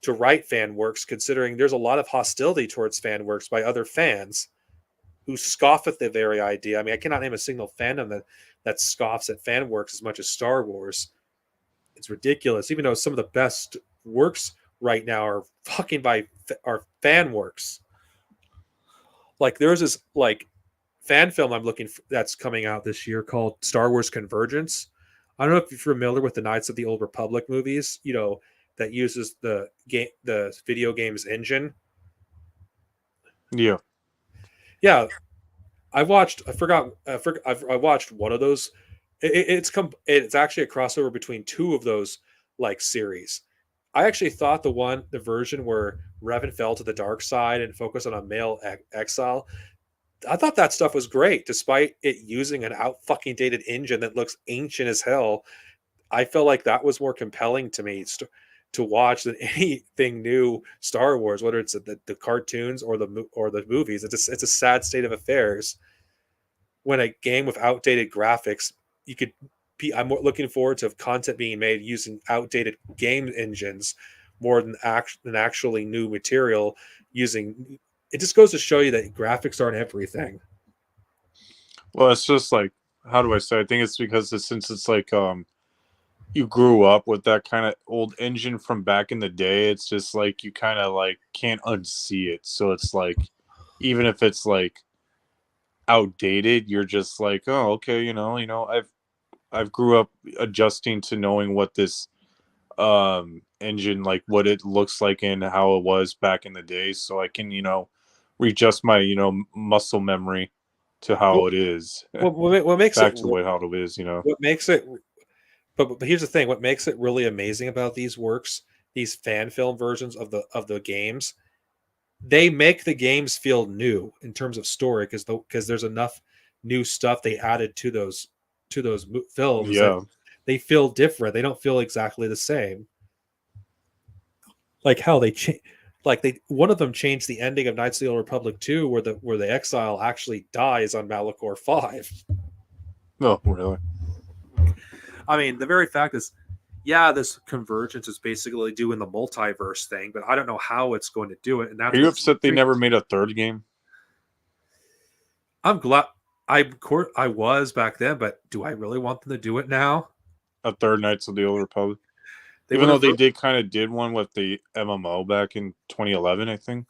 C: write fan works, considering there's a lot of hostility towards fan works by other fans who scoff at the very idea. I mean, I cannot name a single fandom that scoffs at fan works as much as Star Wars. It's ridiculous, even though some of the best works right now are fan works. Like there's this like fan film I'm looking for that's coming out this year called Star Wars Convergence. I don't know if you're familiar with the Knights of the Old Republic movies, that uses the video games engine.
B: Yeah.
C: Yeah, I watched one of those. It's actually a crossover between two of those like series. I actually thought the version where Revan fell to the dark side and focused on a male exile, I thought that stuff was great, despite it using an out fucking dated engine that looks ancient as hell. I felt like that was more compelling to me to watch than anything new Star Wars, whether it's the cartoons or the movies. It's a sad state of affairs when a game with outdated graphics, you could be. I'm more looking forward to content being made using outdated game engines more than actually new material using. It just goes to show you that graphics aren't everything.
B: Well, it's just like, how do I say? I think it's because since it's like you grew up with that kind of old engine from back in the day. It's just like you kind of like can't unsee it. So it's like even if it's like outdated, you're just like, oh, okay, I've grew up adjusting to knowing what this engine, like what it looks like and how it was back in the day, so I can readjust my muscle memory to how it is.
C: What makes
B: Back
C: it
B: to how it is.
C: what makes it but here's the thing, what makes it really amazing about these works, these fan film versions of the games, they make the games feel new in terms of story because there's enough new stuff they added to those films that
B: Yeah.
C: they feel different. They don't feel exactly the same. Like how they change, like they one of them changed the ending of Knights of the Old Republic 2 where the exile actually dies on Malachor 5.
B: Oh, really?
C: I mean, the very fact is, yeah, this convergence is basically doing the multiverse thing, but I don't know how it's going to do it. And that's
B: Are you upset they never made a third game?
C: I'm glad I was back then, but do I really want them to do it now?
B: A third Knights of the Old Republic?
C: They
B: Even though
C: would
B: they
C: have.
B: did one with the MMO back in 2011, I think.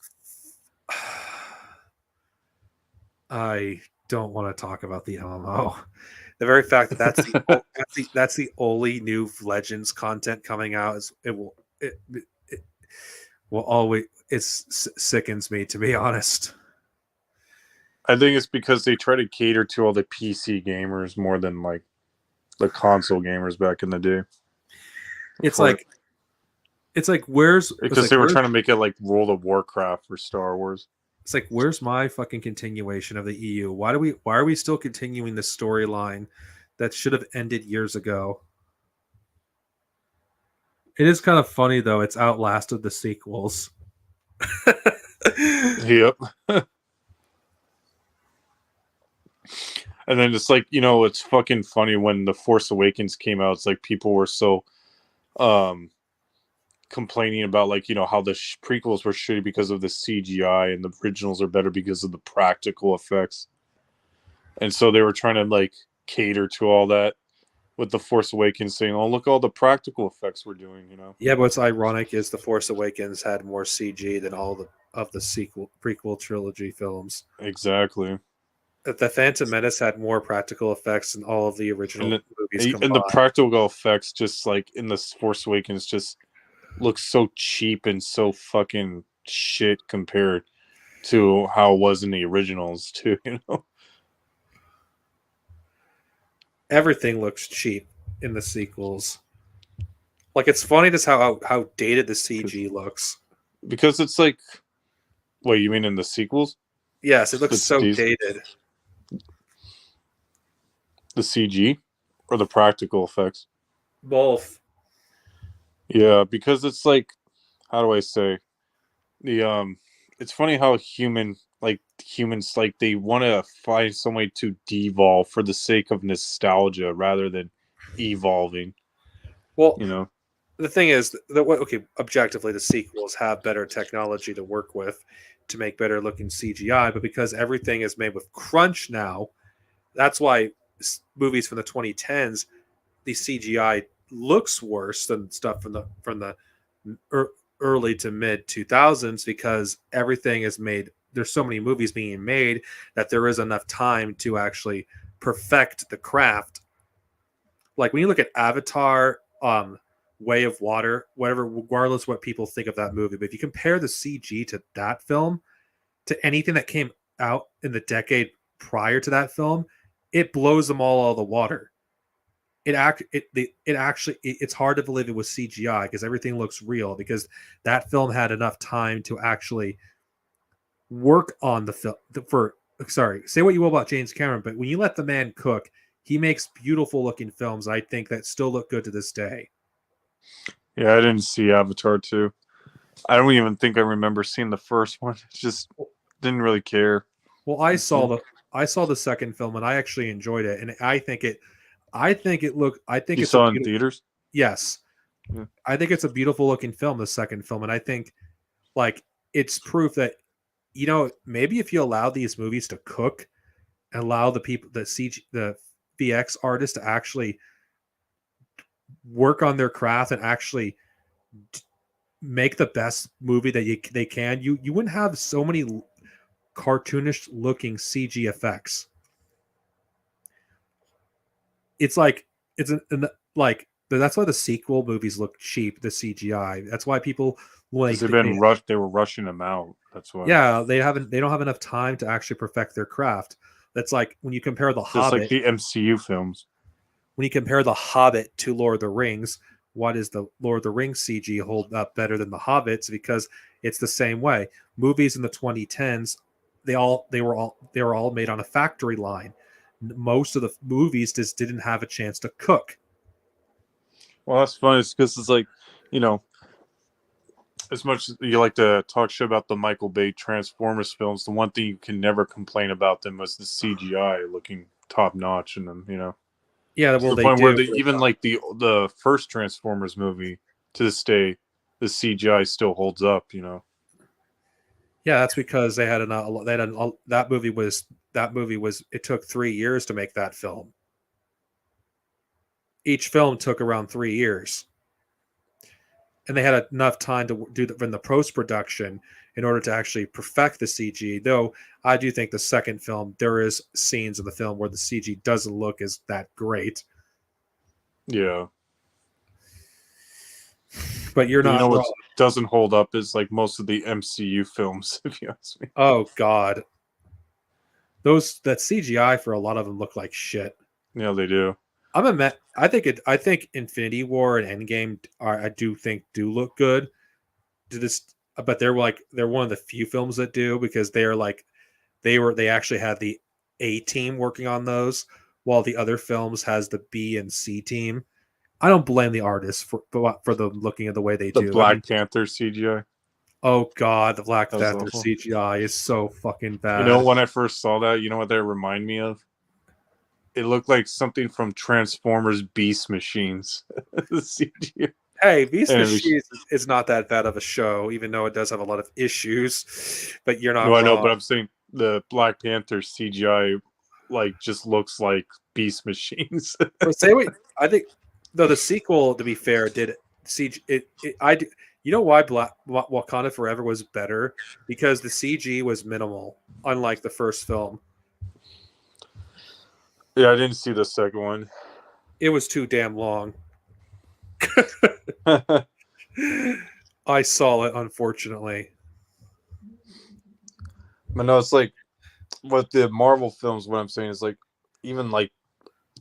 C: I don't want to talk about the MMO. The very fact that that's the only new Legends content coming out is it will always sickens me, to be honest.
B: I think it's because they try to cater to all the PC gamers more than like the console gamers back in the day.
C: It's like where's
B: because they were trying to make it like World of Warcraft for Star Wars.
C: It's like, where's my fucking continuation of the EU? Why are we still continuing this storyline that should have ended years ago? It is kind of funny though, it's outlasted the sequels.
B: Yep. And then it's like, it's fucking funny when The Force Awakens came out. It's like people were so complaining about like, how the prequels were shitty because of the CGI and the originals are better because of the practical effects. And so they were trying to like cater to all that with The Force Awakens, saying, oh, look all the practical effects we're doing,
C: Yeah, but what's ironic is The Force Awakens had more CG than all of the prequel trilogy films.
B: Exactly.
C: The Phantom Menace had more practical effects than all of the original movies combined.
B: And the practical effects, just like in The Force Awakens, just looks so cheap and so fucking shit compared to how it was in the originals too,
C: Everything looks cheap in the sequels. Like, it's funny just how dated the CG looks.
B: Because it's like, what you mean in the sequels?
C: Yes, it looks so dated.
B: The CG or the practical effects?
C: Both.
B: Yeah, because it's like, how do I say? It's funny how humans like they want to find some way to devolve for the sake of nostalgia rather than evolving.
C: Well, the thing is that objectively the sequels have better technology to work with to make better looking CGI, but because everything is made with crunch now, that's why movies from the 2010s, the CGI looks worse than stuff from the early to mid 2000s, because everything is made. There's so many movies being made that there is enough time to actually perfect the craft. Like when you look at Avatar, Way of Water, whatever, regardless what people think of that movie, but if you compare the CG to that film to anything that came out in the decade prior to that film, it blows them all out of the water. it's hard to believe it was CGI because everything looks real because that film had enough time to actually work on the film for sorry, say what you will about James Cameron, but when you let the man cook, he makes beautiful looking films, I think, that still look good to this day.
B: Yeah, I didn't see Avatar 2. I don't even think I remember seeing the first one. Just didn't really care.
C: Well, I saw the second film and I actually enjoyed it, and I think
B: You
C: it's a
B: saw it in
C: beautiful.
B: theaters?
C: Yes,
B: Yeah.
C: I think it's a beautiful looking film. The second film, and I think like it's proof that maybe if you allow these movies to cook and allow the people the VX artists to actually work on their craft and actually make the best movie that they can, you wouldn't have so many cartoonish looking CG effects. It's like like that's why the sequel movies look cheap. The CGI. That's why people
B: Because
C: like
B: they've been rushed. They were rushing them out. That's why.
C: yeah they don't have enough time to actually perfect their craft. That's like when you compare the
B: Just like
C: Hobbit.
B: the MCU films.
C: When you compare the Hobbit to Lord of the Rings, why does the Lord of the Rings CG hold up better than the Hobbits? Because it's the same way. Movies in the 2010s, they were all made on a factory line. Most of the movies just didn't have a chance to cook.
B: Well, that's funny. It's because it's like, you know, as much as you like to talk shit about the Michael Bay Transformers films, the one thing you can never complain about them was the CGI looking top notch in them. You know,
C: Yeah,
B: to
C: well
B: the
C: they
B: point where
C: do.
B: even like the first Transformers movie to this day, the CGI still holds up. You know.
C: Yeah, that's because that movie was it took 3 years to make that film. Each film took around 3 years. And they had enough time to do in the post production in order to actually perfect the CG. Though I do think the second film there is scenes in the film where the CG doesn't look as that great.
B: Yeah.
C: But you're
B: But you
C: not
B: know what
C: wrong.
B: doesn't hold up is like most of the MCU films. If you ask me.
C: Oh God, that CGI for a lot of them look like shit.
B: Yeah, they do.
C: I think Infinity War and Endgame do look good. But they're one of the few films that do because they actually had the A team working on those, while the other films has the B and C team. I don't blame the artists for them looking at the way they
B: The
C: do. I mean,
B: Black Panther CGI.
C: oh God, the Black
B: That was
C: Panther
B: awful.
C: CGI is so fucking
B: You know,
C: bad.
B: when I first saw that, you know what that remind me of? It looked like something from Transformers Beast Machines. The CGI.
C: Hey, Beast
B: And it was,
C: Machines is not that bad of a show, even though it does have a lot of issues. But you're
B: no,
C: not
B: I know,
C: wrong.
B: but I'm saying the Black Panther CGI like just looks like Beast Machines.
C: But say what I think. Though the sequel, to be fair, did CG. You know why Wakanda Forever was better because the CG was minimal, unlike the first film.
B: Yeah, I didn't see the second one.
C: It was too damn long.
B: But
C: I saw it, unfortunately.
B: no, it's like what the Marvel films. What I'm saying is even like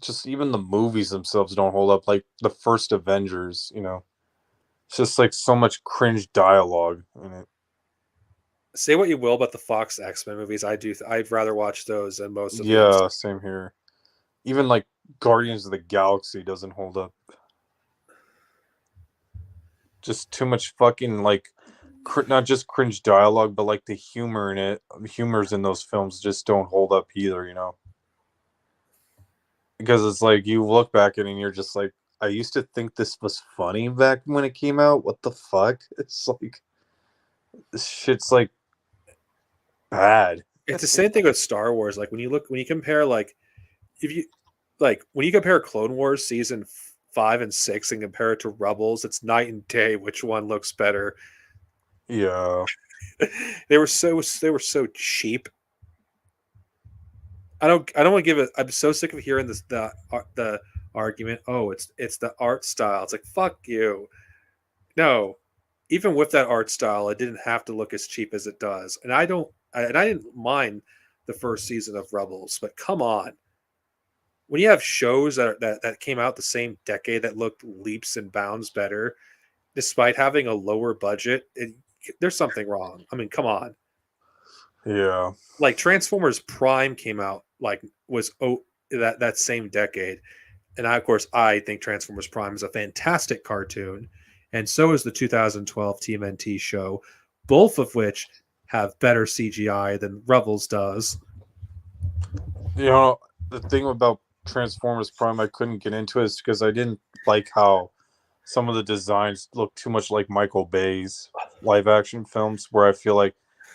B: just even the movies themselves don't hold up. Like the first Avengers, you know, it's just like so much cringe dialogue in it.
C: Say what you will about the Fox X-Men movies, I'd rather watch those than most of the
B: Yeah,
C: MCU.
B: same here. Even like Guardians of the Galaxy doesn't hold up. Just too much fucking like not just cringe dialogue, but like the humor in it, humors in those films just don't hold up either. You know, because it's like you look back at it and you're just like, I used to think this was funny back when it came out. What the fuck? It's like this shit's like bad.
C: It's the same thing with Star Wars. Like when you compare if you when you compare Clone Wars season 5 and 6 and compare it to Rebels, it's night and day which one looks better.
B: Yeah.
C: They were so cheap. I don't want to give it. I'm so sick of hearing the argument. Oh, it's the art style. It's like fuck you. No, even with that art style, it didn't have to look as cheap as it does. And I didn't mind the first season of Rebels, but come on, when you have shows that came out the same decade that looked leaps and bounds better, despite having a lower budget, there's something wrong. I mean, come on.
B: Yeah.
C: Like Transformers Prime came out was that same decade, and of course I think Transformers Prime is a fantastic cartoon, and so is the 2012 TMNT show, both of which have better CGI than Rebels does.
B: You know, the thing about Transformers Prime I couldn't get into is because I didn't like how some of the designs look too much like Michael Bay's live action films, where I feel like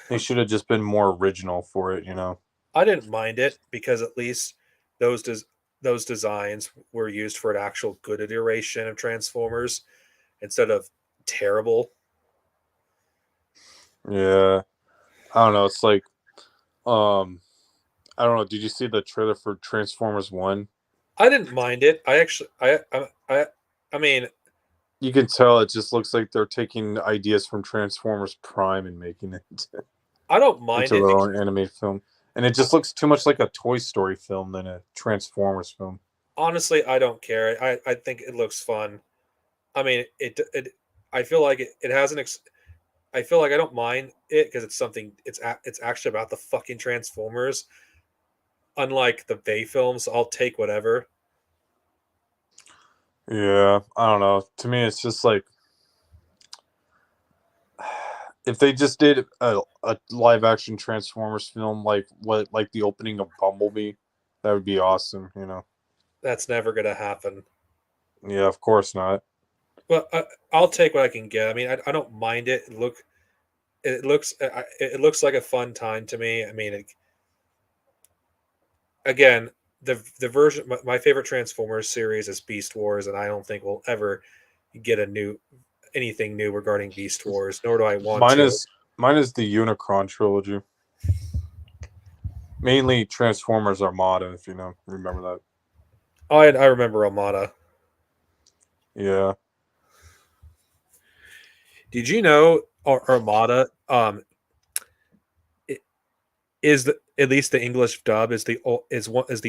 B: they should have just been more original for it, you know.
C: I didn't mind it because at least those those designs were used for an actual good iteration of Transformers instead of terrible.
B: Yeah. I don't know, it's like um I don't know, did you see the trailer for Transformers 1?
C: I didn't mind it. I actually, I mean,
B: You can tell it just looks like they're taking ideas from Transformers Prime and making it
C: I don't mind
B: into
C: it.
B: their own animated film. And it just looks too much like a Toy Story film than a Transformers film.
C: Honestly, I don't care. I think it looks fun. I mean, I feel like it has an. I feel like I don't mind it because it's something. It's actually about the fucking Transformers. Unlike the Bay films, I'll take whatever.
B: Yeah, I don't know. To me, it's just like if they just did a live action Transformers film like the opening of Bumblebee, that would be awesome, you know.
C: That's never gonna happen.
B: Yeah, of course not.
C: But I'll take what I can get. I mean, I don't mind it. It looks like a fun time to me. I mean, again, the version my favorite Transformers series is Beast Wars, and I don't think we'll ever get anything new regarding Beast Wars, nor do I want
B: Mine
C: to.
B: is mine is the Unicron trilogy. Mainly Transformers Armada, if you know remember that.
C: Oh, I remember Armada.
B: Yeah.
C: Did you know Armada is the at least the English dub is the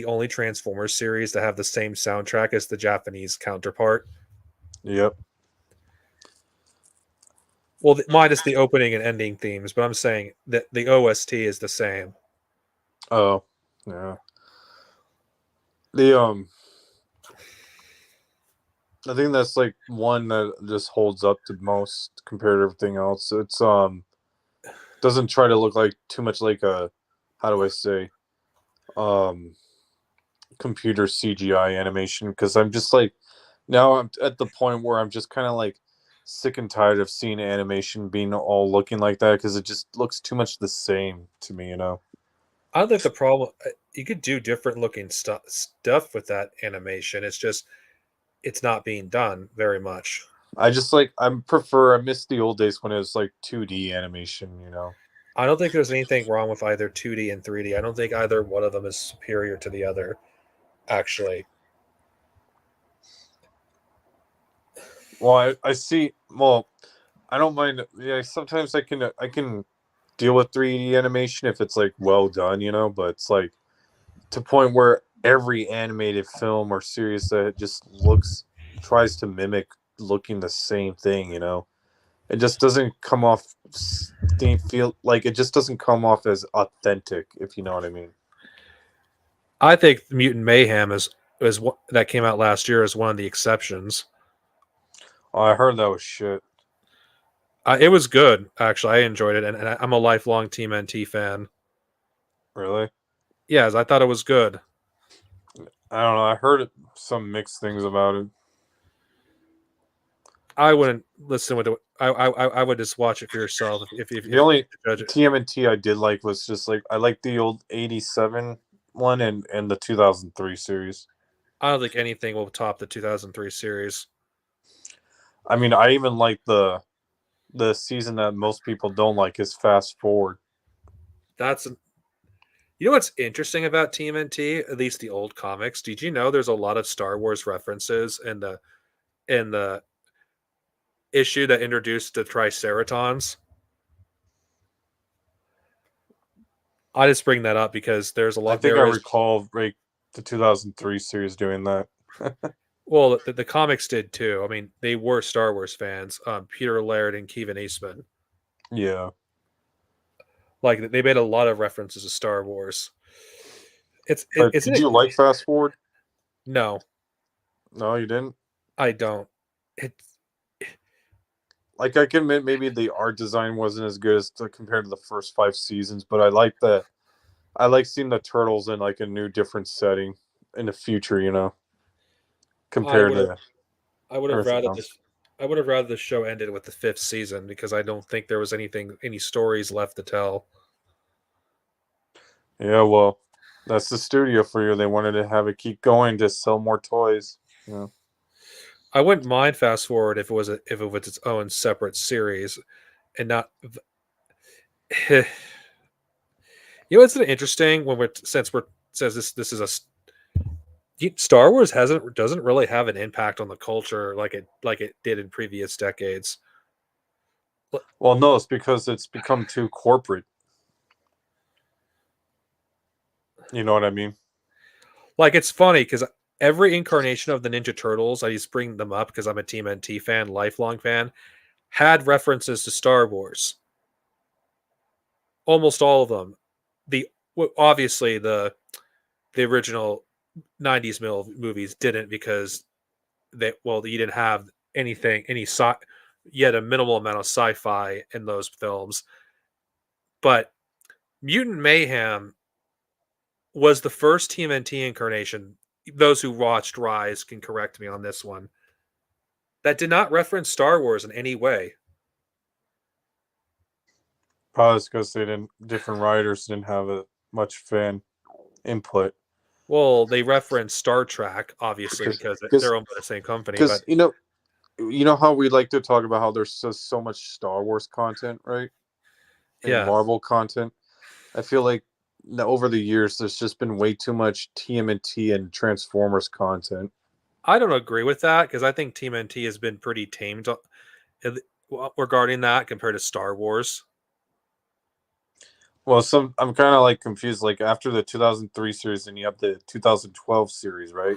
C: only Transformers series to have the same soundtrack as the Japanese counterpart.
B: Yep.
C: Well, minus the opening and ending themes, but I'm saying that the OST is the same.
B: Oh. Yeah. The I think that's like one that just holds up the most compared to everything else. It's doesn't try to look like too much like a how do I say um computer CGI animation because I'm just like now I'm at the point where I'm just kind of like sick and tired of seeing animation being all looking like that because it just looks too much the same to me, you know.
C: I don't think the problem you could do different looking stuff with that animation. It's just it's not being done very much.
B: I just like I miss the old days when it was like 2D animation, you know.
C: I don't think there's anything wrong with either 2D and 3D. I don't think either one of them is superior to the other, actually.
B: Well, I see. Well, I don't mind. Yeah, sometimes I can deal with 3D animation if it's like well done, you know. But it's like to point where every animated film or series that just looks tries to mimic looking the same thing, you know. It just doesn't come off. Feel like it just doesn't come off as authentic, if you know what I mean.
C: I think Mutant Mayhem is what that came out last year is one of the exceptions.
B: Oh, I heard that was shit.
C: It was good, actually. I enjoyed it, and I'm a lifelong Team NT fan.
B: Really?
C: Yes, I thought it was good.
B: I don't know. I heard some mixed things about it.
C: I wouldn't listen with it. I would just watch it for yourself
B: The
C: if
B: only
C: you judge it.
B: TMNT I did like was just like I like the old '87 one and the 2003 series.
C: I don't think anything will top the 2003 series.
B: I mean, I even like the season that most people don't like is Fast Forward.
C: That's You know what's interesting about TMNT, at least the old comics? Did you know there's a lot of Star Wars references in the issue that introduced the Triceratons? I just bring that up because there's a
B: I
C: lot
B: think I
C: there is
B: recall like the 2003 series doing that.
C: Well, the comics did too. I mean, they were Star Wars fans. Peter Laird and Kevin Eastman.
B: Yeah.
C: Like they made a lot of references to Star Wars.
B: But
C: Isn't
B: did
C: it?
B: you like Fast Forward?
C: No,
B: No, you didn't.
C: I don't. It
B: Like I can admit, maybe the art design wasn't as good as compared to the first 5 seasons, but I like the I like seeing the turtles in like a new, different setting in the future.
C: I
B: Compared
C: would have
B: to
C: I would have
B: everything
C: rather
B: else.
C: this I would have rather the show ended with the fifth season because I don't think there was any stories left to tell.
B: Yeah, well, that's the studio for you. They wanted to have it keep going to sell more toys. Yeah.
C: I wouldn't mind fast forward if it was its own separate series and not. You know, it's interesting when we're since we're says this is a Star Wars doesn't really have an impact on the culture like it did in previous decades.
B: Well, no, it's because it's become too corporate. You know what I mean?
C: Like it's funny because every incarnation of the Ninja Turtles, I just bring them up because I'm a Team NT fan, lifelong fan, had references to Star Wars. Almost all of them. Obviously the original '90s movies didn't because you didn't have you had a minimal amount of sci-fi in those films, but Mutant Mayhem was the first TMNT incarnation. Those who watched Rise can correct me on this one. That did not reference Star Wars in any way.
B: Probably because different writers didn't have a much fan input.
C: Well, they referenced Star Trek, obviously, because
B: Because
C: they're owned by the same company.
B: because
C: But
B: you know how we like to talk about how there's so much Star Wars content, right? And
C: yeah,
B: Marvel content. I feel like over the years there's just been way too much TMNT and Transformers content.
C: I don't agree with that because I think TMNT has been pretty tamed regarding that compared to Star Wars.
B: Well, I'm kind of like confused. Like after the 2003 series, and you have the 2012 series, right?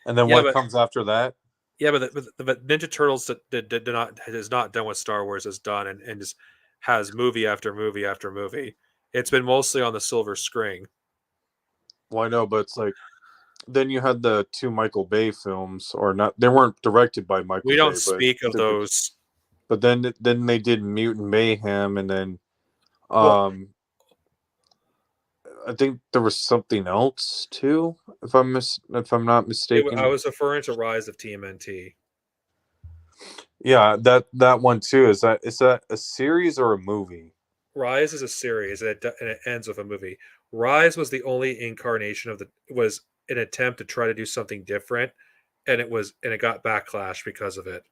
B: And then
C: Yeah,
B: what
C: but
B: comes after that?
C: yeah, but Ninja Turtles did not has not done what Star Wars has done and just has movie after movie after movie. It's been mostly on the silver screen.
B: Well, I know, but it's like then you had the two Michael Bay films, or not? They weren't directed by
C: We
B: Michael
C: don't
B: Bay, but
C: speak of those.
B: but then they did Mutant Mayhem, and then
C: Well,
B: um I think there was something else too, if I'm not
C: I
B: mistaken.
C: was referring to Rise of TMNT.
B: Yeah, that one too. Is that a series or a movie?
C: Rise is a series and it ends with a movie. Rise was the only incarnation of the was an attempt to try to do something different, and it got backlash because of it.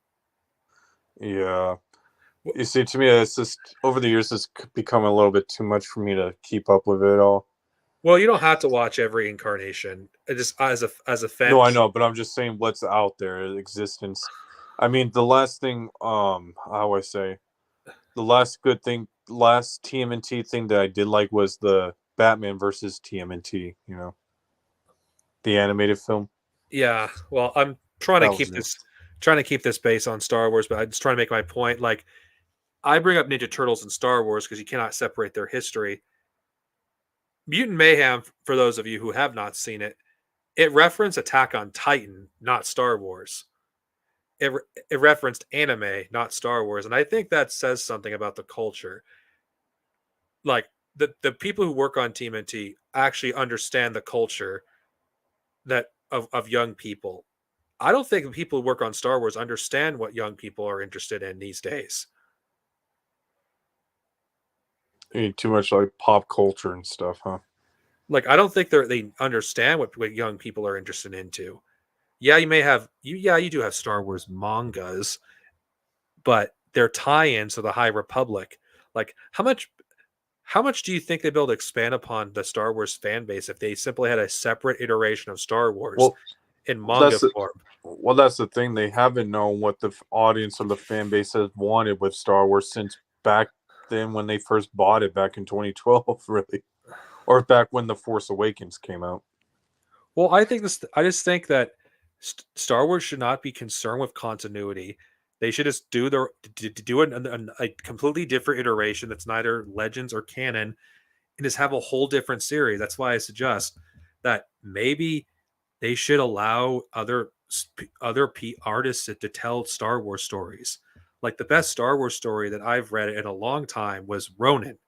B: Yeah. You see, to me, it's just over the years, it's become a little bit too much for me to keep up with it all.
C: Well, you don't have to watch every incarnation. It just as a fan.
B: No, I know, but I'm just saying what's out there, existence. I mean, the last thing, how do I say, the last good thing, last TMNT thing that I did like was the Batman versus TMNT. The animated film.
C: Yeah, well, I'm
B: That was good.
C: trying to keep this based on Star Wars, but I'm just trying to make my point. Like I bring up Ninja Turtles and Star Wars because you cannot separate their history. Mutant Mayhem, for those of you who have not seen it, it referenced Attack on Titan, not Star Wars. It referenced anime, not Star Wars, and I think that says something about the culture. Like the people who work on Team NT actually understand the culture that of young people. I don't think people who work on Star Wars understand what young people are interested in these days.
B: You need too much like pop culture and stuff, huh?
C: Like I don't think they understand what young people are interested into. Yeah, you may have you do have Star Wars mangas, but they're tie-ins to the High Republic. Like how much do you think they'd be able to expand upon the Star Wars fan base if they simply had a separate iteration of Star Wars
B: Well,
C: in manga
B: that's the,
C: form?
B: that's the thing. They haven't known what the audience or the fan base has wanted with Star Wars since back then when they first bought it back in 2012, really, or back when the Force Awakens came out.
C: Well, I think this. I just think that Star Wars should not be concerned with continuity. They should just do a completely different iteration that's neither Legends or canon, and just have a whole different series. That's why I suggest that maybe they should allow other artists to tell Star Wars stories. Like the best Star Wars story that I've read in a long time was Ronin.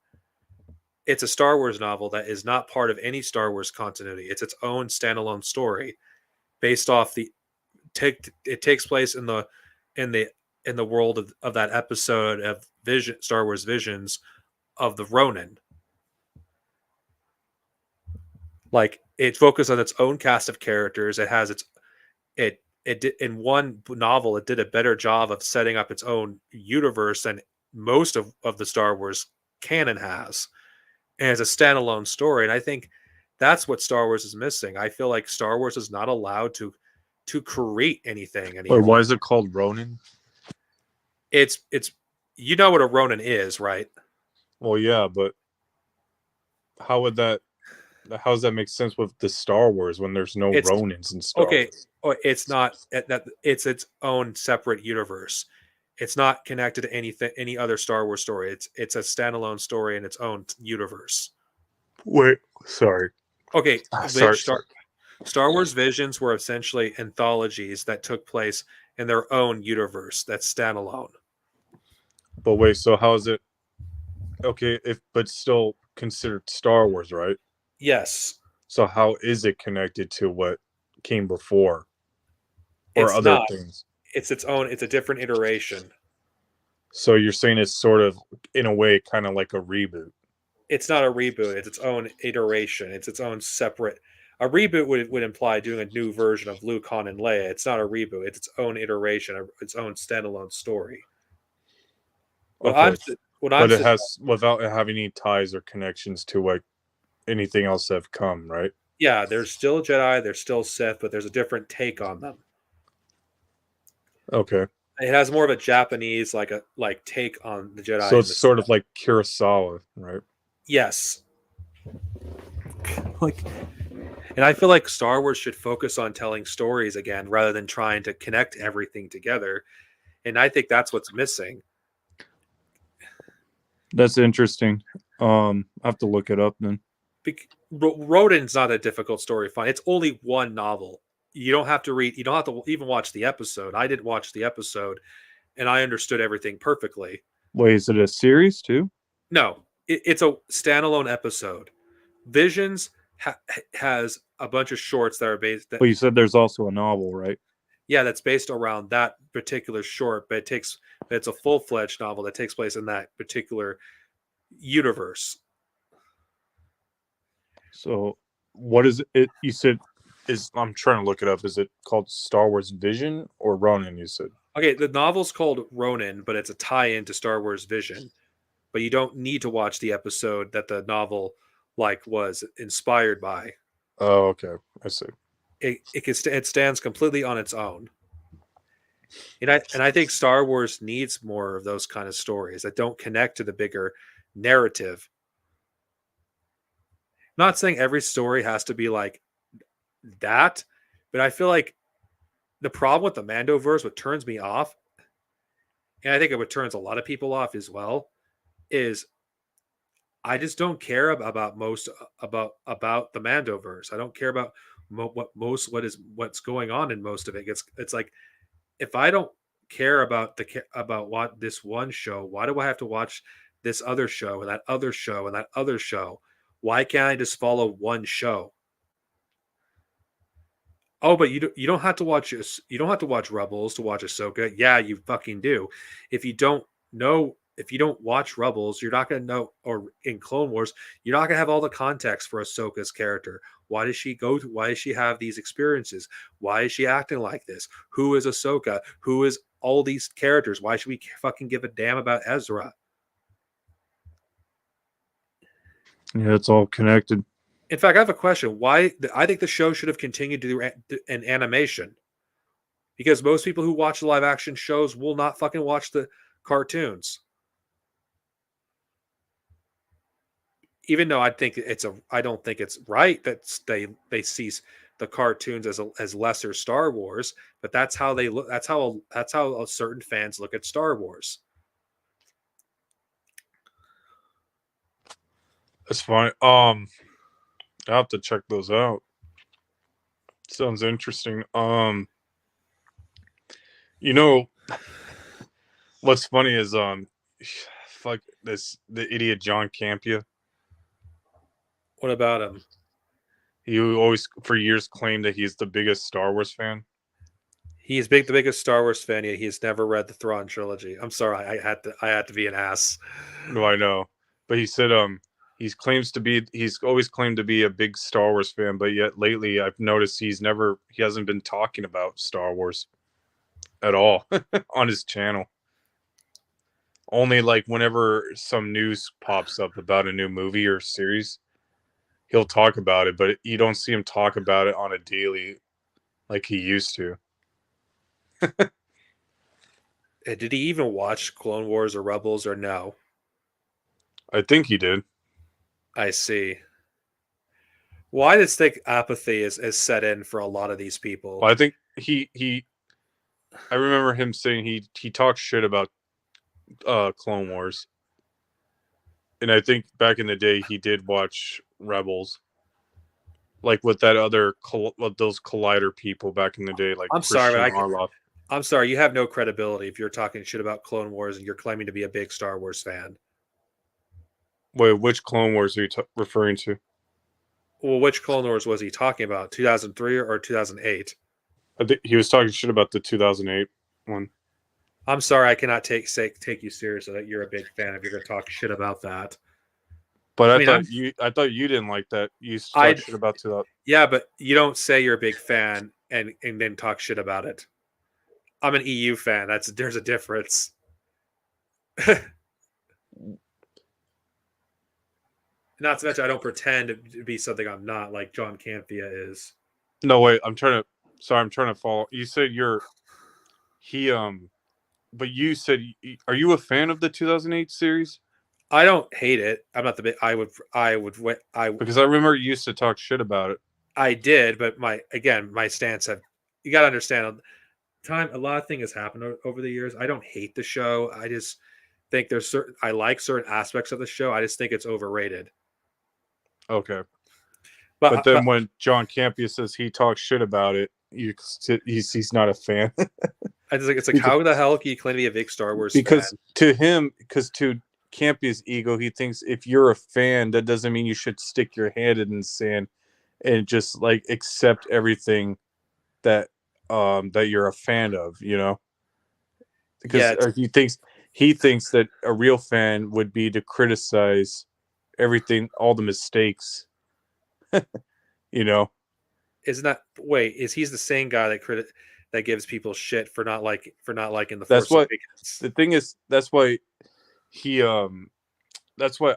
C: It's a Star Wars novel that is not part of any Star Wars continuity. It's its own standalone story based off it takes place in the in the world of that episode of Star Wars Visions of the Ronin. Like it focused on its own cast of characters. It has it did in one novel. It did a better job of setting up its own universe than most of the Star Wars canon has, and it's a standalone story. And I think that's what Star Wars is missing. I feel like Star Wars is not allowed to create anything
B: Wait, why
C: anymore.
B: is it called Ronin?
C: It's you know what a Ronin is, right?
B: Well, yeah, but how would that? How does that make sense with the Star Wars when there's no
C: It's
B: Ronins in Star
C: okay.
B: Wars?
C: It's not that it's its own separate universe. It's not connected to any other Star Wars story. It's a standalone story in its own universe.
B: Wait, sorry.
C: Okay,
B: Sorry.
C: Star Wars Visions were essentially anthologies that took place in their own universe that's standalone.
B: But wait, so how is it? Okay, if but still considered Star Wars, right?
C: Yes,
B: So how is it connected to what came before or
C: it's
B: other
C: not.
B: things?
C: It's its own. It's a different iteration.
B: So you're saying it's sort of, in a way, kind of like a reboot.
C: It's not a reboot. It's its own iteration. It's its own separate. A reboot would imply doing a new version of Luke, Han, and Leia. It's not a reboot. It's its own iteration, its own standalone story. What
B: Okay,
C: I'm what I'm
B: but it
C: su-
B: has without having any ties or connections to like anything else that have come, right?
C: yeah, there's still Jedi, there's still Sith, but there's a different take on them.
B: Okay,
C: It has more of a Japanese take on the
B: so
C: Jedi and
B: it's
C: the
B: sort
C: Sith.
B: of like Kurosawa, right?
C: Yes, like, and I feel like Star Wars should focus on telling stories again rather than trying to connect everything together. And I think that's what's missing.
B: That's interesting. I have to look it up then.
C: Rodin's not a difficult story to find. It's only one novel. You don't have to read. You don't have to even watch the episode. I didn't watch the episode, and I understood everything perfectly.
B: Wait, is it a series too?
C: No, it's a standalone episode. Visions has a bunch of shorts that are based.
B: But you said there's also a novel, right?
C: Yeah, that's based around that particular short, but it's a full fledged novel that takes place in that particular universe.
B: So what is it? You said is I'm trying to look it up. Is it called Star Wars Vision or Ronin? You said.
C: Okay, the novel's called Ronin, but it's a tie-in to Star Wars Vision. But you don't need to watch the episode that the novel was inspired by.
B: Oh, okay. I see.
C: It stands completely on its own. And I think Star Wars needs more of those kind of stories that don't connect to the bigger narrative. Not saying every story has to be like that, but I feel like the problem with the Mandoverse, what turns me off, and I think it what turns a lot of people off as well, is I just don't care about most about the Mandoverse. I don't care about what's going on in most of it. It's like if I don't care about what this one show, why do I have to watch this other show and that other show and that other show? Why can't I just follow one show? Oh, but you don't have to watch you don't have to watch Rebels to watch Ahsoka. Yeah, you fucking do. If you don't if you don't watch Rebels, you're not gonna know. Or in Clone Wars, you're not gonna have all the context for Ahsoka's character. Why does she go to? Why does she have these experiences? Why is she acting like this? Who is Ahsoka? Who is all these characters? Why should we fucking give a damn about Ezra?
B: Yeah, it's all connected.
C: In fact, I have a question. Why? I think the show should have continued to do an animation because most people who watch the live action shows will not fucking watch the cartoons. Even though I don't think it's right that they cease the cartoons as lesser Star Wars, but that's how they look. That's how certain fans look at Star Wars.
B: That's fine. I'll have to check those out. Sounds interesting. You know, what's funny is fuck the idiot John Campea.
C: What about him?
B: He always for years claimed that he's the biggest Star Wars fan.
C: He's the biggest Star Wars fan, yet he's never read the Thrawn trilogy. I'm sorry, I had to be an ass.
B: No, I know, but he said he's always claimed to be a big Star Wars fan, but yet lately I've noticed he hasn't been talking about Star Wars at all on his channel. Only like whenever some news pops up about a new movie or series, he'll talk about it, but you don't see him talk about it on a daily like he used to.
C: Did he even watch Clone Wars or Rebels or no?
B: I think he did.
C: I see. Well, I just think apathy is set in for a lot of these people.
B: Well, I think I remember him saying he talks shit about Clone Wars. And I think back in the day he did watch Rebels. Like with that other with those Collider people back in the day, like
C: I'm sorry, but
B: Harloff.
C: I'm sorry, you have no credibility if you're talking shit about Clone Wars and you're claiming to be a big Star Wars fan.
B: Wait, which Clone Wars are you referring to?
C: Well, which Clone Wars was he talking about? 2003 or 2008?
B: I think he was talking shit about the 2008 one.
C: I'm sorry, I cannot take you seriously that you're a big fan if you're going to talk shit about that.
B: But I thought you didn't like that. You used to talk shit about 2000.
C: Yeah, but you don't say you're a big fan and then talk shit about it. I'm an EU fan. There's a difference. Not to mention, I don't pretend to be something I'm not, like John Campea is.
B: No, wait. I'm trying to follow. You said but you said, are you a fan of the 2008 series?
C: I don't hate it. I'm not the big. I would.
B: Because I remember you used to talk shit about it.
C: I did, but my stance have. You got to understand. A lot of things happened over the years. I don't hate the show. I just think I like certain aspects of the show. I just think it's overrated.
B: Okay. But then when John Campea says he talks shit about it, he's not a fan.
C: I just think it's like, how the hell can you claim to be a big Star Wars
B: fan? To Campea's ego, he thinks if you're a fan, that doesn't mean you should stick your hand in the sand and just like accept everything that you're a fan of, you know? Because he thinks that a real fan would be to criticize everything, all the mistakes. You know?
C: Is he's the same guy that gives people shit for not liking the
B: Force
C: Awakens?
B: The thing is, that's why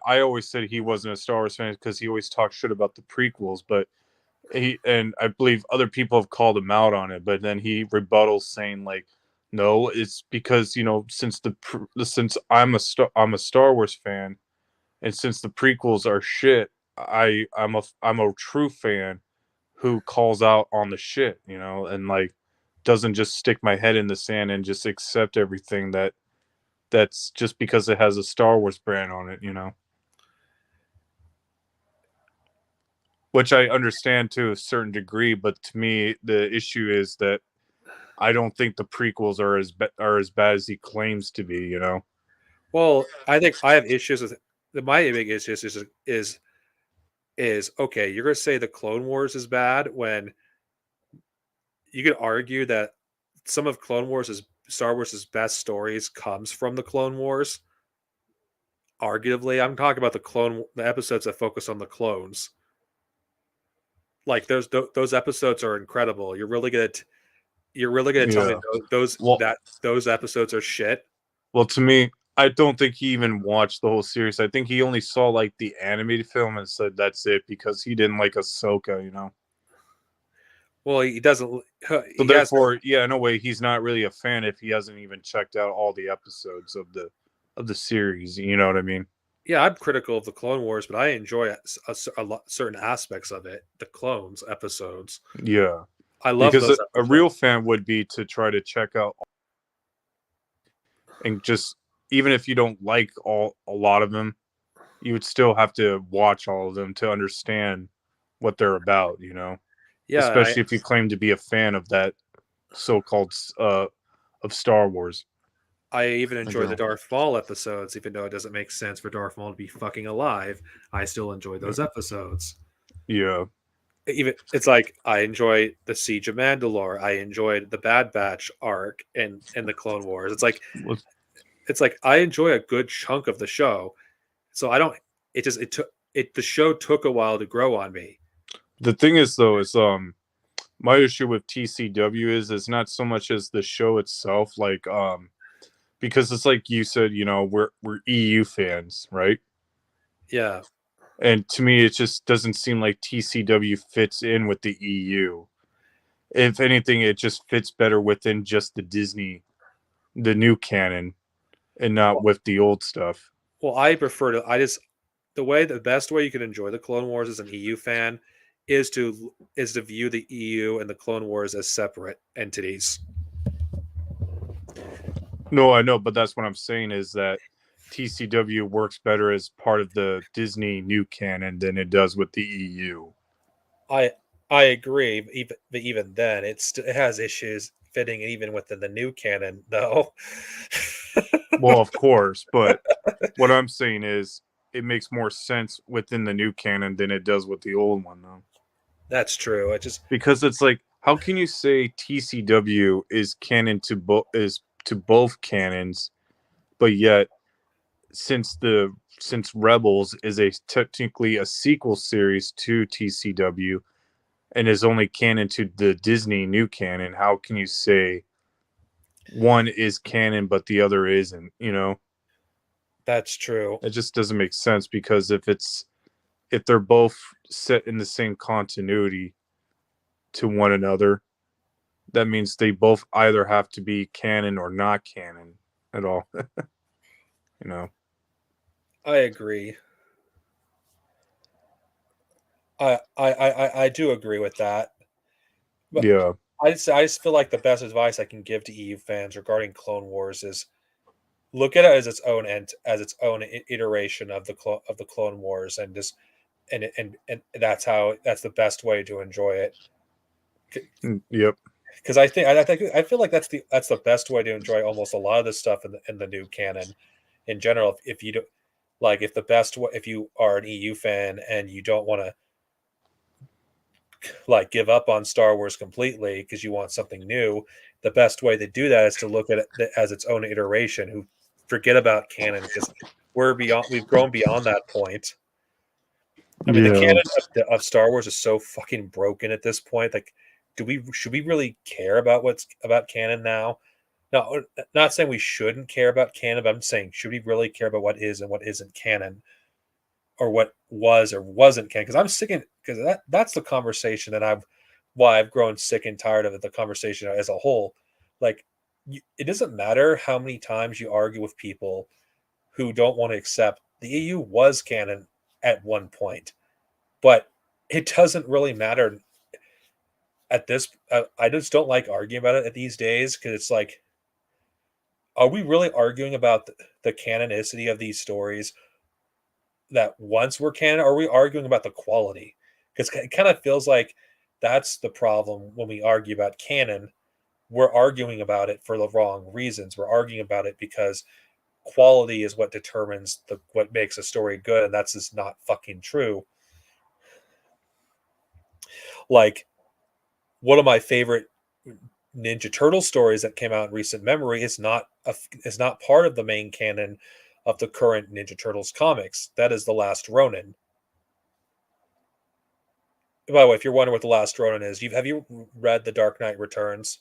B: I always said he wasn't a Star Wars fan, because he always talked shit about the prequels, but and I believe other people have called him out on it, but then he rebuttals saying like, no, it's because, you know, since I'm a Star Wars fan, and since the prequels are shit, I'm a true fan who calls out on the shit, you know, and like doesn't just stick my head in the sand and just accept everything that's just because it has a Star Wars brand on it, you know. Which I understand to a certain degree, but to me, the issue is that I don't think the prequels are as bad as he claims to be, you know.
C: Well, I think I have issues with my big issues is okay. You're going to say the Clone Wars is bad when you could argue that some of Star Wars' best stories comes from the Clone Wars. Arguably, I'm talking about the episodes that focus on the clones. Like those episodes are incredible. You're really gonna tell me those episodes are shit?
B: Well, to me, I don't think he even watched the whole series. I think he only saw like the animated film and said that's it, because he didn't like Ahsoka, you know.
C: Well, he doesn't.
B: So therefore, in a way, he's not really a fan if he hasn't even checked out all the episodes of the series. You know what I mean?
C: Yeah, I'm critical of the Clone Wars, but I enjoy a lot, certain aspects of it. The clones episodes,
B: Yeah,
C: I love
B: because
C: those
B: a
C: episodes.
B: real fan would be to try to check out and just even if you don't like a lot of them, you would still have to watch all of them to understand what they're about.
C: Yeah,
B: Especially if you claim to be a fan of that so-called of Star Wars.
C: I even
B: in
C: enjoy the
B: general.
C: Darth Maul episodes, even though it doesn't make sense for Darth Maul to be fucking alive. I still enjoy those episodes.
B: Yeah,
C: Even it's like I enjoy the Siege of Mandalore. I enjoyed the Bad Batch arc in the Clone Wars. It's like I enjoy a good chunk of the show. So I don't. It just it took it. The show took a while to grow on me.
B: the thing is though is my issue with TCW is it's not so much as the show itself, like because it's like you said, we're EU fans, right?
C: Yeah,
B: And to me, it just doesn't seem like TCW fits in with the EU. If anything, it just fits better within just the new canon, and not with the old stuff.
C: well, I prefer to. I just the best way you can enjoy the Clone Wars as an EU fan is to view the EU and the Clone Wars as separate entities.
B: No, I know, but that's what I'm saying is that TCW works better as part of the Disney new canon than it does with the EU.
C: I I agree. Even then, it has issues fitting even within the new canon, though.
B: Well, of course, but what I'm saying is it makes more sense within the new canon than it does with the old one, though.
C: That's true. It just
B: Because it's like, how can you say TCW is canon to both canons, but yet since Rebels is a technically a sequel series to TCW and is only canon to the Disney new canon, how can you say one is canon but the other isn't?
C: that's true.
B: It just doesn't make sense because if they're both set in the same continuity to one another, that means they both either have to be canon or not canon at all. you know.
C: I agree. I do agree with that. But
B: Yeah.
C: I just feel like the best advice I can give to EU fans regarding Clone Wars is look at it as its own iteration of the Clone Wars, and just and that's the best way to enjoy it.
B: Yep.
C: Because I feel like that's the best way to enjoy almost a lot of this stuff in the new canon in general. If you do, like, if you are an EU fan and you don't want to like give up on Star Wars completely because you want something new, the best way to do that is to look at it as its own iteration. Who forget about canon because we've grown beyond that point. I mean, the
B: Yeah.
C: canon of Star Wars is so fucking broken at this point. Like, should we really care about what's about canon now? No, not saying we shouldn't care about canon, but I'm saying should we really care about what is and what isn't canon, or what was or wasn't canon? Because I'm sick of because that's the conversation that why I've grown sick and tired of it, the conversation as a whole. Like, it doesn't matter how many times you argue with people who don't want to accept the EU was canon at one point, but it doesn't really matter at this. I just don't like arguing about it these days because it's like, are we really arguing about the canonicity of these stories that once were canon? Or are we arguing about the quality? Because it kind of feels like that's the problem when we argue about canon. We're arguing about it for the wrong reasons. We're arguing about it because quality is what determines what makes a story good, and that's just not fucking true. Like, one of my favorite Ninja Turtle stories that came out in recent memory is not part of the main canon of the current Ninja Turtles comics. That is The Last Ronin. By the way, if you're wondering what The Last Ronin is, have you read The Dark Knight Returns?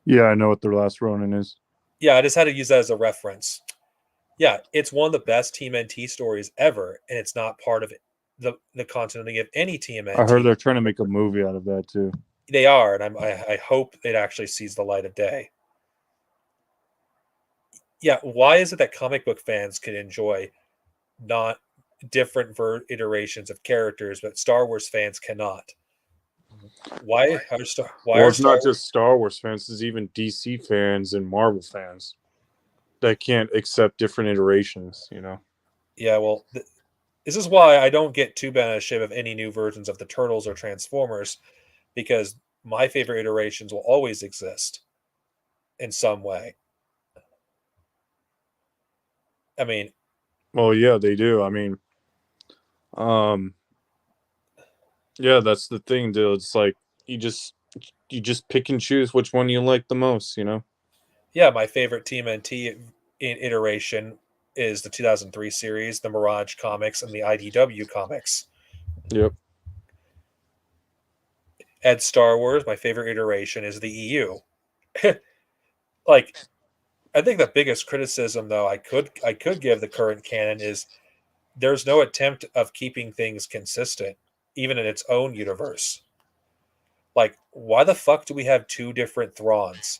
B: Yeah, I know what the last Ronin is.
C: Yeah, I just had to use that as a reference. Yeah, it's one of the best TMNT stories ever, and it's not part of the continuity of any
B: I heard
C: TMNT.
B: they're trying to make a movie out of that too.
C: They are, and I hope it actually sees the light of day. Yeah, why is it that comic book fans can enjoy not different iterations of characters, but Star Wars fans cannot. Why are Star? Why
B: Well,
C: are
B: it's
C: Star
B: not just Star Wars fans; it's even DC fans and Marvel fans that can't accept different iterations. You know.
C: Yeah, well, this is why I don't get too bent out of shape of any new versions of the Turtles or Transformers, because my favorite iterations will always exist in some way. I mean,
B: Well, yeah, they do. I mean, um, yeah, that's the thing, dude. It's like you just you just pick and choose which one you like the most. You know.
C: yeah, my favorite TMNT iteration is the 2003 series, the Mirage comics, and the IDW comics.
B: Yep.
C: At Star Wars, my favorite iteration is the EU. Like, I think the biggest criticism, though, I could give the current canon is there's no attempt of keeping things consistent, even in its own universe. Like, why the fuck do we have two different Thrawns?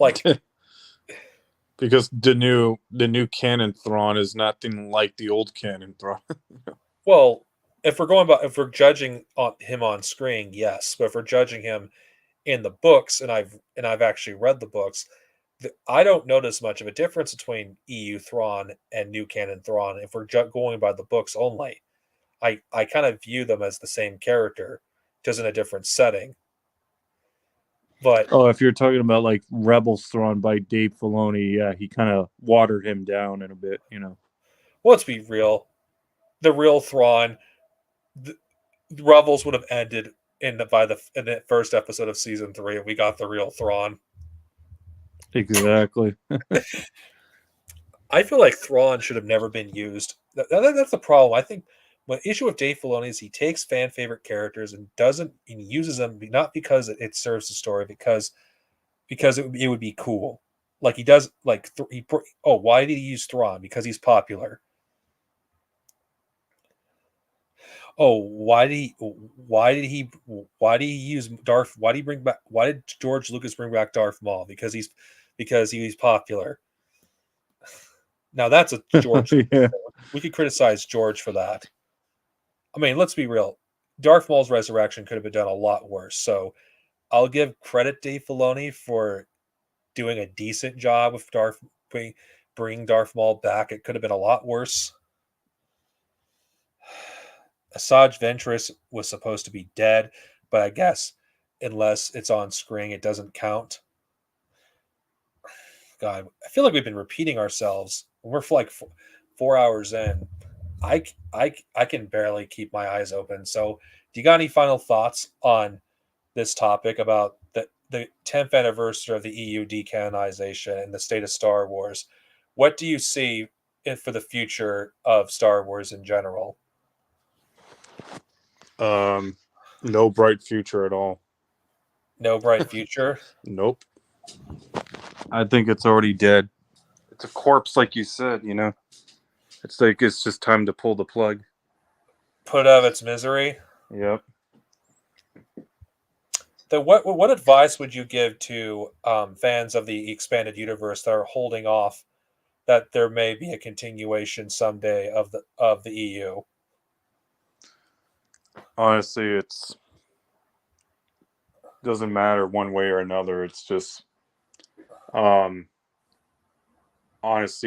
C: Like,
B: Because the new canon Thrawn is nothing like the old canon Thrawn.
C: well, if we're judging him on screen, yes, but if we're judging him in the books, and I've actually read the books, I don't notice much of a difference between EU Thrawn and New Canon Thrawn. If we're going by the books only, I kind of view them as the same character, just in a different setting. But
D: Oh, if you're talking about like Rebels Thrawn by Dave Filoni, yeah, he kind of watered him down in a bit, you know.
C: let's be real, the real Thrawn, the Rebels would have ended in the first episode of season 3, and we got the real Thrawn.
D: Exactly.
C: I feel like Thrawn should have never been used. That's the problem. I think my issue with Dave Filoni is he takes fan favorite characters and uses them not because it serves the story, because it would be cool. Like he does, like why did he use Thrawn? Because he's popular. Oh, why did he use Darth? Why did he bring back? Why did George Lucas bring back Darth Maul? Because he's popular. Now that's a George.
D: Yeah.
C: We could criticize George for that. I mean, let's be real. Darth Maul's resurrection could have been done a lot worse. So I'll give credit to Dave Filoni for doing a decent job with bringing Darth Maul back. It could have been a lot worse. Asajj Ventress was supposed to be dead, but I guess unless it's on screen, it doesn't count. God, I feel like we've been repeating ourselves. We're like 4 hours in. I can barely keep my eyes open. So, do you got any final thoughts on this topic about the 10th anniversary of the EU decanonization and the state of Star Wars? What do you see for the future of Star Wars in general?
B: No bright future at all.
C: No bright future.
B: Nope.
D: I think it's already dead.
B: It's a corpse, like you said. You know. It's like it's just time to pull the plug.
C: Put out of its misery.
B: Yep.
C: What advice would you give to fans of the expanded universe that are holding off that there may be a continuation someday of the EU?
B: Honestly, it's doesn't matter one way or another. It's just, honestly,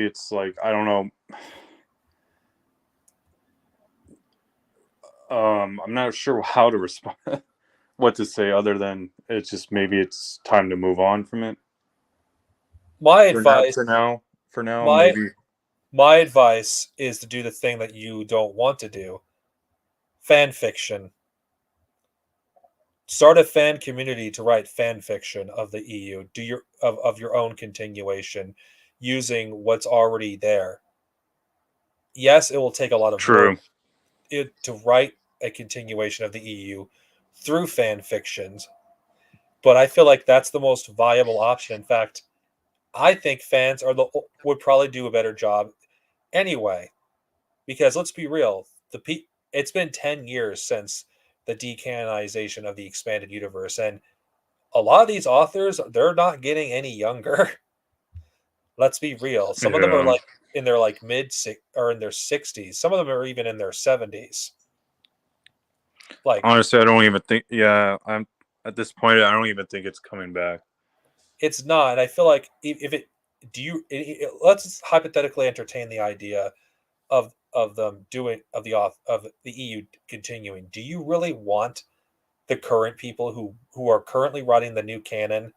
B: it's like I don't know. I'm not sure how to respond, what to say other than it's just maybe it's time to move on from it.
C: My advice,
B: For now,
C: my
B: maybe.
C: my advice is to do the thing that you don't want to do. Fan fiction. Start a fan community to write fan fiction of the EU. Do of your own continuation using what's already there. Yes, it will take a lot of work
B: True.
C: to write a continuation of the EU through fan fictions, but I feel like that's the most viable option. In fact, I think fans would probably do a better job anyway, because let's be real, it's been 10 years since the decanonization of the expanded universe, and a lot of these authors, they're not getting any younger. Let's be real. Some of them are
D: Yeah.
C: like in their like or in their 60s. Some of them are even in their 70s. Like
D: Honestly, I don't even think. Yeah, I'm at this point. I don't even think it's coming back.
C: it's not. And I feel like if it, do you? Let's hypothetically entertain the idea of them doing of the EU continuing. Do you really want the current people who are currently writing the new canon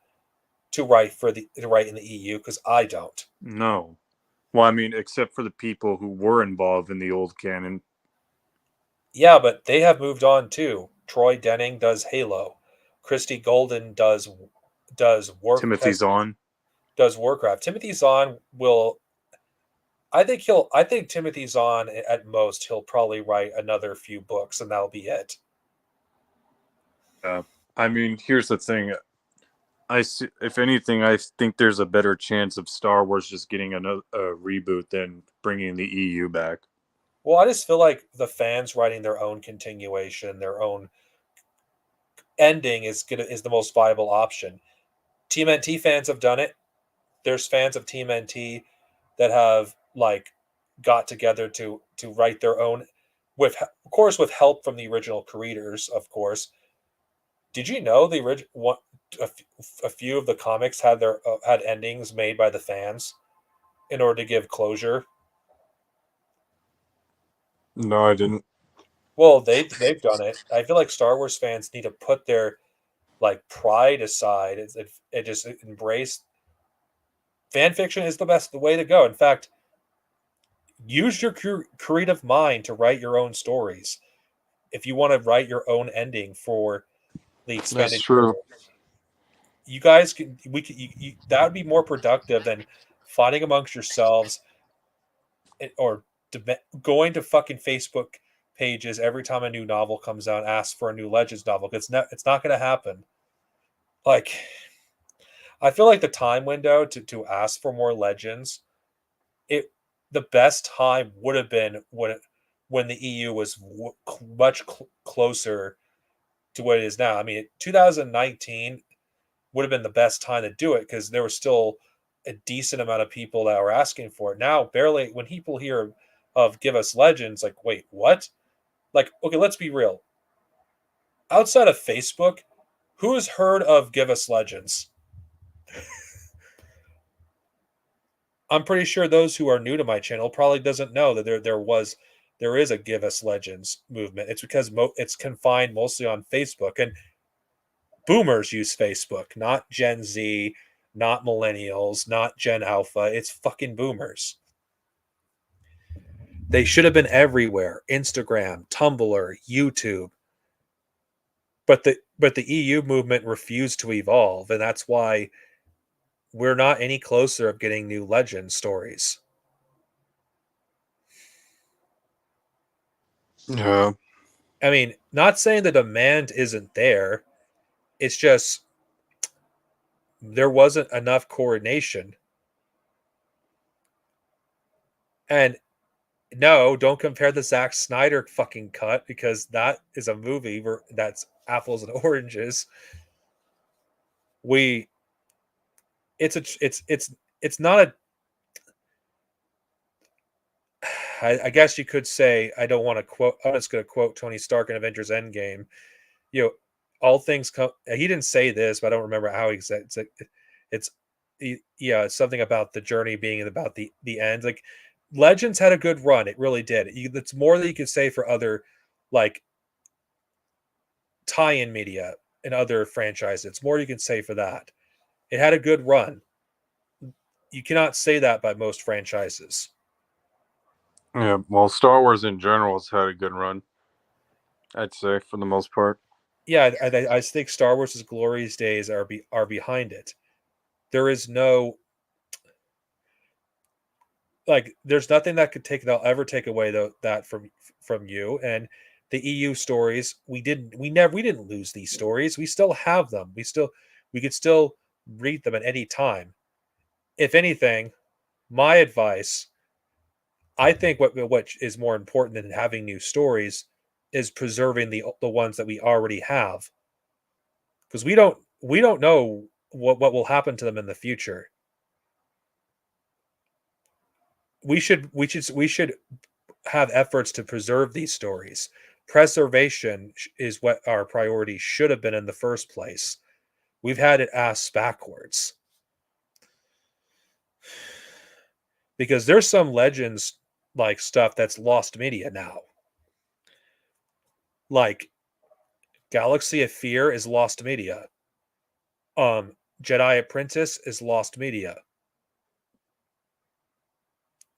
C: to write in the EU? Because I don't.
D: No. Well, I mean, except for the people who were involved in the old canon.
C: Yeah, but they have moved on too. Troy Denning does Halo. Christy Golden
D: Timothy Zahn.
C: does Warcraft. Timothy Zahn will. I think Timothy Zahn at most he'll probably write another few books and that'll be it.
D: I mean, here's the thing. If anything, I think there's a better chance of Star Wars just getting a reboot than bringing the EU back.
C: Well, I just feel like the fans writing their own continuation, their own ending is the most viable option. Team NT fans have done it. There's fans of Team NT that have like got together to write their own, with of course with help from the original creators. Of course, did you know the original a few of the comics had had endings made by the fans in order to give closure?
B: No, I didn't.
C: Well, they've done it. I feel like Star Wars fans need to put their like pride aside. It just embrace fan fiction is the way to go. In fact, use your creative mind to write your own stories. If you want to write your own ending for the
B: That's
C: expanded
B: true.
C: universe, you guys can that would be more productive than fighting amongst yourselves or going to fucking Facebook pages every time a new novel comes out and ask for a new Legends novel. It's not going to happen. Like, I feel like the time window to ask for more Legends, it the best time would have been when the EU was much closer to what it is now. I mean, 2019 would have been the best time to do it because there was still a decent amount of people that were asking for it. Now, barely when people hear of Give Us Legends, like, wait, what? Like, okay, let's be real. Outside of Facebook, who's heard of Give Us Legends? I'm pretty sure those who are new to my channel probably doesn't know that there is a Give Us Legends movement. It's because it's confined mostly on Facebook, and boomers use Facebook, not Gen Z, not millennials, not Gen Alpha. It's fucking boomers. They should have been everywhere: Instagram, Tumblr, YouTube. But the EU movement refused to evolve, and that's why we're not any closer of getting new Legend stories.
B: Yeah.
C: I mean, not saying the demand isn't there. It's just there wasn't enough coordination. And no, don't compare the Zack Snyder fucking cut because that is a movie that's apples and oranges. We it's not a I guess you could say I don't want to quote I'm just going to quote Tony Stark in Avengers Endgame. You know, all things come he didn't say this, but I don't remember how he said it's yeah, it's something about the journey being about the end. Like Legends had a good run, it really did. It's more than you could say for other like tie-in media and other franchises. It's more you can say for that. It had a good run. You cannot say that by most franchises.
B: Yeah. Well, Star Wars in general has had a good run, I'd say, for the most part.
C: Yeah, I think Star Wars' glorious days are behind it. There is no like there's nothing that could take that'll ever take away that from you. And the EU stories, we didn't lose these stories. We still have them. We could still read them at any time. If anything, my advice, I think what is more important than having new stories is preserving the ones that we already have, because we don't know what will happen to them in the future. we should have efforts to preserve these stories. Preservation is what our priority should have been in the first place. We've had it asked backwards. Because there's some legends like stuff that's lost media now. Like Galaxy of Fear is lost media. Jedi Apprentice is lost media.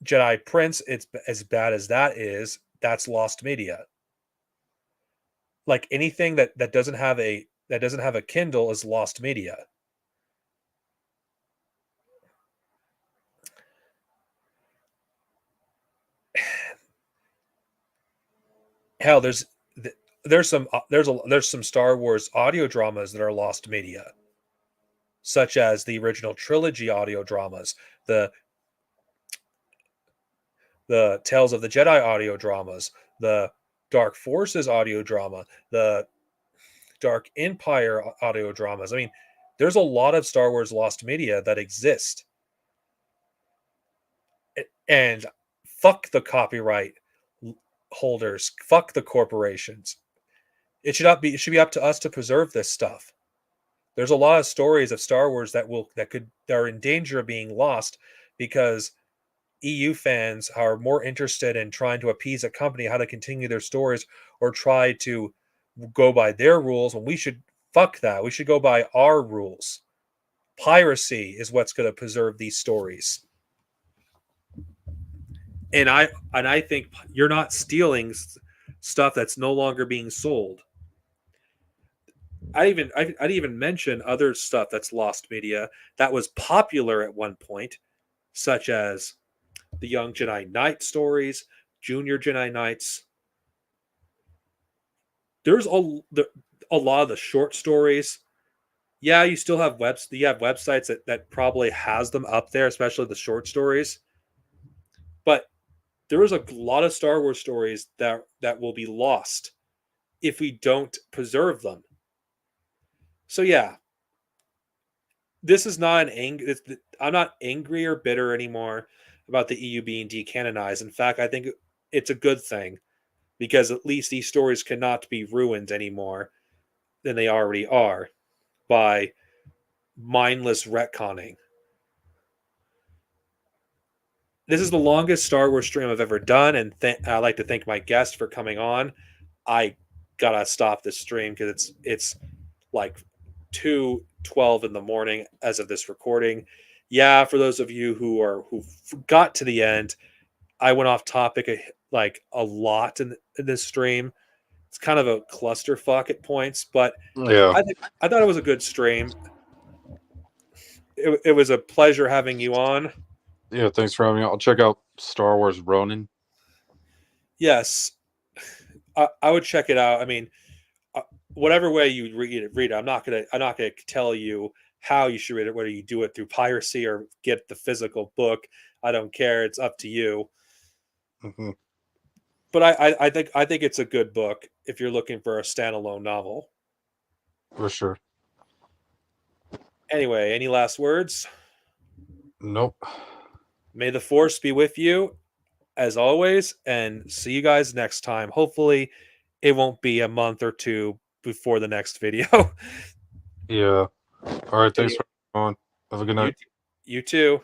C: Jedi Prince, it's as bad as that is, that's lost media. Like anything that doesn't have a Kindle is lost media. Hell, there's some Star Wars audio dramas that are lost media, such as the original trilogy audio dramas, the Tales of the Jedi audio dramas, the Dark Forces audio drama, the Dark Empire audio dramas. I mean, there's a lot of Star Wars lost media that exist. And fuck the copyright holders, fuck the corporations. It should be up to us to preserve this stuff. There's a lot of stories of Star Wars that are in danger of being lost because EU fans are more interested in trying to appease a company how to continue their stories or try to go by their rules, when we should fuck that. We should go by our rules. Piracy is what's going to preserve these stories. And I think you're not stealing stuff that's no longer being sold. I'd even mention other stuff that's lost media that was popular at one point, such as the Young Jedi Knight stories, Junior Jedi Knights. There's a lot of the short stories. Yeah, you still have websites that probably has them up there, especially the short stories. But there is a lot of Star Wars stories that will be lost if we don't preserve them. So yeah, this is not I'm not angry or bitter anymore about the EU being decanonized. In fact, I think it's a good thing, because at least these stories cannot be ruined anymore than they already are by mindless retconning. This is the longest Star Wars stream I've ever done, and I'd like to thank my guest for coming on. I gotta stop this stream because it's like 2:12 in the morning as of this recording. Yeah, for those of you who got to the end, I went off topic like a lot in this stream. It's kind of a clusterfuck at points, but
B: Yeah.
C: I thought it was a good stream. It was a pleasure having you on.
B: Yeah, thanks for having me. I'll check out Star Wars Ronin.
C: Yes, I would check it out. I mean, whatever way you read it, I'm not gonna tell you how you should read it, whether you do it through piracy or get the physical book. I don't care. It's up to you.
B: Mm-hmm.
C: But I think it's a good book if you're looking for a standalone novel.
B: For sure.
C: Anyway, any last words?
B: Nope.
C: May the Force be with you, as always, and see you guys next time. Hopefully, it won't be a month or two before the next video.
B: Yeah. All right. Thanks for coming on. Have a good night.
C: You too.